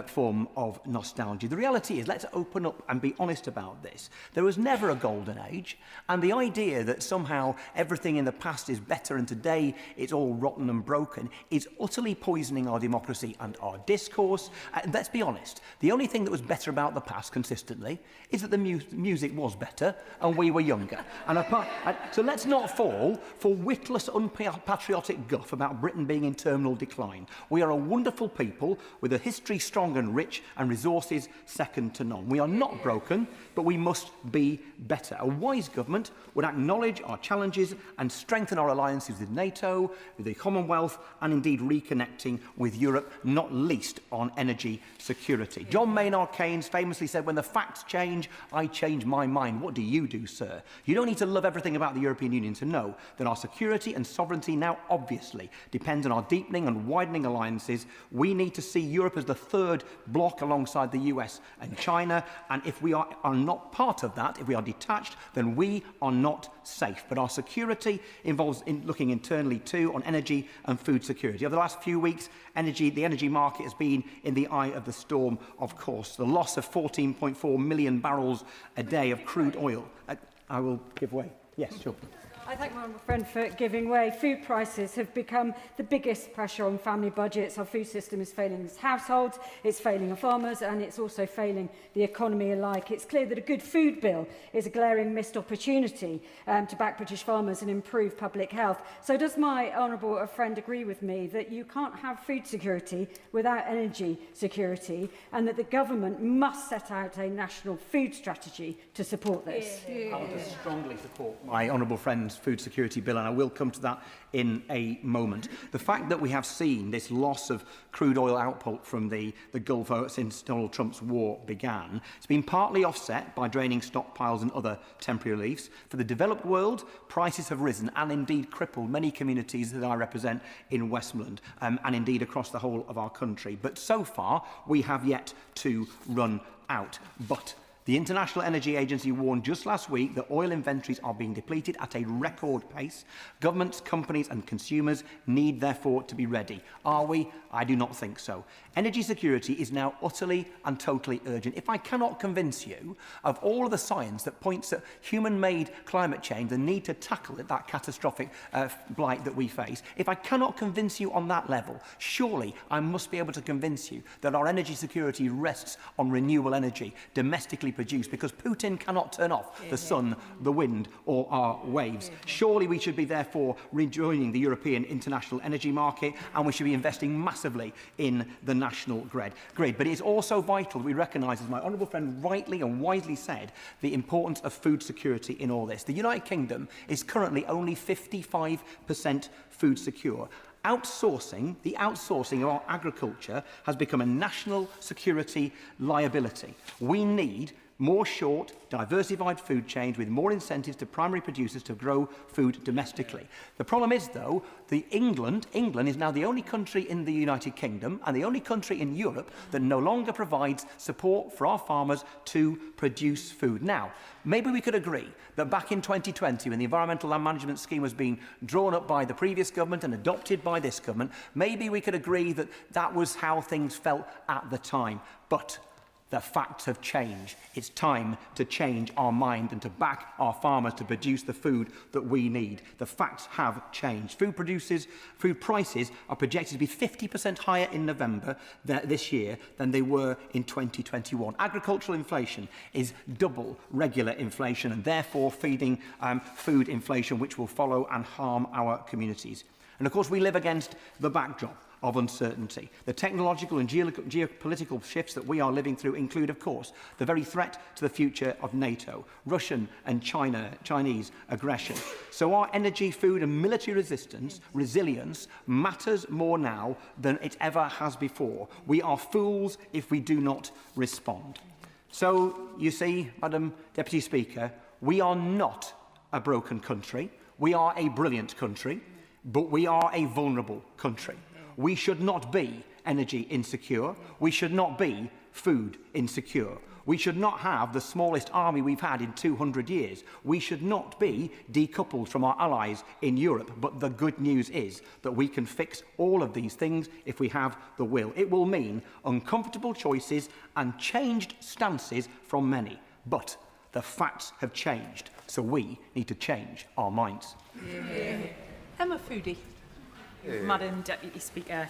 form of nostalgia. The reality is, let's open up and be honest about this. There was never a golden age, and the idea that somehow everything in the past is better and today it's all rotten and broken is utterly poisoning our democracy and our discourse. Let's be honest, the only thing that was better about the past consistently is that the music was better, and we were younger. So let's not fall for witless, unpatriotic guff about Britain being in terminal decline. We are a wonderful people with a history strong and rich and resources second to none. We are not broken, but we must be better. A wise government would acknowledge our challenges and strengthen our alliances with NATO, with the Commonwealth, and indeed reconnecting with Europe, not least on energy security. John Maynard Keynes famously said, "When the facts change, I change my mind." What do you do, sir? You don't need to love everything about the European Union to know that our security and sovereignty now obviously depends on our deepening and widening alliances. We need to see Europe as the third bloc alongside the US and China, and if we are not part of that, if we are detached, then we are not safe. But our security involves looking internally too on energy and food security. Over the last few weeks, the energy market has been in the eye of the storm, of course. The loss of 14.4 million barrels a day of crude oil. I will give way. Yes, sure. I thank my honourable friend for giving way. Food prices have become the biggest pressure on family budgets. Our food system is failing as households, it's failing our farmers, and it's also failing the economy alike. It's clear that a good food bill is a glaring missed opportunity to back British farmers and improve public health. So does my honourable friend agree with me that you can't have food security without energy security, and that the government must set out a national food strategy to support this? I want to strongly support my honourable friend's food security bill, and I will come to that in a moment. The fact that we have seen this loss of crude oil output from the Gulf since Donald Trump's war began, it's been partly offset by draining stockpiles and other temporary reliefs. For the developed world, prices have risen and indeed crippled many communities that I represent in Westmoreland and indeed across the whole of our country. But so far, we have yet to run out. But the International Energy Agency warned just last week that oil inventories are being depleted at a record pace. Governments, companies and consumers need, therefore, to be ready. Are we? I do not think so. Energy security is now utterly and totally urgent. If I cannot convince you of all of the science that points at human-made climate change, the need to tackle it, that catastrophic blight that we face, if I cannot convince you on that level, surely I must be able to convince you that our energy security rests on renewable energy, domestically produced, because Putin cannot turn off the sun, the wind or our waves. Surely we should be therefore rejoining the European international energy market, and we should be investing massively in the national grid. But it is also vital that we recognise, as my honourable friend rightly and wisely said, the importance of food security in all this. The United Kingdom is currently only 55% food secure. The outsourcing of our agriculture has become a national security liability. We need more short, diversified food chains with more incentives to primary producers to grow food domestically. The problem is, though, England is now the only country in the United Kingdom and the only country in Europe that no longer provides support for our farmers to produce food. Now, maybe we could agree that back in 2020, when the Environmental Land Management Scheme was being drawn up by the previous government and adopted by this government, maybe we could agree that that was how things felt at the time. But the facts have changed. It's time to change our mind and to back our farmers to produce the food that we need. The facts have changed. Food prices are projected to be 50% higher in November this year than they were in 2021. Agricultural inflation is double regular inflation and therefore feeding food inflation, which will follow and harm our communities. And of course, we live against the backdrop of uncertainty. The technological and geopolitical shifts that we are living through include, of course, the very threat to the future of NATO, Russian and Chinese aggression. So our energy, food and military resilience matters more now than it ever has before. We are fools if we do not respond. So, you see, Madam Deputy Speaker, we are not a broken country. We are a brilliant country, but we are a vulnerable country. We should not be energy insecure. We should not be food insecure. We should not have the smallest army we've had in 200 years. We should not be decoupled from our allies in Europe. But the good news is that we can fix all of these things if we have the will. It will mean uncomfortable choices and changed stances from many. But the facts have changed, so we need to change our minds. Emma Foodie. Madam Deputy Speaker,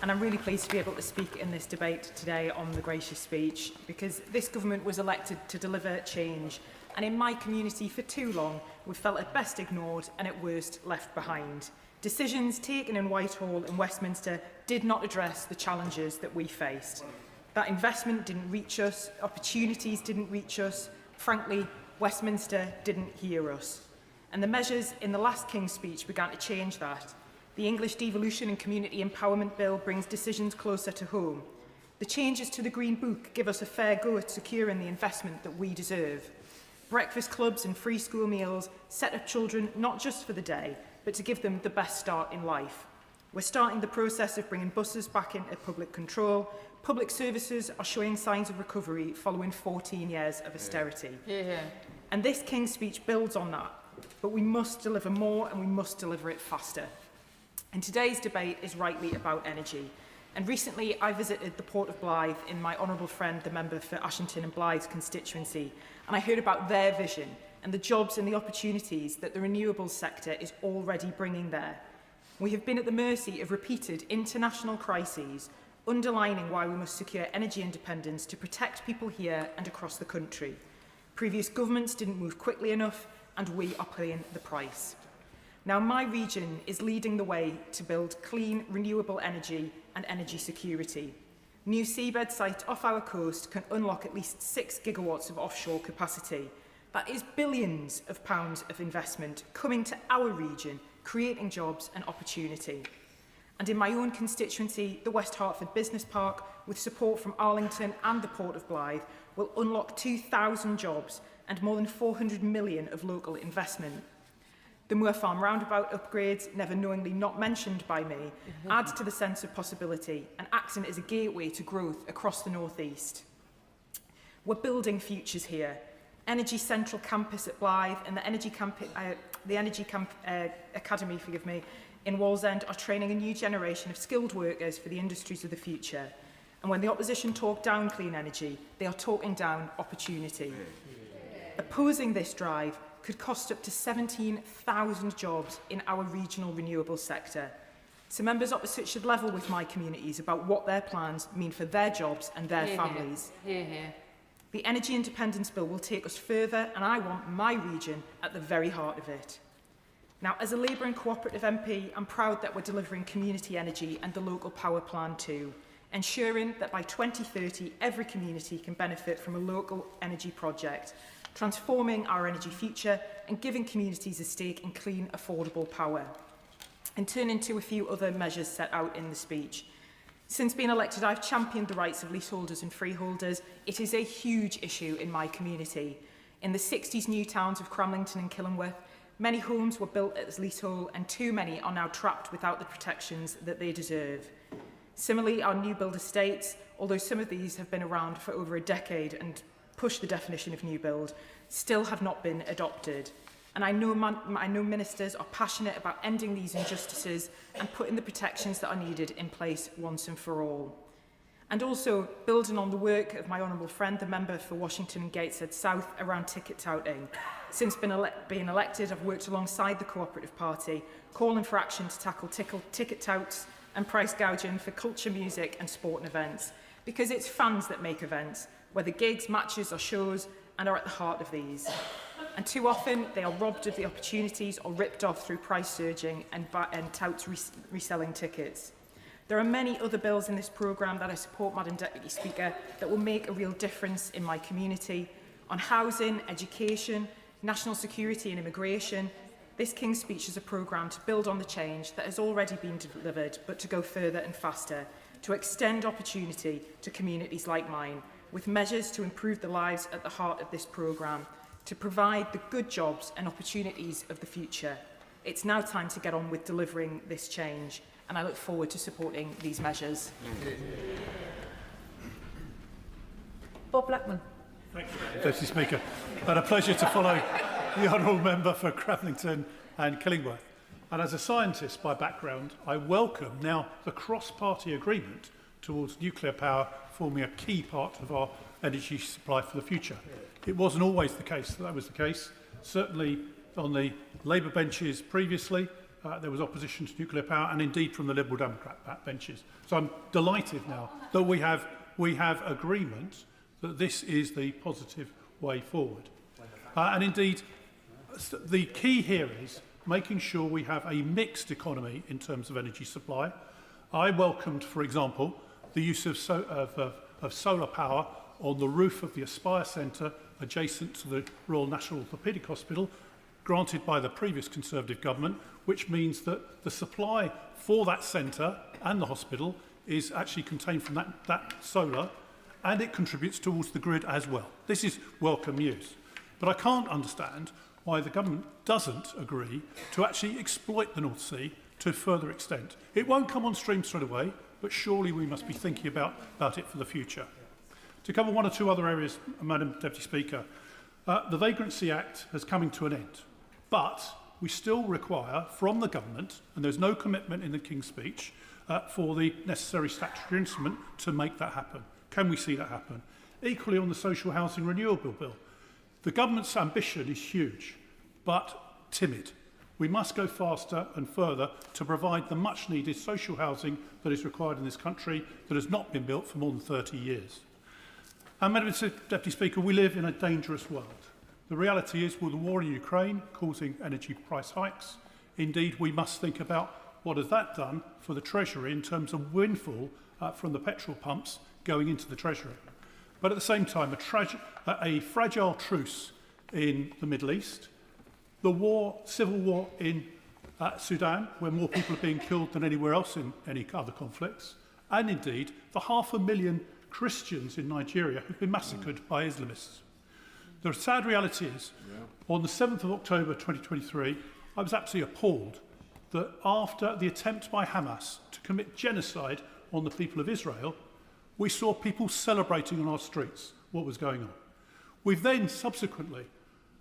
and I'm really pleased to be able to speak in this debate today on the gracious speech, because this government was elected to deliver change, And in my community, for too long, we've felt at best ignored and at worst left behind. Decisions taken in Whitehall and Westminster did not address the challenges that we faced. That investment didn't reach us, opportunities didn't reach us. Frankly, Westminster didn't hear us. And the measures in the last King's speech began to change that. The English Devolution and Community Empowerment Bill brings decisions closer to home. The changes to the Green Book give us a fair go at securing the investment that we deserve. Breakfast clubs and free school meals set up children not just for the day, but to give them the best start in life. We're starting the process of bringing buses back into public control. Public services are showing signs of recovery following 14 years of austerity. And this King's speech builds on that, but we must deliver more and we must deliver it faster. And today's debate is rightly about energy. And recently I visited the Port of Blyth in my honourable friend, the member for Ashington and Blyth's constituency, and I heard about their vision and the jobs and the opportunities that the renewables sector is already bringing there. We have been at the mercy of repeated international crises, underlining why we must secure energy independence to protect people here and across the country. Previous governments didn't move quickly enough, and we are paying the price. Now, my region is leading the way to build clean, renewable energy and energy security. New seabed site off our coast can unlock at least 6 gigawatts of offshore capacity. That is billions of pounds of investment coming to our region, creating jobs and opportunity. And in my own constituency, the West Hertford Business Park, with support from Arlington and the Port of Blyth, will unlock 2,000 jobs and more than 400 million of local investment. The Moor Farm roundabout upgrades, never knowingly not mentioned by me, add to the sense of possibility and acting as a gateway to growth across the North East. We're building futures here. Energy Central Campus at Blyth and the Energy Academy, in Wallsend are training a new generation of skilled workers for the industries of the future. And when the opposition talk down clean energy, they are talking down opportunity. Opposing this drive could cost up to 17,000 jobs in our regional renewable sector. So members opposite should level with my communities about what their plans mean for their jobs and their families. The Energy Independence Bill will take us further, and I want my region at the very heart of it. Now, as a Labour and Cooperative MP, I'm proud that we're delivering community energy and the local power plan too, ensuring that by 2030 every community can benefit from a local energy project, transforming our energy future and giving communities a stake in clean, affordable power. And turning to a few other measures set out in the speech. Since being elected, I've championed the rights of leaseholders and freeholders. It is a huge issue in my community. In the 60s new towns of Cramlington and Killingworth, many homes were built as leasehold and too many are now trapped without the protections that they deserve. Similarly, our new build estates, although some of these have been around for over a decade and push the definition of new build, still have not been adopted. And I know ministers are passionate about ending these injustices and putting the protections that are needed in place once and for all. And also, building on the work of my honourable friend, the member for Washington and Gateshead South, around ticket touting. Since being elected, I've worked alongside the Cooperative Party, calling for action to tackle ticket touts and price gouging for culture, music and sport and events. Because it's fans that make events, whether gigs, matches or shows, and are at the heart of these. And too often, they are robbed of the opportunities or ripped off through price surging and touts reselling tickets. There are many other bills in this programme that I support, Madam Deputy Speaker, that will make a real difference in my community. On housing, education, national security and immigration, this King's Speech is a programme to build on the change that has already been delivered, but to go further and faster, to extend opportunity to communities like mine, with measures to improve the lives at the heart of this programme, to provide the good jobs and opportunities of the future. It's now time to get on with delivering this change, and I look forward to supporting these measures. Bob Blackman. Thank you, Deputy Speaker. And a pleasure to follow the honourable member for Cramlington and Killingworth. And as a scientist by background, I welcome now the cross-party agreement towards nuclear power forming a key part of our energy supply for the future. It wasn't always the case that was the case. Certainly on the Labour benches previously, there was opposition to nuclear power, and indeed from the Liberal Democrat benches. So I'm delighted now that we have agreement that this is the positive way forward. And indeed, the key here is making sure we have a mixed economy in terms of energy supply. I welcomed, for example, the use of solar power on the roof of the Aspire Centre adjacent to the Royal National Orthopaedic Hospital, granted by the previous Conservative government, which means that the supply for that centre and the hospital is actually contained from that solar, and it contributes towards the grid as well. This is welcome news. But I can't understand why the government doesn't agree to actually exploit the North Sea to a further extent. It won't come on stream straight away, but surely we must be thinking about it for the future. To cover one or two other areas, Madam Deputy Speaker, the Vagrancy Act has come to an end, but we still require from the government, and there's no commitment in the King's speech, for the necessary statutory instrument to make that happen. Can we see that happen? Equally on the Social Housing Renewable Bill, the government's ambition is huge, but timid. We must go faster and further to provide the much-needed social housing that is required in this country that has not been built for more than 30 years. And, Madam Deputy Speaker, we live in a dangerous world. The reality is, with the war in Ukraine causing energy price hikes, indeed we must think about what has that done for the Treasury in terms of windfall from the petrol pumps going into the Treasury. But at the same time, a fragile truce in the Middle East, the civil war in Sudan, where more people are being killed than anywhere else in any other conflicts, and indeed the 500,000 Christians in Nigeria who've been massacred by Islamists. The sad reality is, on the 7th of October 2023, I was absolutely appalled that after the attempt by Hamas to commit genocide on the people of Israel, we saw people celebrating on our streets what was going on. We've then, subsequently,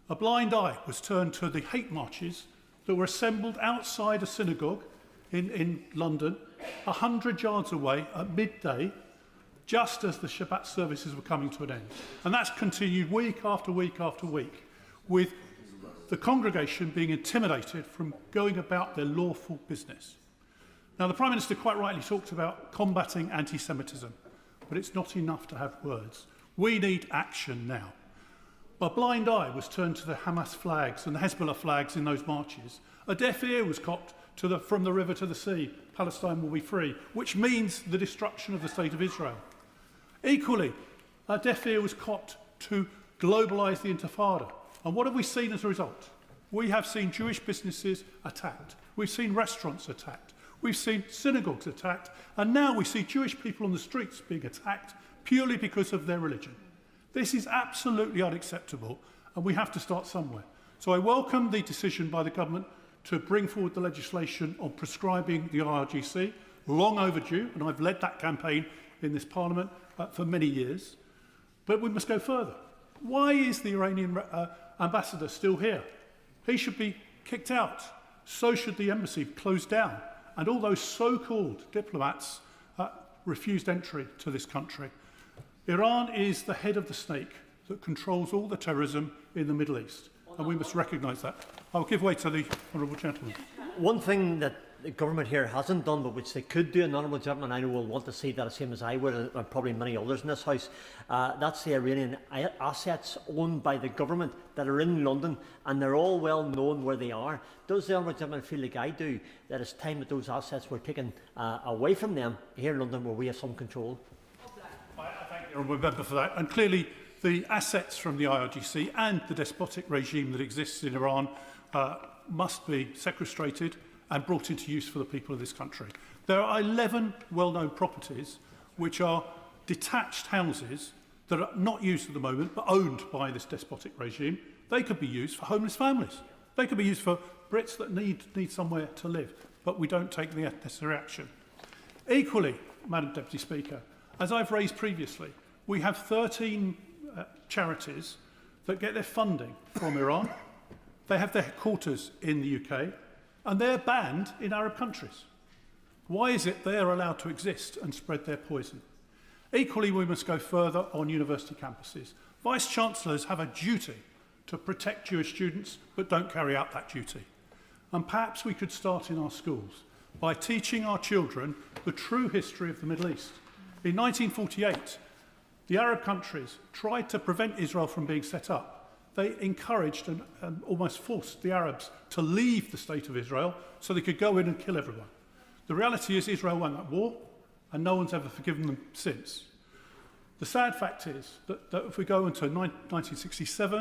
a blind eye was turned to the hate marches that were assembled outside a synagogue in London, 100 yards away at midday, just as the Shabbat services were coming to an end. And that's continued week after week after week, with the congregation being intimidated from going about their lawful business. Now, the Prime Minister quite rightly talked about combating anti-Semitism, but it's not enough to have words. We need action now. A blind eye was turned to the Hamas flags and the Hezbollah flags in those marches. A deaf ear was cocked to from the river to the sea, Palestine will be free, which means the destruction of the State of Israel. Equally, a deaf ear was cocked to globalise the Intifada. And what have we seen as a result? We have seen Jewish businesses attacked. We've seen restaurants attacked. We've seen synagogues attacked. And now we see Jewish people on the streets being attacked purely because of their religion. This is absolutely unacceptable, and we have to start somewhere. So I welcome the decision by the government to bring forward the legislation on prescribing the IRGC, long overdue, and I've led that campaign in this Parliament for many years. But we must go further. Why is the Iranian ambassador still here? He should be kicked out. So should the embassy closed down. And all those so-called diplomats refused entry to this country. Iran is the head of the snake that controls all the terrorism in the Middle East, and we must recognise that. I'll give way to the honourable gentleman. One thing that the government here hasn't done, but which they could do, and the honourable gentleman I know will want to see that, the same as I would, and probably many others in this House, that's the Iranian assets owned by the government that are in London, and they're all well known where they are. Does the honourable gentleman feel like I do, that it's time that those assets were taken away from them here in London, where we have some control? I thank the honourable member for that. And clearly, the assets from the IRGC and the despotic regime that exists in Iran must be sequestrated and brought into use for the people of this country. There are 11 well-known properties which are detached houses that are not used at the moment but owned by this despotic regime. They could be used for homeless families. They could be used for Brits that need somewhere to live, but we don't take the necessary action. Equally, Madam Deputy Speaker, as I've raised previously, we have 13 charities that get their funding from Iran. They have their headquarters in the UK, and they're banned in Arab countries. Why is it they're allowed to exist and spread their poison? Equally, we must go further on university campuses. Vice-chancellors have a duty to protect Jewish students, but don't carry out that duty. And perhaps we could start in our schools by teaching our children the true history of the Middle East. In 1948, the Arab countries tried to prevent Israel from being set up. they encouraged and almost forced the Arabs to leave the state of Israel so they could go in and kill everyone. The reality is Israel won that war, and no one's ever forgiven them since. The sad fact is that if we go into 1967,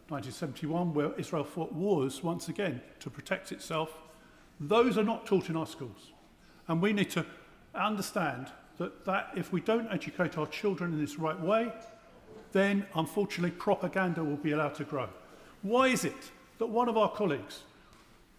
1971, where Israel fought wars once again to protect itself, those are not taught in our schools. And we need to understand that if we don't educate our children in this right way, then unfortunately propaganda will be allowed to grow. Why is it that one of our colleagues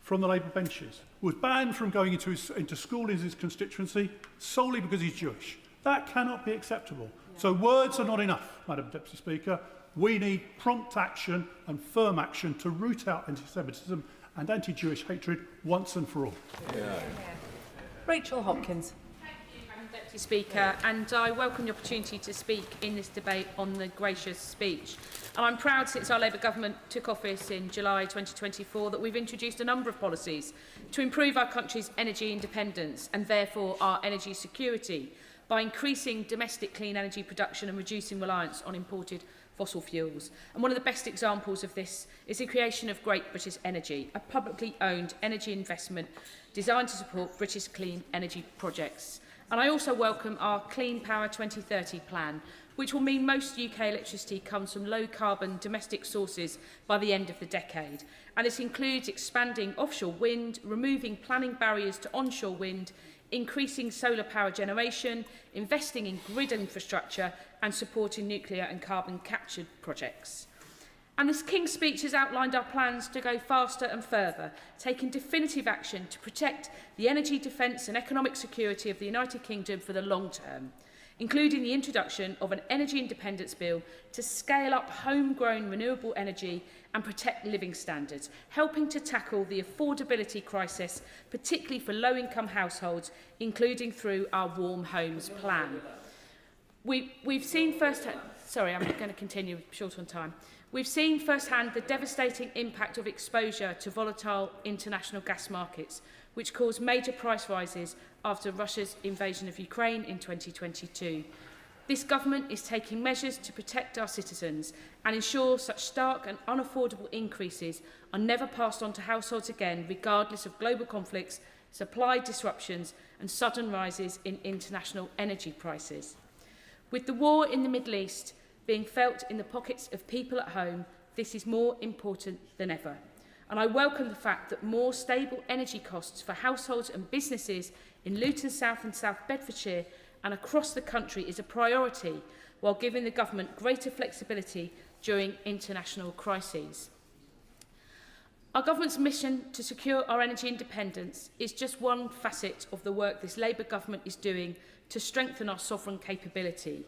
from the Labour benches was banned from going into school in his constituency solely because he's Jewish? That cannot be acceptable. So words are not enough, Madam Deputy Speaker. We need prompt action and firm action to root out anti-Semitism and anti-Jewish hatred once and for all. Rachel Hopkins. Deputy Speaker, and I welcome the opportunity to speak in this debate on the gracious speech. And I'm proud, since our Labour government took office in July 2024, that we've introduced a number of policies to improve our country's energy independence and therefore our energy security by increasing domestic clean energy production and reducing reliance on imported fossil fuels. And one of the best examples of this is the creation of Great British Energy, a publicly owned energy investment designed to support British clean energy projects. And I also welcome our Clean Power 2030 plan, which will mean most UK electricity comes from low-carbon domestic sources by the end of the decade. And this includes expanding offshore wind, removing planning barriers to onshore wind, increasing solar power generation, investing in grid infrastructure and supporting nuclear and carbon capture projects. And this King's speech has outlined our plans to go faster and further, taking definitive action to protect the energy, defence and economic security of the United Kingdom for the long term, including the introduction of an energy independence bill to scale up homegrown renewable energy and protect living standards, helping to tackle the affordability crisis, particularly for low-income households, including through our Warm Homes plan. We've seen firsthand... Sorry, I'm going to continue, short on time. We've seen firsthand the devastating impact of exposure to volatile international gas markets, which caused major price rises after Russia's invasion of Ukraine in 2022. This government is taking measures to protect our citizens and ensure such stark and unaffordable increases are never passed on to households again, regardless of global conflicts, supply disruptions and sudden rises in international energy prices. With the war in the Middle East being felt in the pockets of people at home, this is more important than ever. And I welcome the fact that more stable energy costs for households and businesses in Luton South and South Bedfordshire and across the country is a priority, while giving the government greater flexibility during international crises. Our government's mission to secure our energy independence is just one facet of the work this Labour government is doing to strengthen our sovereign capability,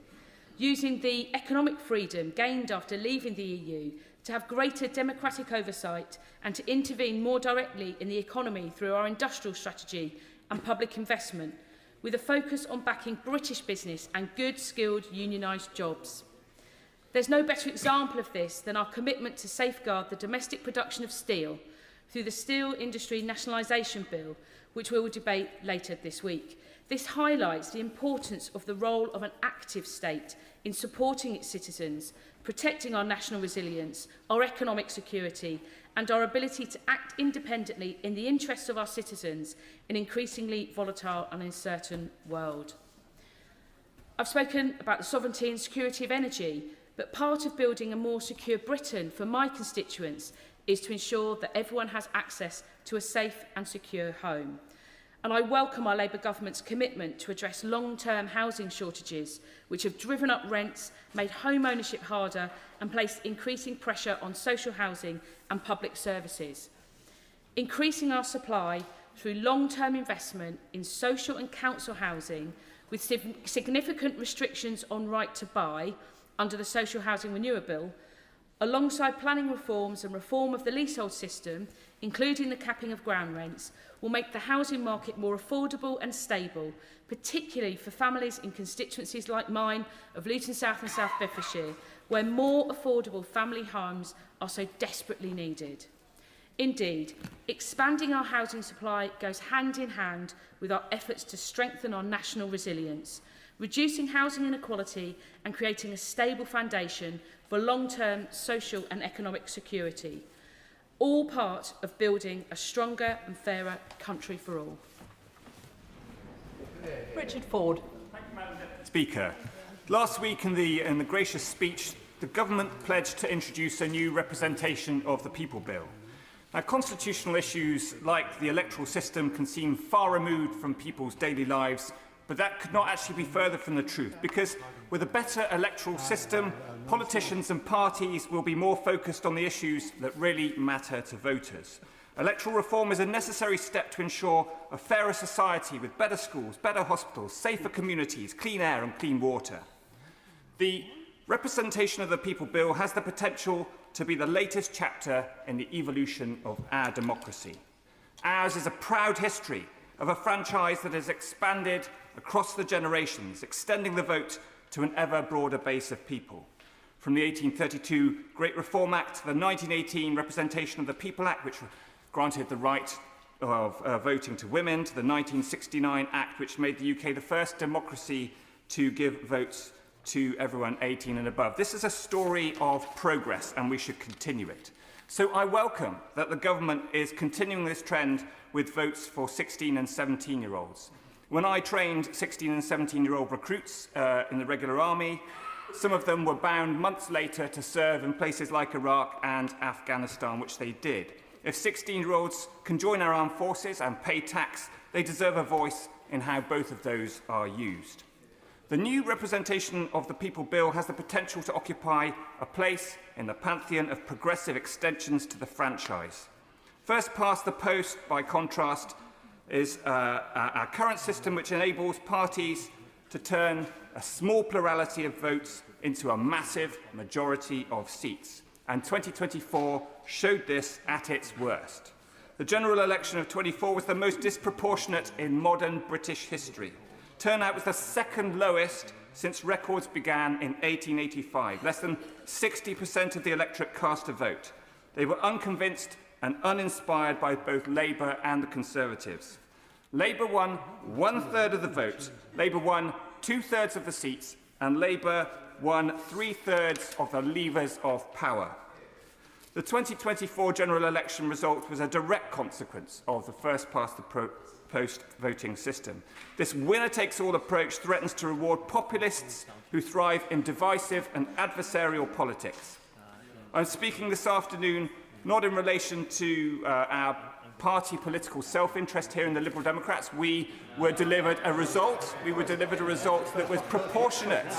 using the economic freedom gained after leaving the EU to have greater democratic oversight and to intervene more directly in the economy through our industrial strategy and public investment, with a focus on backing British business and good, skilled, unionised jobs. There's no better example of this than our commitment to safeguard the domestic production of steel through the Steel Industry Nationalisation Bill, which we will debate later this week. This highlights the importance of the role of an active state in supporting its citizens, protecting our national resilience, our economic security, and our ability to act independently in the interests of our citizens in an increasingly volatile and uncertain world. I've spoken about the sovereignty and security of energy, but part of building a more secure Britain for my constituents is to ensure that everyone has access to a safe and secure home. And I welcome our Labour government's commitment to address long-term housing shortages, which have driven up rents, made home ownership harder and placed increasing pressure on social housing and public services. Increasing our supply through long-term investment in social and council housing with significant restrictions on right to buy under the Social Housing Renewal Bill, alongside planning reforms and reform of the leasehold system, including the capping of ground rents, will make the housing market more affordable and stable, particularly for families in constituencies like mine of Luton South and South Bedfordshire, where more affordable family homes are so desperately needed. Indeed, expanding our housing supply goes hand in hand with our efforts to strengthen our national resilience, reducing housing inequality and creating a stable foundation for long-term social and economic security, all part of building a stronger and fairer country for all. Richard Ford. Speaker, last week in the gracious speech, the government pledged to introduce a new representation of the People Bill. Now, constitutional issues like the electoral system can seem far removed from people's daily lives, but that could not actually be further from the truth, because with a better electoral system, politicians and parties will be more focused on the issues that really matter to voters. Electoral reform is a necessary step to ensure a fairer society with better schools, better hospitals, safer communities, clean air and clean water. The representation of the People Bill has the potential to be the latest chapter in the evolution of our democracy. Ours is a proud history of a franchise that has expanded across the generations, extending the vote to an ever broader base of people. From the 1832 Great Reform Act to the 1918 Representation of the People Act, which granted the right of voting to women, to the 1969 Act, which made the UK the first democracy to give votes to everyone 18 and above. This is a story of progress, and we should continue it. So I welcome that the government is continuing this trend with votes for 16 and 17-year-olds. When I trained 16 and 17-year-old recruits in the regular army, some of them were bound months later to serve in places like Iraq and Afghanistan, which they did. If 16-year-olds can join our armed forces and pay tax, they deserve a voice in how both of those are used. The new representation of the People Bill has the potential to occupy a place in the pantheon of progressive extensions to the franchise. First past the post, by contrast, is our current system, which enables parties to turn a small plurality of votes into a massive majority of seats. And 2024 showed this at its worst. The general election of 24 was the most disproportionate in modern British history. Turnout was the second lowest since records began in 1885. Less than 60% of the electorate cast a vote. They were unconvinced and uninspired by both Labour and the Conservatives. Labour won 1/3 of the vote, Labour won 2/3 of the seats, and Labour won 3/3 of the levers of power. The 2024 general election result was a direct consequence of the first-past-the-post voting system. This winner-takes-all approach threatens to reward populists who thrive in divisive and adversarial politics. I'm speaking this afternoon not in relation to our party political self-interest here in the Liberal Democrats. We were delivered a result. We were delivered a result that was proportionate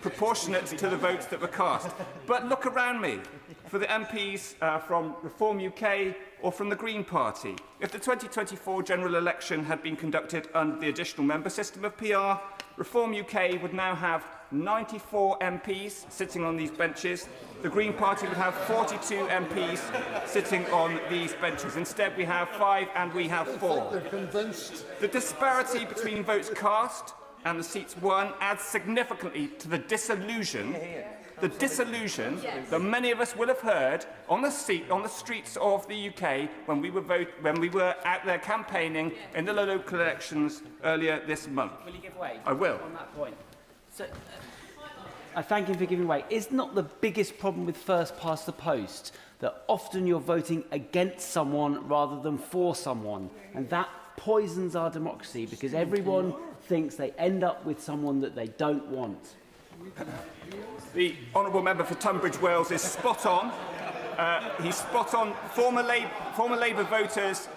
to the votes that were cast. But look around me. For the MPs from Reform UK or from the Green Party, if the 2024 general election had been conducted under the additional member system of PR, Reform UK would now have 94 MPs sitting on these benches. The Green Party would have 42 MPs sitting on these benches. Instead, we have 5 and we have 4. The disparity between votes cast and the seats won adds significantly to the disillusion that many of us will have heard on the streets of the UK when we were out there campaigning in the local elections earlier this month. Will you give way? I will. On that point. So, I thank him for giving way. Is not the biggest problem with first past the post that often you're voting against someone rather than for someone, and that poisons our democracy because everyone thinks they end up with someone that they don't want? The honourable member for Tunbridge Wells is spot on. He's spot on. Former Labour voters,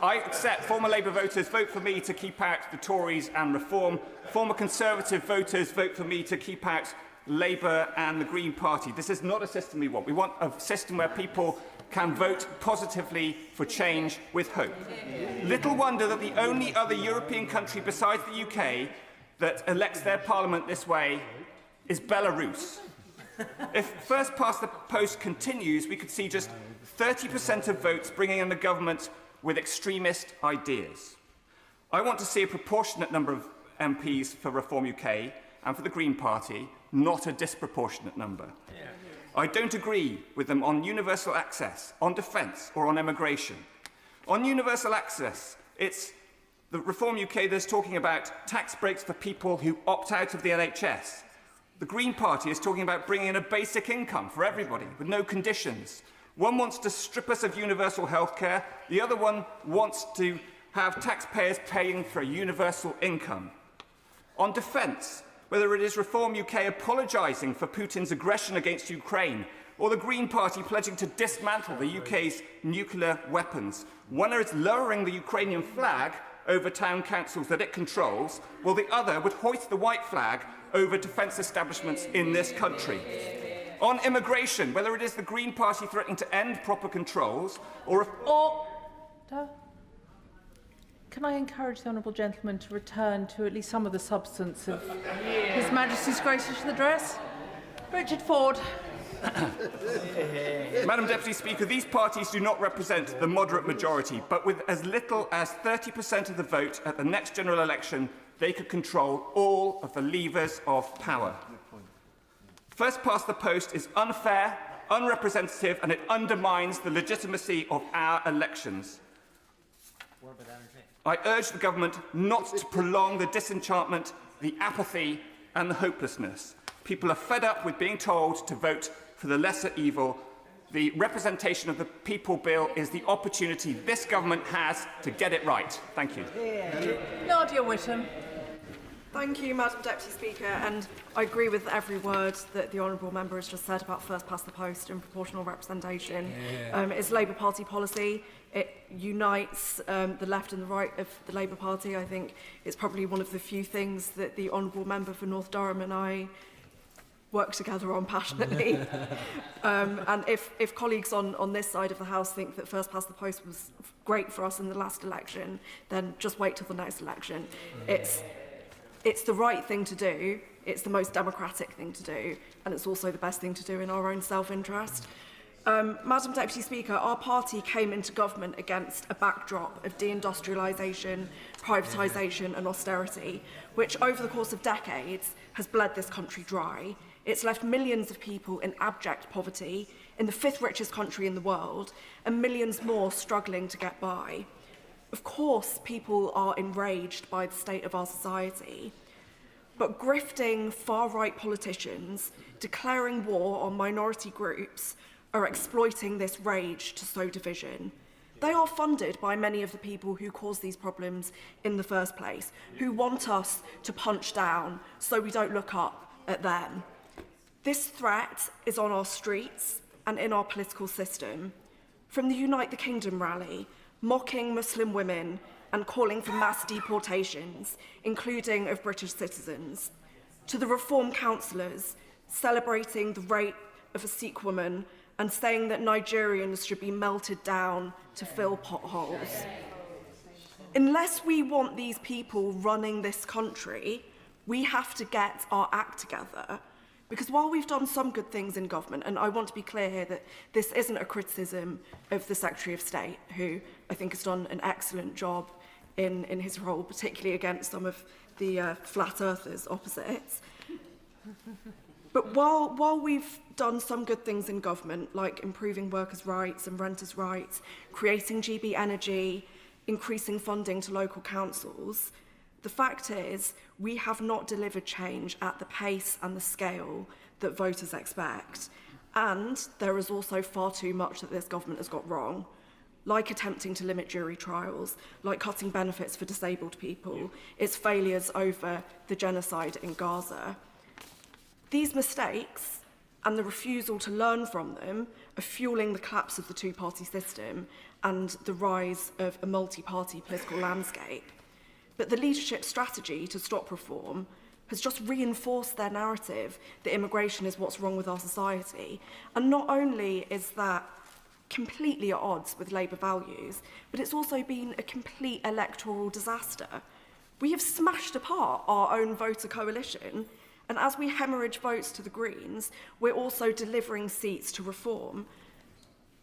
I accept former Labour voters vote for me to keep out the Tories and Reform. Former Conservative voters vote for me to keep out Labour and the Green Party. This is not a system we want. We want a system where people can vote positively for change with hope. Little wonder that the only other European country besides the UK that elects their parliament this way is Belarus. If first past the post continues, we could see just 30% of votes bringing in the government with extremist ideas. I want to see a proportionate number of MPs for Reform UK and for the Green Party, not a disproportionate number. I don't agree with them on universal access, on defence or on immigration. On universal access, it's The Reform UK is talking about tax breaks for people who opt out of the NHS. The Green Party is talking about bringing in a basic income for everybody with no conditions. One wants to strip us of universal healthcare. The other one wants to have taxpayers paying for a universal income. On defence, whether it is Reform UK apologising for Putin's aggression against Ukraine or the Green Party pledging to dismantle the UK's nuclear weapons, one is lowering the Ukrainian flag over town councils that it controls, while the other would hoist the white flag over defence establishments in this country. On immigration, whether it is the Green Party threatening to end proper controls or... Can I encourage the honourable gentleman to return to at least some of the substance of His Majesty's gracious address? Richard Ford. Madam Deputy Speaker, these parties do not represent the moderate majority, but with as little as 30% of the vote at the next general election, they could control all of the levers of power. First past the post is unfair, unrepresentative, and it undermines the legitimacy of our elections. I urge the government not to prolong the disenchantment, the apathy, and the hopelessness. People are fed up with being told to vote for the lesser evil. The representation of the People Bill is the opportunity this government has to get it right. Thank you. Nadia Whittam. Thank you, Madam Deputy Speaker, and I agree with every word that the Honourable Member has just said about first past the post and proportional representation. It's Labour Party policy. It unites the left and the right of the Labour Party. I think it's probably one of the few things that the Honourable Member for North Durham and I work together on passionately. And if colleagues on this side of the House think that first past the post was great for us in the last election, then just wait till the next election. It's the right thing to do, it's the most democratic thing to do, and it's also the best thing to do in our own self-interest. Madam Deputy Speaker, our party came into government against a backdrop of deindustrialisation, privatisation and austerity, which over the course of decades has bled this country dry. It's left millions of people in abject poverty, in the fifth richest country in the world, and millions more struggling to get by. Of course, people are enraged by the state of our society, but grifting far-right politicians declaring war on minority groups are exploiting this rage to sow division. They are funded by many of the people who cause these problems in the first place, who want us to punch down so we don't look up at them. This threat is on our streets and in our political system. From the Unite the Kingdom rally, mocking Muslim women and calling for mass deportations, including of British citizens, to the Reform councillors celebrating the rape of a Sikh woman and saying that Nigerians should be melted down to fill potholes. Unless we want these people running this country, we have to get our act together. Because while we've done some good things in government, and I want to be clear here that this isn't a criticism of the Secretary of State, who I think has done an excellent job in his role, particularly against some of the flat earthers opposite. But while we've done some good things in government, like improving workers' rights and renters' rights, creating GB Energy, increasing funding to local councils, the fact is, we have not delivered change at the pace and the scale that voters expect. And there is also far too much that this government has got wrong, like attempting to limit jury trials, like cutting benefits for disabled people, its failures over the genocide in Gaza. These mistakes and the refusal to learn from them are fueling the collapse of the two-party system and the rise of a multi-party political landscape. But the leadership strategy to stop reform has just reinforced their narrative that immigration is what's wrong with our society. And not only is that completely at odds with Labour values, but it's also been a complete electoral disaster. We have smashed apart our own voter coalition, and as we hemorrhage votes to the Greens, we're also delivering seats to reform.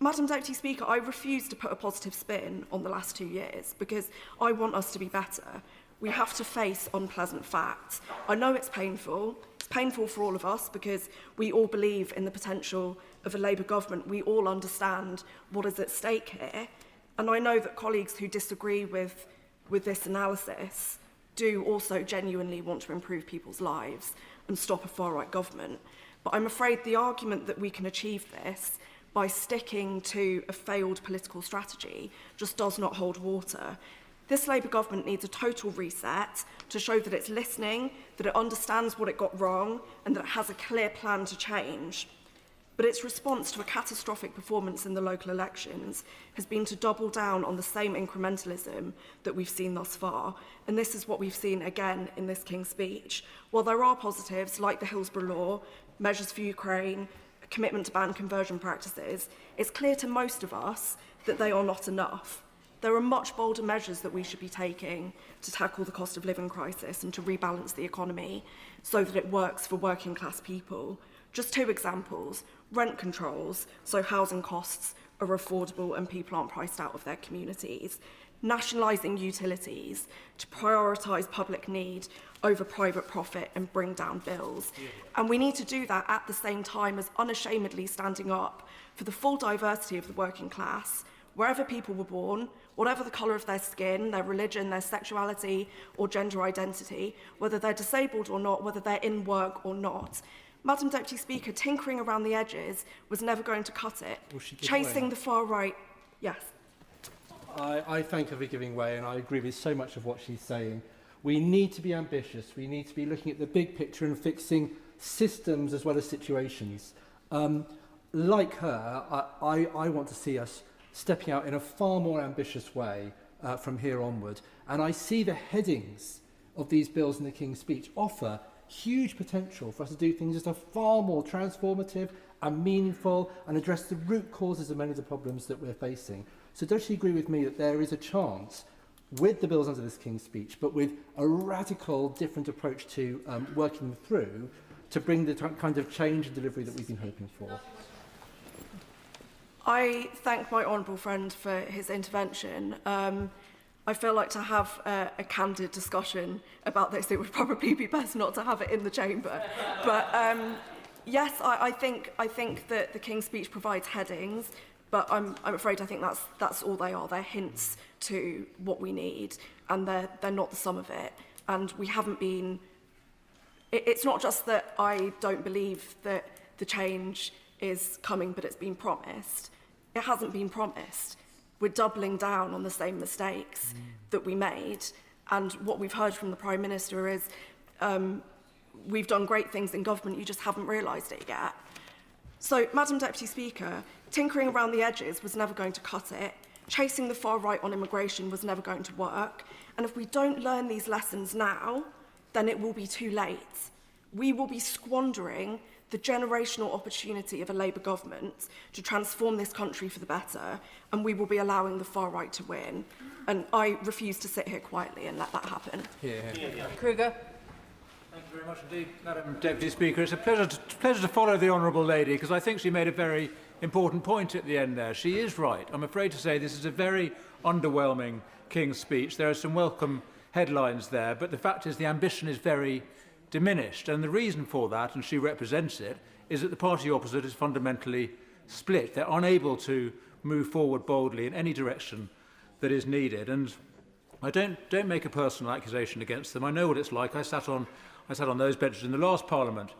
Madam Deputy Speaker, I refuse to put a positive spin on the last 2 years because I want us to be better. We have to face unpleasant facts. I know it's painful. It's painful for all of us because we all believe in the potential of a Labour government. We all understand what is at stake here. And I know that colleagues who disagree with with this analysis do also genuinely want to improve people's lives and stop a far-right government. But I'm afraid the argument that we can achieve this by sticking to a failed political strategy just does not hold water. This Labour government needs a total reset to show that it's listening, that it understands what it got wrong, and that it has a clear plan to change. But its response to a catastrophic performance in the local elections has been to double down on the same incrementalism that we've seen thus far. And this is what we've seen again in this King's speech. While there are positives like the Hillsborough Law, measures for Ukraine, a commitment to ban conversion practices, it's clear to most of us that they are not enough. There are much bolder measures that we should be taking to tackle the cost of living crisis and to rebalance the economy so that it works for working class people. Just two examples: rent controls, so housing costs are affordable and people aren't priced out of their communities; nationalising utilities to prioritise public need over private profit and bring down bills. And we need to do that at the same time as unashamedly standing up for the full diversity of the working class, wherever people were born, whatever the colour of their skin, their religion, their sexuality or gender identity, whether they're disabled or not, whether they're in work or not. Madam Deputy Speaker, tinkering around the edges was never going to cut it. Chasing the far right, yes. I thank her for giving way, and I agree with so much of what she's saying. We need to be ambitious. We need to be looking at the big picture and fixing systems as well as situations. Like her, I want to see us stepping out in a far more ambitious way from here onward. And I see the headings of these bills in the King's speech offer huge potential for us to do things that are far more transformative and meaningful and address the root causes of many of the problems that we're facing. So does she agree with me that there is a chance with the bills under this King's speech, but with a radical different approach to working them through to bring the kind of change and delivery that we've been hoping for? I thank my honourable friend for his intervention. I feel like to have a candid discussion about this, it would probably be best not to have it in the chamber. But yes, I think that the King's speech provides headings, but I'm afraid I think that's all they are. They're hints to what we need, and they're not the sum of it. And we haven't been. It's not just that I don't believe that the change is coming, but it's been promised. It hasn't been promised. We're doubling down on the same mistakes that we made. And what we've heard from the Prime Minister is we've done great things in government, you just haven't realised it yet. So, Madam Deputy Speaker, tinkering around the edges was never going to cut it. Chasing the far right on immigration was never going to work. And if we don't learn these lessons now, then it will be too late. We will be squandering the generational opportunity of a Labour government to transform this country for the better, and we will be allowing the far right to win. And I refuse to sit here quietly and let that happen. Kruger. Thank you very much indeed, Madam Deputy Speaker. It's a pleasure to follow the Honourable Lady, because I think she made a very important point at the end there. She is right. I'm afraid to say this is a very underwhelming King's speech. There are some welcome headlines there, but the fact is the ambition is very diminished, and the reason for that, and she represents it, is that the party opposite is fundamentally split. They're unable to move forward boldly in any direction that is needed. And I don't make a personal accusation against them. I know what it's like. I sat on those benches in the last Parliament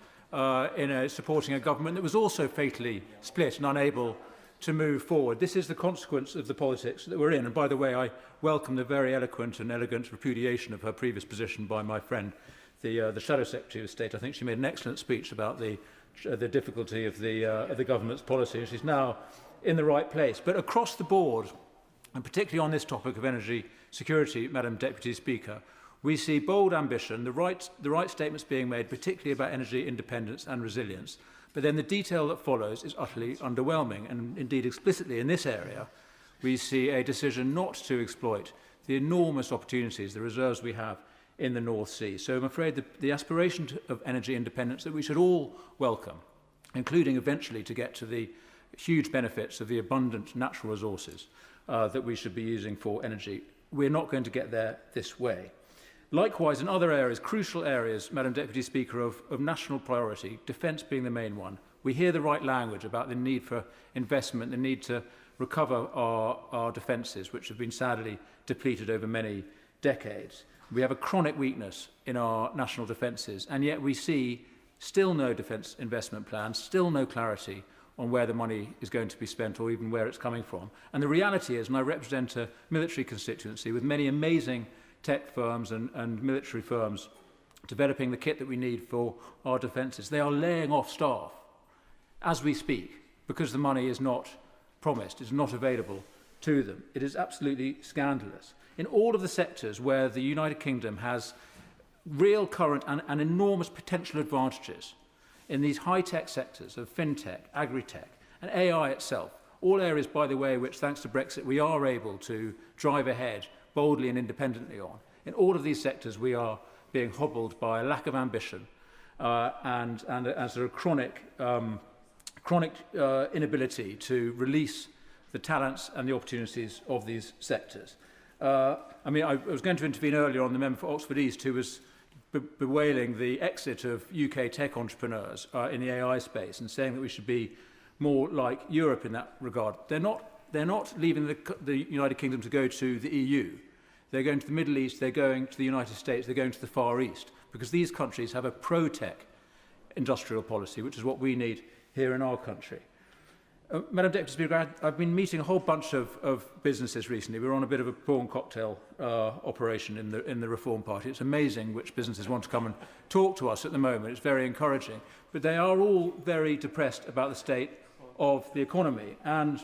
supporting a government that was also fatally split and unable to move forward. This is the consequence of the politics that we're in. And by the way, I welcome the very eloquent and elegant repudiation of her previous position by my friend, the Shadow Secretary of State. I think she made an excellent speech about the difficulty of the government's policy, and she's now in the right place. But across the board, and particularly on this topic of energy security, Madam Deputy Speaker, we see bold ambition, the right statements being made, particularly about energy independence and resilience. But then the detail that follows is utterly underwhelming, and indeed explicitly in this area, we see a decision not to exploit the enormous opportunities, the reserves we have in the North Sea. So I'm afraid the aspiration of energy independence that we should all welcome, including eventually to get to the huge benefits of the abundant natural resources that we should be using for energy, we're not going to get there this way. Likewise, in other areas, crucial areas, Madam Deputy Speaker, of national priority, defence being the main one, we hear the right language about the need for investment, the need to recover our defences, which have been sadly depleted over many decades. We have a chronic weakness in our national defences, and yet we see still no defence investment plans, still no clarity on where the money is going to be spent or even where it's coming from. And the reality is, and I represent a military constituency with many amazing tech firms and military firms developing the kit that we need for our defences, they are laying off staff as we speak because the money is not promised, is not available to them. It is absolutely scandalous. In all of the sectors where the United Kingdom has real current and enormous potential advantages, in these high-tech sectors of fintech, agri-tech, and AI itself, all areas, by the way, which, thanks to Brexit, we are able to drive ahead boldly and independently on. In all of these sectors, we are being hobbled by a lack of ambition and a sort of chronic inability to release the talents and the opportunities of these sectors. I was going to intervene earlier on the member for Oxford East, who was bewailing the exit of UK tech entrepreneurs in the AI space and saying that we should be more like Europe in that regard. They're not leaving the United Kingdom to go to the EU. They're going to the Middle East, they're going to the United States, they're going to the Far East, because these countries have a pro-tech industrial policy, which is what we need here in our country. Madam Deputy Speaker, I've been meeting a whole bunch of businesses recently. We're on a bit of a prawn cocktail operation in the Reform Party. It's amazing which businesses want to come and talk to us at the moment. It's very encouraging. But they are all very depressed about the state of the economy. And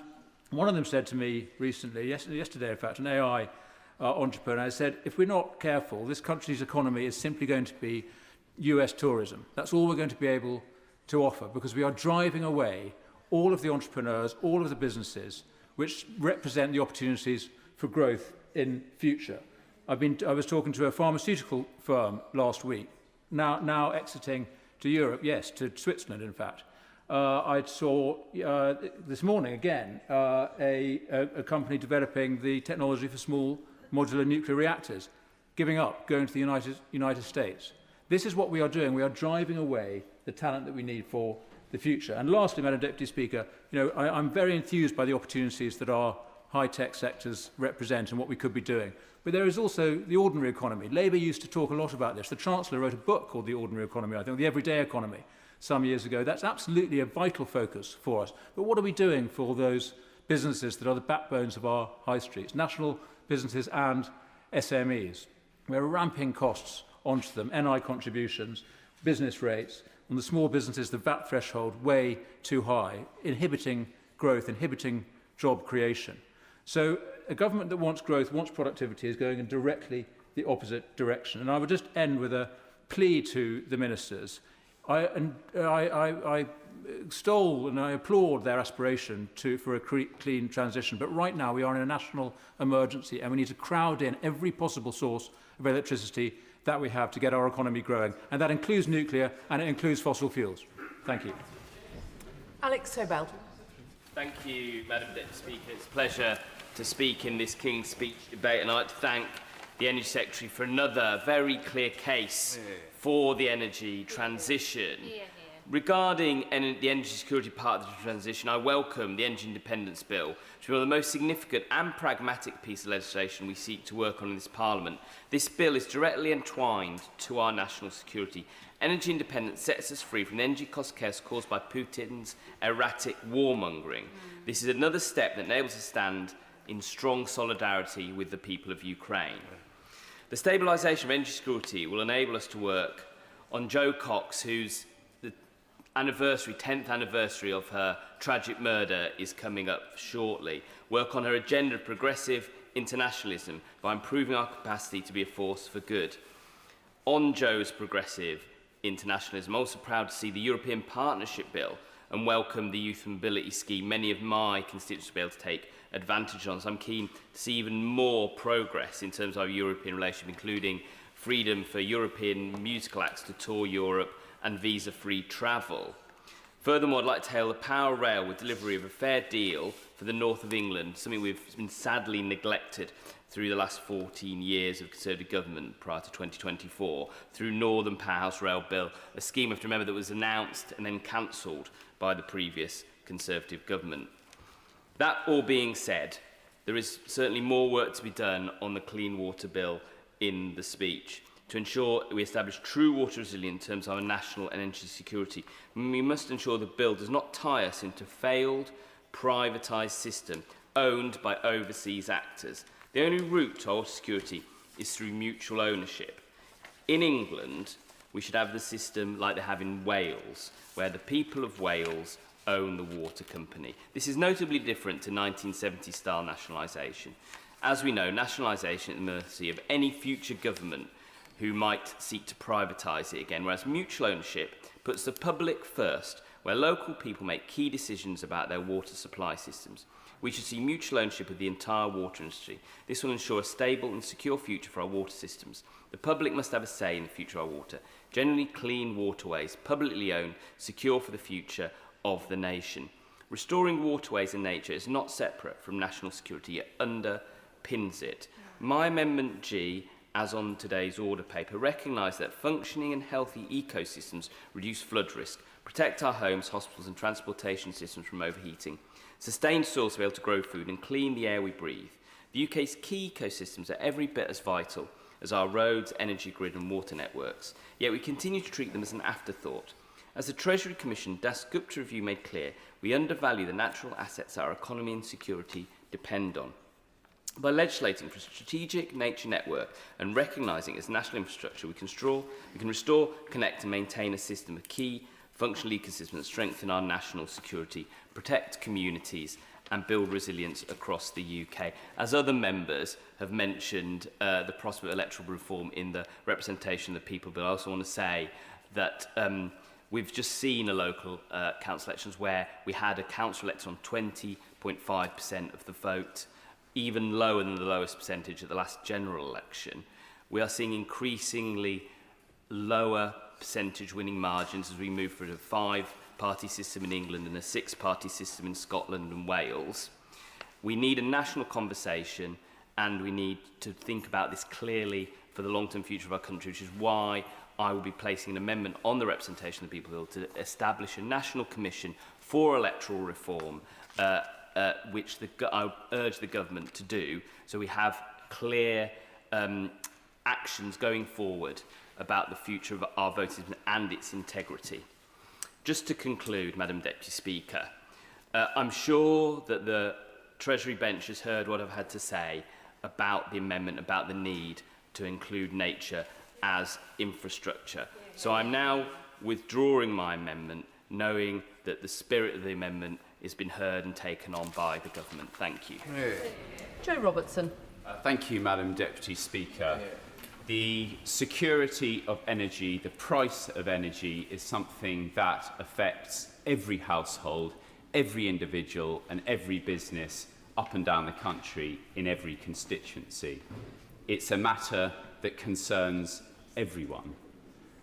one of them said to me recently, yesterday in fact, an AI entrepreneur, said, if we're not careful, this country's economy is simply going to be US tourism. That's all we're going to be able to offer, because we are driving away all of the entrepreneurs, all of the businesses which represent the opportunities for growth in future. I was talking to a pharmaceutical firm last week, now exiting to Europe, yes, to Switzerland in fact. I saw this morning again a company developing the technology for small modular nuclear reactors, giving up, going to the United States. This is what we are doing. We are driving away the talent that we need for the future. And lastly, Madam Deputy Speaker, I'm very enthused by the opportunities that our high-tech sectors represent and what we could be doing. But there is also the ordinary economy. Labour used to talk a lot about this. The Chancellor wrote a book called The Ordinary Economy, I think, The Everyday Economy, some years ago. That's absolutely a vital focus for us. But what are we doing for those businesses that are the backbones of our high streets, national businesses and SMEs? We're ramping costs onto them, NI contributions, business rates. On the small businesses, the VAT threshold way too high, inhibiting growth, inhibiting job creation. So a government that wants growth, wants productivity, is going in directly the opposite direction. And I would just end with a plea to the ministers. I extol and I applaud their aspiration for a clean transition, but right now we are in a national emergency and we need to crowd in every possible source of electricity that we have to get our economy growing. And that includes nuclear and it includes fossil fuels. Thank you. Alex Sobel. Thank you, Madam Deputy Speaker. It's a pleasure to speak in this King's Speech debate, and I'd like to thank the Energy Secretary for another very clear case for the energy transition. Regarding the energy security part of the transition, I welcome the Energy Independence Bill, which is one of the most significant and pragmatic piece of legislation we seek to work on in this Parliament. This bill is directly entwined to our national security. Energy independence sets us free from the energy cost chaos caused by Putin's erratic warmongering. This is another step that enables us to stand in strong solidarity with the people of Ukraine. The stabilisation of energy security will enable us to work on Jo Cox, whose 10th anniversary of her tragic murder is coming up shortly. Work on her agenda of progressive internationalism by improving our capacity to be a force for good. On Jo's progressive internationalism, I'm also proud to see the European Partnership Bill and welcome the Youth Mobility Scheme many of my constituents will be able to take advantage on. So I'm keen to see even more progress in terms of our European relationship, including freedom for European musical acts to tour Europe and visa-free travel. Furthermore, I'd like to hail the Power Rail with delivery of a fair deal for the north of England, something we've been sadly neglected through the last 14 years of Conservative government prior to 2024, through Northern Powerhouse Rail Bill, a scheme, you have to remember, that was announced and then cancelled by the previous Conservative government. That all being said, there is certainly more work to be done on the Clean Water Bill in the speech. To ensure we establish true water resilience in terms of our national energy security, we must ensure the bill does not tie us into failed, privatised system owned by overseas actors. The only route to water security is through mutual ownership. In England, we should have the system like they have in Wales, where the people of Wales own the water company. This is notably different to 1970-style nationalisation. As we know, nationalisation at the mercy of any future government who might seek to privatise it again, whereas mutual ownership puts the public first, where local people make key decisions about their water supply systems. We should see mutual ownership of the entire water industry. This will ensure a stable and secure future for our water systems. The public must have a say in the future of our water. Generally clean waterways, publicly owned, secure for the future of the nation. Restoring waterways and nature is not separate from national security, it underpins it. My Amendment G, as on today's order paper, recognise that functioning and healthy ecosystems reduce flood risk, protect our homes, hospitals and transportation systems from overheating, sustain soils to be able to grow food and clean the air we breathe. The UK's key ecosystems are every bit as vital as our roads, energy grid and water networks, yet we continue to treat them as an afterthought. As the Treasury Commission Das Gupta review made clear, we undervalue the natural assets our economy and security depend on. By legislating for a strategic nature network and recognising it as national infrastructure, we can restore, connect and maintain a system of key functional ecosystems that strengthen our national security, protect communities and build resilience across the UK. As other members have mentioned the prospect of electoral reform in the representation of the people bill, I also want to say that we've just seen a local council elections where we had a council elected on 20.5% of the vote, even lower than the lowest percentage at the last general election. We are seeing increasingly lower percentage winning margins as we move from a 5-party system in England and a 6-party system in Scotland and Wales. We need a national conversation and we need to think about this clearly for the long-term future of our country, which is why I will be placing an amendment on the representation of the people bill to establish a national commission for electoral reform, which I urge the government to do, so we have clear actions going forward about the future of our voting system and its integrity. Just to conclude, Madam Deputy Speaker, I'm sure that the Treasury bench has heard what I've had to say about the amendment, about the need to include nature as infrastructure. So I'm now withdrawing my amendment, knowing that the spirit of the amendment has been heard and taken on by the government. Thank you. Joe Robertson. Thank you, Madam Deputy Speaker. The security of energy, the price of energy, is something that affects every household, every individual and every business up and down the country in every constituency. It's a matter that concerns everyone.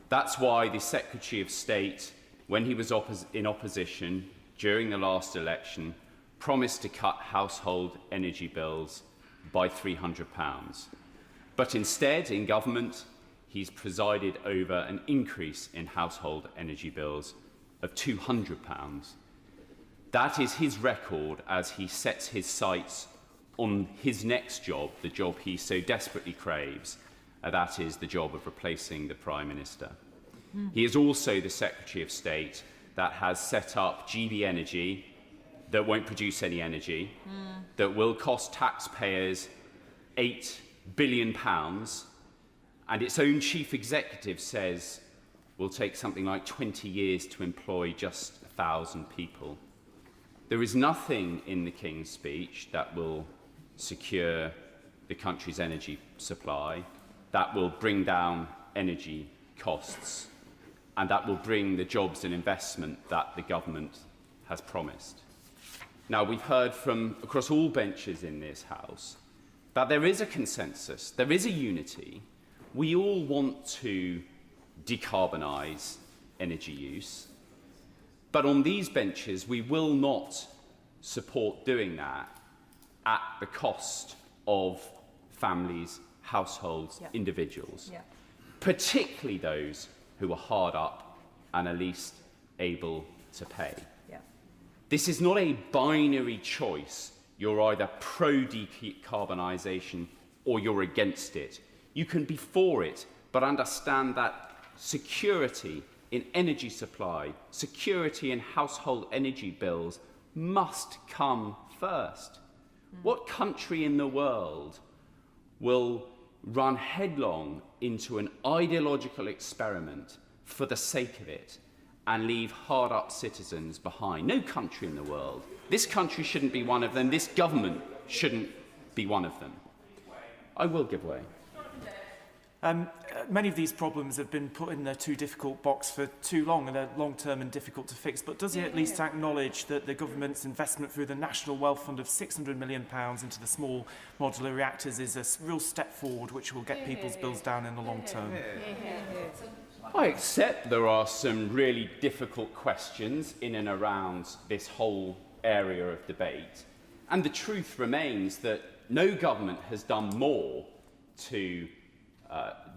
That's why the Secretary of State, when he was in opposition during the last election, promised to cut household energy bills by £300. But instead, in government, he's presided over an increase in household energy bills of £200. That is his record as he sets his sights on his next job, the job he so desperately craves, that is the job of replacing the Prime Minister. He is also the Secretary of State that has set up GB Energy, that won't produce any energy, that will cost taxpayers £8 billion, and its own chief executive says will take something like 20 years to employ just 1,000 people. There is nothing in the King's speech that will secure the country's energy supply, that will bring down energy costs, and that will bring the jobs and investment that the government has promised. Now, we've heard from across all benches in this House that there is a consensus, there is a unity. We all want to decarbonise energy use, but on these benches we will not support doing that at the cost of families, households, individuals, particularly those who are hard up and are least able to pay. This is not a binary choice. You're either pro-decarbonisation or you're against it. You can be for it, but understand that security in energy supply, security in household energy bills must come first. What country in the world will run headlong into an ideological experiment for the sake of it and leave hard-up citizens behind? No country in the world. This country shouldn't be one of them. This government shouldn't be one of them. I will give way. Many of these problems have been put in the too difficult box for too long, and they're long-term and difficult to fix. But does he at least acknowledge that the government's investment through the National Wealth Fund of £600 million into the small modular reactors is a real step forward which will get people's bills down in the long term? I accept there are some really difficult questions in and around this whole area of debate. And the truth remains that no government has done more to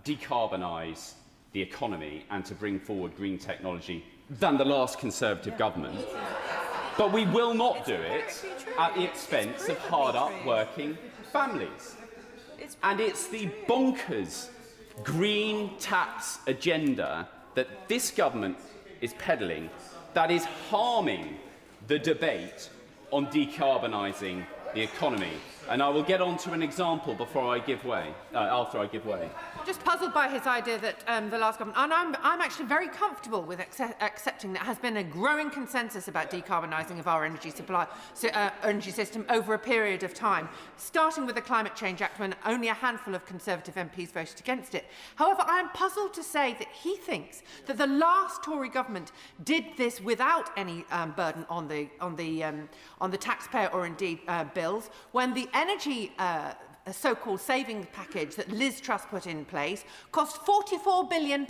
decarbonise the economy and to bring forward green technology than the last Conservative government. But we will not do it at the expense of hard-up working families. And it's the bonkers green tax agenda that this government is peddling that is harming the debate on decarbonising the economy. And I will get on to an example before I give way, after I give way. Just puzzled by his idea that the last government, and I'm actually very comfortable with accepting that has been a growing consensus about decarbonising of our energy supply, energy system over a period of time, starting with the Climate Change Act when only a handful of Conservative MPs voted against it. However, I am puzzled to say that he thinks that the last Tory government did this without any burden on the taxpayer or indeed bills, when the energy a so-called savings package that Liz Truss put in place cost £44 billion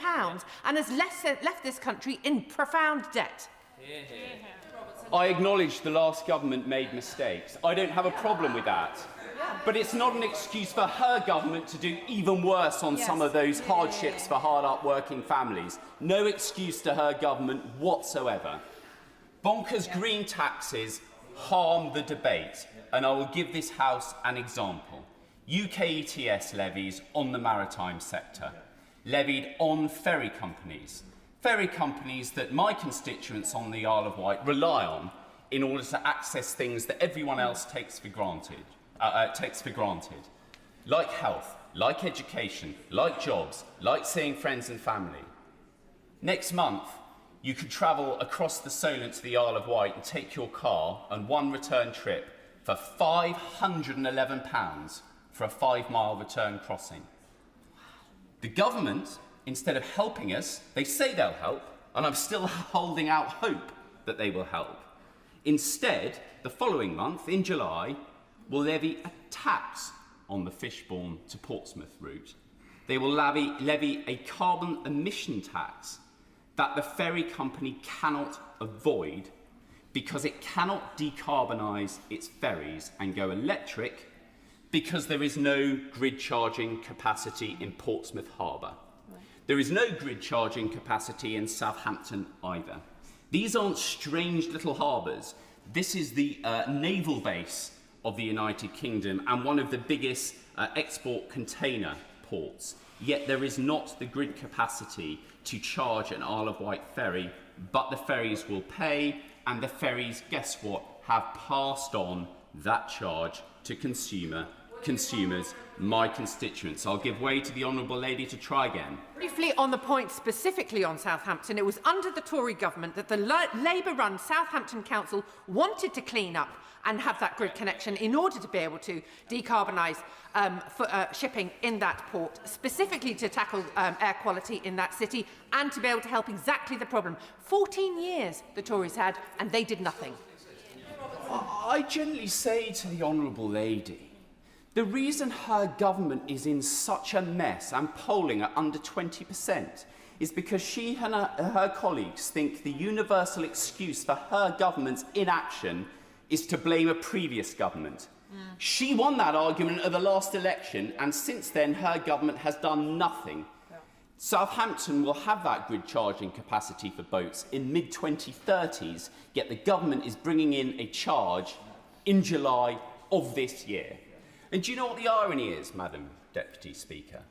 and has left this country in profound debt. I acknowledge the last government made mistakes. I don't have a problem with that. But it's not an excuse for her government to do even worse on some of those hardships for hard-up working families. No excuse to her government whatsoever. Bonkers green taxes harm the debate, and I will give this House an example. UK ETS levies on the maritime sector, levied on ferry companies that my constituents on the Isle of Wight rely on in order to access things that everyone else takes for granted, like health, like education, like jobs, like seeing friends and family. Next month, you could travel across the Solent to the Isle of Wight and take your car on one return trip for £511 for a 5-mile return crossing. The government, instead of helping us, they say they'll help, and I'm still holding out hope that they will help. Instead, the following month, in July, will levy a tax on the Fishbourne to Portsmouth route. They will levy a carbon emission tax that the ferry company cannot avoid because it cannot decarbonise its ferries and go electric because there is no grid charging capacity in Portsmouth Harbour. There is no grid charging capacity in Southampton either. These aren't strange little harbours. This is the naval base of the United Kingdom and one of the biggest export container ports. Yet there is not the grid capacity to charge an Isle of Wight ferry, but the ferries will pay, and the ferries, guess what, have passed on that charge to consumers, my constituents. I'll give way to the Honourable Lady to try again. Briefly on the point specifically on Southampton, it was under the Tory government that the Labour-run Southampton Council wanted to clean up and have that grid connection in order to be able to decarbonise shipping in that port, specifically to tackle air quality in that city and to be able to help exactly the problem. 14 years the Tories had, and they did nothing. I generally say to the Honourable Lady, the reason her government is in such a mess and polling at under 20% is because she and her colleagues think the universal excuse for her government's inaction is to blame a previous government. She won that argument at the last election, and since then her government has done nothing. Southampton will have that grid charging capacity for boats in mid-2030s, yet the government is bringing in a charge in July of this year. And do you know what the irony is, Madam Deputy Speaker?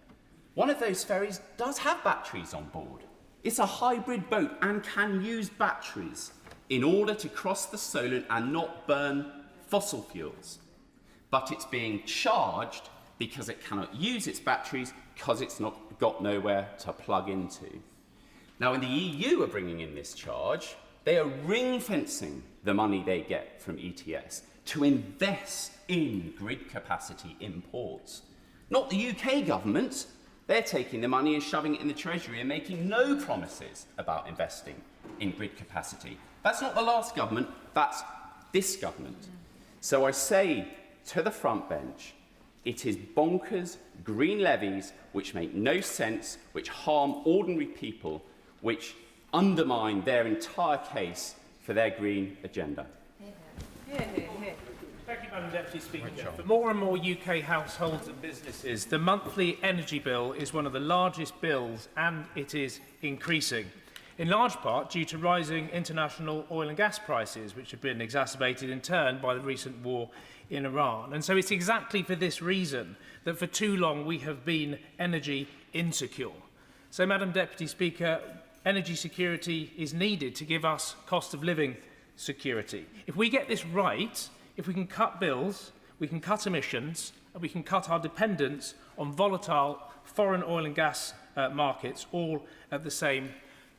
One of those ferries does have batteries on board. It's a hybrid boat and can use batteries in order to cross the Solent and not burn fossil fuels. But it's being charged because it cannot use its batteries because it's not got nowhere to plug into. Now, when the EU are bringing in this charge, they are ring-fencing the money they get from ETS to invest in grid capacity imports. Not the UK government. They're taking the money and shoving it in the Treasury and making no promises about investing in grid capacity. That's not the last government, that's this government. So I say to the front bench, it is bonkers green levies which make no sense, which harm ordinary people, which undermine their entire case for their green agenda. Thank you, Madam Deputy Speaker. For more and more UK households and businesses, the monthly energy bill is one of the largest bills, and it is increasing, in large part due to rising international oil and gas prices, which have been exacerbated in turn by the recent war in Iran. And so it's exactly for this reason that for too long we have been energy insecure. So, Madam Deputy Speaker, energy security is needed to give us cost of living security. If we get this right, if we can cut bills, we can cut emissions, and we can cut our dependence on volatile foreign oil and gas markets all at the same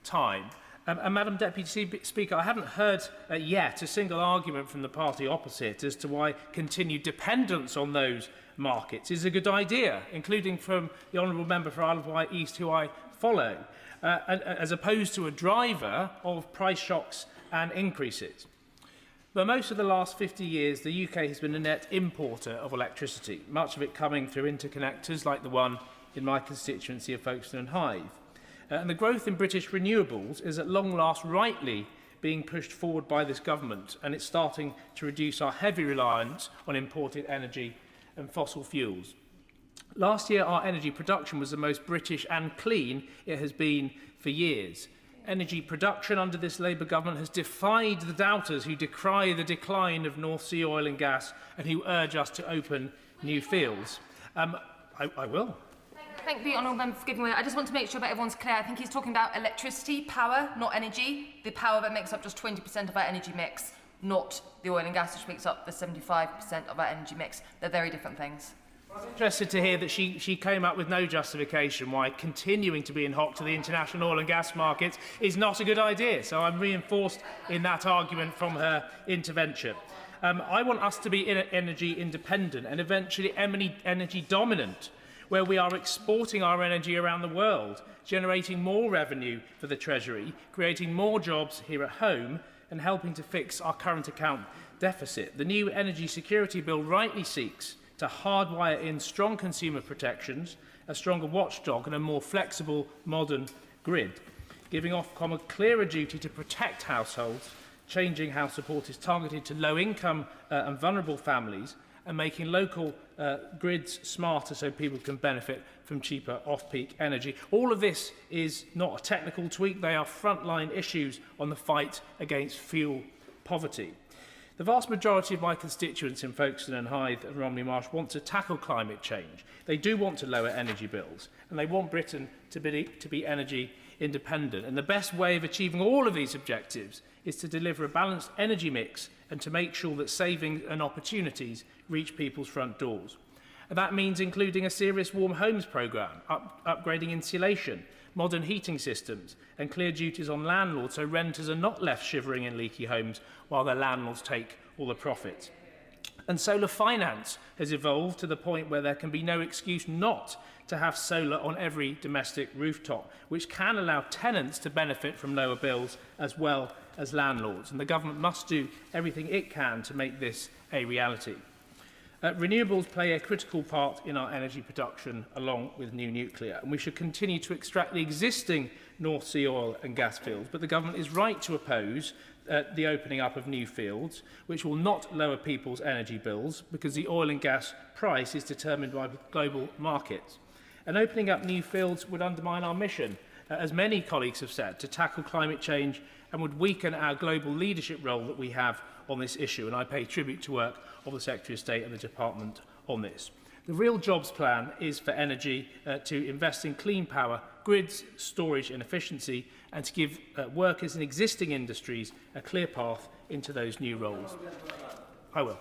time. And Madam Deputy Speaker, I haven't heard yet a single argument from the party opposite as to why continued dependence on those markets is a good idea, including from the Honourable Member for Isle of Wight East, who I follow, as opposed to a driver of price shocks and increases. For most of the last 50 years, the UK has been a net importer of electricity, much of it coming through interconnectors like the one in my constituency of Folkestone and Hythe. And the growth in British renewables is at long last rightly being pushed forward by this government, and it's starting to reduce our heavy reliance on imported energy and fossil fuels. Last year, our energy production was the most British and clean it has been for years. Energy production under this Labour government has defied the doubters who decry the decline of North Sea oil and gas and who urge us to open new fields. I will. Thank the Honourable Member for giving way. I just want to make sure that everyone's clear. I think he's talking about electricity, power, not energy. The power that makes up just 20% of our energy mix, not the oil and gas, which makes up the 75% of our energy mix. They're very different things. I was interested to hear that she came up with no justification why continuing to be in hock to the international oil and gas markets is not a good idea. So I'm reinforced in that argument from her intervention. I want us to be energy independent and eventually energy dominant, where we are exporting our energy around the world, generating more revenue for the Treasury, creating more jobs here at home, and helping to fix our current account deficit. The new Energy Security Bill rightly seeks to hardwire in strong consumer protections, a stronger watchdog, and a more flexible, modern grid, giving Ofcom a clearer duty to protect households, changing how support is targeted to low-income and vulnerable families, and making local grids smarter so people can benefit from cheaper off-peak energy. All of this is not a technical tweak. They are frontline issues on the fight against fuel poverty. The vast majority of my constituents in Folkestone and Hythe and Romney Marsh want to tackle climate change. They do want to lower energy bills, and they want Britain to be energy independent. And the best way of achieving all of these objectives is to deliver a balanced energy mix and to make sure that savings and opportunities reach people's front doors. And that means including a serious warm homes programme, upgrading insulation, modern heating systems, and clear duties on landlords so renters are not left shivering in leaky homes while their landlords take all the profits. And solar finance has evolved to the point where there can be no excuse not to have solar on every domestic rooftop, which can allow tenants to benefit from lower bills as well as landlords. And the government must do everything it can to make this a reality. Renewables play a critical part in our energy production along with new nuclear, and we should continue to extract the existing North Sea oil and gas fields, but the government is right to oppose the opening up of new fields, which will not lower people's energy bills because the oil and gas price is determined by global markets. And opening up new fields would undermine our mission, as many colleagues have said, to tackle climate change and would weaken our global leadership role that we have on this issue. And I pay tribute to work of the Secretary of State and the Department on this. The real jobs plan is for energy to invest in clean power, grids, storage and efficiency, and to give workers in existing industries a clear path into those new roles. I will.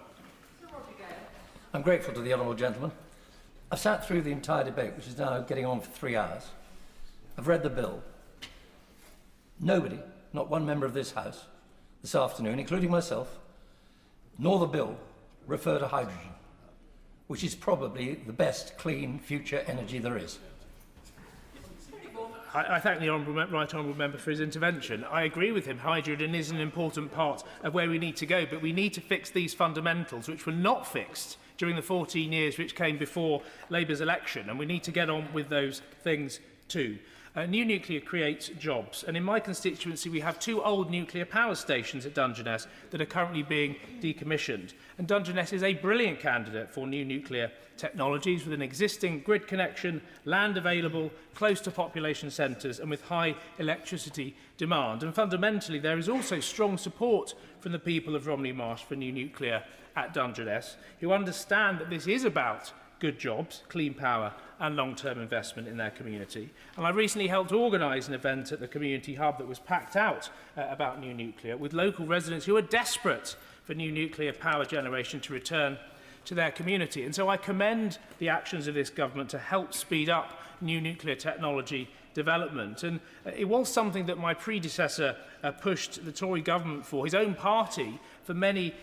I'm grateful to the honourable gentleman. I've sat through the entire debate, which is now getting on for 3 hours. I've read the bill. Nobody, not one member of this House, this afternoon, including myself, nor the bill, refer to hydrogen, which is probably the best clean future energy there is. I thank the right honourable member for his intervention. I agree with him. Hydrogen is an important part of where we need to go, but we need to fix these fundamentals, which were not fixed during the 14 years which came before Labour's election, and we need to get on with those things too. New nuclear creates jobs, and in my constituency we have 2 old nuclear power stations at Dungeness that are currently being decommissioned. And Dungeness is a brilliant candidate for new nuclear technologies with an existing grid connection, land available, close to population centres and with high electricity demand. And fundamentally there is also strong support from the people of Romney Marsh for new nuclear at Dungeness, who understand that this is about good jobs, clean power and long-term investment in their community. And I recently helped organise an event at the community hub that was packed out about new nuclear, with local residents who are desperate for new nuclear power generation to return to their community. And so I commend the actions of this government to help speed up new nuclear technology development. And it was something that my predecessor pushed the Tory government for, his own party, for many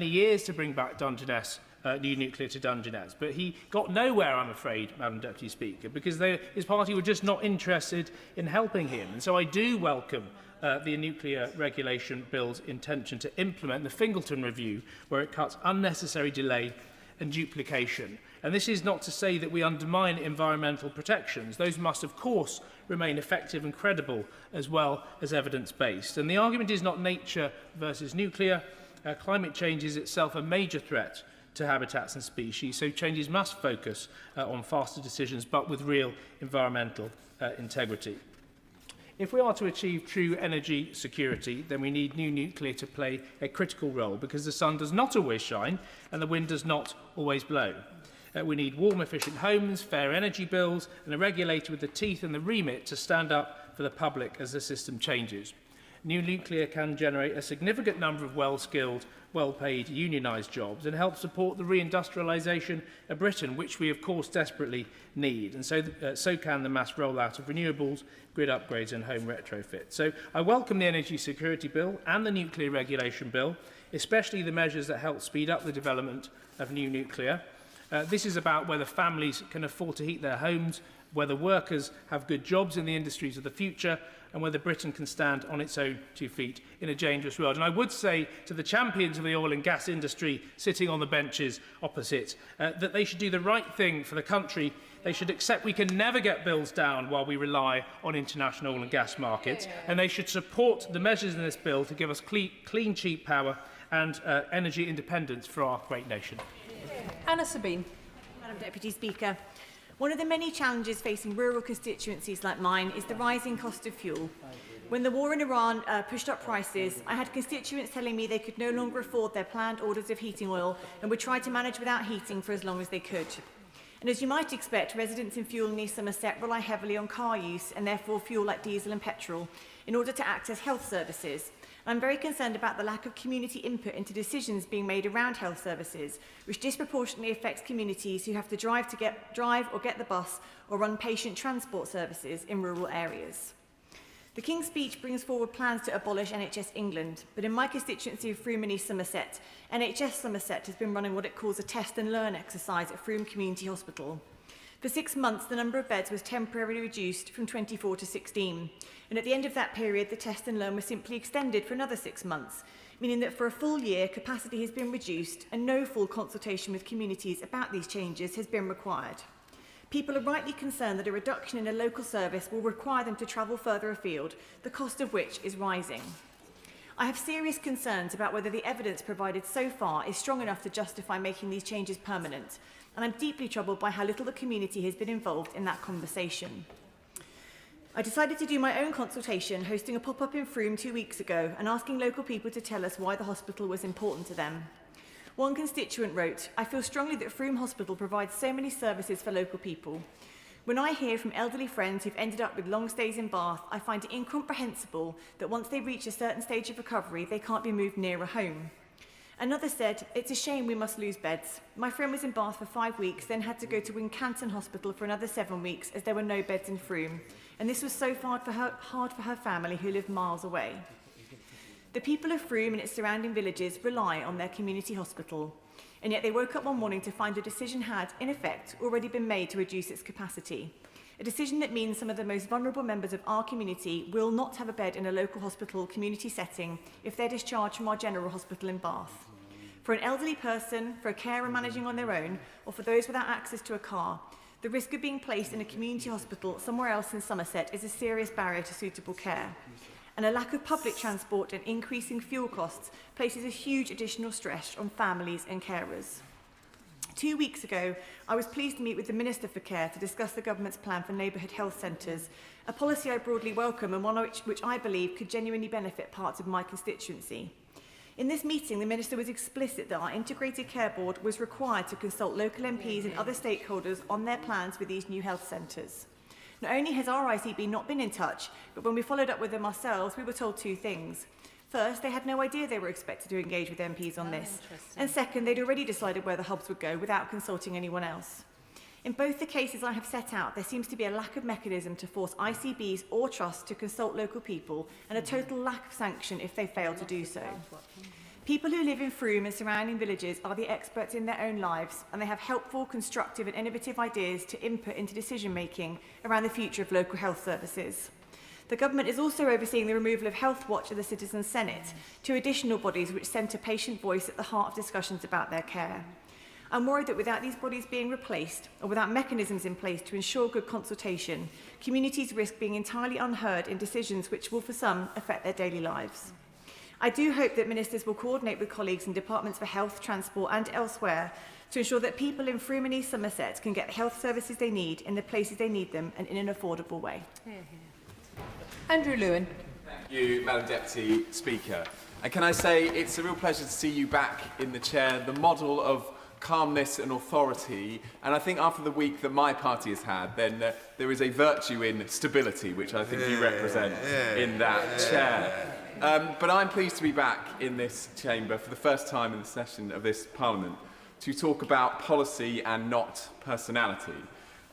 years to bring back Dungeness new nuclear to Dungeness. But he got nowhere, I'm afraid, Madam Deputy Speaker, because his party were just not interested in helping him. And so I do welcome the Nuclear Regulation Bill's intention to implement the Fingleton Review, where it cuts unnecessary delay and duplication. And this is not to say that we undermine environmental protections. Those must, of course, remain effective and credible, as well as evidence-based. And the argument is not nature versus nuclear. Climate change is itself a major threat to habitats and species, so changes must focus on faster decisions, but with real environmental integrity. If we are to achieve true energy security, then we need new nuclear to play a critical role, because the sun does not always shine and the wind does not always blow. We need warm, efficient homes, fair energy bills, and a regulator with the teeth and the remit to stand up for the public as the system changes. New nuclear can generate a significant number of well-skilled, well-paid, unionised jobs and help support the reindustrialisation of Britain, which we, of course, desperately need. And so can the mass rollout of renewables, grid upgrades and home retrofit. So I welcome the Energy Security Bill and the Nuclear Regulation Bill, especially the measures that help speed up the development of new nuclear. This is about whether families can afford to heat their homes, whether workers have good jobs in the industries of the future, and whether Britain can stand on its own 2 feet in a dangerous world. And I would say to the champions of the oil and gas industry sitting on the benches opposite that they should do the right thing for the country. They should accept we can never get bills down while we rely on international oil and gas markets, and they should support the measures in this bill to give us clean, cheap power and energy independence for our great nation. Anna Sabine. Madam Deputy Speaker, one of the many challenges facing rural constituencies like mine is the rising cost of fuel. When the war in Iran pushed up prices, I had constituents telling me they could no longer afford their planned orders of heating oil and would try to manage without heating for as long as they could. And as you might expect, residents in fuel in East Somerset rely heavily on car use and therefore fuel like diesel and petrol in order to access health services. I'm very concerned about the lack of community input into decisions being made around health services, which disproportionately affects communities who have to drive or get the bus or run patient transport services in rural areas. The King's Speech brings forward plans to abolish NHS England, but in my constituency of Frome and East Somerset, NHS Somerset has been running what it calls a test and learn exercise at Frome Community Hospital. For 6 months, the number of beds was temporarily reduced from 24 to 16. And at the end of that period, the test and learn was simply extended for another 6 months, meaning that for a full year, capacity has been reduced and no full consultation with communities about these changes has been required. People are rightly concerned that a reduction in a local service will require them to travel further afield, the cost of which is rising. I have serious concerns about whether the evidence provided so far is strong enough to justify making these changes permanent, and I'm deeply troubled by how little the community has been involved in that conversation. I decided to do my own consultation, hosting a pop-up in Frome 2 weeks ago and asking local people to tell us why the hospital was important to them. One constituent wrote, "I feel strongly that Frome Hospital provides so many services for local people. When I hear from elderly friends who've ended up with long stays in Bath, I find it incomprehensible that once they reach a certain stage of recovery, they can't be moved nearer home." Another said, "It's a shame we must lose beds. My friend was in Bath for 5 weeks, then had to go to Wincanton Hospital for another 7 weeks as there were no beds in Frome. And this was so hard for her family who lived miles away." The people of Frome and its surrounding villages rely on their community hospital. And yet they woke up one morning to find a decision had, in effect, already been made to reduce its capacity. A decision that means some of the most vulnerable members of our community will not have a bed in a local hospital community setting if they're discharged from our general hospital in Bath. For an elderly person, for a carer managing on their own, or for those without access to a car, the risk of being placed in a community hospital somewhere else in Somerset is a serious barrier to suitable care. And a lack of public transport and increasing fuel costs places a huge additional stress on families and carers. 2 weeks ago, I was pleased to meet with the Minister for Care to discuss the government's plan for neighbourhood health centres, a policy I broadly welcome and one which I believe could genuinely benefit parts of my constituency. In this meeting, the Minister was explicit that our Integrated Care Board was required to consult local MPs and other stakeholders on their plans for these new health centres. Not only has our ICB not been in touch, but when we followed up with them ourselves, we were told 2 things. First, they had no idea they were expected to engage with MPs on this. And second, they'd already decided where the hubs would go without consulting anyone else. In both the cases I have set out, there seems to be a lack of mechanism to force ICBs or trusts to consult local people and a total lack of sanction if they fail to do so. People who live in Frome and surrounding villages are the experts in their own lives, and they have helpful, constructive and innovative ideas to input into decision-making around the future of local health services. The government is also overseeing the removal of Health Watch and the Citizens' Senate, 2 additional bodies which centre patient voice at the heart of discussions about their care. I'm worried that without these bodies being replaced, or without mechanisms in place to ensure good consultation, communities risk being entirely unheard in decisions which will, for some, affect their daily lives. I do hope that ministers will coordinate with colleagues in departments for health, transport and elsewhere to ensure that people in Frome and East Somerset can get the health services they need in the places they need them and in an affordable way. Andrew Lewin. Thank you, Madam Deputy Speaker. And can I say it's a real pleasure to see you back in the chair, the model of calmness and authority. And I think after the week that my party has had, then there is a virtue in stability, which I think you represent in that chair. But I'm pleased to be back in this chamber for the first time in the session of this Parliament to talk about policy and not personality.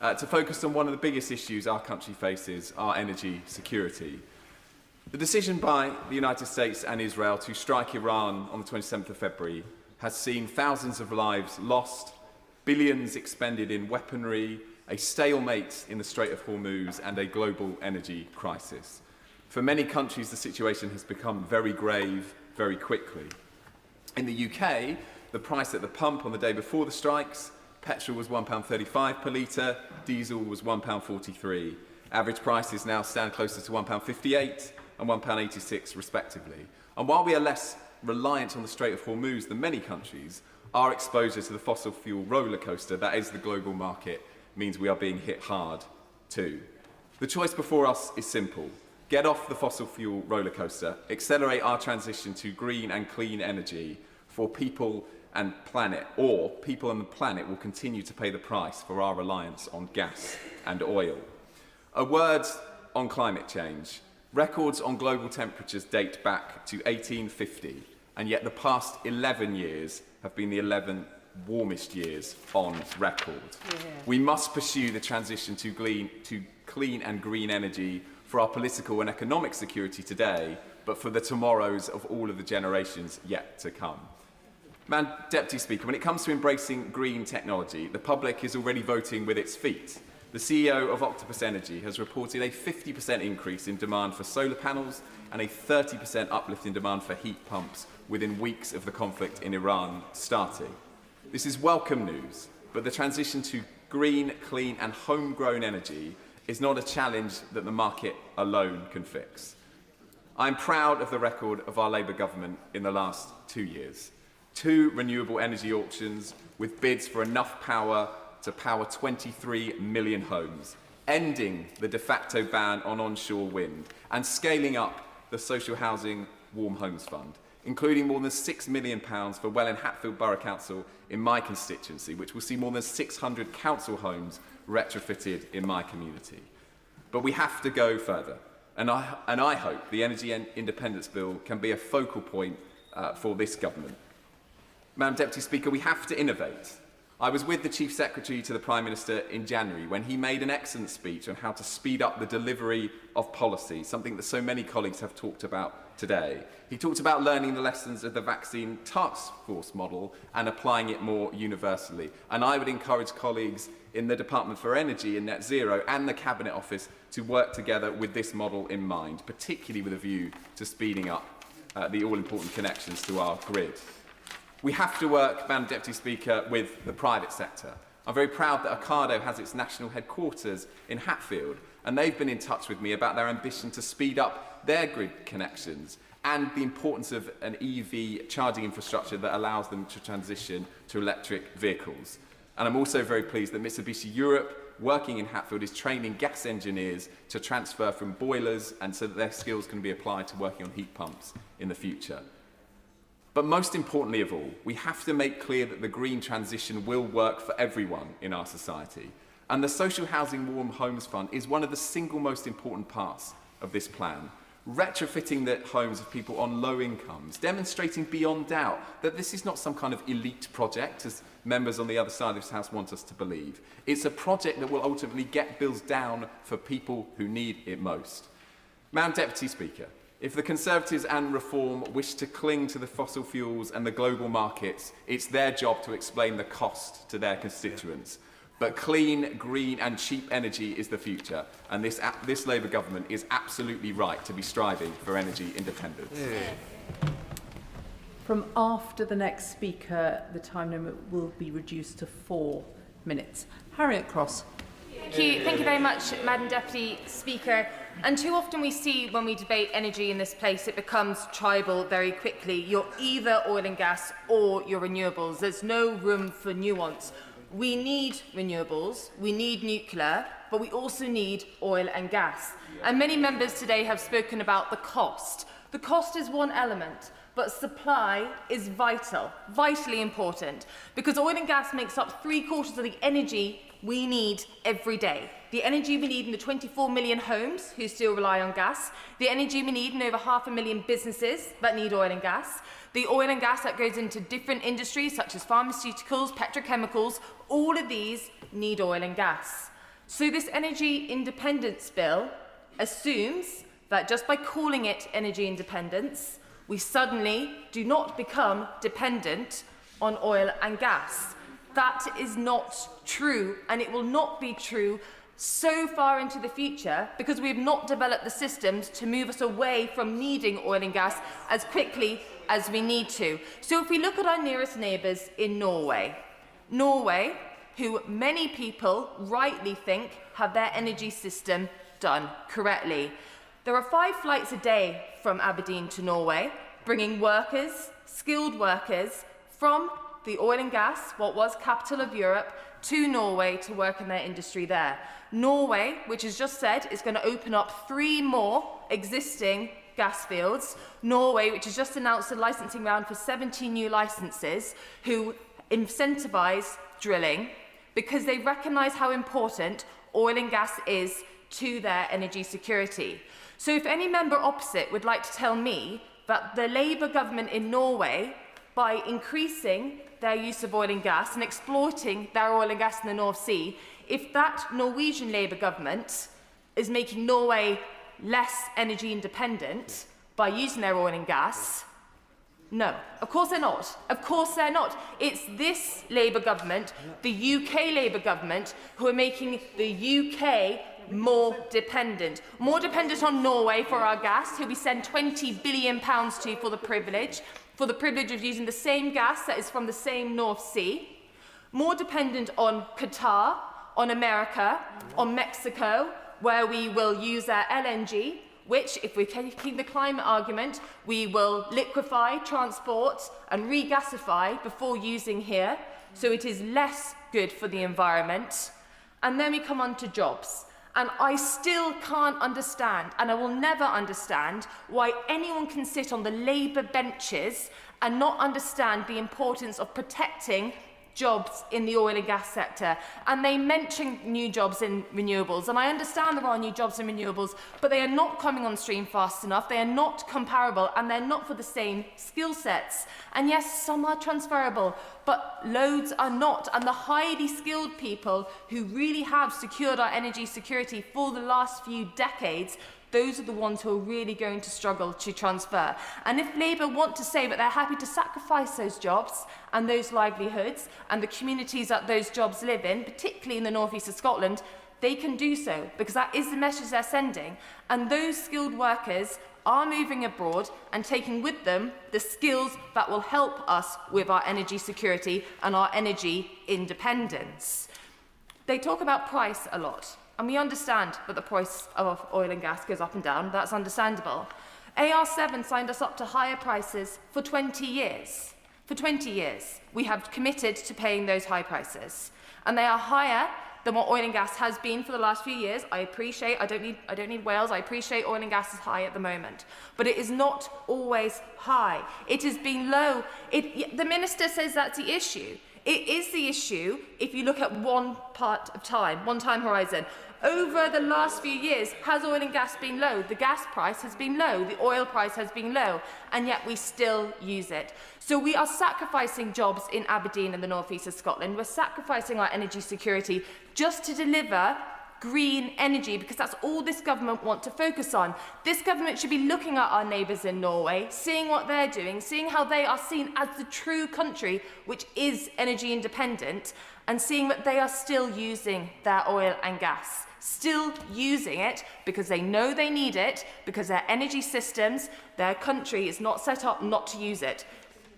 To focus on one of the biggest issues our country faces, our energy security. The decision by the United States and Israel to strike Iran on the 27th of February has seen thousands of lives lost, billions expended in weaponry, a stalemate in the Strait of Hormuz and a global energy crisis. For many countries, the situation has become very grave very quickly. In the UK, the price at the pump on the day before the strikes, petrol was £1.35 per litre, diesel was £1.43. Average prices now stand closer to £1.58 and £1.86 respectively. And while we are less reliant on the Strait of Hormuz than many countries, our exposure to the fossil fuel roller coaster, that is the global market, means we are being hit hard too. The choice before us is simple. Get off the fossil fuel roller coaster, accelerate our transition to green and clean energy for people and planet, or people and the planet will continue to pay the price for our reliance on gas and oil. A word on climate change. Records on global temperatures date back to 1850, and yet the past 11 years have been the 11 warmest years on record. We must pursue the transition to clean and green energy for our political and economic security today, but for the tomorrows of all of the generations yet to come. Madam Deputy Speaker, when it comes to embracing green technology, the public is already voting with its feet. The CEO of Octopus Energy has reported a 50% increase in demand for solar panels and a 30% uplift in demand for heat pumps within weeks of the conflict in Iran starting. This is welcome news, but the transition to green, clean and homegrown energy is not a challenge that the market alone can fix. I'm proud of the record of our Labour government in the last 2 years. 2 renewable energy auctions with bids for enough power to power 23 million homes, ending the de facto ban on onshore wind and scaling up the social housing Warm Homes Fund. including more than £6 million for Welwyn Hatfield Borough Council in my constituency, which will see more than 600 council homes retrofitted in my community. But we have to go further, and I hope the Energy Independence Bill can be a focal point for this government. Madam Deputy Speaker, we have to innovate. I was with the Chief Secretary to the Prime Minister in January when he made an excellent speech on how to speed up the delivery of policy, something that so many colleagues have talked about today. He talked about learning the lessons of the vaccine task force model and applying it more universally. And I would encourage colleagues in the Department for Energy and Net Zero and the Cabinet Office to work together with this model in mind, particularly with a view to speeding up the all-important connections to our grid. We have to work, Madam Deputy Speaker, with the private sector. I'm very proud that Ocado has its national headquarters in Hatfield, and they've been in touch with me about their ambition to speed up their grid connections and the importance of an EV charging infrastructure that allows them to transition to electric vehicles. And I'm also very pleased that Mitsubishi Europe, working in Hatfield, is training gas engineers to transfer from boilers and so that their skills can be applied to working on heat pumps in the future. But most importantly of all, we have to make clear that the green transition will work for everyone in our society. And the Social Housing Warm Homes Fund is one of the single most important parts of this plan. Retrofitting the homes of people on low incomes, demonstrating beyond doubt that this is not some kind of elite project, as members on the other side of this House want us to believe. It's a project that will ultimately get bills down for people who need it most. Madam Deputy Speaker, if the Conservatives and Reform wish to cling to the fossil fuels and the global markets, it's their job to explain the cost to their constituents. But clean, green and cheap energy is the future, and this Labour government is absolutely right to be striving for energy independence. From after the next speaker, the time limit will be reduced to 4 minutes. Harriet Cross. Thank you very much, Madam Deputy Speaker. And too often we see when we debate energy in this place, it becomes tribal very quickly. You're either oil and gas or you're renewables. There's no room for nuance. We need renewables, we need nuclear, but we also need oil and gas. And many members today have spoken about the cost. The cost is one element, but supply is vitally important, because oil and gas makes up 3/4 of the energy we need every day. The energy we need in the 24 million homes who still rely on gas, the energy we need in over 500,000 businesses that need oil and gas, the oil and gas that goes into different industries such as pharmaceuticals, petrochemicals, all of these need oil and gas. So this energy independence bill assumes that just by calling it energy independence, we suddenly do not become dependent on oil and gas. That is not true, and it will not be true so far into the future because we have not developed the systems to move us away from needing oil and gas as quickly as we need to. So if we look at our nearest neighbours in Norway, who many people rightly think have their energy system done correctly. There are 5 flights a day from Aberdeen to Norway, bringing workers, skilled workers, from the oil and gas, what was capital of Europe, to Norway to work in their industry there. Norway, which has just said is going to open up 3 more existing gas fields. Norway, which has just announced a licensing round for 17 new licenses, who incentivise drilling because they recognise how important oil and gas is to their energy security. So if any member opposite would like to tell me that the Labour government in Norway, by increasing their use of oil and gas and exploiting their oil and gas in the North Sea, if that Norwegian Labour government is making Norway less energy independent by using their oil and gas, no, of course they're not. Of course they're not. It's this Labour government, the UK Labour government, who are making the UK more dependent on Norway for our gas, who we send £20 billion to for the privilege of using the same gas that is from the same North Sea, more dependent on Qatar, on America, on Mexico, where we will use our LNG, which, if we're taking the climate argument, we will liquefy, transport and regasify before using here, so it is less good for the environment. And then we come on to jobs. And I still can't understand, and I will never understand, why anyone can sit on the Labour benches and not understand the importance of protecting jobs in the oil and gas sector. And they mention new jobs in renewables, and I understand there are new jobs in renewables, but they are not coming on stream fast enough, they are not comparable, and they're not for the same skill sets. And yes, some are transferable, but loads are not. And the highly skilled people who really have secured our energy security for the last few decades, those are the ones who are really going to struggle to transfer. And if Labour want to say that they're happy to sacrifice those jobs and those livelihoods and the communities that those jobs live in, particularly in the northeast of Scotland, they can do so, because that is the message they're sending. And those skilled workers are moving abroad and taking with them the skills that will help us with our energy security and our energy independence. They talk about price a lot. And we understand that the price of oil and gas goes up and down. That's understandable. AR7 signed us up to higher prices for 20 years. For 20 years, we have committed to paying those high prices. And they are higher than what oil and gas has been for the last few years. I appreciate, I don't need Wales, I appreciate oil and gas is high at the moment. But it is not always high. It has been low. The Minister says that's the issue. It is the issue if you look at one time horizon. Over the last few years, has oil and gas been low? The gas price has been low, the oil price has been low, and yet we still use it. So we are sacrificing jobs in Aberdeen and the northeast of Scotland. We're sacrificing our energy security just to deliver green energy, because that's all this government wants to focus on. This government should be looking at our neighbours in Norway, seeing what they're doing, seeing how they are seen as the true country which is energy independent, and seeing that they are still using their oil and gas. Still using it because they know they need it, because their energy systems, their country is not set up not to use it.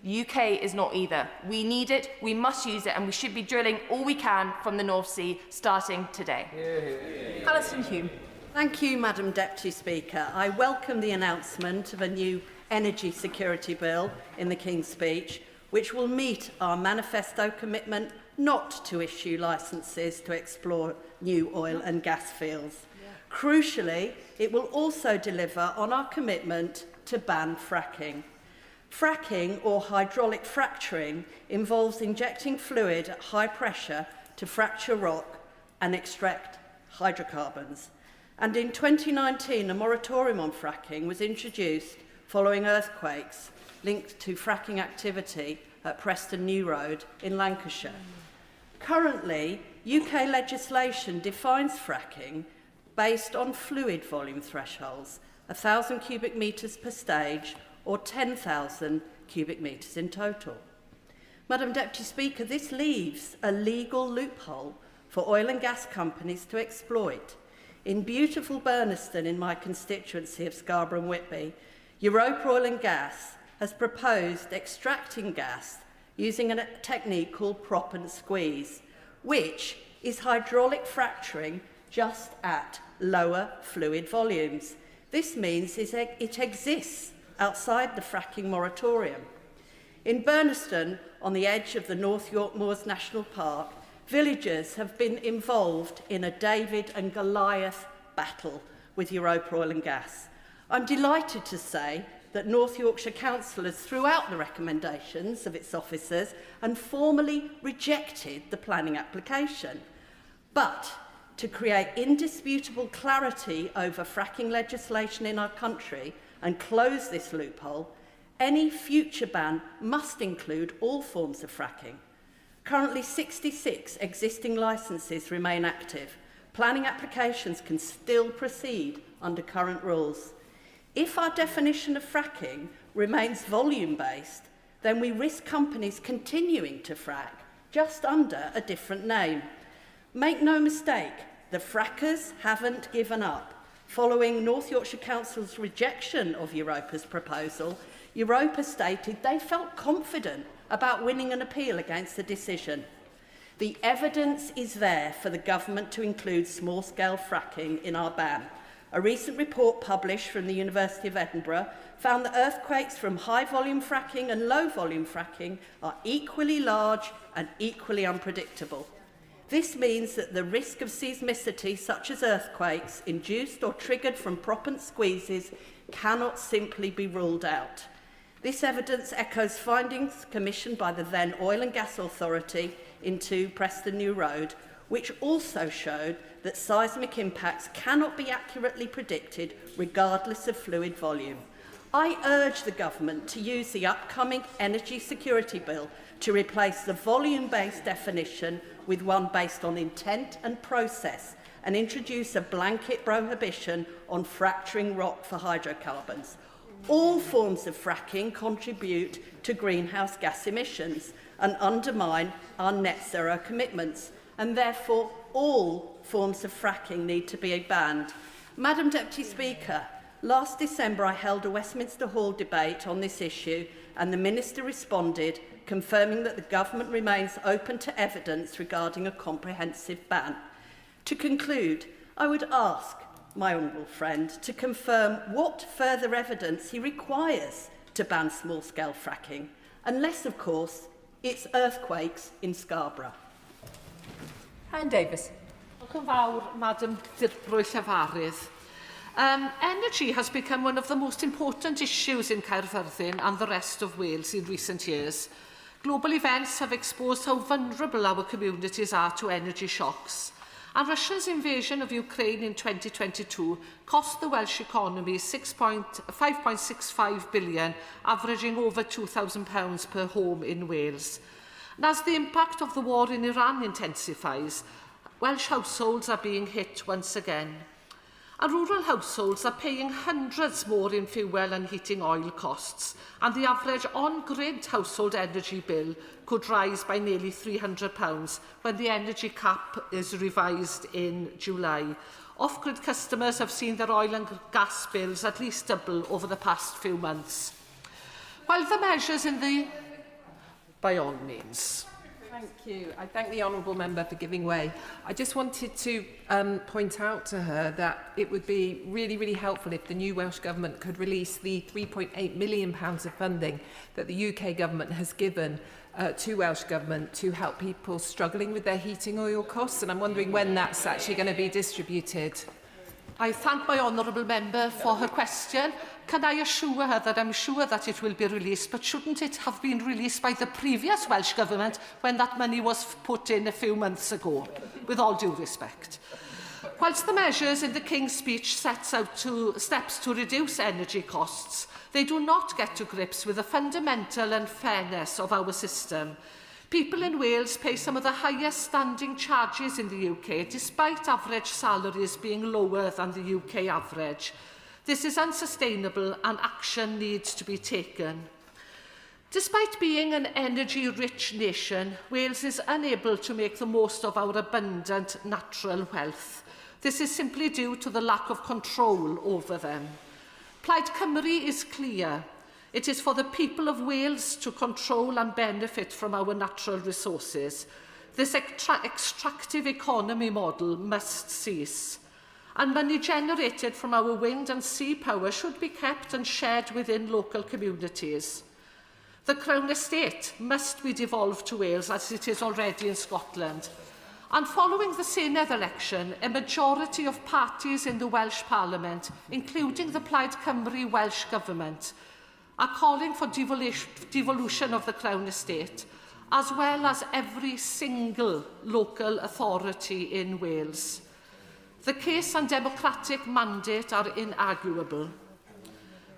The UK is not either. We need it, we must use it, and we should be drilling all we can from the North Sea starting today. Alison Hume. Thank you, Madam Deputy Speaker. I welcome the announcement of a new energy security bill in the King's Speech, which will meet our manifesto commitment not to issue licences to explore new oil and gas fields. Crucially, it will also deliver on our commitment to ban fracking. Fracking, or hydraulic fracturing, involves injecting fluid at high pressure to fracture rock and extract hydrocarbons. And in 2019, a moratorium on fracking was introduced following earthquakes linked to fracking activity at Preston New Road in Lancashire. Currently, UK legislation defines fracking based on fluid volume thresholds, 1,000 cubic metres per stage or 10,000 cubic metres in total. Madam Deputy Speaker, this leaves a legal loophole for oil and gas companies to exploit. In beautiful Burniston, in my constituency of Scarborough and Whitby, Europa Oil and Gas has proposed extracting gas using a technique called prop and squeeze, which is hydraulic fracturing just at lower fluid volumes. This means it exists outside the fracking moratorium. In Burniston, on the edge of the North York Moors National Park, villagers have been involved in a David and Goliath battle with Europa Oil and Gas. I'm delighted to say that North Yorkshire councillors threw out the recommendations of its officers and formally rejected the planning application. But to create indisputable clarity over fracking legislation in our country and close this loophole, any future ban must include all forms of fracking. Currently, 66 existing licences remain active. Planning applications can still proceed under current rules. If our definition of fracking remains volume-based, then we risk companies continuing to frack, just under a different name. Make no mistake, the frackers haven't given up. Following North Yorkshire Council's rejection of Europa's proposal, Europa stated they felt confident about winning an appeal against the decision. The evidence is there for the government to include small-scale fracking in our ban. A recent report published from the University of Edinburgh found that earthquakes from high-volume fracking and low-volume fracking are equally large and equally unpredictable. This means that the risk of seismicity, such as earthquakes, induced or triggered from proppant squeezes, cannot simply be ruled out. This evidence echoes findings commissioned by the then Oil and Gas Authority into Preston New Road, which also showed that seismic impacts cannot be accurately predicted regardless of fluid volume. I urge the government to use the upcoming Energy Security Bill to replace the volume-based definition with one based on intent and process, and introduce a blanket prohibition on fracturing rock for hydrocarbons. All forms of fracking contribute to greenhouse gas emissions and undermine our net zero commitments, and therefore all forms of fracking need to be banned. Madam Deputy Speaker, last December I held a Westminster Hall debate on this issue, and the Minister responded, confirming that the government remains open to evidence regarding a comprehensive ban. To conclude, I would ask my honourable friend to confirm what further evidence he requires to ban small-scale fracking, unless, of course, it's earthquakes in Scarborough. Anne Davis. Diolch yn fawr, Madam Dirprwy Llefarydd. Energy has become one of the most important issues in Caerfyrddin and the rest of Wales in recent years. Global events have exposed how vulnerable our communities are to energy shocks. And Russia's invasion of Ukraine in 2022 cost the Welsh economy £5.65 billion, averaging over £2,000 per home in Wales. And as the impact of the war in Iran intensifies, Welsh households are being hit once again. And rural households are paying hundreds more in fuel and heating oil costs, and the average on-grid household energy bill could rise by nearly £300 when the energy cap is revised in July. Off-grid customers have seen their oil and gas bills at least double over the past few months. While the measures in the... By all means. Thank you. I thank the honourable member for giving way. I just wanted to point out to her that it would be really, really helpful if the new Welsh Government could release the £3.8 million of funding that the UK Government has given to Welsh Government to help people struggling with their heating oil costs. And I'm wondering when that's actually going to be distributed. I thank my honourable member for her question. Can I assure her that I'm sure that it will be released, but shouldn't it have been released by the previous Welsh Government when that money was put in a few months ago, with all due respect? Whilst the measures in the King's speech sets out steps to reduce energy costs, they do not get to grips with the fundamental unfairness of our system. People in Wales pay some of the highest standing charges in the UK, despite average salaries being lower than the UK average. This is unsustainable and action needs to be taken. Despite being an energy-rich nation, Wales is unable to make the most of our abundant natural wealth. This is simply due to the lack of control over them. Plaid Cymru is clear. It is for the people of Wales to control and benefit from our natural resources. This extractive economy model must cease. And money generated from our wind and sea power should be kept and shared within local communities. The Crown Estate must be devolved to Wales as it is already in Scotland. And following the Senedd election, a majority of parties in the Welsh Parliament, including the Plaid Cymru Welsh Government, are calling for devolution of the Crown Estate, as well as every single local authority in Wales. The case and democratic mandate are inarguable.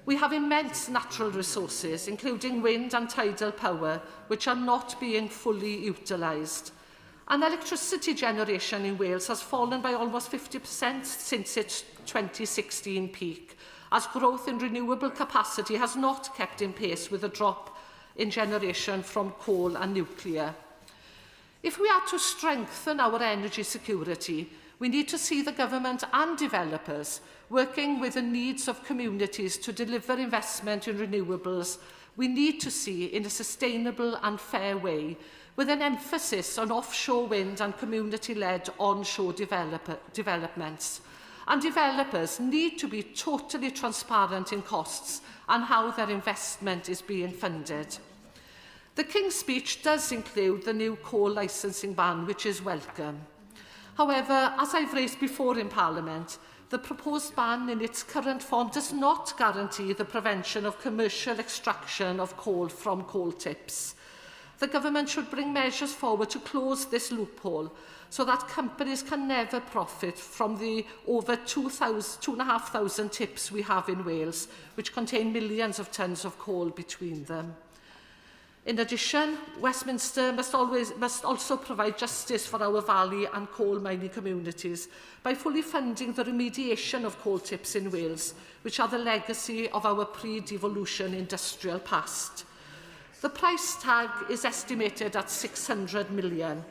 We have immense natural resources, including wind and tidal power, which are not being fully utilised. And electricity generation in Wales has fallen by almost 50% since its 2016 peak, as growth in renewable capacity has not kept in pace with a drop in generation from coal and nuclear. If we are to strengthen our energy security, we need to see the government and developers working with the needs of communities to deliver investment in renewables. We need to see in a sustainable and fair way, with an emphasis on offshore wind and community-led onshore developments. And developers need to be totally transparent in costs and how their investment is being funded. The King's Speech does include the new coal licensing ban, which is welcome. However, as I've raised before in Parliament, the proposed ban in its current form does not guarantee the prevention of commercial extraction of coal from coal tips. The government should bring measures forward to close this loophole so that companies can never profit from the over 2,500 tips we have in Wales, which contain millions of tonnes of coal between them. In addition, Westminster must also provide justice for our valley and coal mining communities by fully funding the remediation of coal tips in Wales, which are the legacy of our pre-devolution industrial past. The price tag is estimated at 600 million.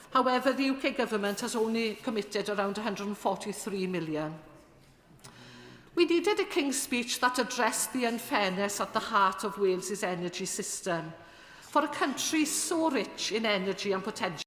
However, the UK government has only committed around 143 million. We needed a King's Speech that addressed the unfairness at the heart of Wales's energy system. For a country so rich in energy and potential,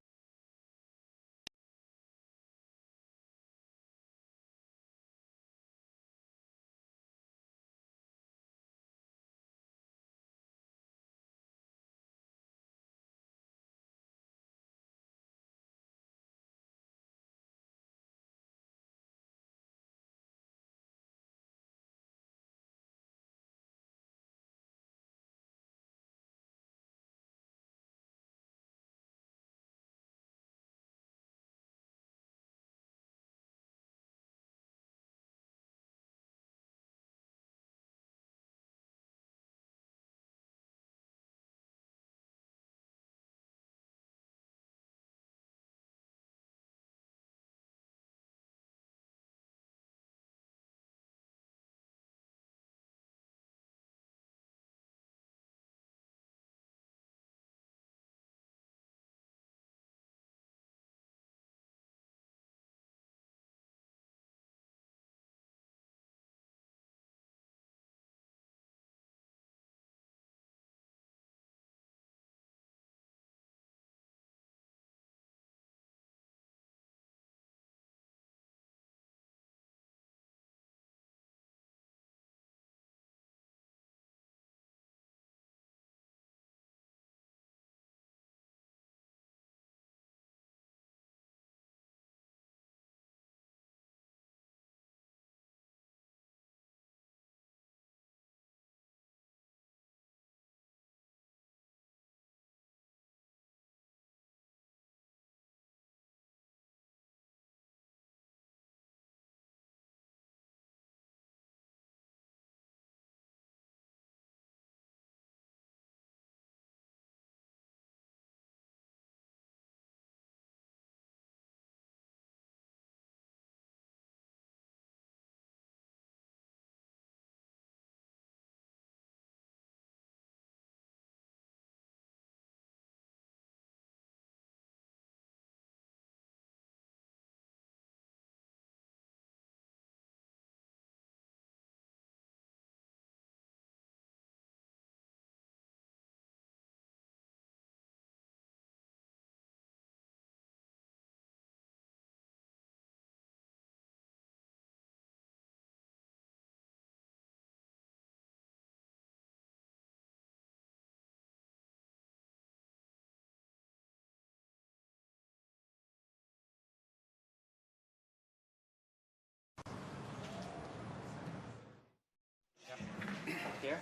Here.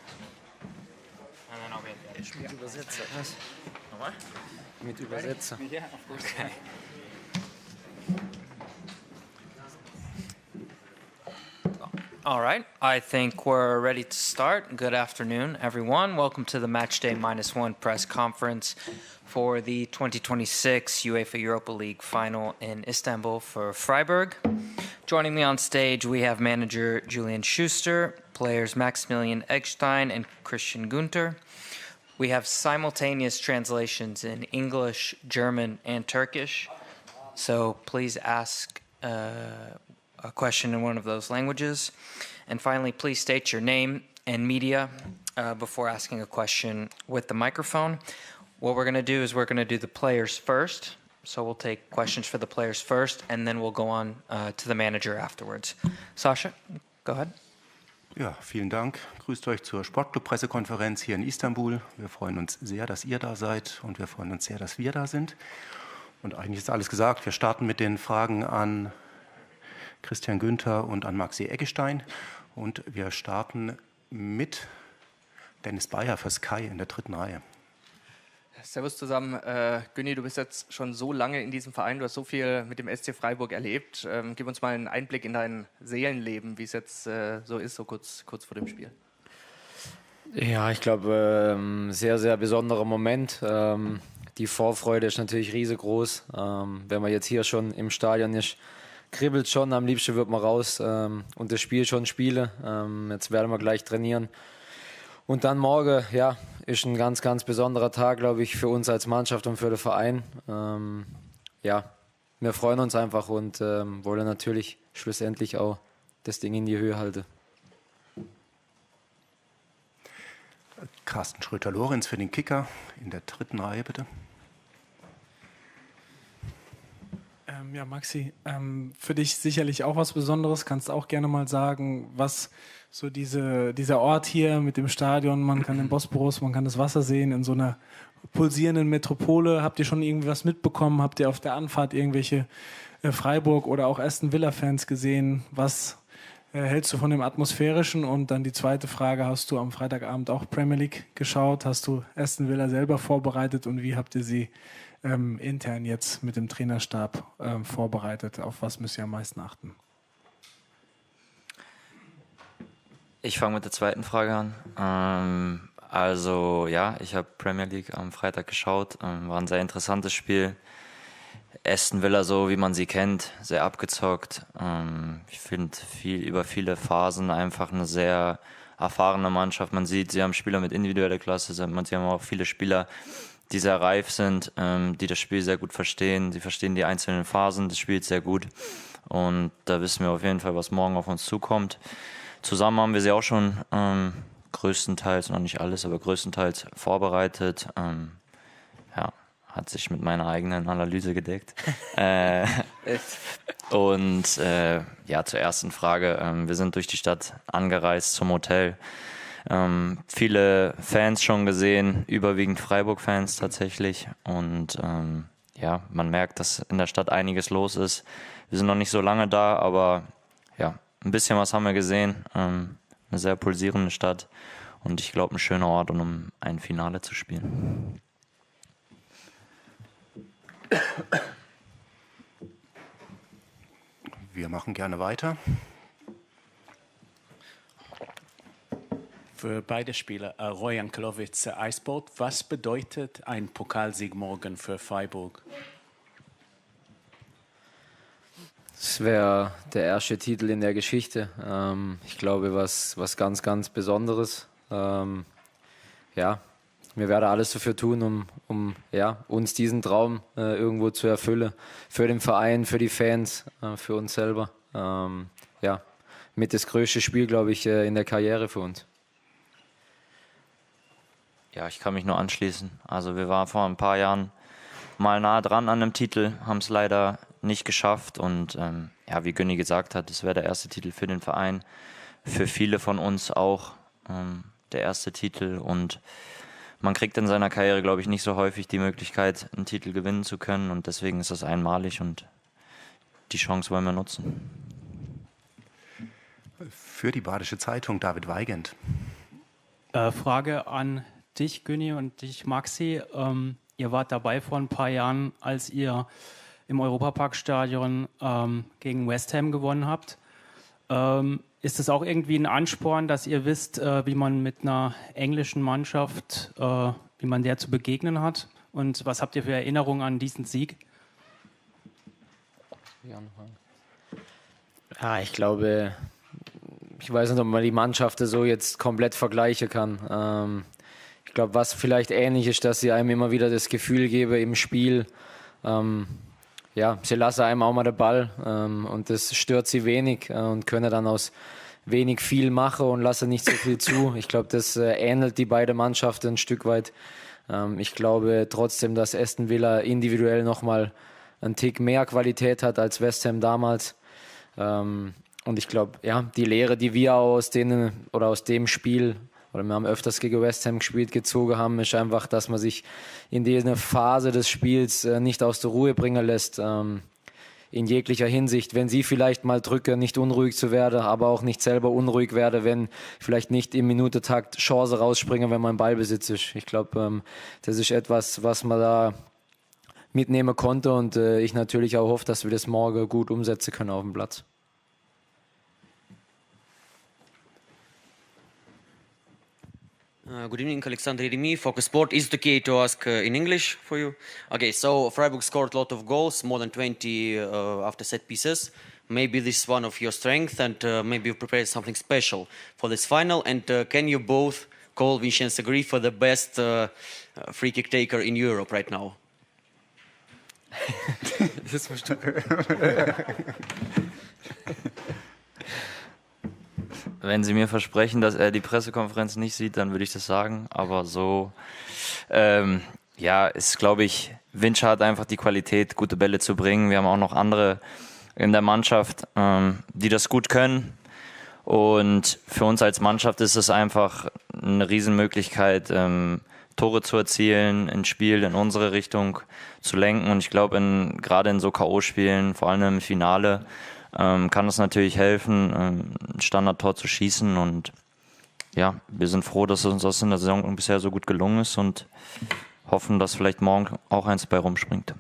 And then I'll be at the Ich mit Übersetzer. Was? Nochmal? Mit Übersetzer. Yeah, of course. Okay. All right, I think we're ready to start. Good afternoon, everyone. Welcome to the Matchday -1 press conference for the 2026 UEFA Europa League final in Istanbul for Freiburg. Joining me on stage, we have manager Julian Schuster, players Maximilian Eggstein and Christian Günther. We have simultaneous translations in English, German, and Turkish. So please ask a question in one of those languages. And finally, please state your name and media before asking a question with the microphone. What we're going to do is we're going to do the players first. So we'll take questions for the players first, and then we'll go on to the manager afterwards. Sasha, go ahead. Ja, vielen Dank. Grüßt euch zur Sportclub-Pressekonferenz hier in Istanbul. Wir freuen uns sehr, dass ihr da seid und wir freuen uns sehr, dass wir da sind. Und eigentlich ist alles gesagt. Wir starten mit den Fragen an Christian Günther und an Maxi Eggestein. Und wir starten mit Dennis Bayer für Sky in der 3. Reihe. Servus zusammen. Günni, du bist jetzt schon so lange in diesem Verein, du hast so viel mit dem SC Freiburg erlebt. Gib uns mal einen Einblick in dein Seelenleben, wie es jetzt so ist, so kurz vor dem Spiel. Ja, ich glaube, sehr, sehr besonderer Moment. Die Vorfreude ist natürlich riesengroß. Wenn man jetzt hier schon im Stadion ist, kribbelt schon, am liebsten wird man raus und das Spiel schon spielen. Jetzt werden wir gleich trainieren. Und dann morgen, ja, ist ein ganz, ganz besonderer Tag, glaube ich, für uns als Mannschaft und für den Verein. Ja, wir freuen uns einfach und wollen natürlich schlussendlich auch das Ding in die Höhe halten. Carsten Schröter-Lorenz für den Kicker in der 3. Reihe, bitte. Ja, Maxi, für dich sicherlich auch was Besonderes. Kannst auch gerne mal sagen, was so dieser Ort hier mit dem Stadion, man kann den Bosporus, man kann das Wasser sehen in so einer pulsierenden Metropole. Habt ihr schon irgendwie was mitbekommen? Habt ihr auf der Anfahrt irgendwelche Freiburg- oder auch Aston Villa-Fans gesehen? Was hältst du von dem Atmosphärischen? Und dann die zweite Frage, hast du am Freitagabend auch Premier League geschaut? Hast du Aston Villa selber vorbereitet und wie habt ihr sie intern jetzt mit dem Trainerstab vorbereitet? Auf was müsst ihr am meisten achten? Ich fange mit der zweiten Frage an. Also ja, ich habe Premier League am Freitag geschaut. War ein sehr interessantes Spiel. Aston Villa, so wie man sie kennt, sehr abgezockt. Ich finde über viele Phasen einfach eine sehr erfahrene Mannschaft. Man sieht, sie haben Spieler mit individueller Klasse, sie haben auch viele Spieler, die sehr reif sind, die das Spiel sehr gut verstehen. Sie verstehen die einzelnen Phasen des Spiels sehr gut. Und da wissen wir auf jeden Fall, was morgen auf uns zukommt. Zusammen haben wir sie auch schon größtenteils, noch nicht alles, aber größtenteils vorbereitet. Ja, hat sich mit meiner eigenen Analyse gedeckt. Und ja, zur ersten Frage. Wir sind durch die Stadt angereist zum Hotel. Viele Fans schon gesehen, überwiegend Freiburg-Fans tatsächlich. Und ja, man merkt, dass in der Stadt einiges los ist. Wir sind noch nicht so lange da, aber ja, ein bisschen was haben wir gesehen. Eine sehr pulsierende Stadt und ich glaube, ein schöner Ort, um ein Finale zu spielen. Wir machen gerne weiter. Für beide Spieler, Roy Ankelowitz, iSport, was bedeutet ein Pokalsieg morgen für Freiburg? Es wäre der erste Titel in der Geschichte. Ich glaube, was ganz, ganz Besonderes. Ja, wir werden alles dafür tun, um ja, uns diesen Traum irgendwo zu erfüllen. Für den Verein, für die Fans, für uns selber. Ja, mit das größte Spiel, glaube ich, in der Karriere für uns. Ja, ich kann mich nur anschließen. Also wir waren vor ein paar Jahren mal nah dran an einem Titel, haben es leider nicht geschafft und ja, wie Günni gesagt hat, das wäre der erste Titel für den Verein, für viele von uns auch der erste Titel und man kriegt in seiner Karriere, glaube ich, nicht so häufig die Möglichkeit, einen Titel gewinnen zu können und deswegen ist das einmalig und die Chance wollen wir nutzen. Für die Badische Zeitung David Weigand. Frage an dich, Günni, und dich, Maxi. Ihr wart dabei vor ein paar Jahren, als ihr im Europaparkstadion gegen West Ham gewonnen habt. Ist es auch irgendwie ein Ansporn, dass ihr wisst, wie man mit einer englischen Mannschaft, wie man der zu begegnen hat? Und was habt ihr für Erinnerungen an diesen Sieg? Ja, ich glaube, ich weiß nicht, ob man die Mannschaften so jetzt komplett vergleichen kann. Ich glaube, was vielleicht ähnlich ist, dass sie einem immer wieder das Gefühl geben im Spiel, ja, sie lassen einem auch mal den Ball und das stört sie wenig und können dann aus wenig viel machen und lassen nicht so viel zu. Ich glaube, das ähnelt die beiden Mannschaften ein Stück weit. Ich glaube trotzdem, dass Aston Villa individuell nochmal einen Tick mehr Qualität hat als West Ham damals. Und ich glaube, ja, die Lehre, die wir aus dem Spiel, oder wir haben öfters gegen West Ham gespielt, gezogen haben, ist einfach, dass man sich in dieser Phase des Spiels nicht aus der Ruhe bringen lässt, in jeglicher Hinsicht. Wenn sie vielleicht mal drücken, nicht unruhig zu werden, aber auch nicht selber unruhig werden, wenn vielleicht nicht im Minutentakt Chancen rausspringen, wenn man im Ballbesitz ist. Ich glaube, das ist etwas, was man da mitnehmen konnte und ich natürlich auch hoffe, dass wir das morgen gut umsetzen können auf dem Platz. Good evening, Alexander Remy, Focus Sport. Is it okay to ask in English for you? Okay, so Freiburg scored a lot of goals, more than 20 after set pieces. Maybe this is one of your strengths, and maybe you prepared something special for this final. And can you both call Vincenzo Grif for the best free kick taker in Europe right now? Das musst du. Wenn Sie mir versprechen, dass er die Pressekonferenz nicht sieht, dann würde ich das sagen. Aber so, ist, glaube ich, Vince hat einfach die Qualität, gute Bälle zu bringen. Wir haben auch noch andere in der Mannschaft, die das gut können. Und für uns als Mannschaft ist es einfach eine Riesenmöglichkeit, Tore zu erzielen, ein Spiel in unsere Richtung zu lenken. Und ich glaube, gerade in so K.O.-Spielen, vor allem im Finale, kann es natürlich helfen, ein Standardtor zu schießen. Und ja, wir sind froh, dass uns das in der Saison bisher so gut gelungen ist und hoffen, dass vielleicht morgen auch eins bei rumspringt.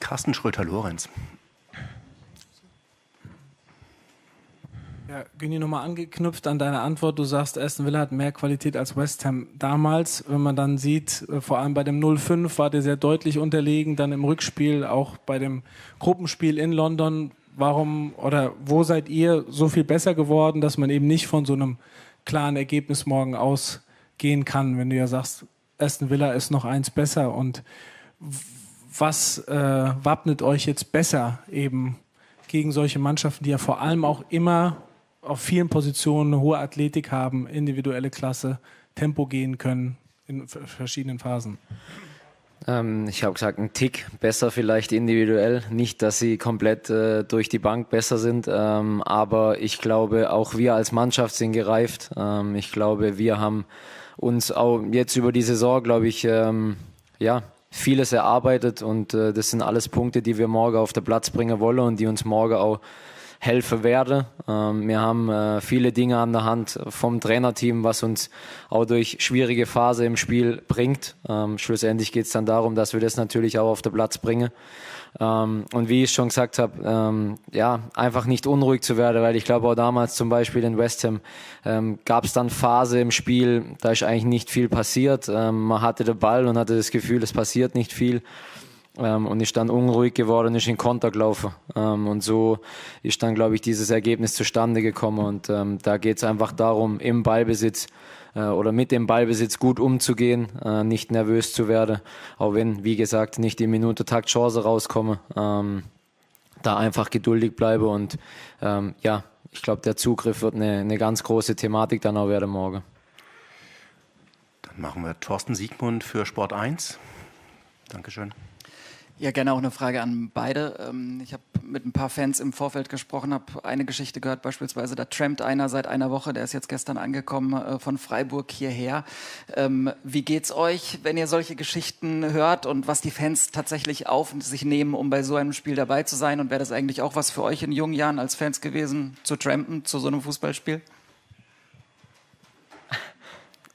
Carsten Schröter-Lorenz. Ja, Güni, nochmal angeknüpft an deine Antwort. Du sagst, Aston Villa hat mehr Qualität als West Ham damals. Wenn man dann sieht, vor allem bei dem 0-5 war der sehr deutlich unterlegen, dann im Rückspiel, auch bei dem Gruppenspiel in London. Warum oder wo seid ihr so viel besser geworden, dass man eben nicht von so einem klaren Ergebnis morgen ausgehen kann, wenn du ja sagst, Aston Villa ist noch eins besser? Und was wappnet euch jetzt besser eben gegen solche Mannschaften, die ja vor allem auch immer auf vielen Positionen eine hohe Athletik haben, individuelle Klasse, Tempo gehen können in verschiedenen Phasen? Ich habe gesagt, ein Tick besser vielleicht individuell. Nicht, dass sie komplett durch die Bank besser sind, aber ich glaube, auch wir als Mannschaft sind gereift. Ich glaube, wir haben uns auch jetzt über die Saison, glaube ich, vieles erarbeitet und das sind alles Punkte, die wir morgen auf den Platz bringen wollen und die uns morgen auch helfen werden. Wir haben viele Dinge an der Hand vom Trainerteam, was uns auch durch schwierige Phase im Spiel bringt. Schlussendlich geht es dann darum, dass wir das natürlich auch auf den Platz bringen. Und wie ich schon gesagt habe, einfach nicht unruhig zu werden, weil ich glaube auch damals zum Beispiel in West Ham gab es dann Phase im Spiel, da ist eigentlich nicht viel passiert. Man hatte den Ball und hatte das Gefühl, es passiert nicht viel. Und ist dann unruhig geworden, ist in Konter gelaufen. Und so ist dann, glaube ich, dieses Ergebnis zustande gekommen. Und da geht es einfach darum, im Ballbesitz oder mit dem Ballbesitz gut umzugehen, nicht nervös zu werden, auch wenn, wie gesagt, nicht im Minutentakt Chance rauskommen. Da einfach geduldig bleibe und ich glaube, der Zugriff wird eine ganz große Thematik dann auch werden morgen. Dann machen wir Thorsten Siegmund für Sport 1. Dankeschön. Ja, gerne auch eine Frage an beide. Ich habe mit ein paar Fans im Vorfeld gesprochen, habe eine Geschichte gehört, beispielsweise da trampt einer seit einer Woche, der ist jetzt gestern angekommen von Freiburg hierher. Wie geht's euch, wenn ihr solche Geschichten hört und was die Fans tatsächlich auf sich nehmen, um bei so einem Spiel dabei zu sein? Und wäre das eigentlich auch was für euch in jungen Jahren als Fans gewesen, zu trampen zu so einem Fußballspiel?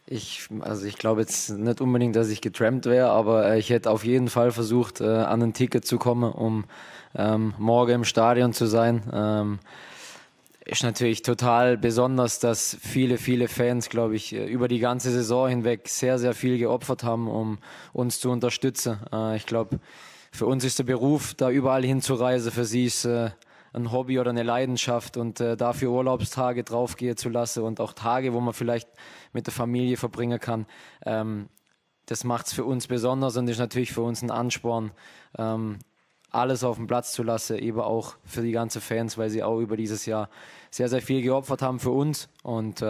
Ich glaube jetzt nicht unbedingt, dass ich getrampt wäre, aber ich hätte auf jeden Fall versucht, an ein Ticket zu kommen, um morgen im Stadion zu sein. Ist natürlich total besonders, dass viele Fans, glaube ich, über die ganze Saison hinweg sehr, sehr viel geopfert haben, um uns zu unterstützen. Ich glaube, für uns ist der Beruf, da überall hinzureisen, für sie ist ein Hobby oder eine Leidenschaft und dafür Urlaubstage draufgehen zu lassen und auch Tage, wo man vielleicht mit der Familie verbringen kann, das macht es für uns besonders und ist natürlich für uns ein Ansporn, alles auf den Platz zu lassen, eben auch für die ganzen Fans, weil sie auch über dieses Jahr sehr, sehr viel geopfert haben für uns und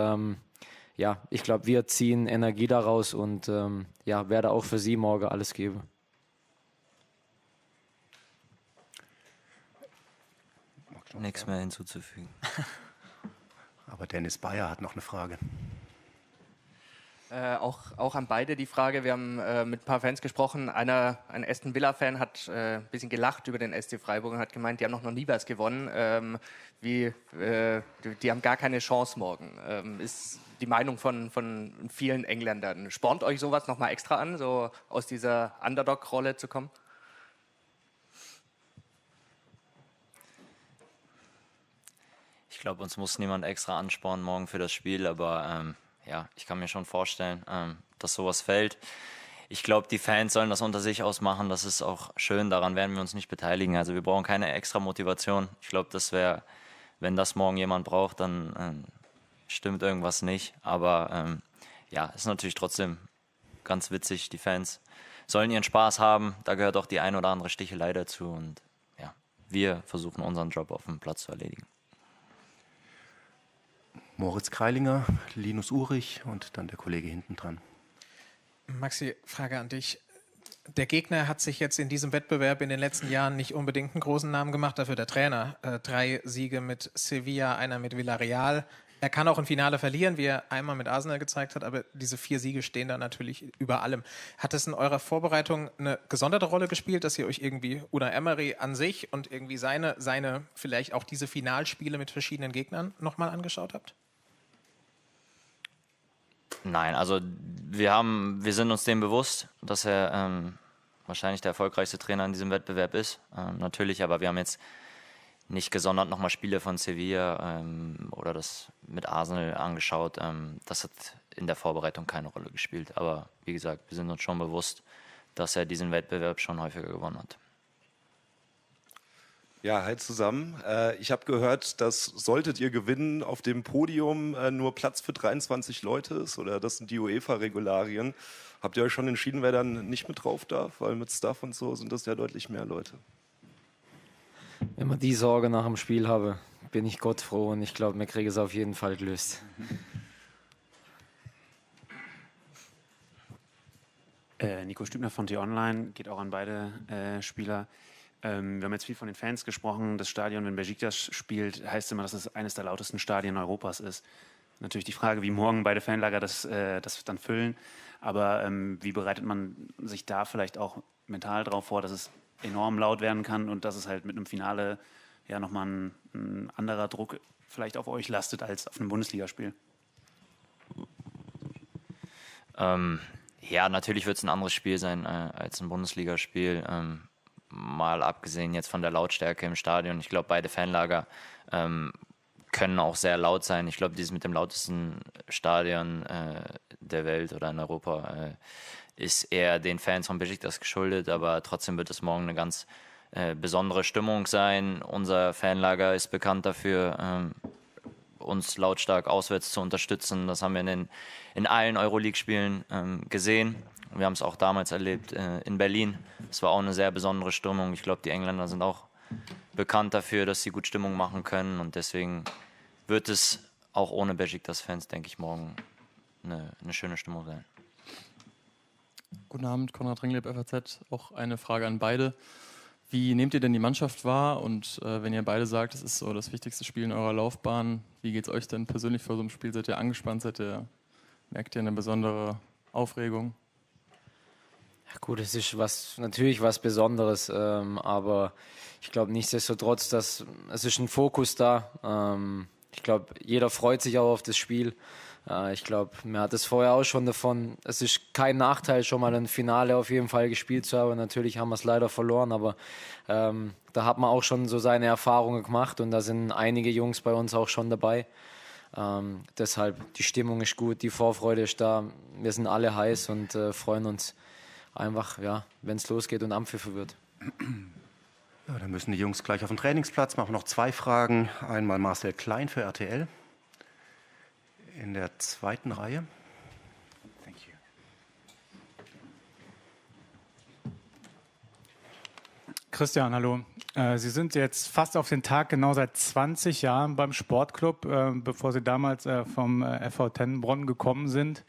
ich glaube, wir ziehen Energie daraus und werde auch für sie morgen alles geben. nichts mehr hinzuzufügen. Aber Dennis Bayer hat noch eine Frage. Auch an beide die Frage, wir haben mit ein paar Fans gesprochen, ein Aston Villa-Fan hat ein bisschen gelacht über den SC Freiburg und hat gemeint, die haben noch nie was gewonnen, die haben gar keine Chance morgen. Ist die Meinung von vielen Engländern. Spornt euch sowas nochmal extra an, so aus dieser Underdog-Rolle zu kommen? Ich glaube, uns muss niemand extra anspornen morgen für das Spiel, aber ja, ich kann mir schon vorstellen, dass sowas fällt. Ich glaube, die Fans sollen das unter sich ausmachen. Das ist auch schön, daran werden wir uns nicht beteiligen. Also wir brauchen keine extra Motivation. Ich glaube, das wäre, wenn das morgen jemand braucht, dann stimmt irgendwas nicht. Aber ja, ist natürlich trotzdem ganz witzig. Die Fans sollen ihren Spaß haben. Da gehört auch die ein oder andere Stichelei dazu. Und ja, wir versuchen unseren Job auf dem Platz zu erledigen. Moritz Kreilinger, Linus Urich und dann der Kollege hinten dran. Maxi, Frage an dich. Der Gegner hat sich jetzt in diesem Wettbewerb in den letzten Jahren nicht unbedingt einen großen Namen gemacht, dafür der Trainer. 3 Siege mit Sevilla, einer mit Villarreal. Er kann auch ein Finale verlieren, wie er einmal mit Arsenal gezeigt hat, aber diese 4 Siege stehen da natürlich über allem. Hat es in eurer Vorbereitung eine gesonderte Rolle gespielt, dass ihr euch irgendwie Unai Emery an sich und irgendwie seine vielleicht auch diese Finalspiele mit verschiedenen Gegnern nochmal angeschaut habt? Nein, also wir sind uns dem bewusst, dass er wahrscheinlich der erfolgreichste Trainer in diesem Wettbewerb ist. Natürlich, aber wir haben jetzt nicht gesondert nochmal Spiele von Sevilla oder das mit Arsenal angeschaut. Das hat in der Vorbereitung keine Rolle gespielt. Aber wie gesagt, wir sind uns schon bewusst, dass er diesen Wettbewerb schon häufiger gewonnen hat. Ja, hi zusammen. Ich habe gehört, dass solltet ihr gewinnen, auf dem Podium nur Platz für 23 Leute ist oder das sind die UEFA-Regularien. Habt ihr euch schon entschieden, wer dann nicht mit drauf darf? Weil mit Staff und so sind das ja deutlich mehr Leute. Wenn man die Sorge nach dem Spiel habe, bin ich Gott froh und ich glaube, wir kriegen es auf jeden Fall gelöst. Nico Stübner von T-Online, geht auch an beide Spieler. Wir haben jetzt viel von den Fans gesprochen. Das Stadion, wenn Besiktas spielt, heißt immer, dass es eines der lautesten Stadien Europas ist. Natürlich die Frage, wie morgen beide Fanlager das dann füllen. Aber wie bereitet man sich da vielleicht auch mental drauf vor, dass es enorm laut werden kann und dass es halt mit einem Finale ja nochmal ein anderer Druck vielleicht auf euch lastet als auf einem Bundesligaspiel? Ja, natürlich wird es ein anderes Spiel sein als ein Bundesligaspiel. Mal abgesehen jetzt von der Lautstärke im Stadion. Ich glaube, beide Fanlager können auch sehr laut sein. Ich glaube, dieses mit dem lautesten Stadion der Welt oder in Europa ist eher den Fans von Besiktas geschuldet, aber trotzdem wird es morgen eine ganz besondere Stimmung sein. Unser Fanlager ist bekannt dafür, uns lautstark auswärts zu unterstützen. Das haben wir in allen Euroleague-Spielen gesehen. Wir haben es auch damals erlebt in Berlin. Es war auch eine sehr besondere Stimmung. Ich glaube, die Engländer sind auch bekannt dafür, dass sie gut Stimmung machen können. Und deswegen wird es auch ohne Besiktas-Fans, denke ich, morgen eine schöne Stimmung sein. Guten Abend, Konrad Ringleb, FAZ. Auch eine Frage an beide. Wie nehmt ihr denn die Mannschaft wahr? Und wenn ihr beide sagt, es ist so das wichtigste Spiel in eurer Laufbahn, wie geht es euch denn persönlich vor so einem Spiel? Seid ihr angespannt? Merkt ihr eine besondere Aufregung? Ja, gut, es ist natürlich was Besonderes, aber ich glaube nichtsdestotrotz, es ist ein Fokus da. Ich glaube, jeder freut sich auch auf das Spiel. Ich glaube, mir hat es vorher auch schon davon, es ist kein Nachteil, schon mal ein Finale auf jeden Fall gespielt zu haben. Natürlich haben wir es leider verloren, aber da hat man auch schon so seine Erfahrungen gemacht und da sind einige Jungs bei uns auch schon dabei. Deshalb, die Stimmung ist gut, die Vorfreude ist da. Wir sind alle heiß und freuen uns einfach, ja, wenn es losgeht und Ampfiff wird. Ja, dann müssen die Jungs gleich auf den Trainingsplatz. Machen wir noch 2 Fragen. Einmal Marcel Klein für RTL in der 2. Reihe. Thank you. Christian, hallo. Sie sind jetzt fast auf den Tag genau seit 20 Jahren beim Sportclub, bevor Sie damals vom FV Tennenbronn gekommen sind.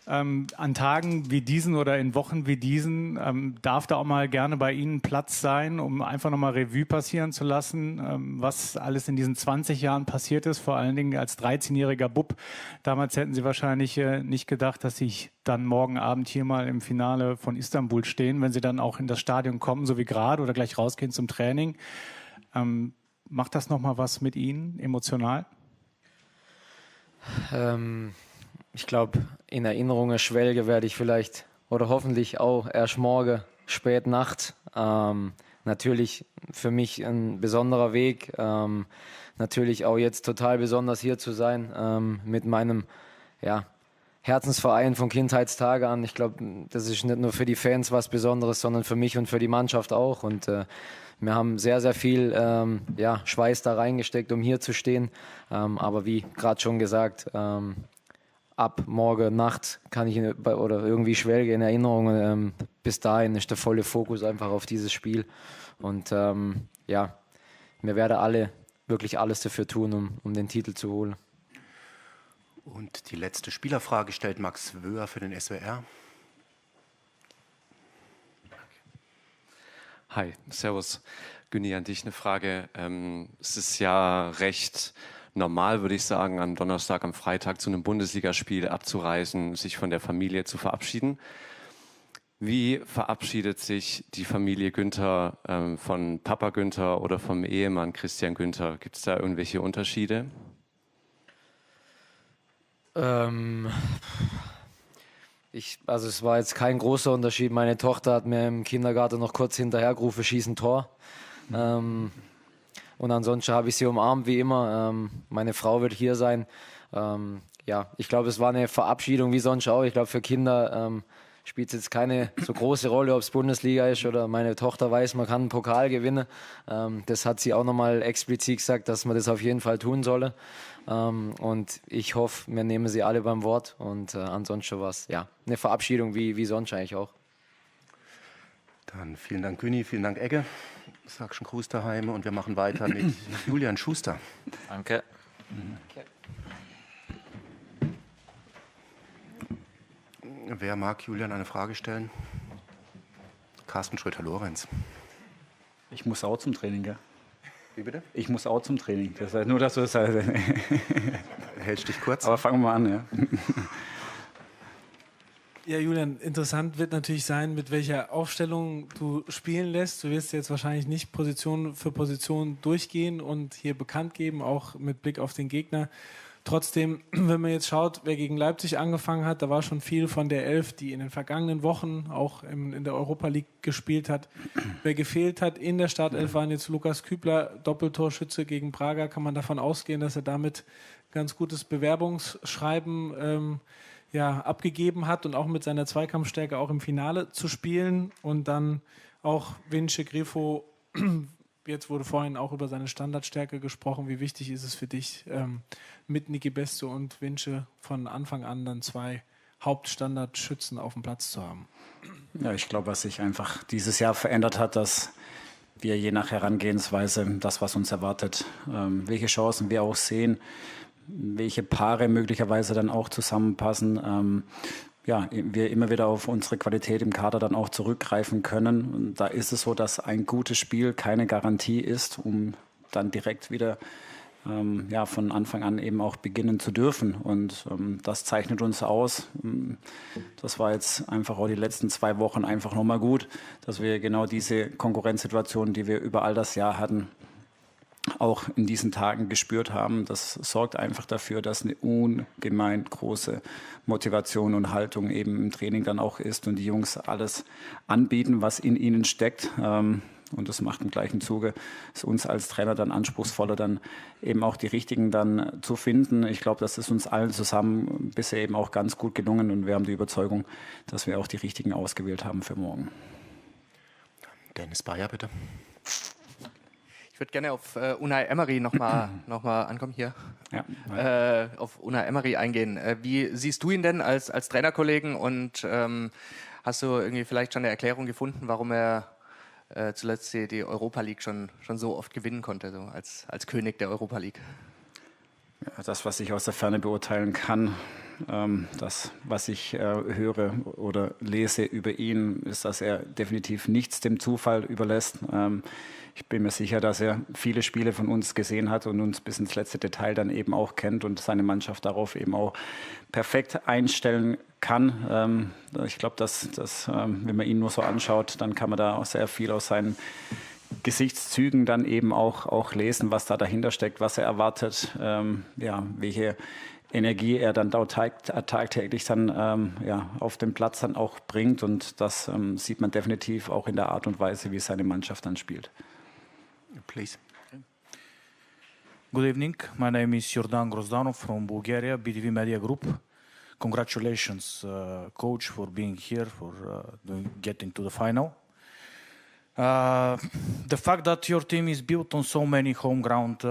An Tagen wie diesen oder in Wochen wie diesen darf da auch mal gerne bei Ihnen Platz sein, um einfach nochmal Revue passieren zu lassen, was alles in diesen 20 Jahren passiert ist, vor allen Dingen als 13-jähriger Bub. Damals hätten Sie wahrscheinlich nicht gedacht, dass Sie dann morgen Abend hier mal im Finale von Istanbul stehen, wenn Sie dann auch in das Stadion kommen, so wie gerade, oder gleich rausgehen zum Training. Macht das nochmal was mit Ihnen emotional? Ich glaube, in Erinnerungen schwelge werde ich vielleicht oder hoffentlich auch erst morgen, spät Nacht. Natürlich für mich ein besonderer Weg. Natürlich auch jetzt total besonders hier zu sein mit meinem Herzensverein von Kindheitstage an. Ich glaube, das ist nicht nur für die Fans was Besonderes, sondern für mich und für die Mannschaft auch. Und wir haben sehr, sehr viel Schweiß da reingesteckt, um hier zu stehen. Aber wie gerade schon gesagt, ab morgen Nacht kann ich oder irgendwie schwelge in Erinnerungen. Bis dahin ist der volle Fokus einfach auf dieses Spiel. Und wir werden alle wirklich alles dafür tun, um den Titel zu holen. Und die letzte Spielerfrage stellt Max Wöhr für den SWR. Hi, servus. Günni, an dich eine Frage. Es ist ja recht normal, würde ich sagen, am Donnerstag, am Freitag zu einem Bundesligaspiel abzureisen, sich von der Familie zu verabschieden. Wie verabschiedet sich die Familie Günther von Papa Günther oder vom Ehemann Christian Günther? Gibt es da irgendwelche Unterschiede? Es war jetzt kein großer Unterschied. Meine Tochter hat mir im Kindergarten noch kurz hinterhergerufen, schieß ein Tor. Und ansonsten habe ich sie umarmt, wie immer. Meine Frau wird hier sein. Ich glaube, es war eine Verabschiedung wie sonst auch. Ich glaube, für Kinder spielt es jetzt keine so große Rolle, ob es Bundesliga ist oder meine Tochter weiß, man kann einen Pokal gewinnen. Das hat sie auch nochmal explizit gesagt, dass man das auf jeden Fall tun solle. Und ich hoffe, wir nehmen sie alle beim Wort. Und ansonsten war es eine Verabschiedung wie sonst eigentlich auch. Dann vielen Dank, Günni, vielen Dank, Egge. Ich sage schon Gruß daheim und wir machen weiter mit Julian Schuster. Danke. Wer mag Julian eine Frage stellen? Carsten Schröter-Lorenz. Ich muss auch zum Training, gell? Wie bitte? Ich muss auch zum Training. Das heißt nur, dass du das heißt. Hältst dich kurz. Aber fangen wir mal an, ja. Ja, Julian, interessant wird natürlich sein, mit welcher Aufstellung du spielen lässt. Du wirst jetzt wahrscheinlich nicht Position für Position durchgehen und hier bekannt geben, auch mit Blick auf den Gegner. Trotzdem, wenn man jetzt schaut, wer gegen Leipzig angefangen hat, da war schon viel von der Elf, die in den vergangenen Wochen auch in der Europa League gespielt hat. Wer gefehlt hat in der Startelf waren jetzt Lukas Kübler, Doppeltorschütze gegen Braga. Kann man davon ausgehen, dass er damit ganz gutes Bewerbungsschreiben abgegeben hat und auch mit seiner Zweikampfstärke auch im Finale zu spielen. Und dann auch Vince Grifo. Jetzt wurde vorhin auch über seine Standardstärke gesprochen. Wie wichtig ist es für dich, mit Niki Besto und Vince von Anfang an dann zwei Hauptstandardschützen auf dem Platz zu haben? Ja, ich glaube, was sich einfach dieses Jahr verändert hat, dass wir je nach Herangehensweise das, was uns erwartet, welche Chancen wir auch sehen, welche Paare möglicherweise dann auch zusammenpassen, wir immer wieder auf unsere Qualität im Kader dann auch zurückgreifen können. Und da ist es so, dass ein gutes Spiel keine Garantie ist, um dann direkt wieder von Anfang an eben auch beginnen zu dürfen. Und das zeichnet uns aus. Das war jetzt einfach auch die letzten 2 Wochen einfach nochmal gut, dass wir genau diese Konkurrenzsituation, die wir über all das Jahr hatten, auch in diesen Tagen gespürt haben. Das sorgt einfach dafür, dass eine ungemein große Motivation und Haltung eben im Training dann auch ist und die Jungs alles anbieten, was in ihnen steckt. Und das macht im gleichen Zuge es uns als Trainer dann anspruchsvoller, dann eben auch die Richtigen dann zu finden. Ich glaube, das ist uns allen zusammen bisher eben auch ganz gut gelungen und wir haben die Überzeugung, dass wir auch die Richtigen ausgewählt haben für morgen. Dennis Bayer, bitte. Ich würde gerne auf Unai Emery noch mal ankommen hier. Ja. Auf Unai Emery eingehen. Wie siehst du ihn denn als Trainerkollegen und hast du irgendwie vielleicht schon eine Erklärung gefunden, warum er zuletzt die Europa League schon so oft gewinnen konnte, so als König der Europa League? Ja, das, was ich aus der Ferne beurteilen kann, Das, was ich höre oder lese über ihn, ist, dass er definitiv nichts dem Zufall überlässt. Ich bin mir sicher, dass er viele Spiele von uns gesehen hat und uns bis ins letzte Detail dann eben auch kennt und seine Mannschaft darauf eben auch perfekt einstellen kann. Ich glaube, dass wenn man ihn nur so anschaut, dann kann man da auch sehr viel aus seinen Gesichtszügen dann eben auch lesen, was da dahinter steckt, was er erwartet, welche Energie er dann dort tagtäglich dann auf dem Platz dann auch bringt, und das sieht man definitiv auch in der Art und Weise, wie seine Mannschaft dann spielt. Please. Good evening. My name is Jordan Grozdanov from Bulgaria, BTV Media Group. Congratulations, coach, for being here, for getting to the final. The fact that your team is built on so many home ground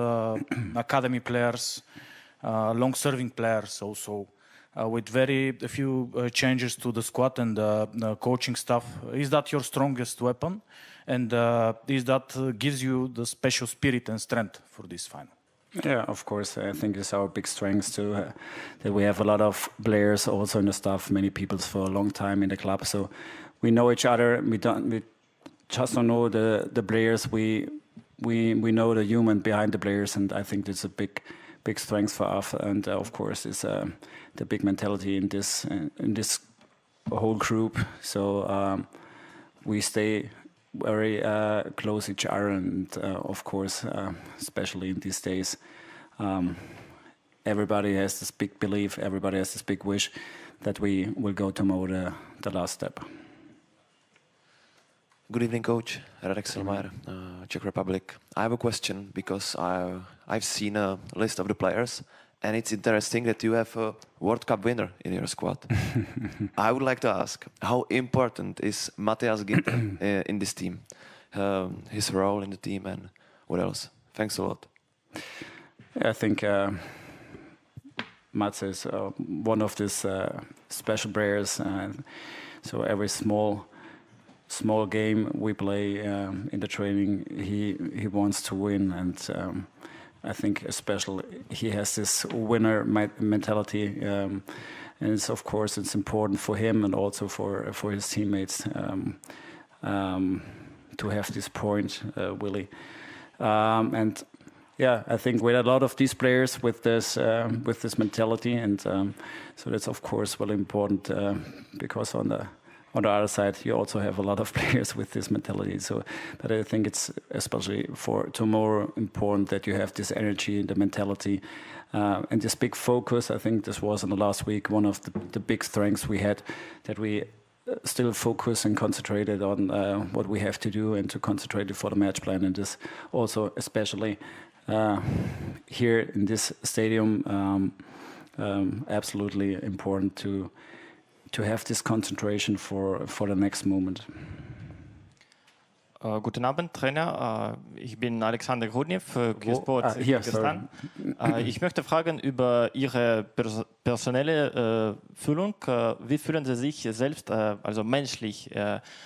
academy players, long-serving players also, with very few changes to the squad and coaching staff, is that your strongest weapon? And is that gives you the special spirit and strength for this final? Yeah, of course. I think it's our big strength too, that we have a lot of players also in the staff, many people for a long time in the club. So we know each other. We just don't know the players. We know the human behind the players, and I think that's a big strength for us. And of course, it's the big mentality in this whole group. So we stay very close each other, and of course, especially in these days, everybody has this big belief, everybody has this big wish that we will go tomorrow the last step. Good evening, Coach. Radek Selmayr, Czech Republic. I have a question because I've seen a list of the players, and it's interesting that you have a World Cup winner in your squad. I would like to ask, how important is Matthias Ginter in this team? His role in the team, and what else? Thanks a lot. Yeah, I think Mats is one of these special players. So every small game we play in the training, he wants to win, and I think especially he has this winner mentality, and of course it's important for him and also for his teammates to have this point, Willie. And yeah, I think we had a lot of these players with this mentality, and so that's of course really important because on the other side, you also have a lot of players with this mentality. So, but I think it's especially for tomorrow important that you have this energy, the mentality, and this big focus. I think this was in the last week one of the big strengths we had, that we still focus and concentrated on what we have to do and to concentrate for the match plan. And this also, especially here in this stadium, absolutely important to have this concentration for the next moment. Guten Abend, Trainer. Ich bin Alexander Grudniev, Sport Kirgisistan. Ich möchte fragen über Ihre personelle Fühlung. Wie fühlen Sie sich selbst, also menschlich?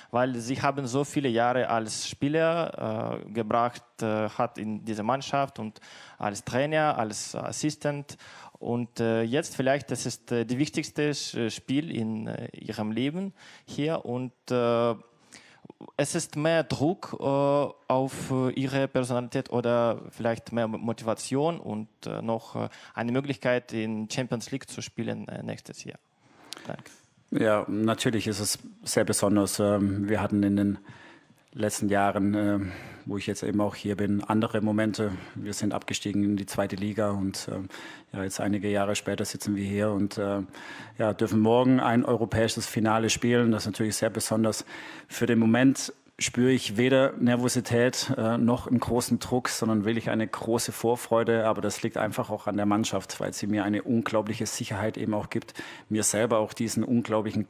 Weil Sie haben so viele Jahre als Spieler gebracht, hat in diese Mannschaft und als Trainer, als Assistent. Und jetzt vielleicht, das ist das wichtigste Spiel in Ihrem Leben hier, und es ist mehr Druck auf Ihre Personalität oder vielleicht mehr Motivation und noch eine Möglichkeit, in Champions League zu spielen nächstes Jahr. Danke. Ja, natürlich ist es sehr besonders. Wir hatten in den letzten Jahren, wo ich jetzt eben auch hier bin, andere Momente. Wir sind abgestiegen in die zweite Liga, und jetzt einige Jahre später sitzen wir hier und dürfen morgen ein europäisches Finale spielen. Das ist natürlich sehr besonders. Für den Moment spüre ich weder Nervosität noch einen großen Druck, sondern wirklich eine große Vorfreude. Aber das liegt einfach auch an der Mannschaft, weil sie mir eine unglaubliche Sicherheit eben auch gibt, mir selber auch diesen unglaublichen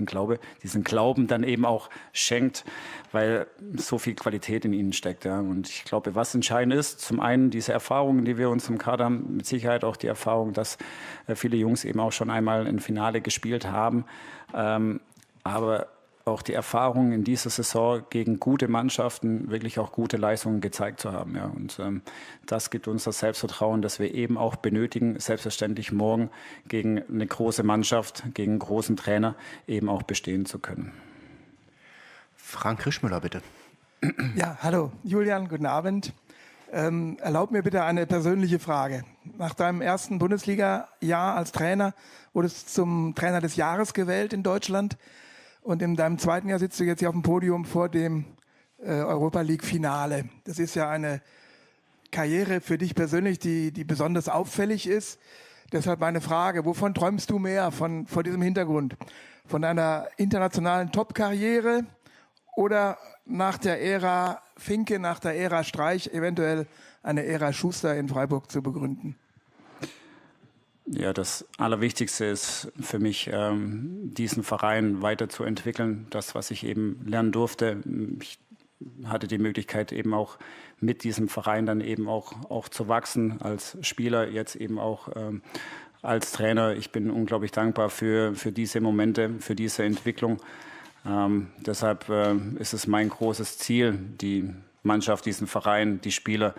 Glaube, diesen Glauben dann eben auch schenkt, weil so viel Qualität in ihnen steckt. Ja. Und ich glaube, was entscheidend ist, zum einen diese Erfahrungen, die wir uns im Kader haben, mit Sicherheit auch die Erfahrung, dass viele Jungs eben auch schon einmal ein Finale gespielt haben. Aber auch die Erfahrung in dieser Saison gegen gute Mannschaften wirklich auch gute Leistungen gezeigt zu haben. Ja. Und das gibt uns das Selbstvertrauen, das wir eben auch benötigen, selbstverständlich morgen gegen eine große Mannschaft, gegen einen großen Trainer eben auch bestehen zu können. Frank Rischmüller, bitte. Ja, hallo. Julian, guten Abend. Erlaub mir bitte eine persönliche Frage. Nach deinem ersten Bundesliga-Jahr als Trainer wurdest du zum Trainer des Jahres gewählt in Deutschland. Und in deinem zweiten Jahr sitzt du jetzt hier auf dem Podium vor dem Europa-League-Finale. Das ist ja eine Karriere für dich persönlich, die besonders auffällig ist. Deshalb meine Frage, wovon träumst du mehr vor diesem Hintergrund? Von einer internationalen Top-Karriere oder nach der Ära Finke, nach der Ära Streich eventuell eine Ära Schuster in Freiburg zu begründen? Ja, das Allerwichtigste ist für mich, diesen Verein weiterzuentwickeln. Das, was ich eben lernen durfte. Ich hatte die Möglichkeit eben auch mit diesem Verein dann eben auch zu wachsen als Spieler, jetzt eben auch als Trainer. Ich bin unglaublich dankbar für diese Momente, für diese Entwicklung. Deshalb ist es mein großes Ziel, die Mannschaft, diesen Verein, die Spieler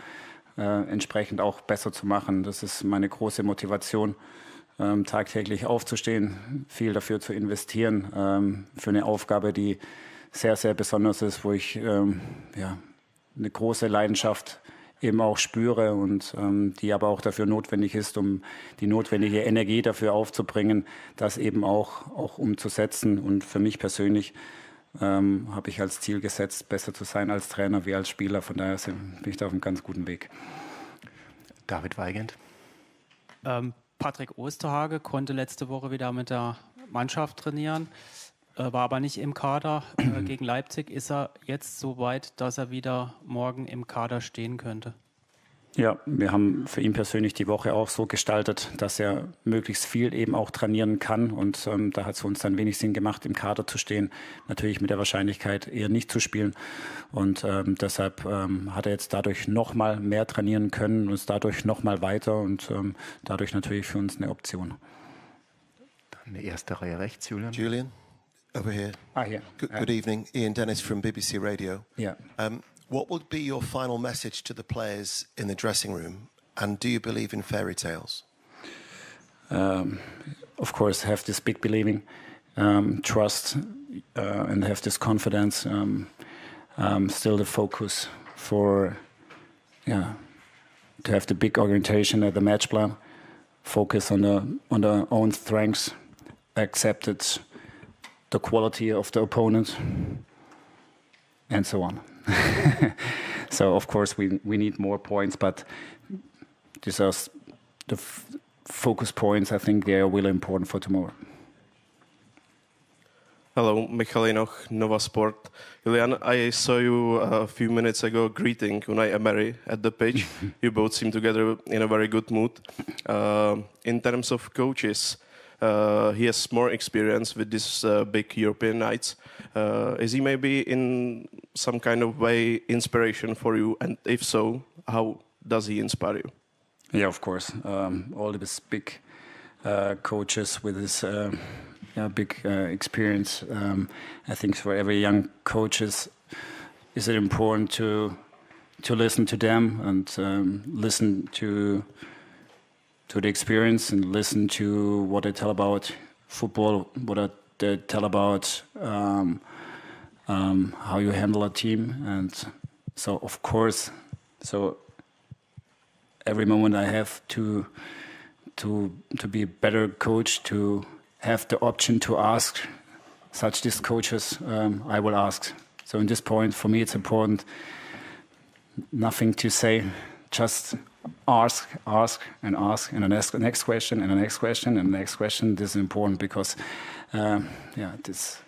entsprechend auch besser zu machen. Das ist meine große Motivation, tagtäglich aufzustehen, viel dafür zu investieren, für eine Aufgabe, die sehr, sehr besonders ist, wo ich eine große Leidenschaft eben auch spüre und die aber auch dafür notwendig ist, um die notwendige Energie dafür aufzubringen, das eben auch umzusetzen. Und für mich persönlich habe ich als Ziel gesetzt, besser zu sein als Trainer wie als Spieler. Von daher bin ich da auf einem ganz guten Weg. David Weigand. Patrick Osterhage konnte letzte Woche wieder mit der Mannschaft trainieren, war aber nicht im Kader. Gegen Leipzig ist er jetzt so weit, dass er wieder morgen im Kader stehen könnte. Ja, wir haben für ihn persönlich die Woche auch so gestaltet, dass er möglichst viel eben auch trainieren kann. Und da hat es uns dann wenig Sinn gemacht, im Kader zu stehen. Natürlich mit der Wahrscheinlichkeit eher nicht zu spielen. Und deshalb hat er jetzt dadurch noch mal mehr trainieren können und ist dadurch noch mal weiter und dadurch natürlich für uns eine Option. Dann die erste Reihe rechts, Julian. Julian, over here. Here. Good evening. Ian Dennis from BBC Radio. Yeah. What would be your final message to the players in the dressing room? And do you believe in fairy tales? Of course, have this big believing, trust, and have this confidence. Still the focus for, to have the big orientation at the match plan. Focus on their own strengths, accepted the quality of the opponent, and so on. So of course we need more points, but these are the focus points. I think they are really important for tomorrow. Hello, Michal Enoch, Nova Sport. Julian, I saw you a few minutes ago greeting Unai Emery at the pitch. You both seem together in a very good mood. In terms of coaches, he has more experience with these big European nights. Is he maybe in some kind of way inspiration for you? And if so, how does he inspire you? Yeah, of course. All of these big coaches with this big experience. I think for every young coach is it important to listen to them and listen to the experience and listen to what they tell about football, what they tell about how you handle a team. And so, of course, every moment I have to be a better coach, to have the option to ask such these coaches, I will ask. So in this point, for me, it's important, nothing to say, just ask, and the next question, and the next question, and the next question. This is important because, there's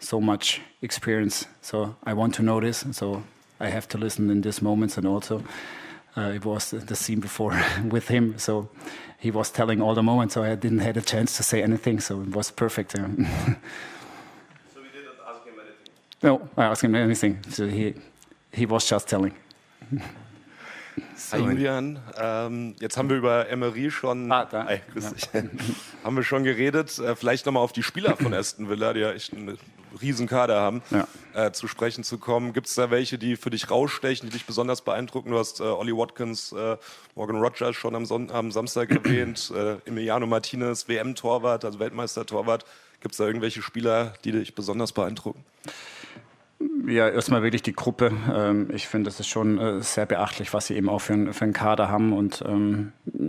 so much experience. So I want to know this, so I have to listen in these moments. And also, it was the scene before with him, so he was telling all the moments, so I didn't have a chance to say anything, so it was perfect. So we didn't ask him anything? No, I asked him anything, so he was just telling. Hi Julian, jetzt haben wir über Emery schon haben wir schon geredet. Vielleicht nochmal auf die Spieler von Aston Villa, die ja echt eine Riesenkader haben, zu sprechen zu kommen. Gibt es da welche, die für dich rausstechen, die dich besonders beeindrucken? Du hast Ollie Watkins, Morgan Rogers schon am Samstag erwähnt, Emiliano Martinez, WM-Torwart, also Weltmeister-Torwart. Gibt es da irgendwelche Spieler, die dich besonders beeindrucken? Ja, erstmal wirklich die Gruppe. Ich finde, das ist schon sehr beachtlich, was sie eben auch für einen Kader haben. Und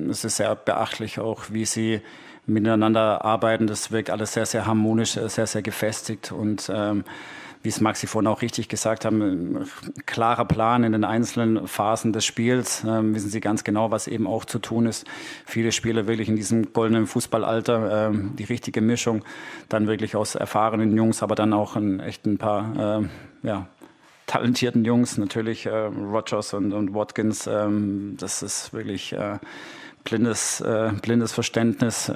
es ist sehr beachtlich auch, wie sie miteinander arbeiten. Das wirkt alles sehr, sehr harmonisch, sehr, sehr gefestigt. Und wie es Maxi vorhin auch richtig gesagt haben, klarer Plan in den einzelnen Phasen des Spiels. Wissen sie ganz genau, was eben auch zu tun ist. Viele Spieler wirklich in diesem goldenen Fußballalter, die richtige Mischung, dann wirklich aus erfahrenen Jungs, aber dann auch echt ein paar talentierten Jungs, natürlich Rogers und Watkins. Das ist wirklich blindes Verständnis.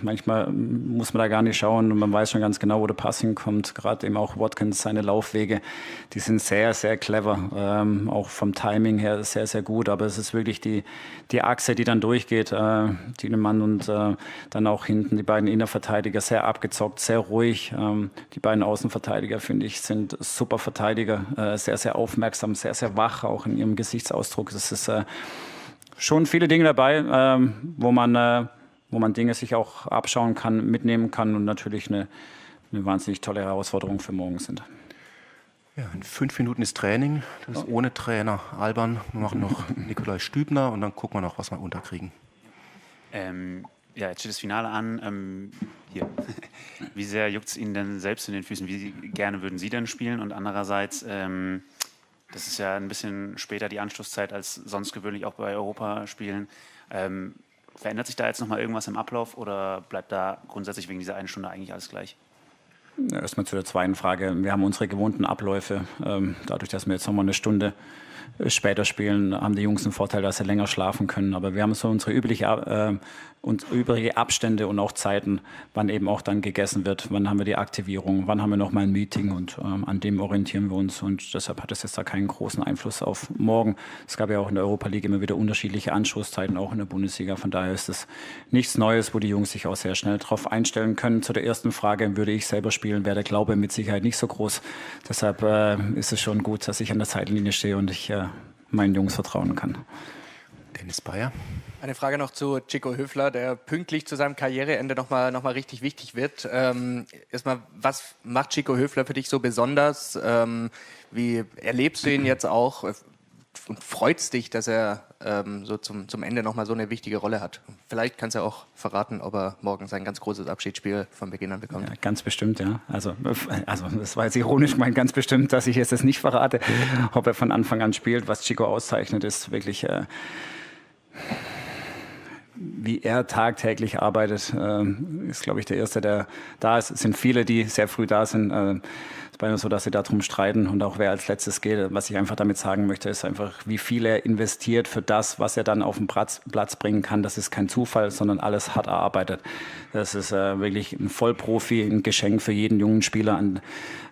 Manchmal muss man da gar nicht schauen und man weiß schon ganz genau, wo der Pass hinkommt. Gerade eben auch Watkins, seine Laufwege, die sind sehr, sehr clever. Auch vom Timing her sehr, sehr gut. Aber es ist wirklich die Achse, die dann durchgeht. Tiedemann und dann auch hinten die beiden Innenverteidiger, sehr abgezockt, sehr ruhig. Die beiden Außenverteidiger, finde ich, sind super Verteidiger. Sehr, sehr aufmerksam, sehr, sehr wach, auch in ihrem Gesichtsausdruck. Das ist schon viele Dinge dabei, wo man Dinge sich auch abschauen kann, mitnehmen kann und natürlich eine wahnsinnig tolle Herausforderung für morgen sind. Ja, in 5 Minuten ist Training, das ist ohne Trainer. Alban, wir machen noch Nikolai Stübner und dann gucken wir noch, was wir unterkriegen. Ja, jetzt steht das Finale an. Hier. Wie sehr juckt es Ihnen denn selbst in den Füßen? Wie gerne würden Sie denn spielen? Und andererseits, das ist ja ein bisschen später die Anschlusszeit als sonst gewöhnlich auch bei Europaspielen. Verändert sich da jetzt nochmal irgendwas im Ablauf oder bleibt da grundsätzlich wegen dieser einen Stunde eigentlich alles gleich? Ja, erstmal zu der zweiten Frage. Wir haben unsere gewohnten Abläufe. Dadurch, dass wir jetzt nochmal eine Stunde später spielen, haben die Jungs einen Vorteil, dass sie länger schlafen können. Aber wir haben so unsere übrige Abstände und auch Zeiten, wann eben auch dann gegessen wird, wann haben wir die Aktivierung, wann haben wir nochmal ein Meeting und an dem orientieren wir uns. Und deshalb hat es jetzt da keinen großen Einfluss auf morgen. Es gab ja auch in der Europa League immer wieder unterschiedliche Anschlusszeiten, auch in der Bundesliga. Von daher ist es nichts Neues, wo die Jungs sich auch sehr schnell drauf einstellen können. Zu der ersten Frage, würde ich selber spielen, wäre der Glaube mit Sicherheit nicht so groß. Deshalb ist es schon gut, dass ich an der Seitenlinie stehe und ich meinen Jungs vertrauen kann. Dennis Bayer. Eine Frage noch zu Chico Höfler, der pünktlich zu seinem Karriereende noch mal richtig wichtig wird. Erstmal, was macht Chico Höfler für dich so besonders? Wie erlebst du ihn jetzt auch? Und freut es dich, dass er so zum Ende noch mal so eine wichtige Rolle hat? Vielleicht kannst du auch verraten, ob er morgen sein ganz großes Abschiedsspiel von Beginn an bekommt. Ja, ganz bestimmt, ja. Also das war jetzt ironisch gemeint, ganz bestimmt, dass ich jetzt das nicht verrate, ob er von Anfang an spielt. Was Chico auszeichnet, ist wirklich, wie er tagtäglich arbeitet. Ist, glaube ich, der Erste, der da ist. Es sind viele, die sehr früh da sind. Es ist beinahe so, dass sie darum streiten und auch wer als letztes geht. Was ich einfach damit sagen möchte, ist einfach, wie viel er investiert für das, was er dann auf den Platz bringen kann. Das ist kein Zufall, sondern alles hart erarbeitet. Das ist wirklich ein Vollprofi, ein Geschenk für jeden jungen Spieler,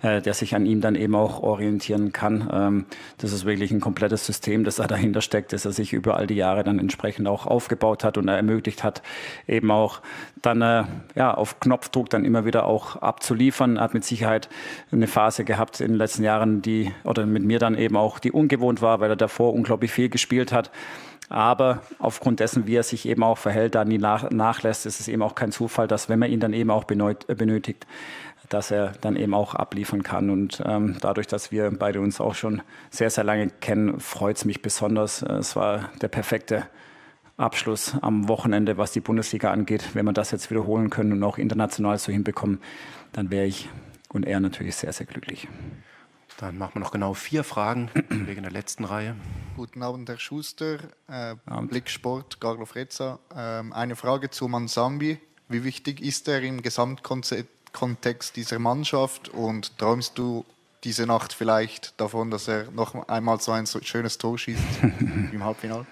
der sich an ihm dann eben auch orientieren kann. Das ist wirklich ein komplettes System, das da dahinter steckt, das er sich über all die Jahre dann entsprechend auch aufgebaut hat und ermöglicht hat, eben auch dann auf Knopfdruck dann immer wieder auch abzuliefern. Er hat mit Sicherheit eine Phase gehabt in den letzten Jahren, oder mit mir dann eben auch, die ungewohnt war, weil er davor unglaublich viel gespielt hat. Aber aufgrund dessen, wie er sich eben auch verhält, da nie nachlässt, ist es eben auch kein Zufall, dass, wenn man ihn dann eben auch benötigt, dass er dann eben auch abliefern kann. Und dadurch, dass wir beide uns auch schon sehr, sehr lange kennen, freut es mich besonders. Es war der perfekte Abschluss am Wochenende, was die Bundesliga angeht. Wenn wir das jetzt wiederholen können und auch international so hinbekommen, dann wäre ich und er natürlich sehr, sehr glücklich. Dann machen wir noch genau 4 Fragen wegen der letzten Reihe. Guten Abend, Herr Schuster. Blick Sport, Carlo Frezza. Eine Frage zu Mansambi. Wie wichtig ist er im Gesamtkontext dieser Mannschaft und träumst du diese Nacht vielleicht davon, dass er noch einmal so ein schönes Tor schießt im Halbfinale?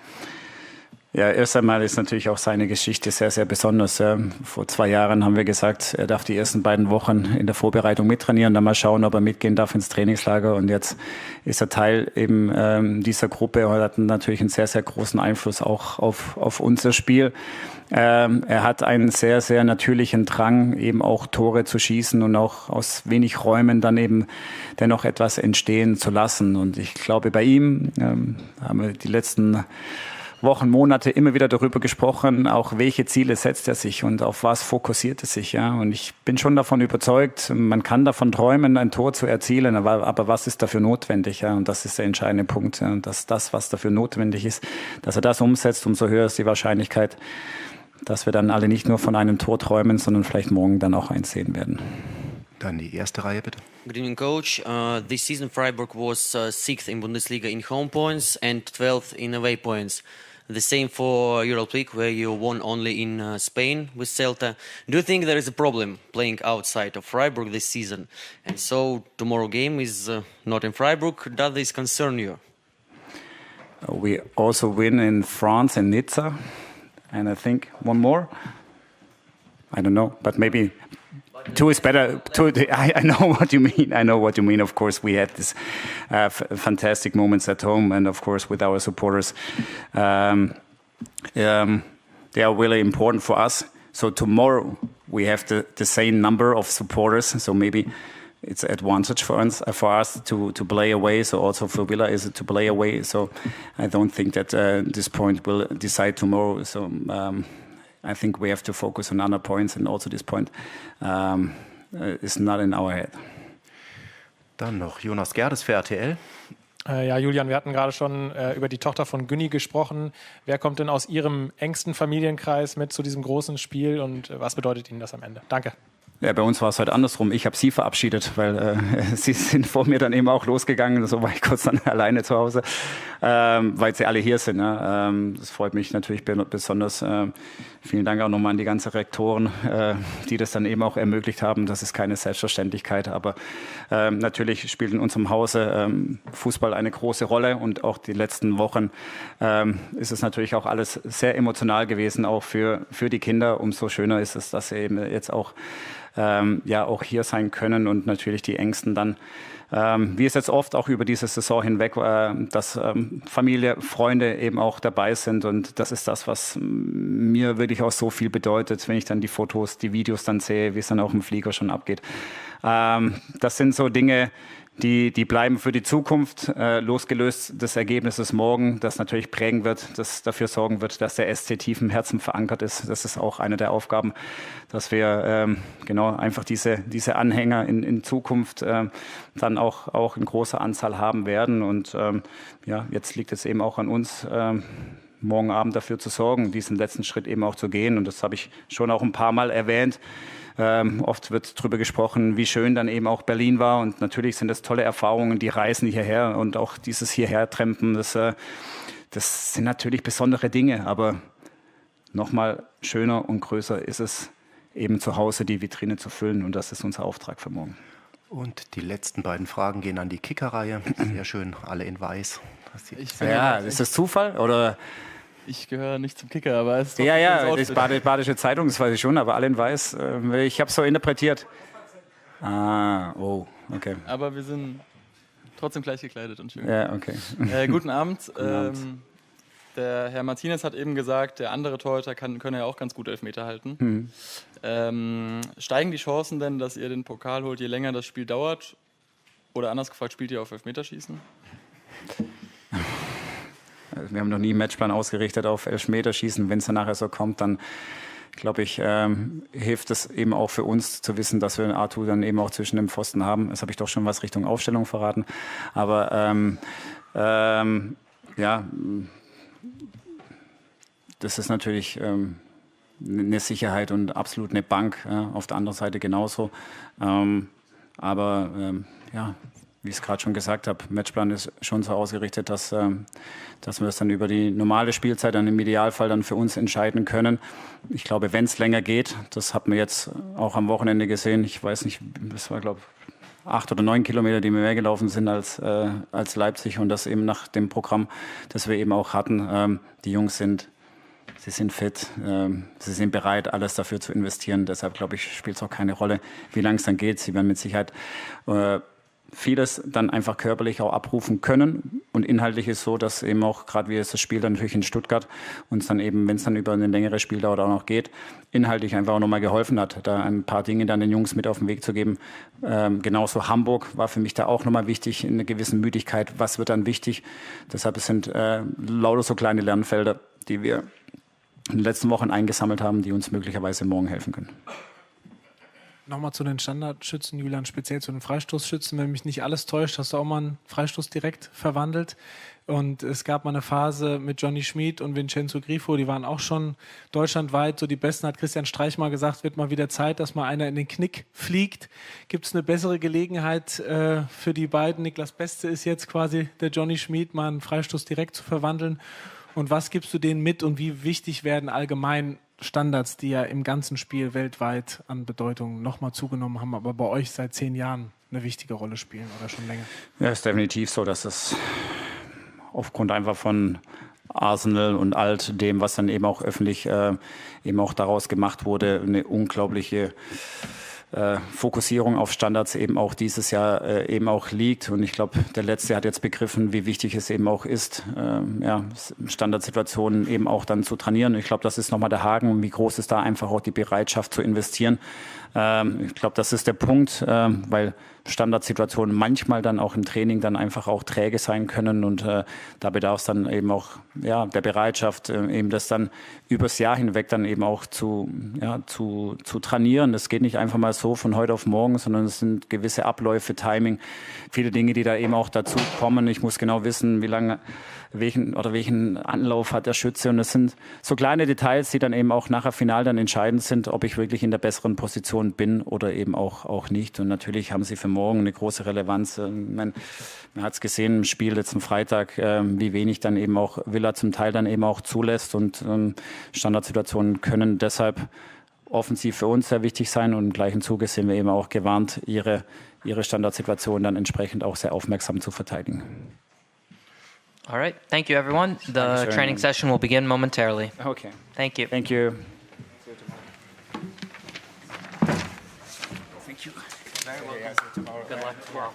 Ja, erst einmal ist natürlich auch seine Geschichte sehr, sehr besonders. Vor 2 Jahren haben wir gesagt, er darf die ersten 2 Wochen in der Vorbereitung mittrainieren, dann mal schauen, ob er mitgehen darf ins Trainingslager. Und jetzt ist er Teil eben dieser Gruppe und hat natürlich einen sehr, sehr großen Einfluss auch auf unser Spiel. Er hat einen sehr, sehr natürlichen Drang, eben auch Tore zu schießen und auch aus wenig Räumen dann eben dennoch etwas entstehen zu lassen. Und ich glaube, bei ihm haben wir die letzten Wochen, Monate immer wieder darüber gesprochen, auch welche Ziele setzt er sich und auf was fokussiert er sich. Ja? Und ich bin schon davon überzeugt, man kann davon träumen, ein Tor zu erzielen, aber was ist dafür notwendig? Ja? Und das ist der entscheidende Punkt, ja? Dass das, was dafür notwendig ist, dass er das umsetzt, umso höher ist die Wahrscheinlichkeit, dass wir dann alle nicht nur von einem Tor träumen, sondern vielleicht morgen dann auch eins sehen werden. Dann die erste Reihe, bitte. Good evening, Coach. This season, Freiburg was 6th in Bundesliga in home points and 12th in away points. The same for Europa League, where you won only in Spain with Celta. Do you think there is a problem playing outside of Freiburg this season? And so tomorrow game is not in Freiburg. Does this concern you? We also win in France and Nizza, and I think one more. I don't know, but maybe 2 is better. 2, I know what you mean. I know what you mean. Of course, we had this fantastic moments at home, and of course with our supporters. They are really important for us. So tomorrow we have the same number of supporters. So maybe it's an advantage for us to play away. So also for Villa is it to play away. So I don't think that this point will decide tomorrow. So. I think we have to focus on other points, and also this point is not in our head. Dann noch Jonas Gerdes für RTL. Ja, Julian, wir hatten gerade schon über die Tochter von Günni gesprochen. Wer kommt denn aus Ihrem engsten Familienkreis mit zu diesem großen Spiel und was bedeutet Ihnen das am Ende? Danke. Ja, bei uns war es halt andersrum. Ich habe sie verabschiedet, weil sie sind vor mir dann eben auch losgegangen. So war ich kurz dann alleine zu Hause, weil sie alle hier sind. Ja. Das freut mich natürlich besonders. Vielen Dank auch nochmal an die ganzen Rektoren, die das dann eben auch ermöglicht haben. Das ist keine Selbstverständlichkeit, aber natürlich spielt in unserem Hause Fußball eine große Rolle, und auch die letzten Wochen ist es natürlich auch alles sehr emotional gewesen, auch für die Kinder. Umso schöner ist es, dass sie eben jetzt auch auch hier sein können, und natürlich die Ängsten dann, wie es jetzt oft auch über diese Saison hinweg, dass Familie, Freunde eben auch dabei sind, und das ist das, was mir wirklich auch so viel bedeutet, wenn ich dann die Fotos, die Videos dann sehe, wie es dann auch im Flieger schon abgeht. Das sind so Dinge, die bleiben für die Zukunft, losgelöst des Ergebnisses morgen, das natürlich prägen wird, das dafür sorgen wird, dass der SC tief im Herzen verankert ist. Das ist auch eine der Aufgaben, dass wir einfach diese Anhänger in Zukunft dann auch in großer Anzahl haben werden. Und jetzt liegt es eben auch an uns, morgen Abend dafür zu sorgen, diesen letzten Schritt eben auch zu gehen. Und das habe ich schon auch ein paar Mal erwähnt. Oft wird darüber gesprochen, wie schön dann eben auch Berlin war, und natürlich sind das tolle Erfahrungen, die Reisen hierher und auch dieses Hierher-Trampen, das sind natürlich besondere Dinge, aber nochmal schöner und größer ist es, eben zu Hause die Vitrine zu füllen, und das ist unser Auftrag für morgen. Und die letzten beiden Fragen gehen an die Kicker-Reihe. Sehr schön, alle in weiß. Ist das Zufall oder... Ich gehöre nicht zum Kicker, aber es ist doch das Badische Zeitung, das weiß ich schon, aber alle in weiß. Ich habe es so interpretiert. Okay. Aber wir sind trotzdem gleich gekleidet und schön. Ja, okay. Guten Abend. Der Herr Martinez hat eben gesagt, der andere Torhüter könne ja auch ganz gut Elfmeter halten. Steigen die Chancen denn, dass ihr den Pokal holt, je länger das Spiel dauert? Oder anders gefragt, spielt ihr auf Elfmeterschießen? Wir haben noch nie einen Matchplan ausgerichtet auf Elfmeterschießen. Wenn es dann nachher so kommt, dann glaube ich, hilft es eben auch für uns zu wissen, dass wir einen Arthur dann eben auch zwischen dem Pfosten haben. Das habe ich doch schon was Richtung Aufstellung verraten. Aber das ist natürlich eine Sicherheit und absolut eine Bank. Auf der anderen Seite genauso. Wie ich es gerade schon gesagt habe, Matchplan ist schon so ausgerichtet, dass wir es dann über die normale Spielzeit dann im Idealfall dann für uns entscheiden können. Ich glaube, wenn es länger geht, das hat man jetzt auch am Wochenende gesehen, ich weiß nicht, das war glaube ich 8 oder 9 Kilometer, die wir mehr gelaufen sind als Leipzig, und das eben nach dem Programm, das wir eben auch hatten. Die Jungs sind sie sind fit, sie sind bereit, alles dafür zu investieren. Deshalb, glaube ich, spielt es auch keine Rolle, wie lange es dann geht. Sie werden mit Sicherheit vieles dann einfach körperlich auch abrufen können. Und inhaltlich ist so, dass eben auch, gerade wie es das Spiel dann natürlich in Stuttgart uns dann eben, wenn es dann über eine längere Spieldauer auch noch geht, inhaltlich einfach auch nochmal geholfen hat, da ein paar Dinge dann den Jungs mit auf den Weg zu geben. Genauso Hamburg war für mich da auch nochmal wichtig, in einer gewissen Müdigkeit. Was wird dann wichtig? Deshalb sind lauter so kleine Lernfelder, die wir in den letzten Wochen eingesammelt haben, die uns möglicherweise morgen helfen können. Nochmal zu den Standardschützen, Julian, speziell zu den Freistoßschützen. Wenn mich nicht alles täuscht, hast du auch mal einen Freistoß direkt verwandelt. Und es gab mal eine Phase mit Johnny Schmid und Vincenzo Grifo, die waren auch schon deutschlandweit so die Besten. Hat Christian Streich mal gesagt, wird mal wieder Zeit, dass mal einer in den Knick fliegt. Gibt es eine bessere Gelegenheit für die beiden? Niklas Beste ist jetzt quasi der Johnny Schmid, mal einen Freistoß direkt zu verwandeln. Und was gibst du denen mit und wie wichtig werden allgemein Standards, die ja im ganzen Spiel weltweit an Bedeutung nochmal zugenommen haben, aber bei euch seit 10 Jahren eine wichtige Rolle spielen oder schon länger? Ja, ist definitiv so, dass es aufgrund einfach von Arsenal und all dem, was dann eben auch öffentlich eben auch daraus gemacht wurde, eine unglaubliche Fokussierung auf Standards eben auch dieses Jahr eben auch liegt. Und ich glaube, der Letzte hat jetzt begriffen, wie wichtig es eben auch ist, Standardsituationen eben auch dann zu trainieren. Ich glaube, das ist nochmal der Haken und wie groß ist da einfach auch die Bereitschaft zu investieren. Ich glaube, das ist der Punkt, weil Standardsituationen manchmal dann auch im Training dann einfach auch träge sein können und da bedarf es dann eben auch der Bereitschaft, eben das dann übers Jahr hinweg dann eben auch zu trainieren. Das geht nicht einfach mal so von heute auf morgen, sondern es sind gewisse Abläufe, Timing, viele Dinge, die da eben auch dazu kommen. Ich muss genau wissen, welchen Anlauf hat der Schütze und es sind so kleine Details, die dann eben auch nachher final dann entscheidend sind, ob ich wirklich in der besseren Position bin oder eben auch nicht. Und natürlich haben sie für morgen eine große Relevanz. Man hat es gesehen im Spiel letzten Freitag, wie wenig dann eben auch Villa zum Teil dann eben auch zulässt und Standardsituationen können deshalb offensiv für uns sehr wichtig sein und im gleichen Zuge sind wir eben auch gewarnt, ihre Standardsituation dann entsprechend auch sehr aufmerksam zu verteidigen. All right. Thank you, everyone. The training session will begin momentarily. Okay. Thank you. Thank you. Thank you. Very welcome. Good luck tomorrow.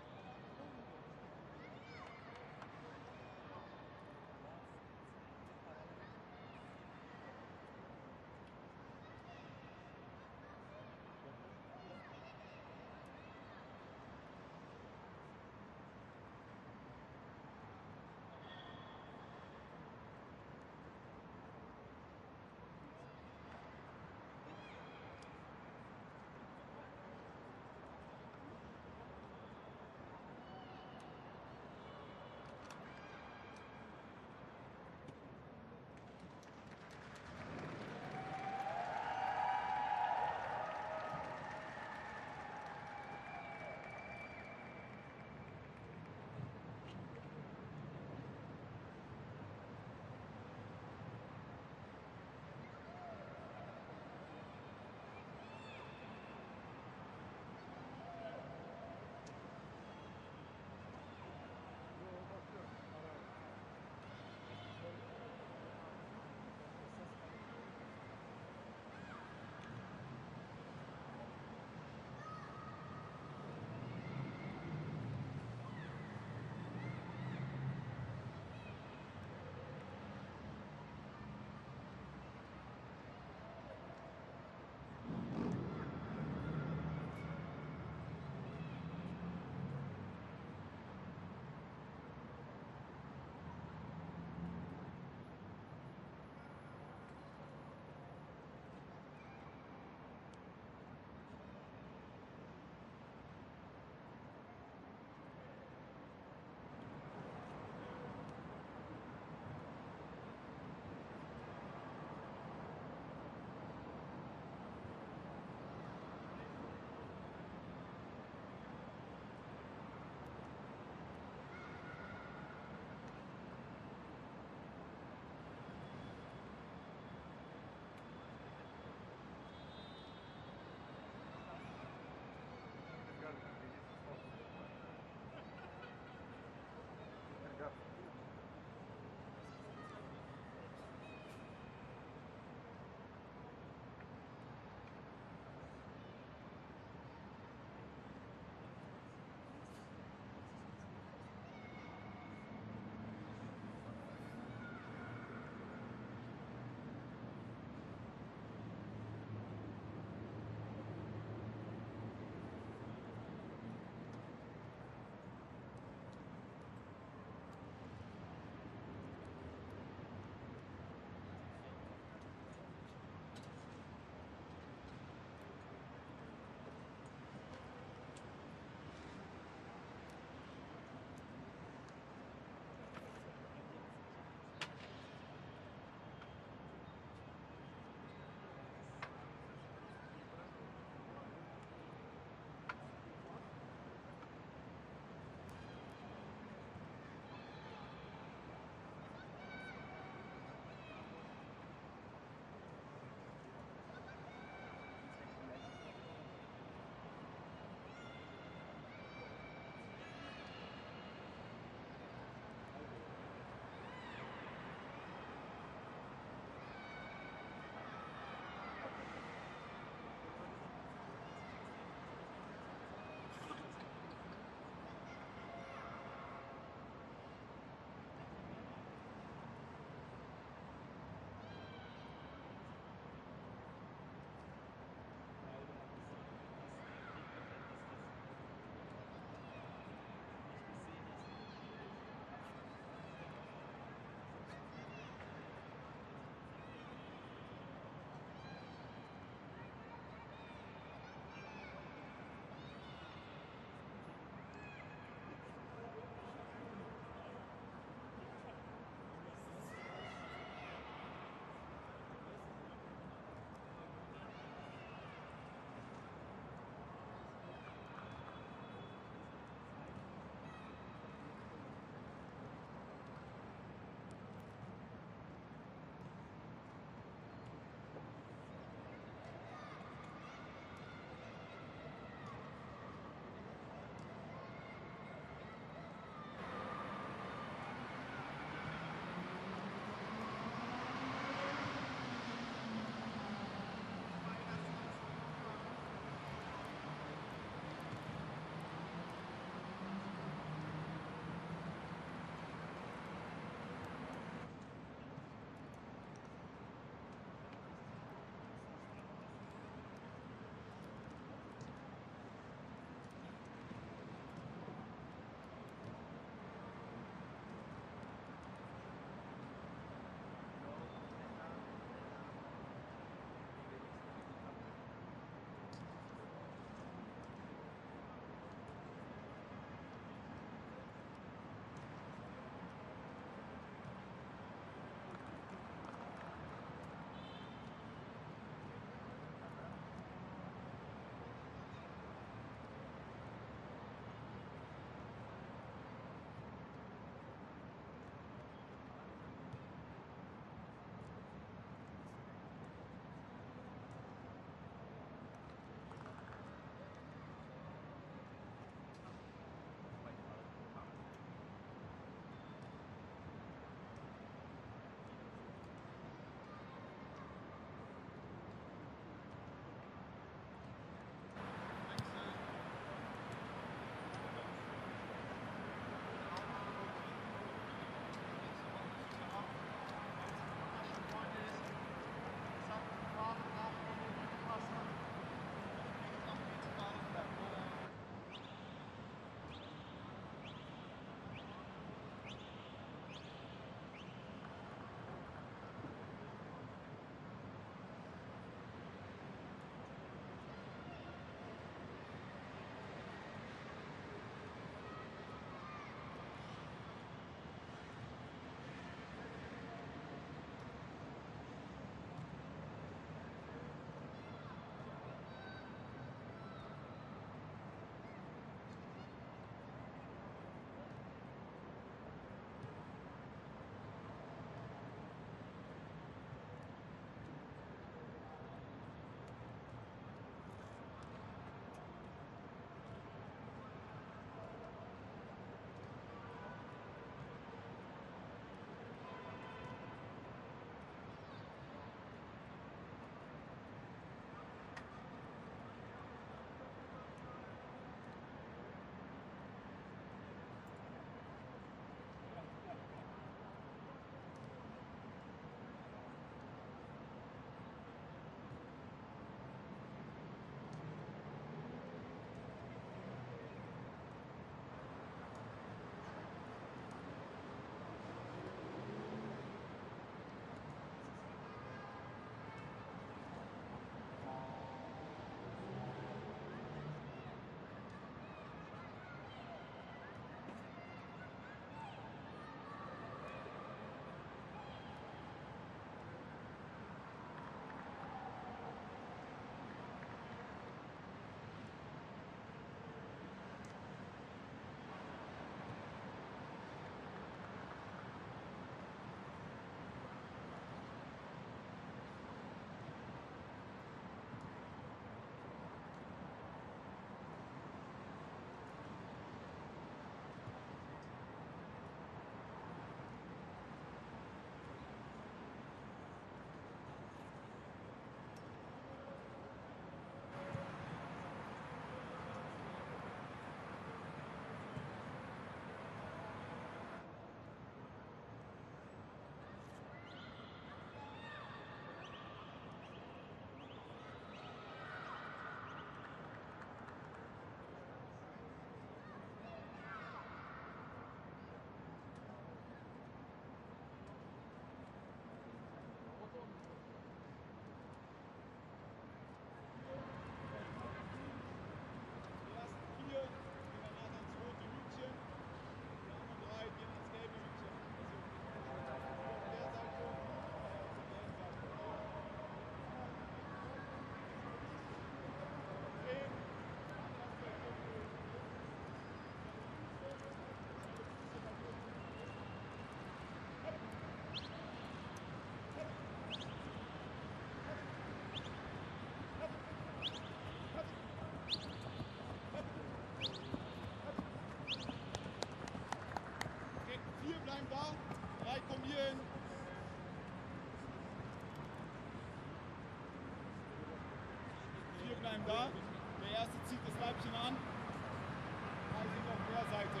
zieht das Leibchen an. Wir sind auf der Seite.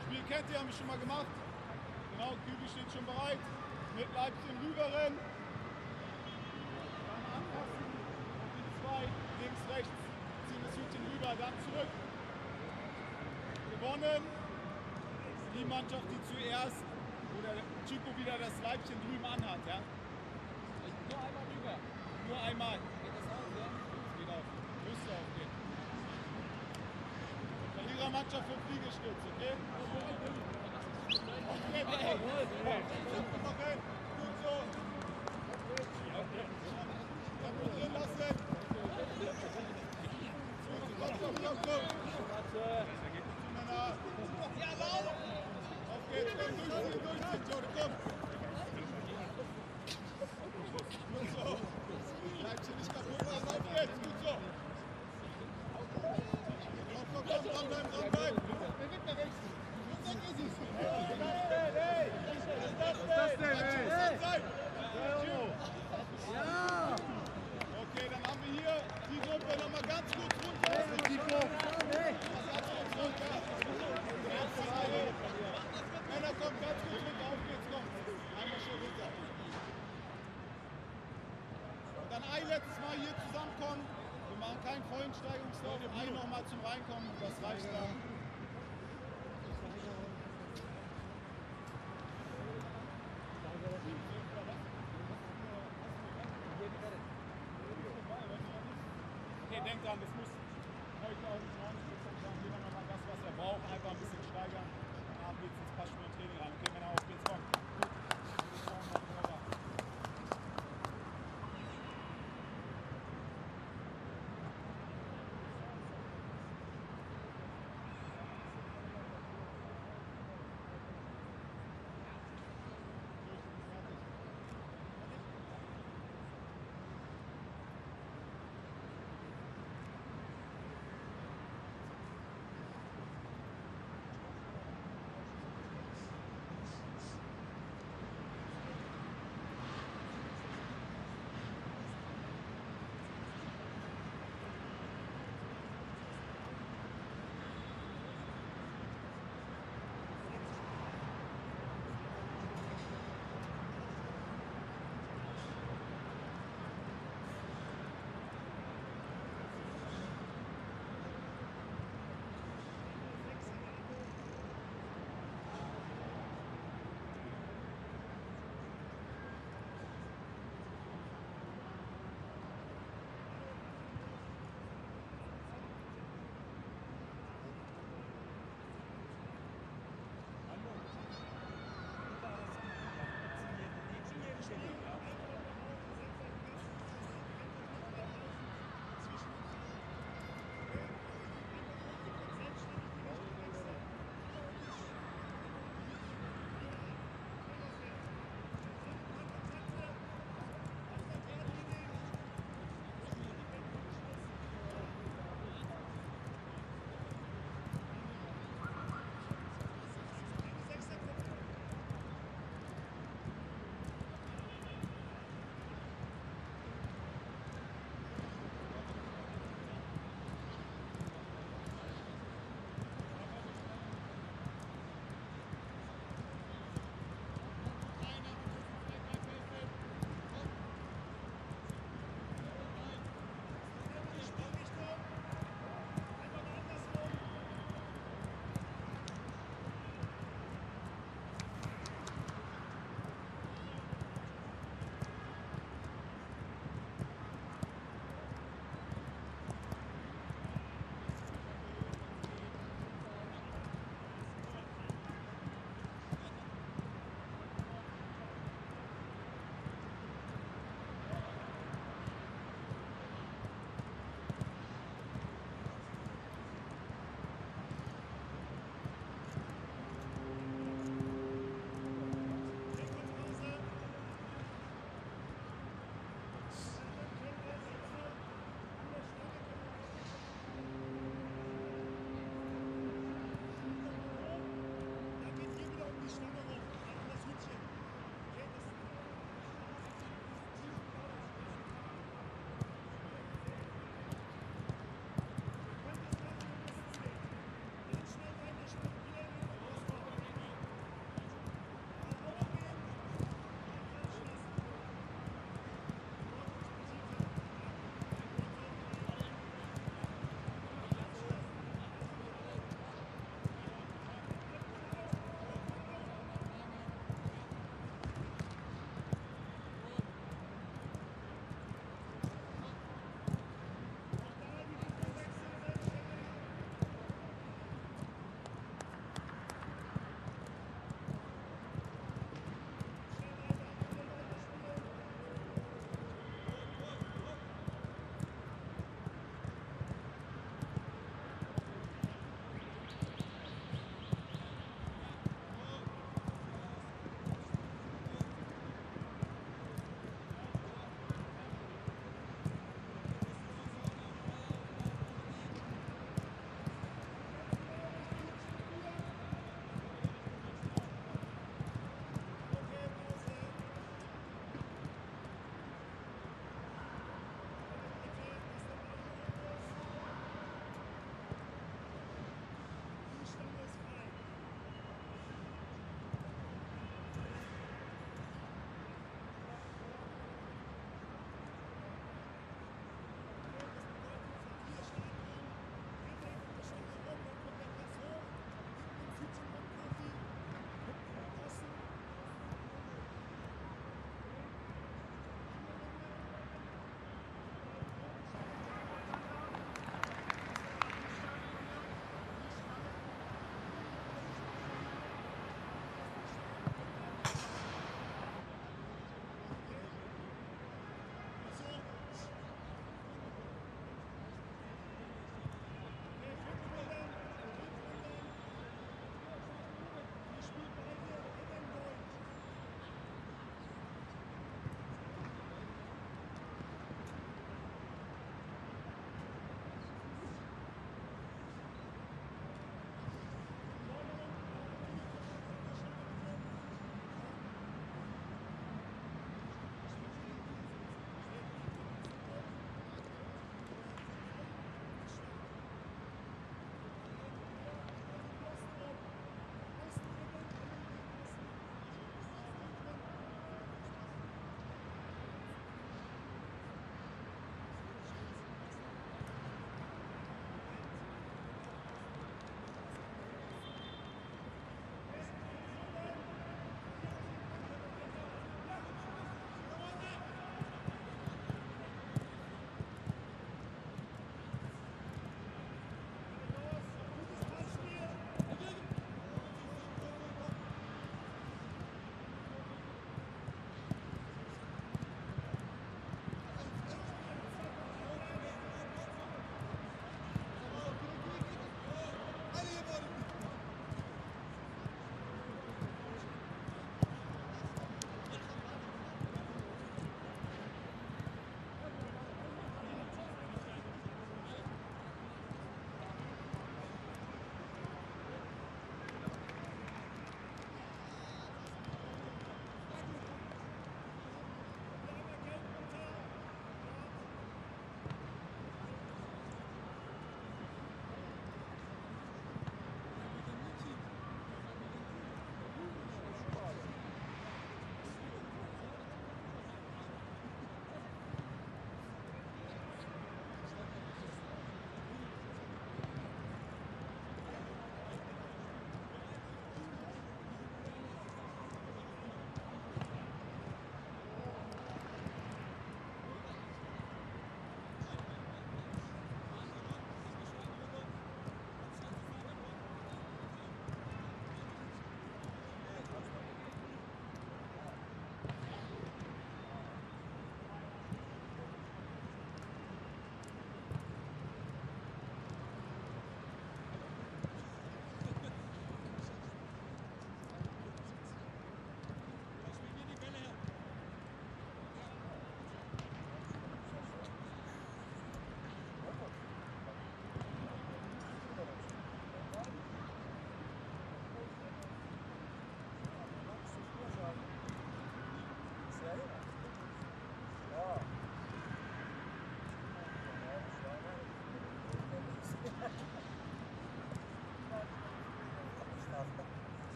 Spiel kennt ihr, haben wir schon mal gemacht. Genau, Kübel steht schon bereit. Mit Leibchen rüberrennen. Dann anpassen. Und die zwei, links, rechts. Ziehen das Hütchen rüber, dann zurück. Gewonnen. Die Mannschaft, die zuerst oder Chico wieder das Leibchen drüben anhat. Ja? Nur einmal rüber. Nur einmal. Geht das auf, ja? Das geht auf. Müsste aufgehen. Verlierermannschaft für Fliegestütz, okay? Okay, okay. Gut so. Drin lassen. Komm. Ja, laut. Auf geht's, komm, durchziehen, Jode, komm. Gut so. Leibchen nicht kaputt machen, auf geht's, gut so. Komm, dranbleiben. Bewegt nach rechts. Und weg ist es. Hey, was ist das denn, ey? Ja. Okay, dann haben wir hier die Gruppe nochmal ganz kurz runter. Männer, kommt ganz kurz runter, auf geht's, komm. Einmal schön runter. Und dann ein letztes Mal hier zusammenkommen. Wir machen keinen vollen Steigungslauf. Ein nochmal zum Reinkommen, das reicht dann. Okay, denkt dran, das muss heute auch nicht 90% sein. Jeder nochmal das, was er braucht, einfach ein bisschen steigern. Dann abends geht's ins Passspiel und Training rein. Okay, Männer, auf geht's, komm. Gut.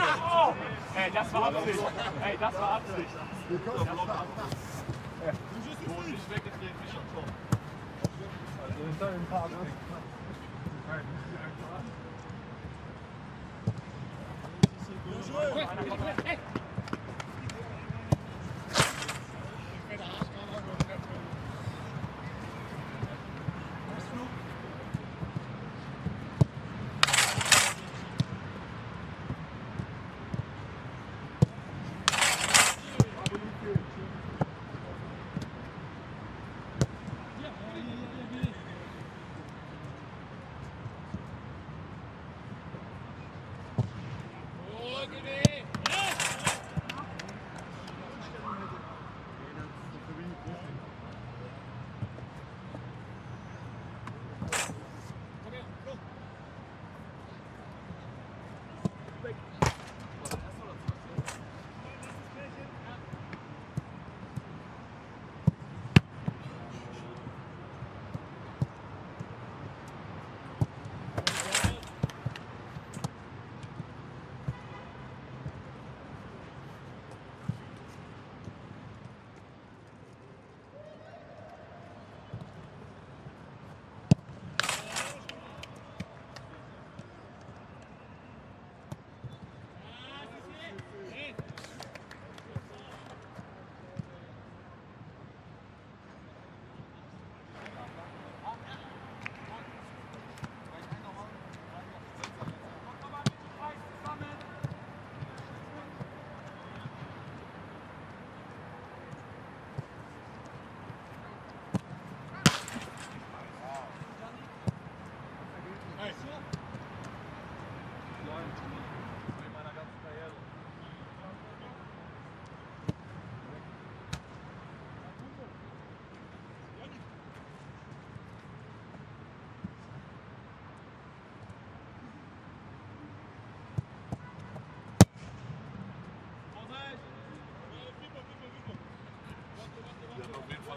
Ey, das war Absicht. Ey, das war Absicht. Nicht weggedreht, nicht am Tor. Also hinter dem Park.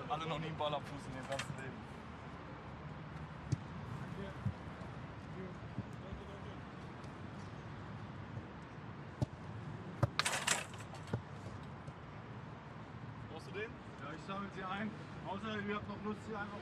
Alle noch nie einen Ball am Fuß in ihrem ganzen Leben. Brauchst du den? Ja, ich sammle sie ein. Außer ihr habt noch Lust, sie einfach